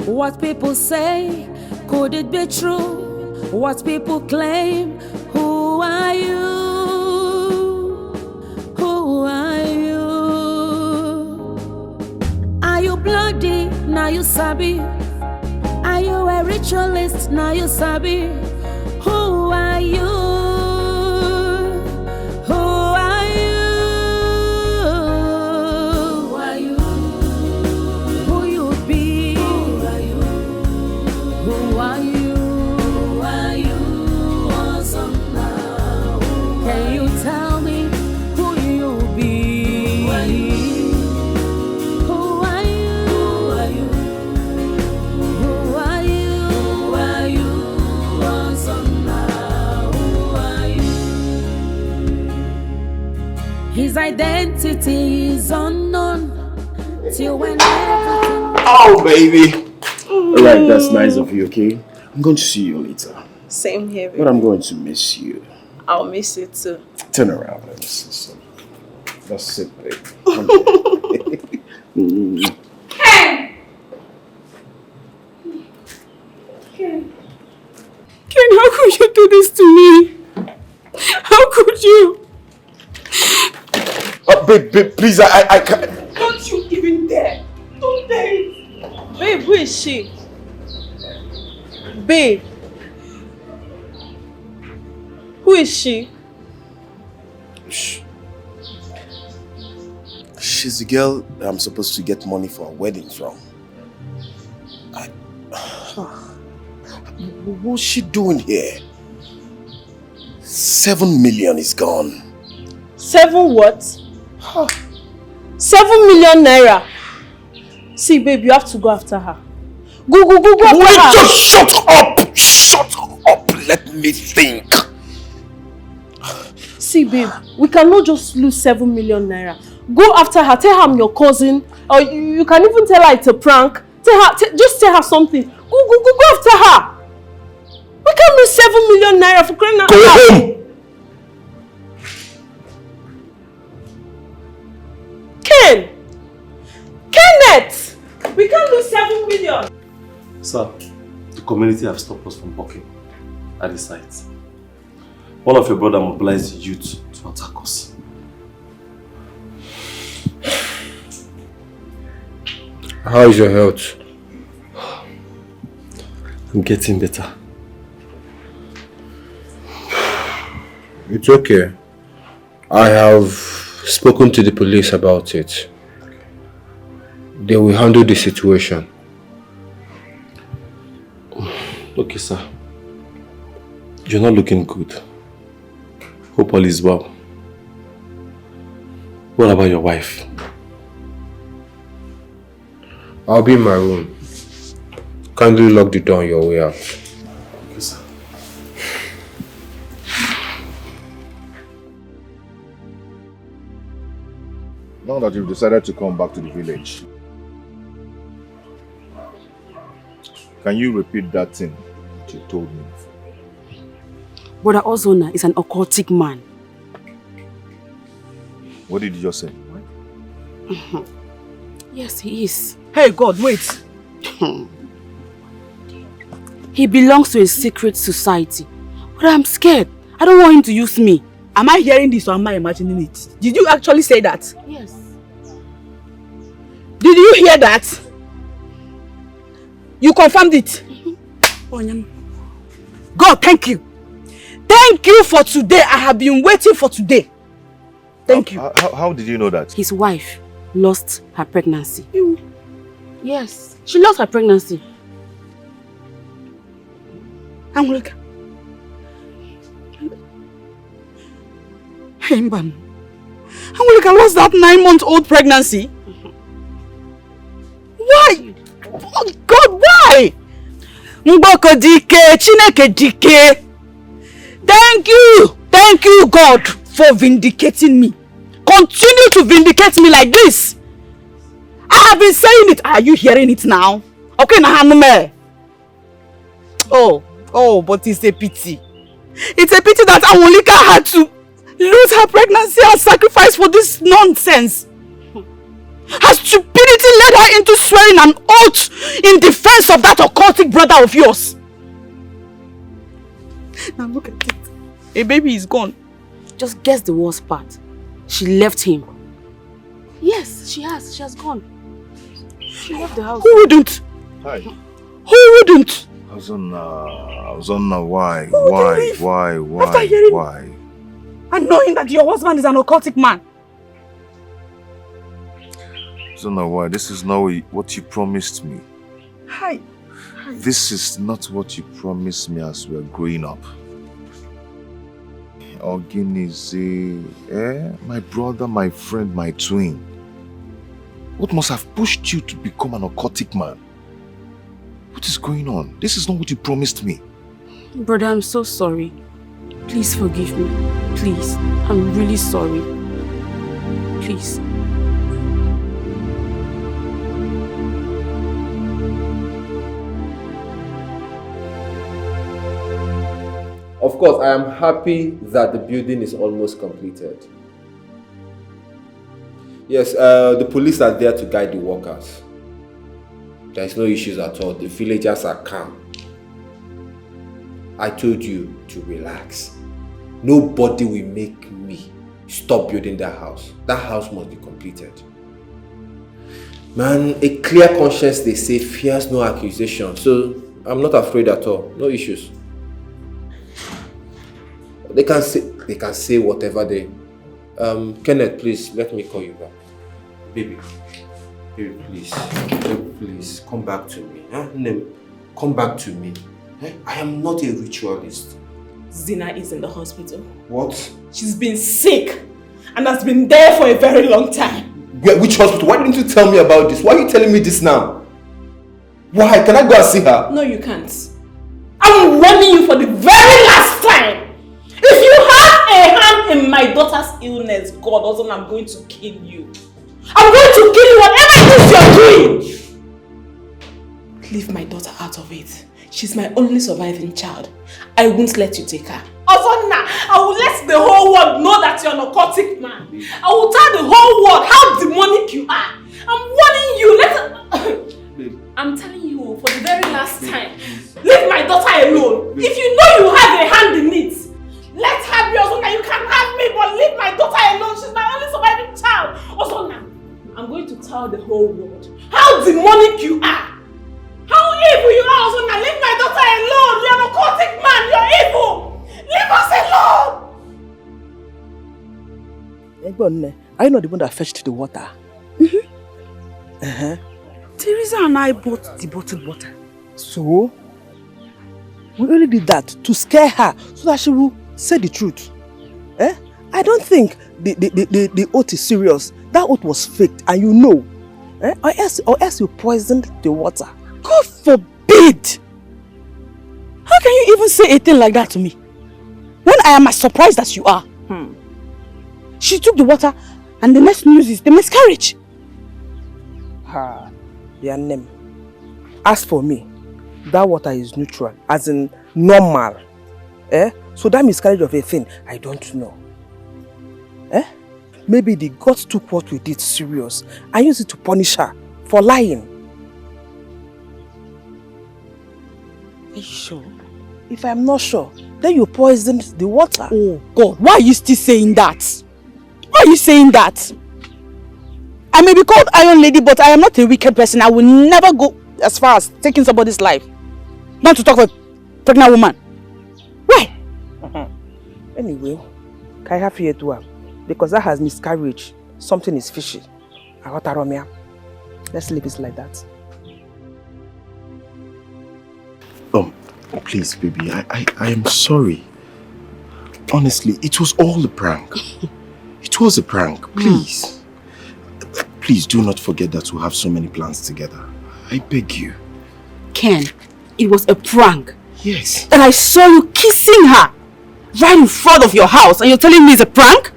what people say? Could it be true what people claim? Who are you? Who are you? Are you bloody? Now you sabi. Are you a ritualist? Now you sabi. Who are you? Who are you? Who are you? Who you be? Who are you? Who are you? Who are you? Awesome now. Can you tell me who you be? Who are you? Who are you? Who are you? Who are you? Who are you? Awesome now. Who are you? His identity is unknown till when everything. Oh, baby. All right, that's nice of you, okay? I'm going to see you later. Same here, baby. But I'm going to miss you. I'll miss you too. Turn around. Let me see something. That's it, baby. Come here. Mm. Ken, how could you do this to me? How could you? Babe, please, I can't. Don't you even dare. Don't dare it. Babe, who is she? Babe. Who is she? She's the girl that I'm supposed to get money for a wedding from. What's she doing here? 7 million is gone. 7 what? 7 million naira. See, babe, you have to go after her. Go after her. Just shut up! Shut up! Let me think. See, babe, we cannot just lose 7 million naira. Go after her. Tell her I'm your cousin. Or you can even tell her it's a prank. Just tell her something. Go after her. We can't lose 7 million naira for crying out loud. Go home! Kenneth! We can't lose 7 million. Sir, the community have stopped us from working at the site. One of your brother mobilized the youth to attack us. How is your health? I'm getting better. It's okay. I have spoken to the police about it. They will handle the situation. Okay, sir. You're not looking good. Hope all is well. What about your wife? I'll be in my room. Kindly lock the door on your way out. Okay, sir. Now that you've decided to come back to the village, can you repeat that thing that you told me? Brother Ozona is an occultic man. What did you just say? Yes, he is. Hey, God, wait. He belongs to a secret society. But I'm scared. I don't want him to use me. Am I hearing this or am I imagining it? Did you actually say that? Yes. Did you hear that? You confirmed it? God, thank you. Thank you for today. I have been waiting for today. Thank you. How did you know that? His wife lost her pregnancy. Yes, she lost her pregnancy. Angulika. Hey, Mban. Angulika lost that 9-month-old pregnancy. Why? Oh God, why? Mboko dike, Chineke dike. Thank you, God, for vindicating me. Continue to vindicate me like this. I have been saying it. Are you hearing it now? Okay, Nahanume. Oh, but it's a pity. It's a pity that Angulika had to lose her pregnancy and sacrifice for this nonsense. Her stupidity led her into swearing an oath in defense of that occultic brother of yours. Now look at it. A baby is gone. Just guess the worst part. She left him. Yes, she has. She has gone. She left the house. Who wouldn't? Hi. Who wouldn't? Hosanna, why? After hearing and knowing that your husband is an occultic man. Hosanna, why? This is not what you promised me. Hi. This is not what you promised me as we were growing up. Oginize, my brother, my friend, my twin. What must have pushed you to become an occultic man? What is going on? This is not what you promised me. Brother, I'm so sorry. Please forgive me. Please. I'm really sorry. Please. Of course, I am happy that the building is almost completed. Yes, the police are there to guide the workers. There is no issues at all. The villagers are calm. I told you to relax. Nobody will make me stop building that house. That house must be completed. Man, a clear conscience, they say, fears no accusation. So, I'm not afraid at all. No issues. They can say whatever they... Kenneth, please, let me call you back. Baby, please. Baby, please, come back to me. Huh? Come back to me. I am not a ritualist. Zina is in the hospital. What? She's been sick and has been there for a very long time. Which hospital? Why didn't you tell me about this? Why are you telling me this now? Why? Can I go and see her? No, you can't. I'm warning you for the very last time. If you have a hand in my daughter's illness, God, also I'm going to kill you. I'm going to kill you whatever it is you're doing. Leave my daughter out of it. She's my only surviving child. I won't let you take her. Ozonna, I will let the whole world know that you're an occultic man. I will tell the whole world how demonic you are. I'm warning you. I'm telling you for the very last time. Leave my daughter alone. If you know you have a hand in it, let her be Ozonna. You can have me, but leave my daughter alone. She's my only surviving child. Ozonna, I'm going to tell the whole world how demonic you are. How evil you are, Ozonna. Leave my daughter alone. You're an occultic man. You're evil. Leave us alone. Egbonne, are you not the one that fetched the water? Teresa and I bought the bottled water. So? We only did that to scare her so that she will say the truth. I don't think the oath is serious. That oath was faked and you know. Or else you poisoned the water. God forbid! How can you even say a thing like that to me? When I am as surprised as you are. She took the water and the next news is the miscarriage. Your name. As for me, that water is neutral, as in normal. So that miscarriage of a thing, I don't know. Maybe the gods took what we did serious and used it to punish her for lying. Are you sure? If I'm not sure, then you poisoned the water. Oh God, why are you still saying that? Why are you saying that? I may be called Iron Lady, but I am not a wicked person. I will never go as far as taking somebody's life. Not to talk of a pregnant woman. Why? Anyway, can I have you to her? Because that has miscarriage. Something is fishy. Let's leave it like that. Please, baby, I am sorry. Honestly, it was all a prank. It was a prank, please. Please do not forget that we have so many plans together. I beg you. Ken, it was a prank. Yes. And I saw you kissing her right in front of your house and you're telling me it's a prank?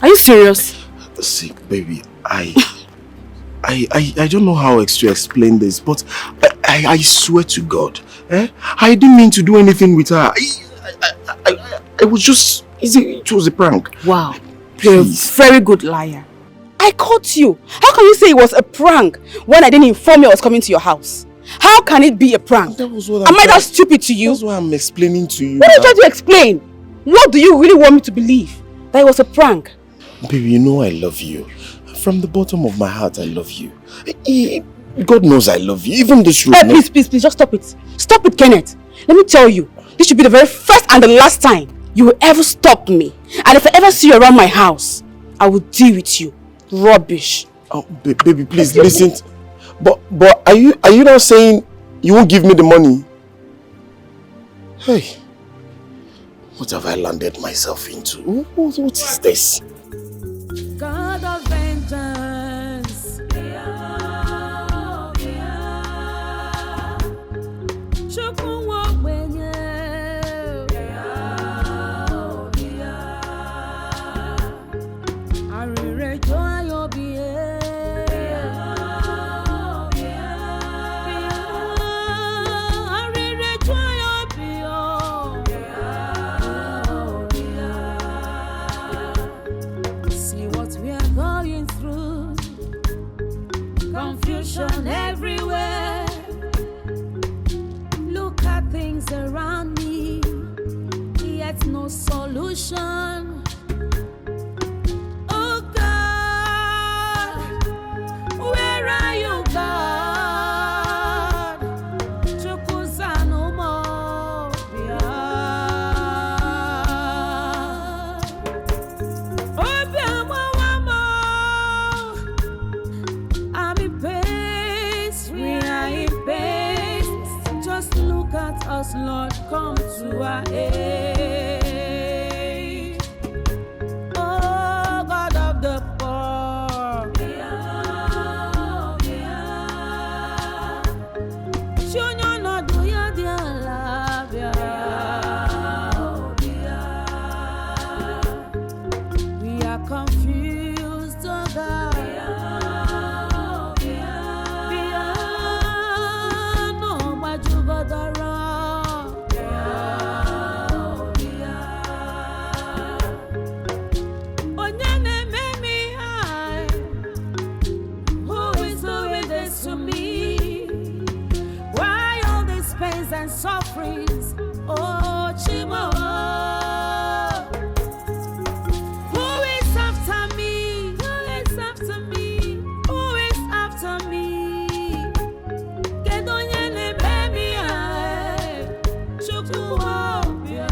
Are you serious? See, baby, I don't know how to explain this, but I swear to God, I didn't mean to do anything with her. I was just, it was a prank. Wow, you're a very good liar. I caught you. How can you say it was a prank when I didn't inform you I was coming to your house? How can it be a prank? That was what Am I that stupid to you? That's what I'm explaining to you. What are you trying to explain? What do you really want me to believe? That it was a prank? Baby, you know I love you. From the bottom of my heart, I love you. God knows I love you. Even this room. Please, just stop it. Stop it, Kenneth. Let me tell you, this should be the very first and the last time you will ever stop me. And if I ever see you around my house, I will deal with you. Rubbish. Oh, baby, please listen. But are you not saying you won't give me the money? Hey, what have I landed myself into? What is this? God of vengeance. Confusion everywhere. Look at things around me, yet no solution. Oh God, where are you, God? Chukusa no more. At us, Lord, come to our aid. Oh, God of the poor. Show you not do your dear love. We are confused, oh God. And sufferings, oh Chimo, who is after me? Who is after me? Who is after me? Kedonyene baby, Chukwuobia,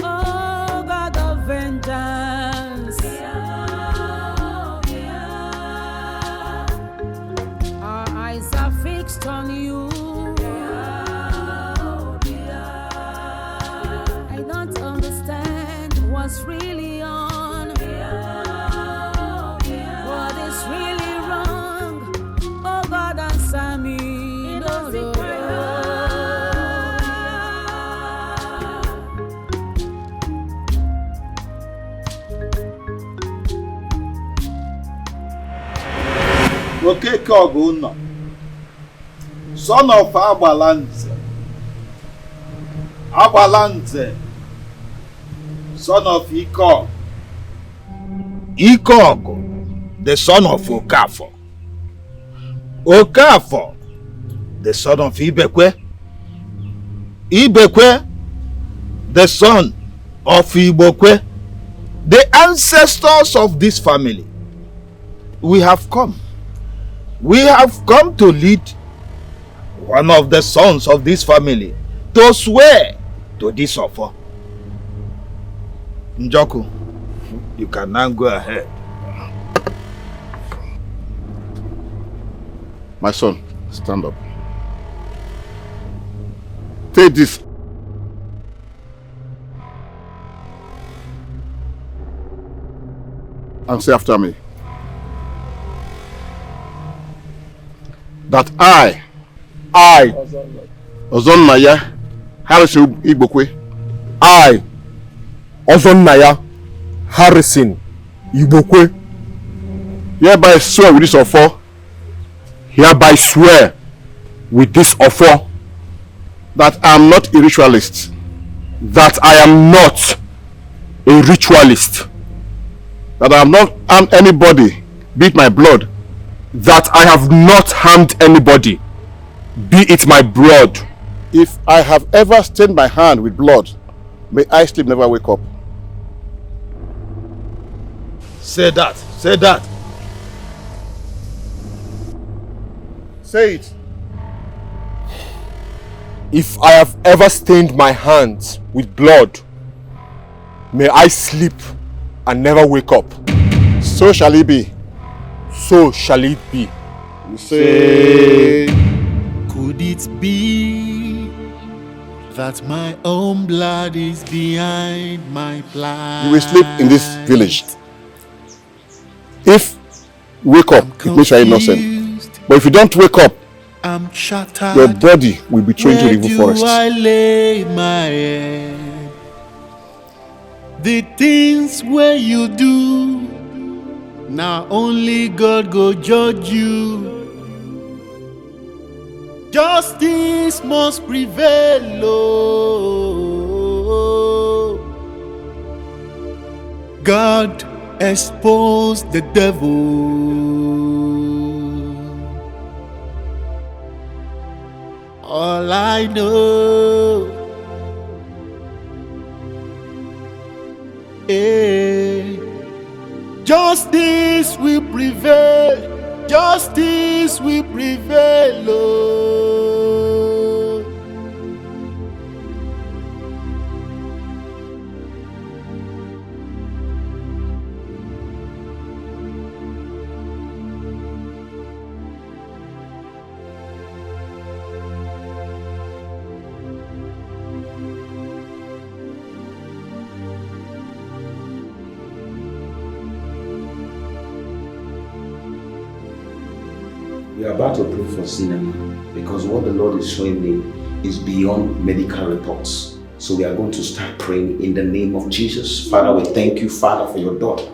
oh God of vengeance. Our eyes are fixed on you. What's really on? What is really wrong? Oh God, answer me. Okay, Koguno, son of Abalanze, son of Ikog. Ikog, the son of Okafo. Okafo, the son of Ibekwe. Ibekwe, the son of Ibokwe. The ancestors of this family. We have come to lead one of the sons of this family to swear to this offer. Njoku, you can now go ahead. My son, stand up. Say this. And say after me. That I, Ozonnaya, Harrison Igbokwe, I, Ozonnaya, Harrison Igbokwe, hereby swear with this offer, hereby swear with this offer that I am not a ritualist, that I am not a ritualist, that I have not harmed anybody, be it my blood, that I have not harmed anybody, be it my blood. If I have ever stained my hand with blood, may I sleep never wake up. Say that. Say that. Say it. If I have ever stained my hands with blood, may I sleep and never wake up. So shall it be. So shall it be. Say. Could it be that my own blood is behind my plight? You will sleep in this village. If you wake up, it means you are innocent. But if you don't wake up, I'm shattered. your body will be thrown into the evil forest. Where do I lay my head? The things where you do, now only God go judge you. Justice must prevail, oh. God expose the devil. All I know, justice will prevail. Justice will prevail, oh. We are about to pray for cinema because what the Lord is showing me is beyond medical reports. So we are going to start praying in the name of Jesus. Father, we thank you, Father, for your daughter.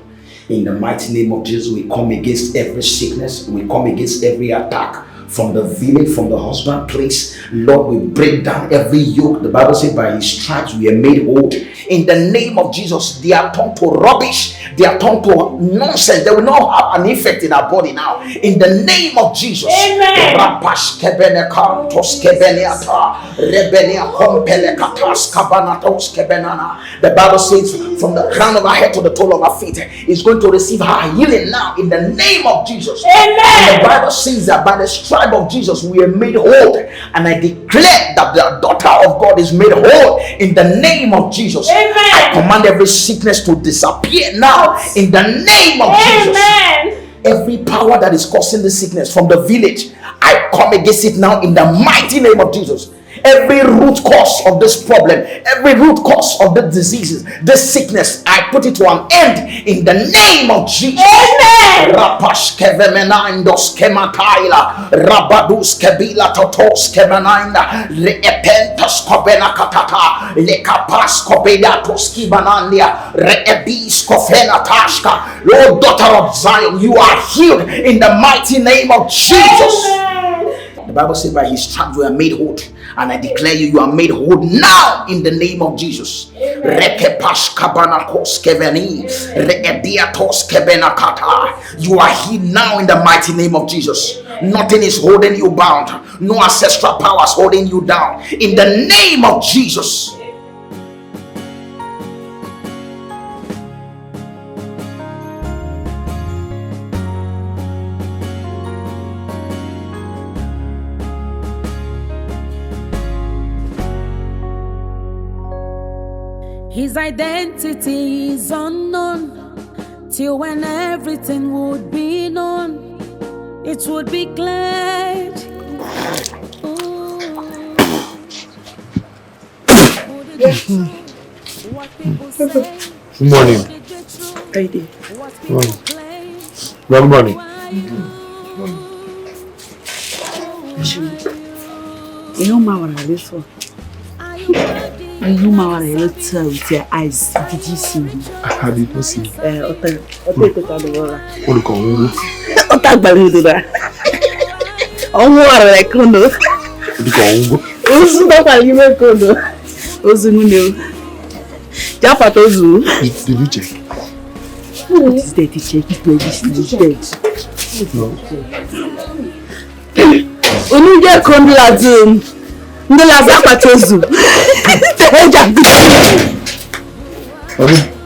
In the mighty name of Jesus, we come against every sickness. We come against every attack from the village, from the husband place. Lord, we break down every yoke. The Bible says by his stripes we are made whole. In the name of Jesus, they are turned to rubbish. They are turned to nonsense. They will not have an effect in our body now. In the name of Jesus. Amen. The Bible says from the crown of our head to the toe of our feet is going to receive her healing now in the name of Jesus. Amen. And the Bible says that by the stripe of Jesus we are made whole. And I declare that the daughter of God is made whole in the name of Jesus. Amen. I command every sickness to disappear now in the name of Jesus. Every power that is causing the sickness from the village, I come against it now in the mighty name of Jesus. Every root cause of this problem, every root cause of the diseases, this sickness, I put it to an end in the name of Jesus. Amen. Lord, daughter of Zion, you are healed in the mighty name of Jesus. Amen. The Bible says by his stripes we are made whole. And I declare you are made whole now in the name of Jesus. You are healed now in the mighty name of Jesus. Nothing is holding you bound. No ancestral powers holding you down. In the name of Jesus. His identity is unknown, till when everything would be known, it would be glad. Good morning. Friday. Good morning. You know my one this one. You know my one with your eyes. Did you see me? I did not see. Otta What do you call it? Otta Baludura. Like Kondo. What do you call it? Ozu Papa Lime Kondo. Ozu Muneo. Japa Tozu. Did you check? What is that? Check it. This is dead. No. Only Kondo Lazum. Ndola Zapa Tozu.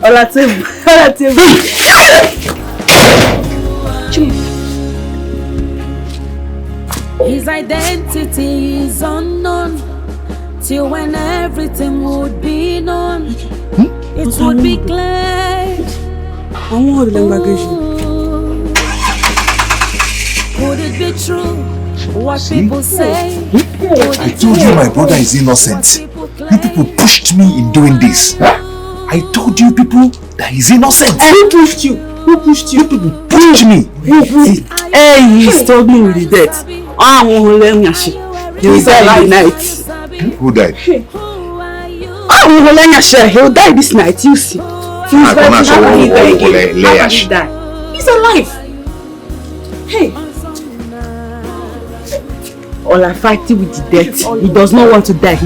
Olatebu. His identity is unknown till when everything would be known. It would be clear. Could it be true what people say? I told you my brother is innocent. You people pushed me in doing this. I told you people that he's innocent. Who pushed you? Who pushed you? You people pushed me. Hey, he's struggling with the death. He died in the night. Who died? He'll die this night, you see. He's alive. Hey. All are fighting with the death. He does not want to die.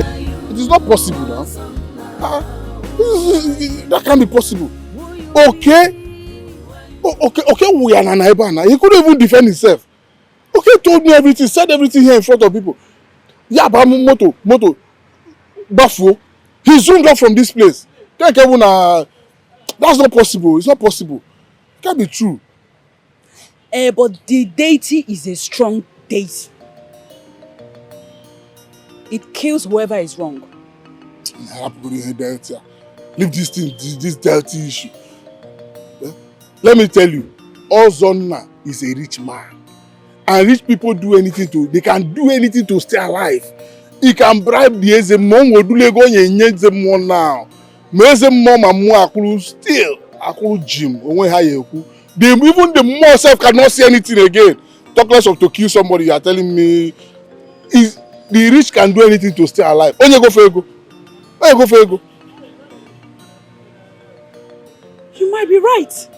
It is not possible now. That can't be possible. Okay, we are Nanaibana. He couldn't even defend himself. Okay, told me everything, said everything here in front of people. Yeah, but moto, Bafo. He zoomed off from this place. That's not possible. It's not possible. It can't be true. But the deity is a strong deity. It kills whoever is wrong. Leave this thing, this deity issue. Yeah? Let me tell you, Ozonna is a rich man. And rich people do anything they can do anything to stay alive. He can bribe the Ezemon, will do Lego and Ezemon now. Ezemon and Akulu still, Akulu Jim, even the more self cannot see anything again. Talk less of to kill somebody, you are telling me. The rich can do anything to stay alive. Onye go for ego. Onye go for ego. You might be right.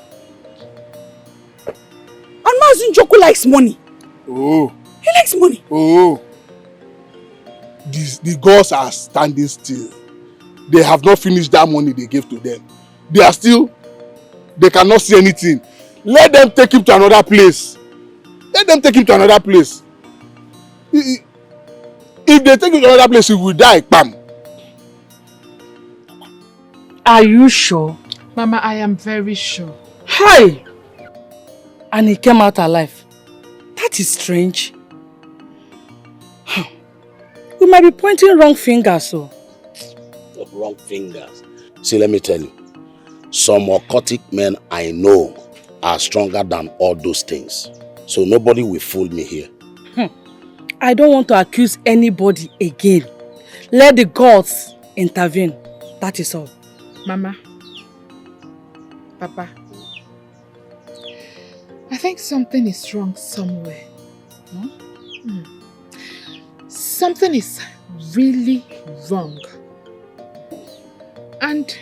And Mazin Joko likes money. Oh. He likes money. Oh. The gods are standing still. They have not finished that money they gave to them. They cannot see anything. Let them take him to another place. Let them take him to another place. If they take him to another place, he will die. Bam. Are you sure? Mama, I am very sure. Hi! And he came out alive. That is strange. We might be pointing wrong fingers, so. Wrong fingers. See, let me tell you. Some occultic men I know are stronger than all those things. So nobody will fool me here. I don't want to accuse anybody again. Let the gods intervene. That is all. Mama. Papa. I think something is wrong somewhere. Something is really wrong. And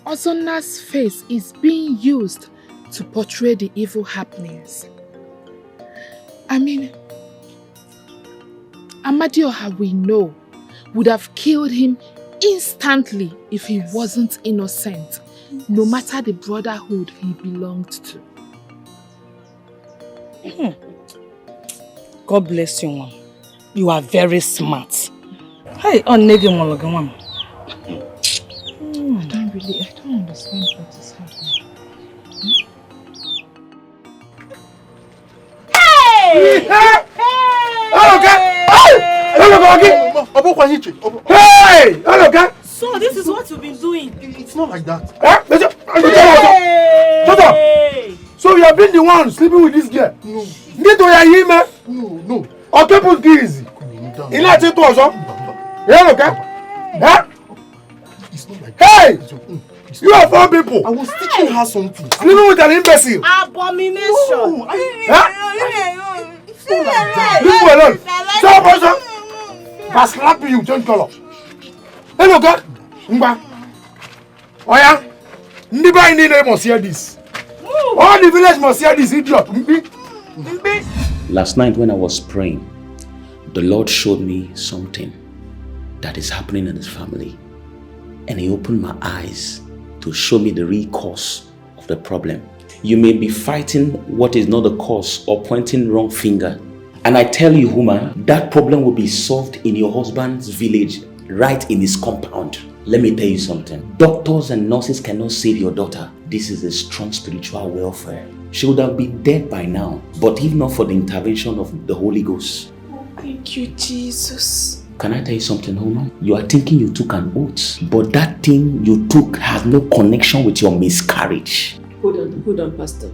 Ozonna's face is being used to portray the evil happenings. I mean, Amadioha, we know, would have killed him instantly if he wasn't innocent, no matter the brotherhood he belonged to. God bless you, Mom. You are very smart. Hey, on Mama. I don't understand what is happening. Hey! Hey! Hey! So this is what you've been doing. It's not like that. Shut up! So you have been the one sleeping with this girl? No. Get to your email? No. Okay, put easy. In that it was up. Yeah, okay? Huh? Hey! You are 4 people! I was teaching her something. Living with an imbecile! Abomination! No. Leave me alone! Stop, person! If I slap you, change color. Hello, God! Mba! Oya! Nobody in the name must hear this. All the village must hear this, idiot. Last night when I was praying, the Lord showed me something that is happening in this family. And He opened my eyes to show me the real cause of the problem. You may be fighting what is not the cause or pointing wrong finger. And I tell you, woman, that problem will be solved in your husband's village, right in his compound. Let me tell you something. Doctors and nurses cannot save your daughter. This is a strong spiritual welfare. She would have been dead by now, but if not for the intervention of the Holy Ghost. Thank you, Jesus. Can I tell you something, woman? You are thinking you took an oath, but that thing you took has no connection with your miscarriage. Hold on, Pastor.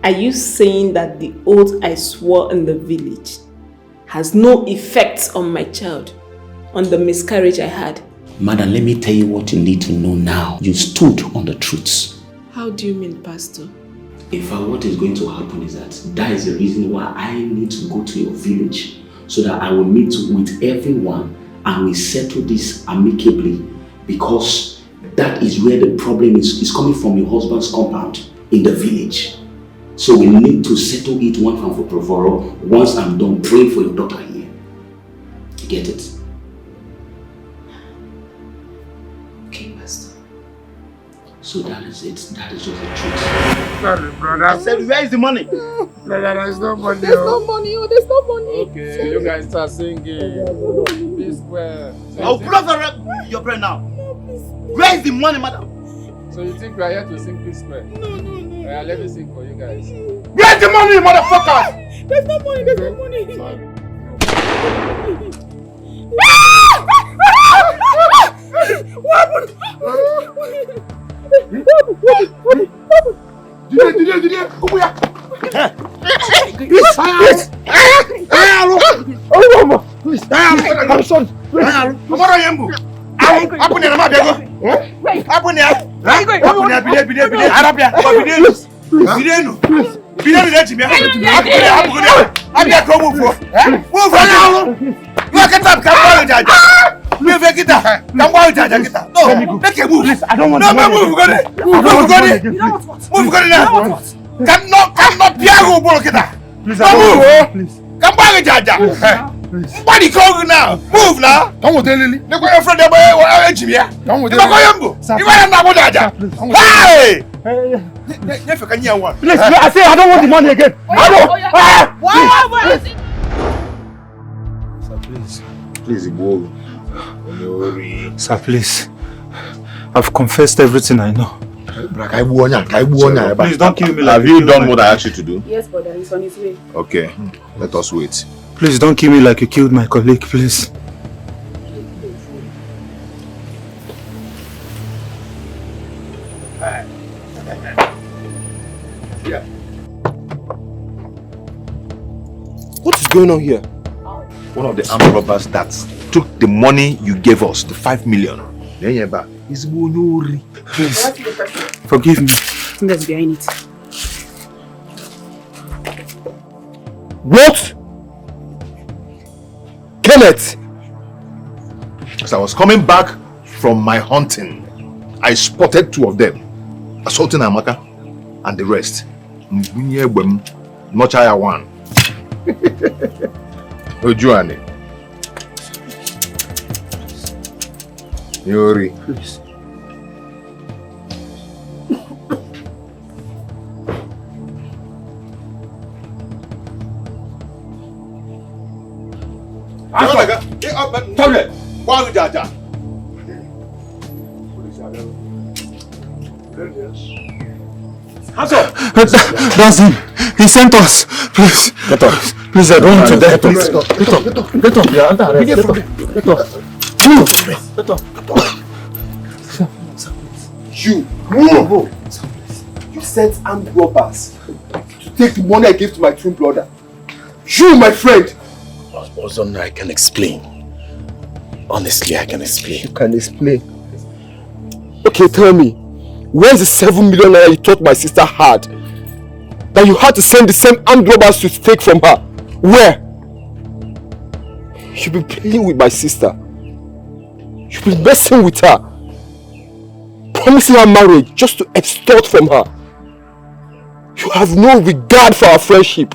Are you saying that the oath I swore in the village has no effect on my child, on the miscarriage I had? Madam, let me tell you what you need to know now. You stood on the truth. How do you mean, Pastor? In fact, what is going to happen is that is the reason why I need to go to your village, so that I will meet with everyone and we settle this amicably, because that is where the problem is coming from, your husband's compound in the village. So we need to settle it one time for all once I'm done praying for your daughter here. You get it? Okay, Pastor. So that is it. That is just the truth. Sorry, brother. I said, where is the money? Brother, there's no money. There's no money. Oh, there's no money. Okay, you guys start singing. This square. I'll pull off your prayer now. Where is the money, madam? So you think we are here to sing Peace Square? No. Let me sing for you guys. Where's the money, motherfucker? There's no money. There's no money. Sorry. What happened? Did come here. I don't want to move. Cannot be able to get please, come back, Jaja. Body call now. Move now. Come with Lily. Look at your friend. Come with Hey! Please, I say I don't want the money again. Sir, please go. Sir, please. I've confessed everything I know. Please don't kill me. Have you done what I asked you to do? Yes, brother, he's on his way. Okay, let us wait. Please don't kill me like you killed my colleague, please. What is going on here? One of the armed robbers that took the money you gave us, the 5 million. Please, forgive me. That's behind it. What? Kenneth! As I was coming back from my hunting, I spotted 2 of them assaulting Amaka and the rest. Nochaya 1. Ojuane. Yori. Please. That's him. He sent us. Please. Get up. Please, I don't want to die. Please. Get up. You're under arrest. Get up. Get up. You. Move. You sent armed robbers to take the money I gave to my twin brother. You, my friend. I can explain. Honestly, I can explain. You can explain. Okay, tell me, where's the 7 million naira you thought my sister had? That you had to send the same armed robbers to take from her? Where? You've been playing with my sister. You've been messing with her. Promising her marriage just to extort from her. You have no regard for our friendship.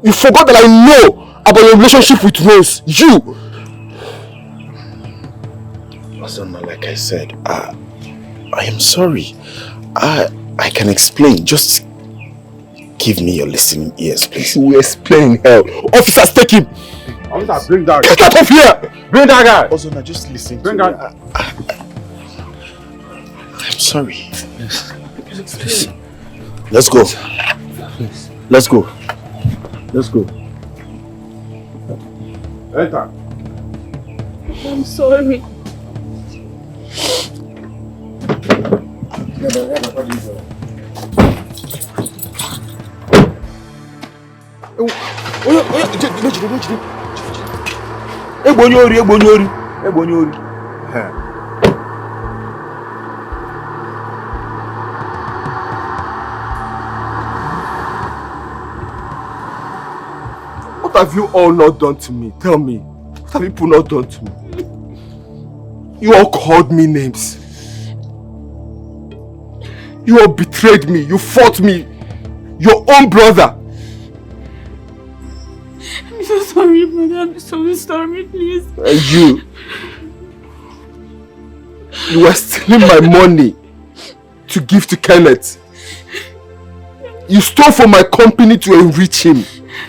You forgot that I know about your relationship with Rose. You! Azona, like I said, I am sorry. I can explain. Just give me your listening ears, please. You will explain, hell. Officers, take him! Officer, bring that guy. Get out of here! Bring that guy! Azona, just listen bring to me. that. I'm sorry. Please. Let's go. Please. Let's go. Let's go. Enter. I'm sorry. Egbonyori. What have you all not done to me? Tell me. What have you people not done to me? You all called me names. You all betrayed me. You fought me. Your own brother. I'm so sorry, brother. I'm so sorry, please. You were stealing my money to give to Kenneth. You stole from my company to enrich him.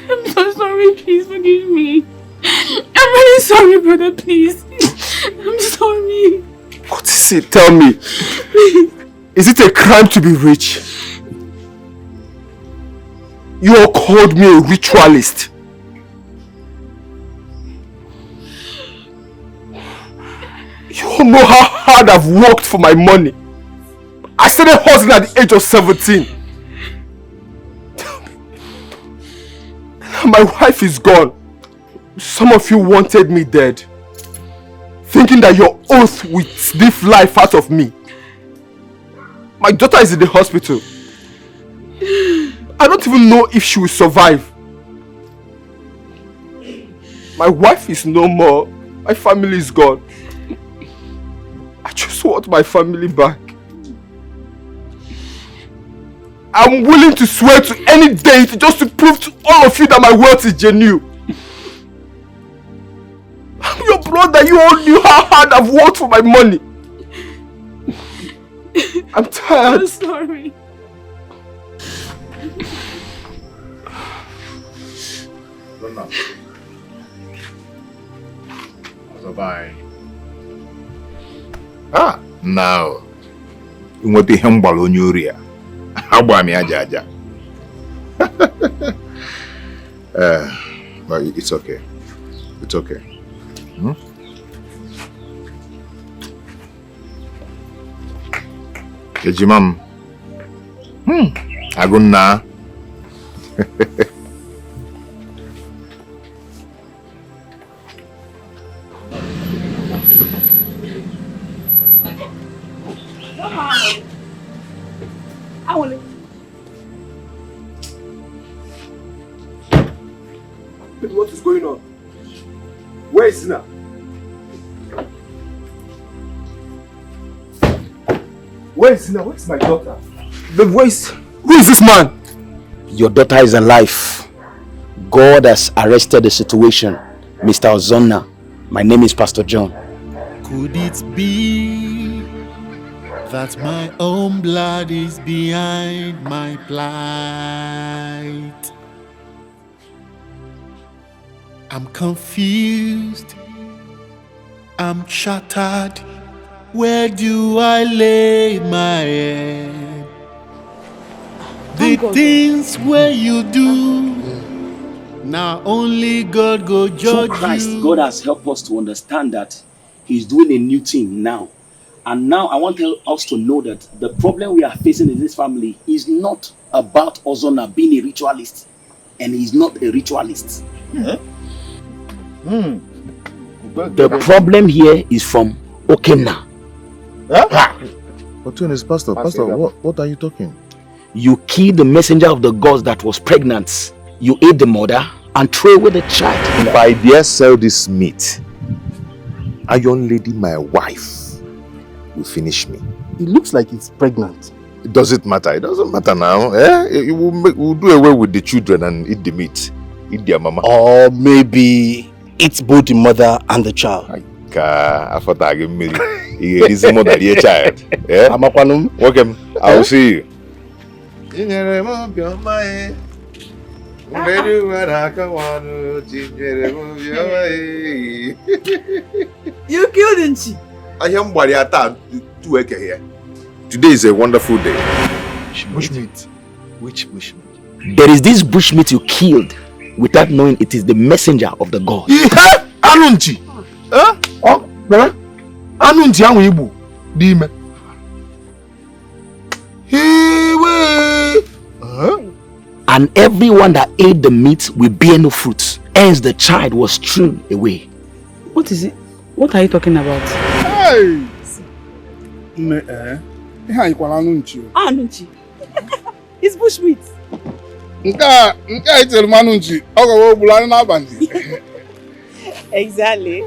I'm so sorry, please forgive me. I'm really sorry, brother, please. I'm sorry. What is it? Tell me. Please. Is it a crime to be rich? You all called me a ritualist. You all know how hard I've worked for my money. I started hustling at the age of 17. Now my wife is gone. Some of you wanted me dead, thinking that your oath would sniff life out of me. My daughter is in the hospital. I don't even know if she will survive. My wife is no more. My family is gone. I just want my family back. I'm willing to swear to any deity just to prove to all of you that my wealth is genuine. I'm your brother. You all knew how hard I've worked for my money. I'm tired. I'm sorry. Bye. Now. Nwete ihe mgbala onye ori a. Agba mi aja aja. But it's okay. It's okay. Ejimam. Agunna. What is going on? Where is Zina? Where is Zina? Where is my daughter? Who is this man? Your daughter is alive. God has arrested the situation. Mr. Ozonna, my name is Pastor John. Could it be that my own blood is behind my plight? I'm confused. I'm shattered. Where do I lay my head? The things where you do, now only God go judge Through Christ, you. God has helped us to understand that He's doing a new thing now. And now I want us to know that the problem we are facing in this family is not about Ozonna being a ritualist. And he's not a ritualist. The problem here is from Okenna. Opportunist, Pastor, what are you talking? You killed the messenger of the gods that was pregnant. You ate the mother and threw away the child. If I dare sell this meat, Iron Lady, my wife, will finish me. It looks like it's pregnant. Does it matter? It doesn't matter now. We'll do away with the children and eat the meat. Eat their mama. Or maybe it's both the mother and the child. I thought I gave me his mother, the child. Yeah? Welcome. I will see you. You killed Nchi. I am Bariata to work here. Today is a wonderful day. Bushmeat. Which bushmeat? There is this bushmeat you killed without knowing it is the messenger of the god. Anunchi. Anunchi anwu Igbo di ime. And everyone that ate the meat will bear no fruit. Hence the child was thrown away. What is it? What are you talking about? Hey! Anunchi. It's bushmeat. Exactly.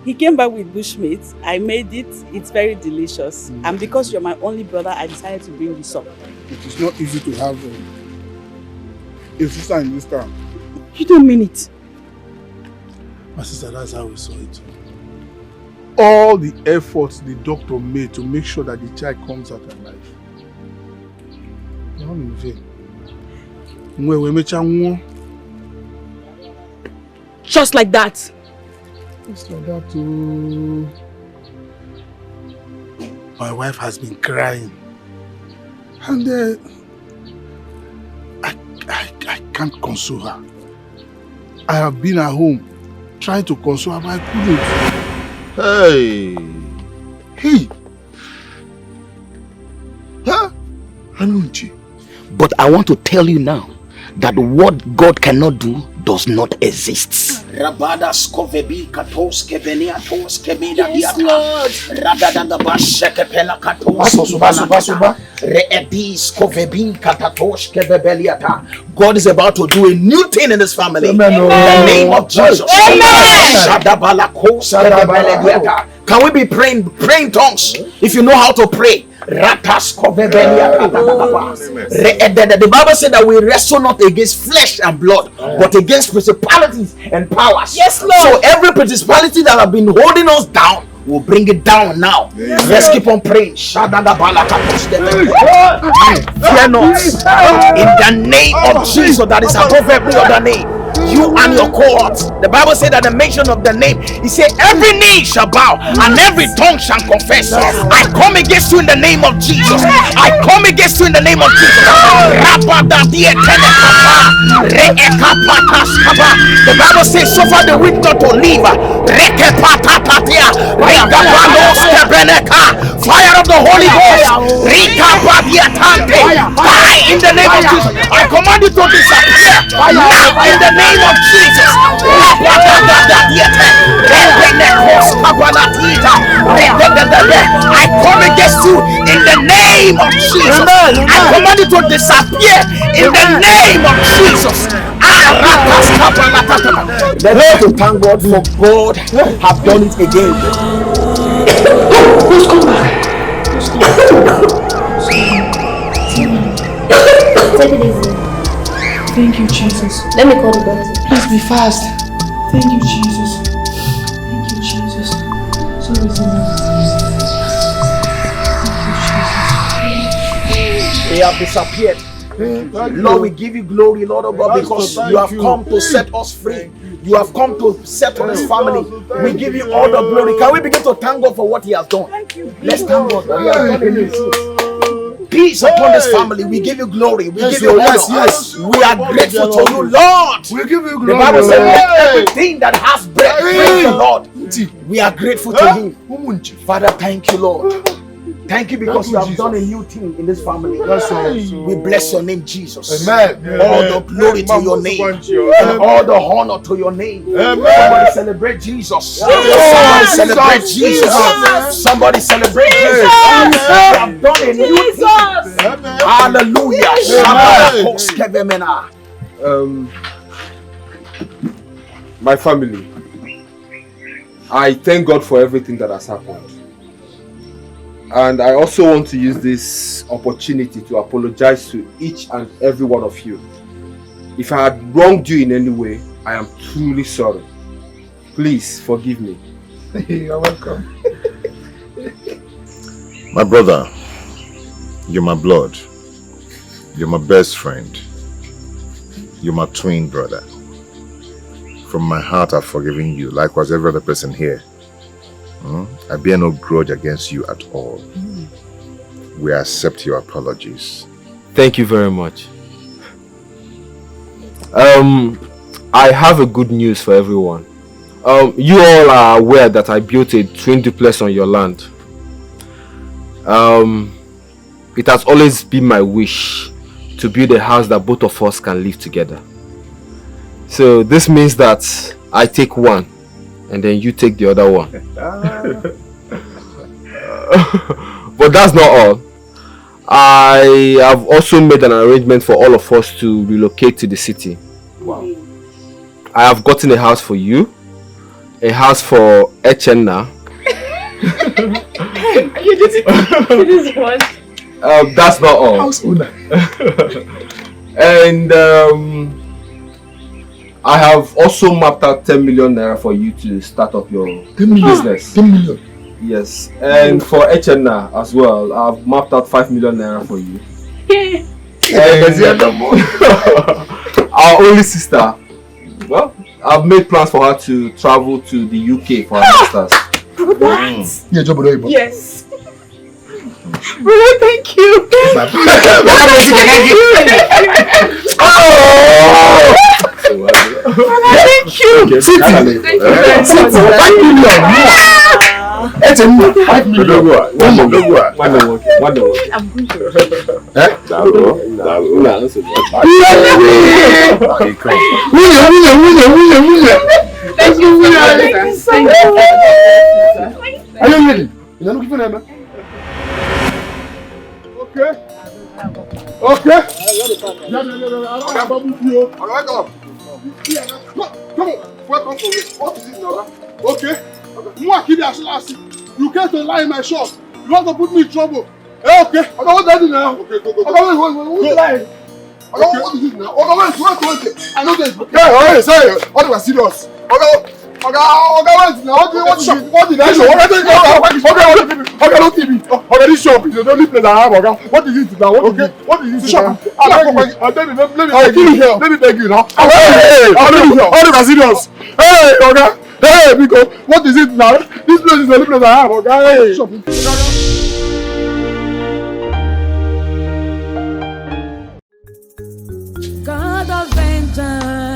He came back with bushmeat. I made it. It's very delicious. And because you're my only brother, I decided to bring this up. It is not easy to have a sister in this town. You don't mean it. My sister, that's how we saw it. All the efforts the doctor made to make sure that the child comes out alive. Not in vain. Just like that. Just like that too. My wife has been crying. And I can't console her. I have been at home trying to console her, but I couldn't. Hey! Huh? Anunchi. But I want to tell you now that what God cannot do does not exist. Yes, Lord. God is about to do a new thing in this family. Amen. In the name of Jesus. Amen. Can we be praying tongues? If you know how to pray. The Bible said that we wrestle not against flesh and blood, but against principalities and powers. Yes, Lord. So every principality that have been holding us down, we'll bring it down now. Let's keep on praying. Fear not. In the name of Jesus that is above every other name. You and your cohorts. The Bible said that the mention of the name, he said every knee shall bow and every tongue shall confess. I come against you in the name of Jesus. I come against you in the name of Jesus. The Bible says suffer the weak not to live. Fire of the Holy Ghost. Die in the name of Jesus. I command you to disappear now in the name of Jesus. I come against you in the name of Jesus. I command you to disappear in the name of Jesus. Let's to thank God for God have done it again. Take it easy. Thank you, Jesus. Let me call the doctor. Please be fast. Thank you, Jesus. Thank you, Jesus. So They have disappeared. Lord, we give you glory, Lord of God, because you have come to set us free. You have come to settle this family. We give you all the glory. Can we begin to thank God for what he has done? Let's thank God. He has done a new thing. Peace upon this family. We give you glory. We give you honor. Yes. We are grateful to you, Lord. We give you glory. The Bible says let everything that has breath praise the Lord. We are grateful to him. Father, thank you, Lord. Thank you because you have done a new thing in this family. We bless your name, Jesus. Amen. All the glory to your name and all the honor to your name. Somebody celebrate Jesus. Somebody celebrate Jesus. Somebody celebrate Jesus. You have done a new thing. Hallelujah. My family, I thank God for everything that has happened. And I also want to use this opportunity to apologize to each and every one of you. If I had wronged you in any way, I am truly sorry. Please forgive me. You're welcome. My brother, you're my blood. You're my best friend. You're my twin brother. From my heart, I've forgiven you, likewise every other person here. I bear no grudge against you at all. We accept your apologies. Thank you very much. I have a good news for everyone. You all are aware that I built a twin duplex on your land. It has always been my wish to build a house that both of us can live together. So this means that I take one and then you take the other one. But that's not all. I have also made an arrangement for all of us to relocate to the city. Wow. I have gotten a house for you, a house for Echenna. That's not all. House owner. And I have also mapped out 10 million naira for you to start up your business. 10 million. Yes, and for Echenna as well, I've mapped out 5 million naira for you. And our only sister, well, I've made plans for her to travel to the UK for her masters. Yeah, Yes. Brother, thank you. Thank you. Thank Are you ready? You're looking for them? Okay. Okay. Welcome to me. What is it now? Okay. You came to lie in my shop. You want to put me in trouble. Okay. Okay, what do I do now? Okay, go. Okay, who's lying? Okay, what is it now? Okay, wait. I know this. Okay, sorry. What was serious? Okay, wait now. What did I show? Okay, don't give me. Okay, this shop is the only place I have. Okay, what is it now? What is this shop? Let me beg you now. Hey, what was serious? Hey, okay. Hey, Biko, what is it now? This place is the only place I have. Okay, hey. Shop. God of vengeance.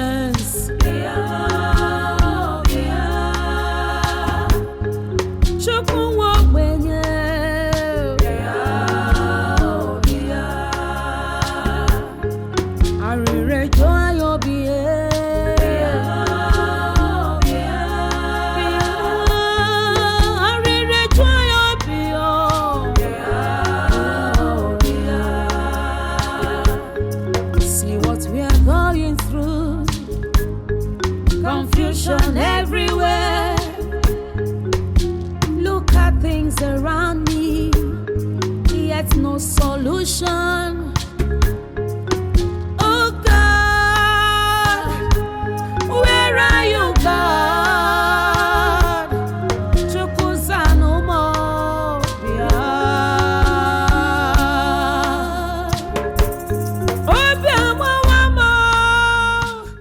Everywhere, look at things around me, yet no solution.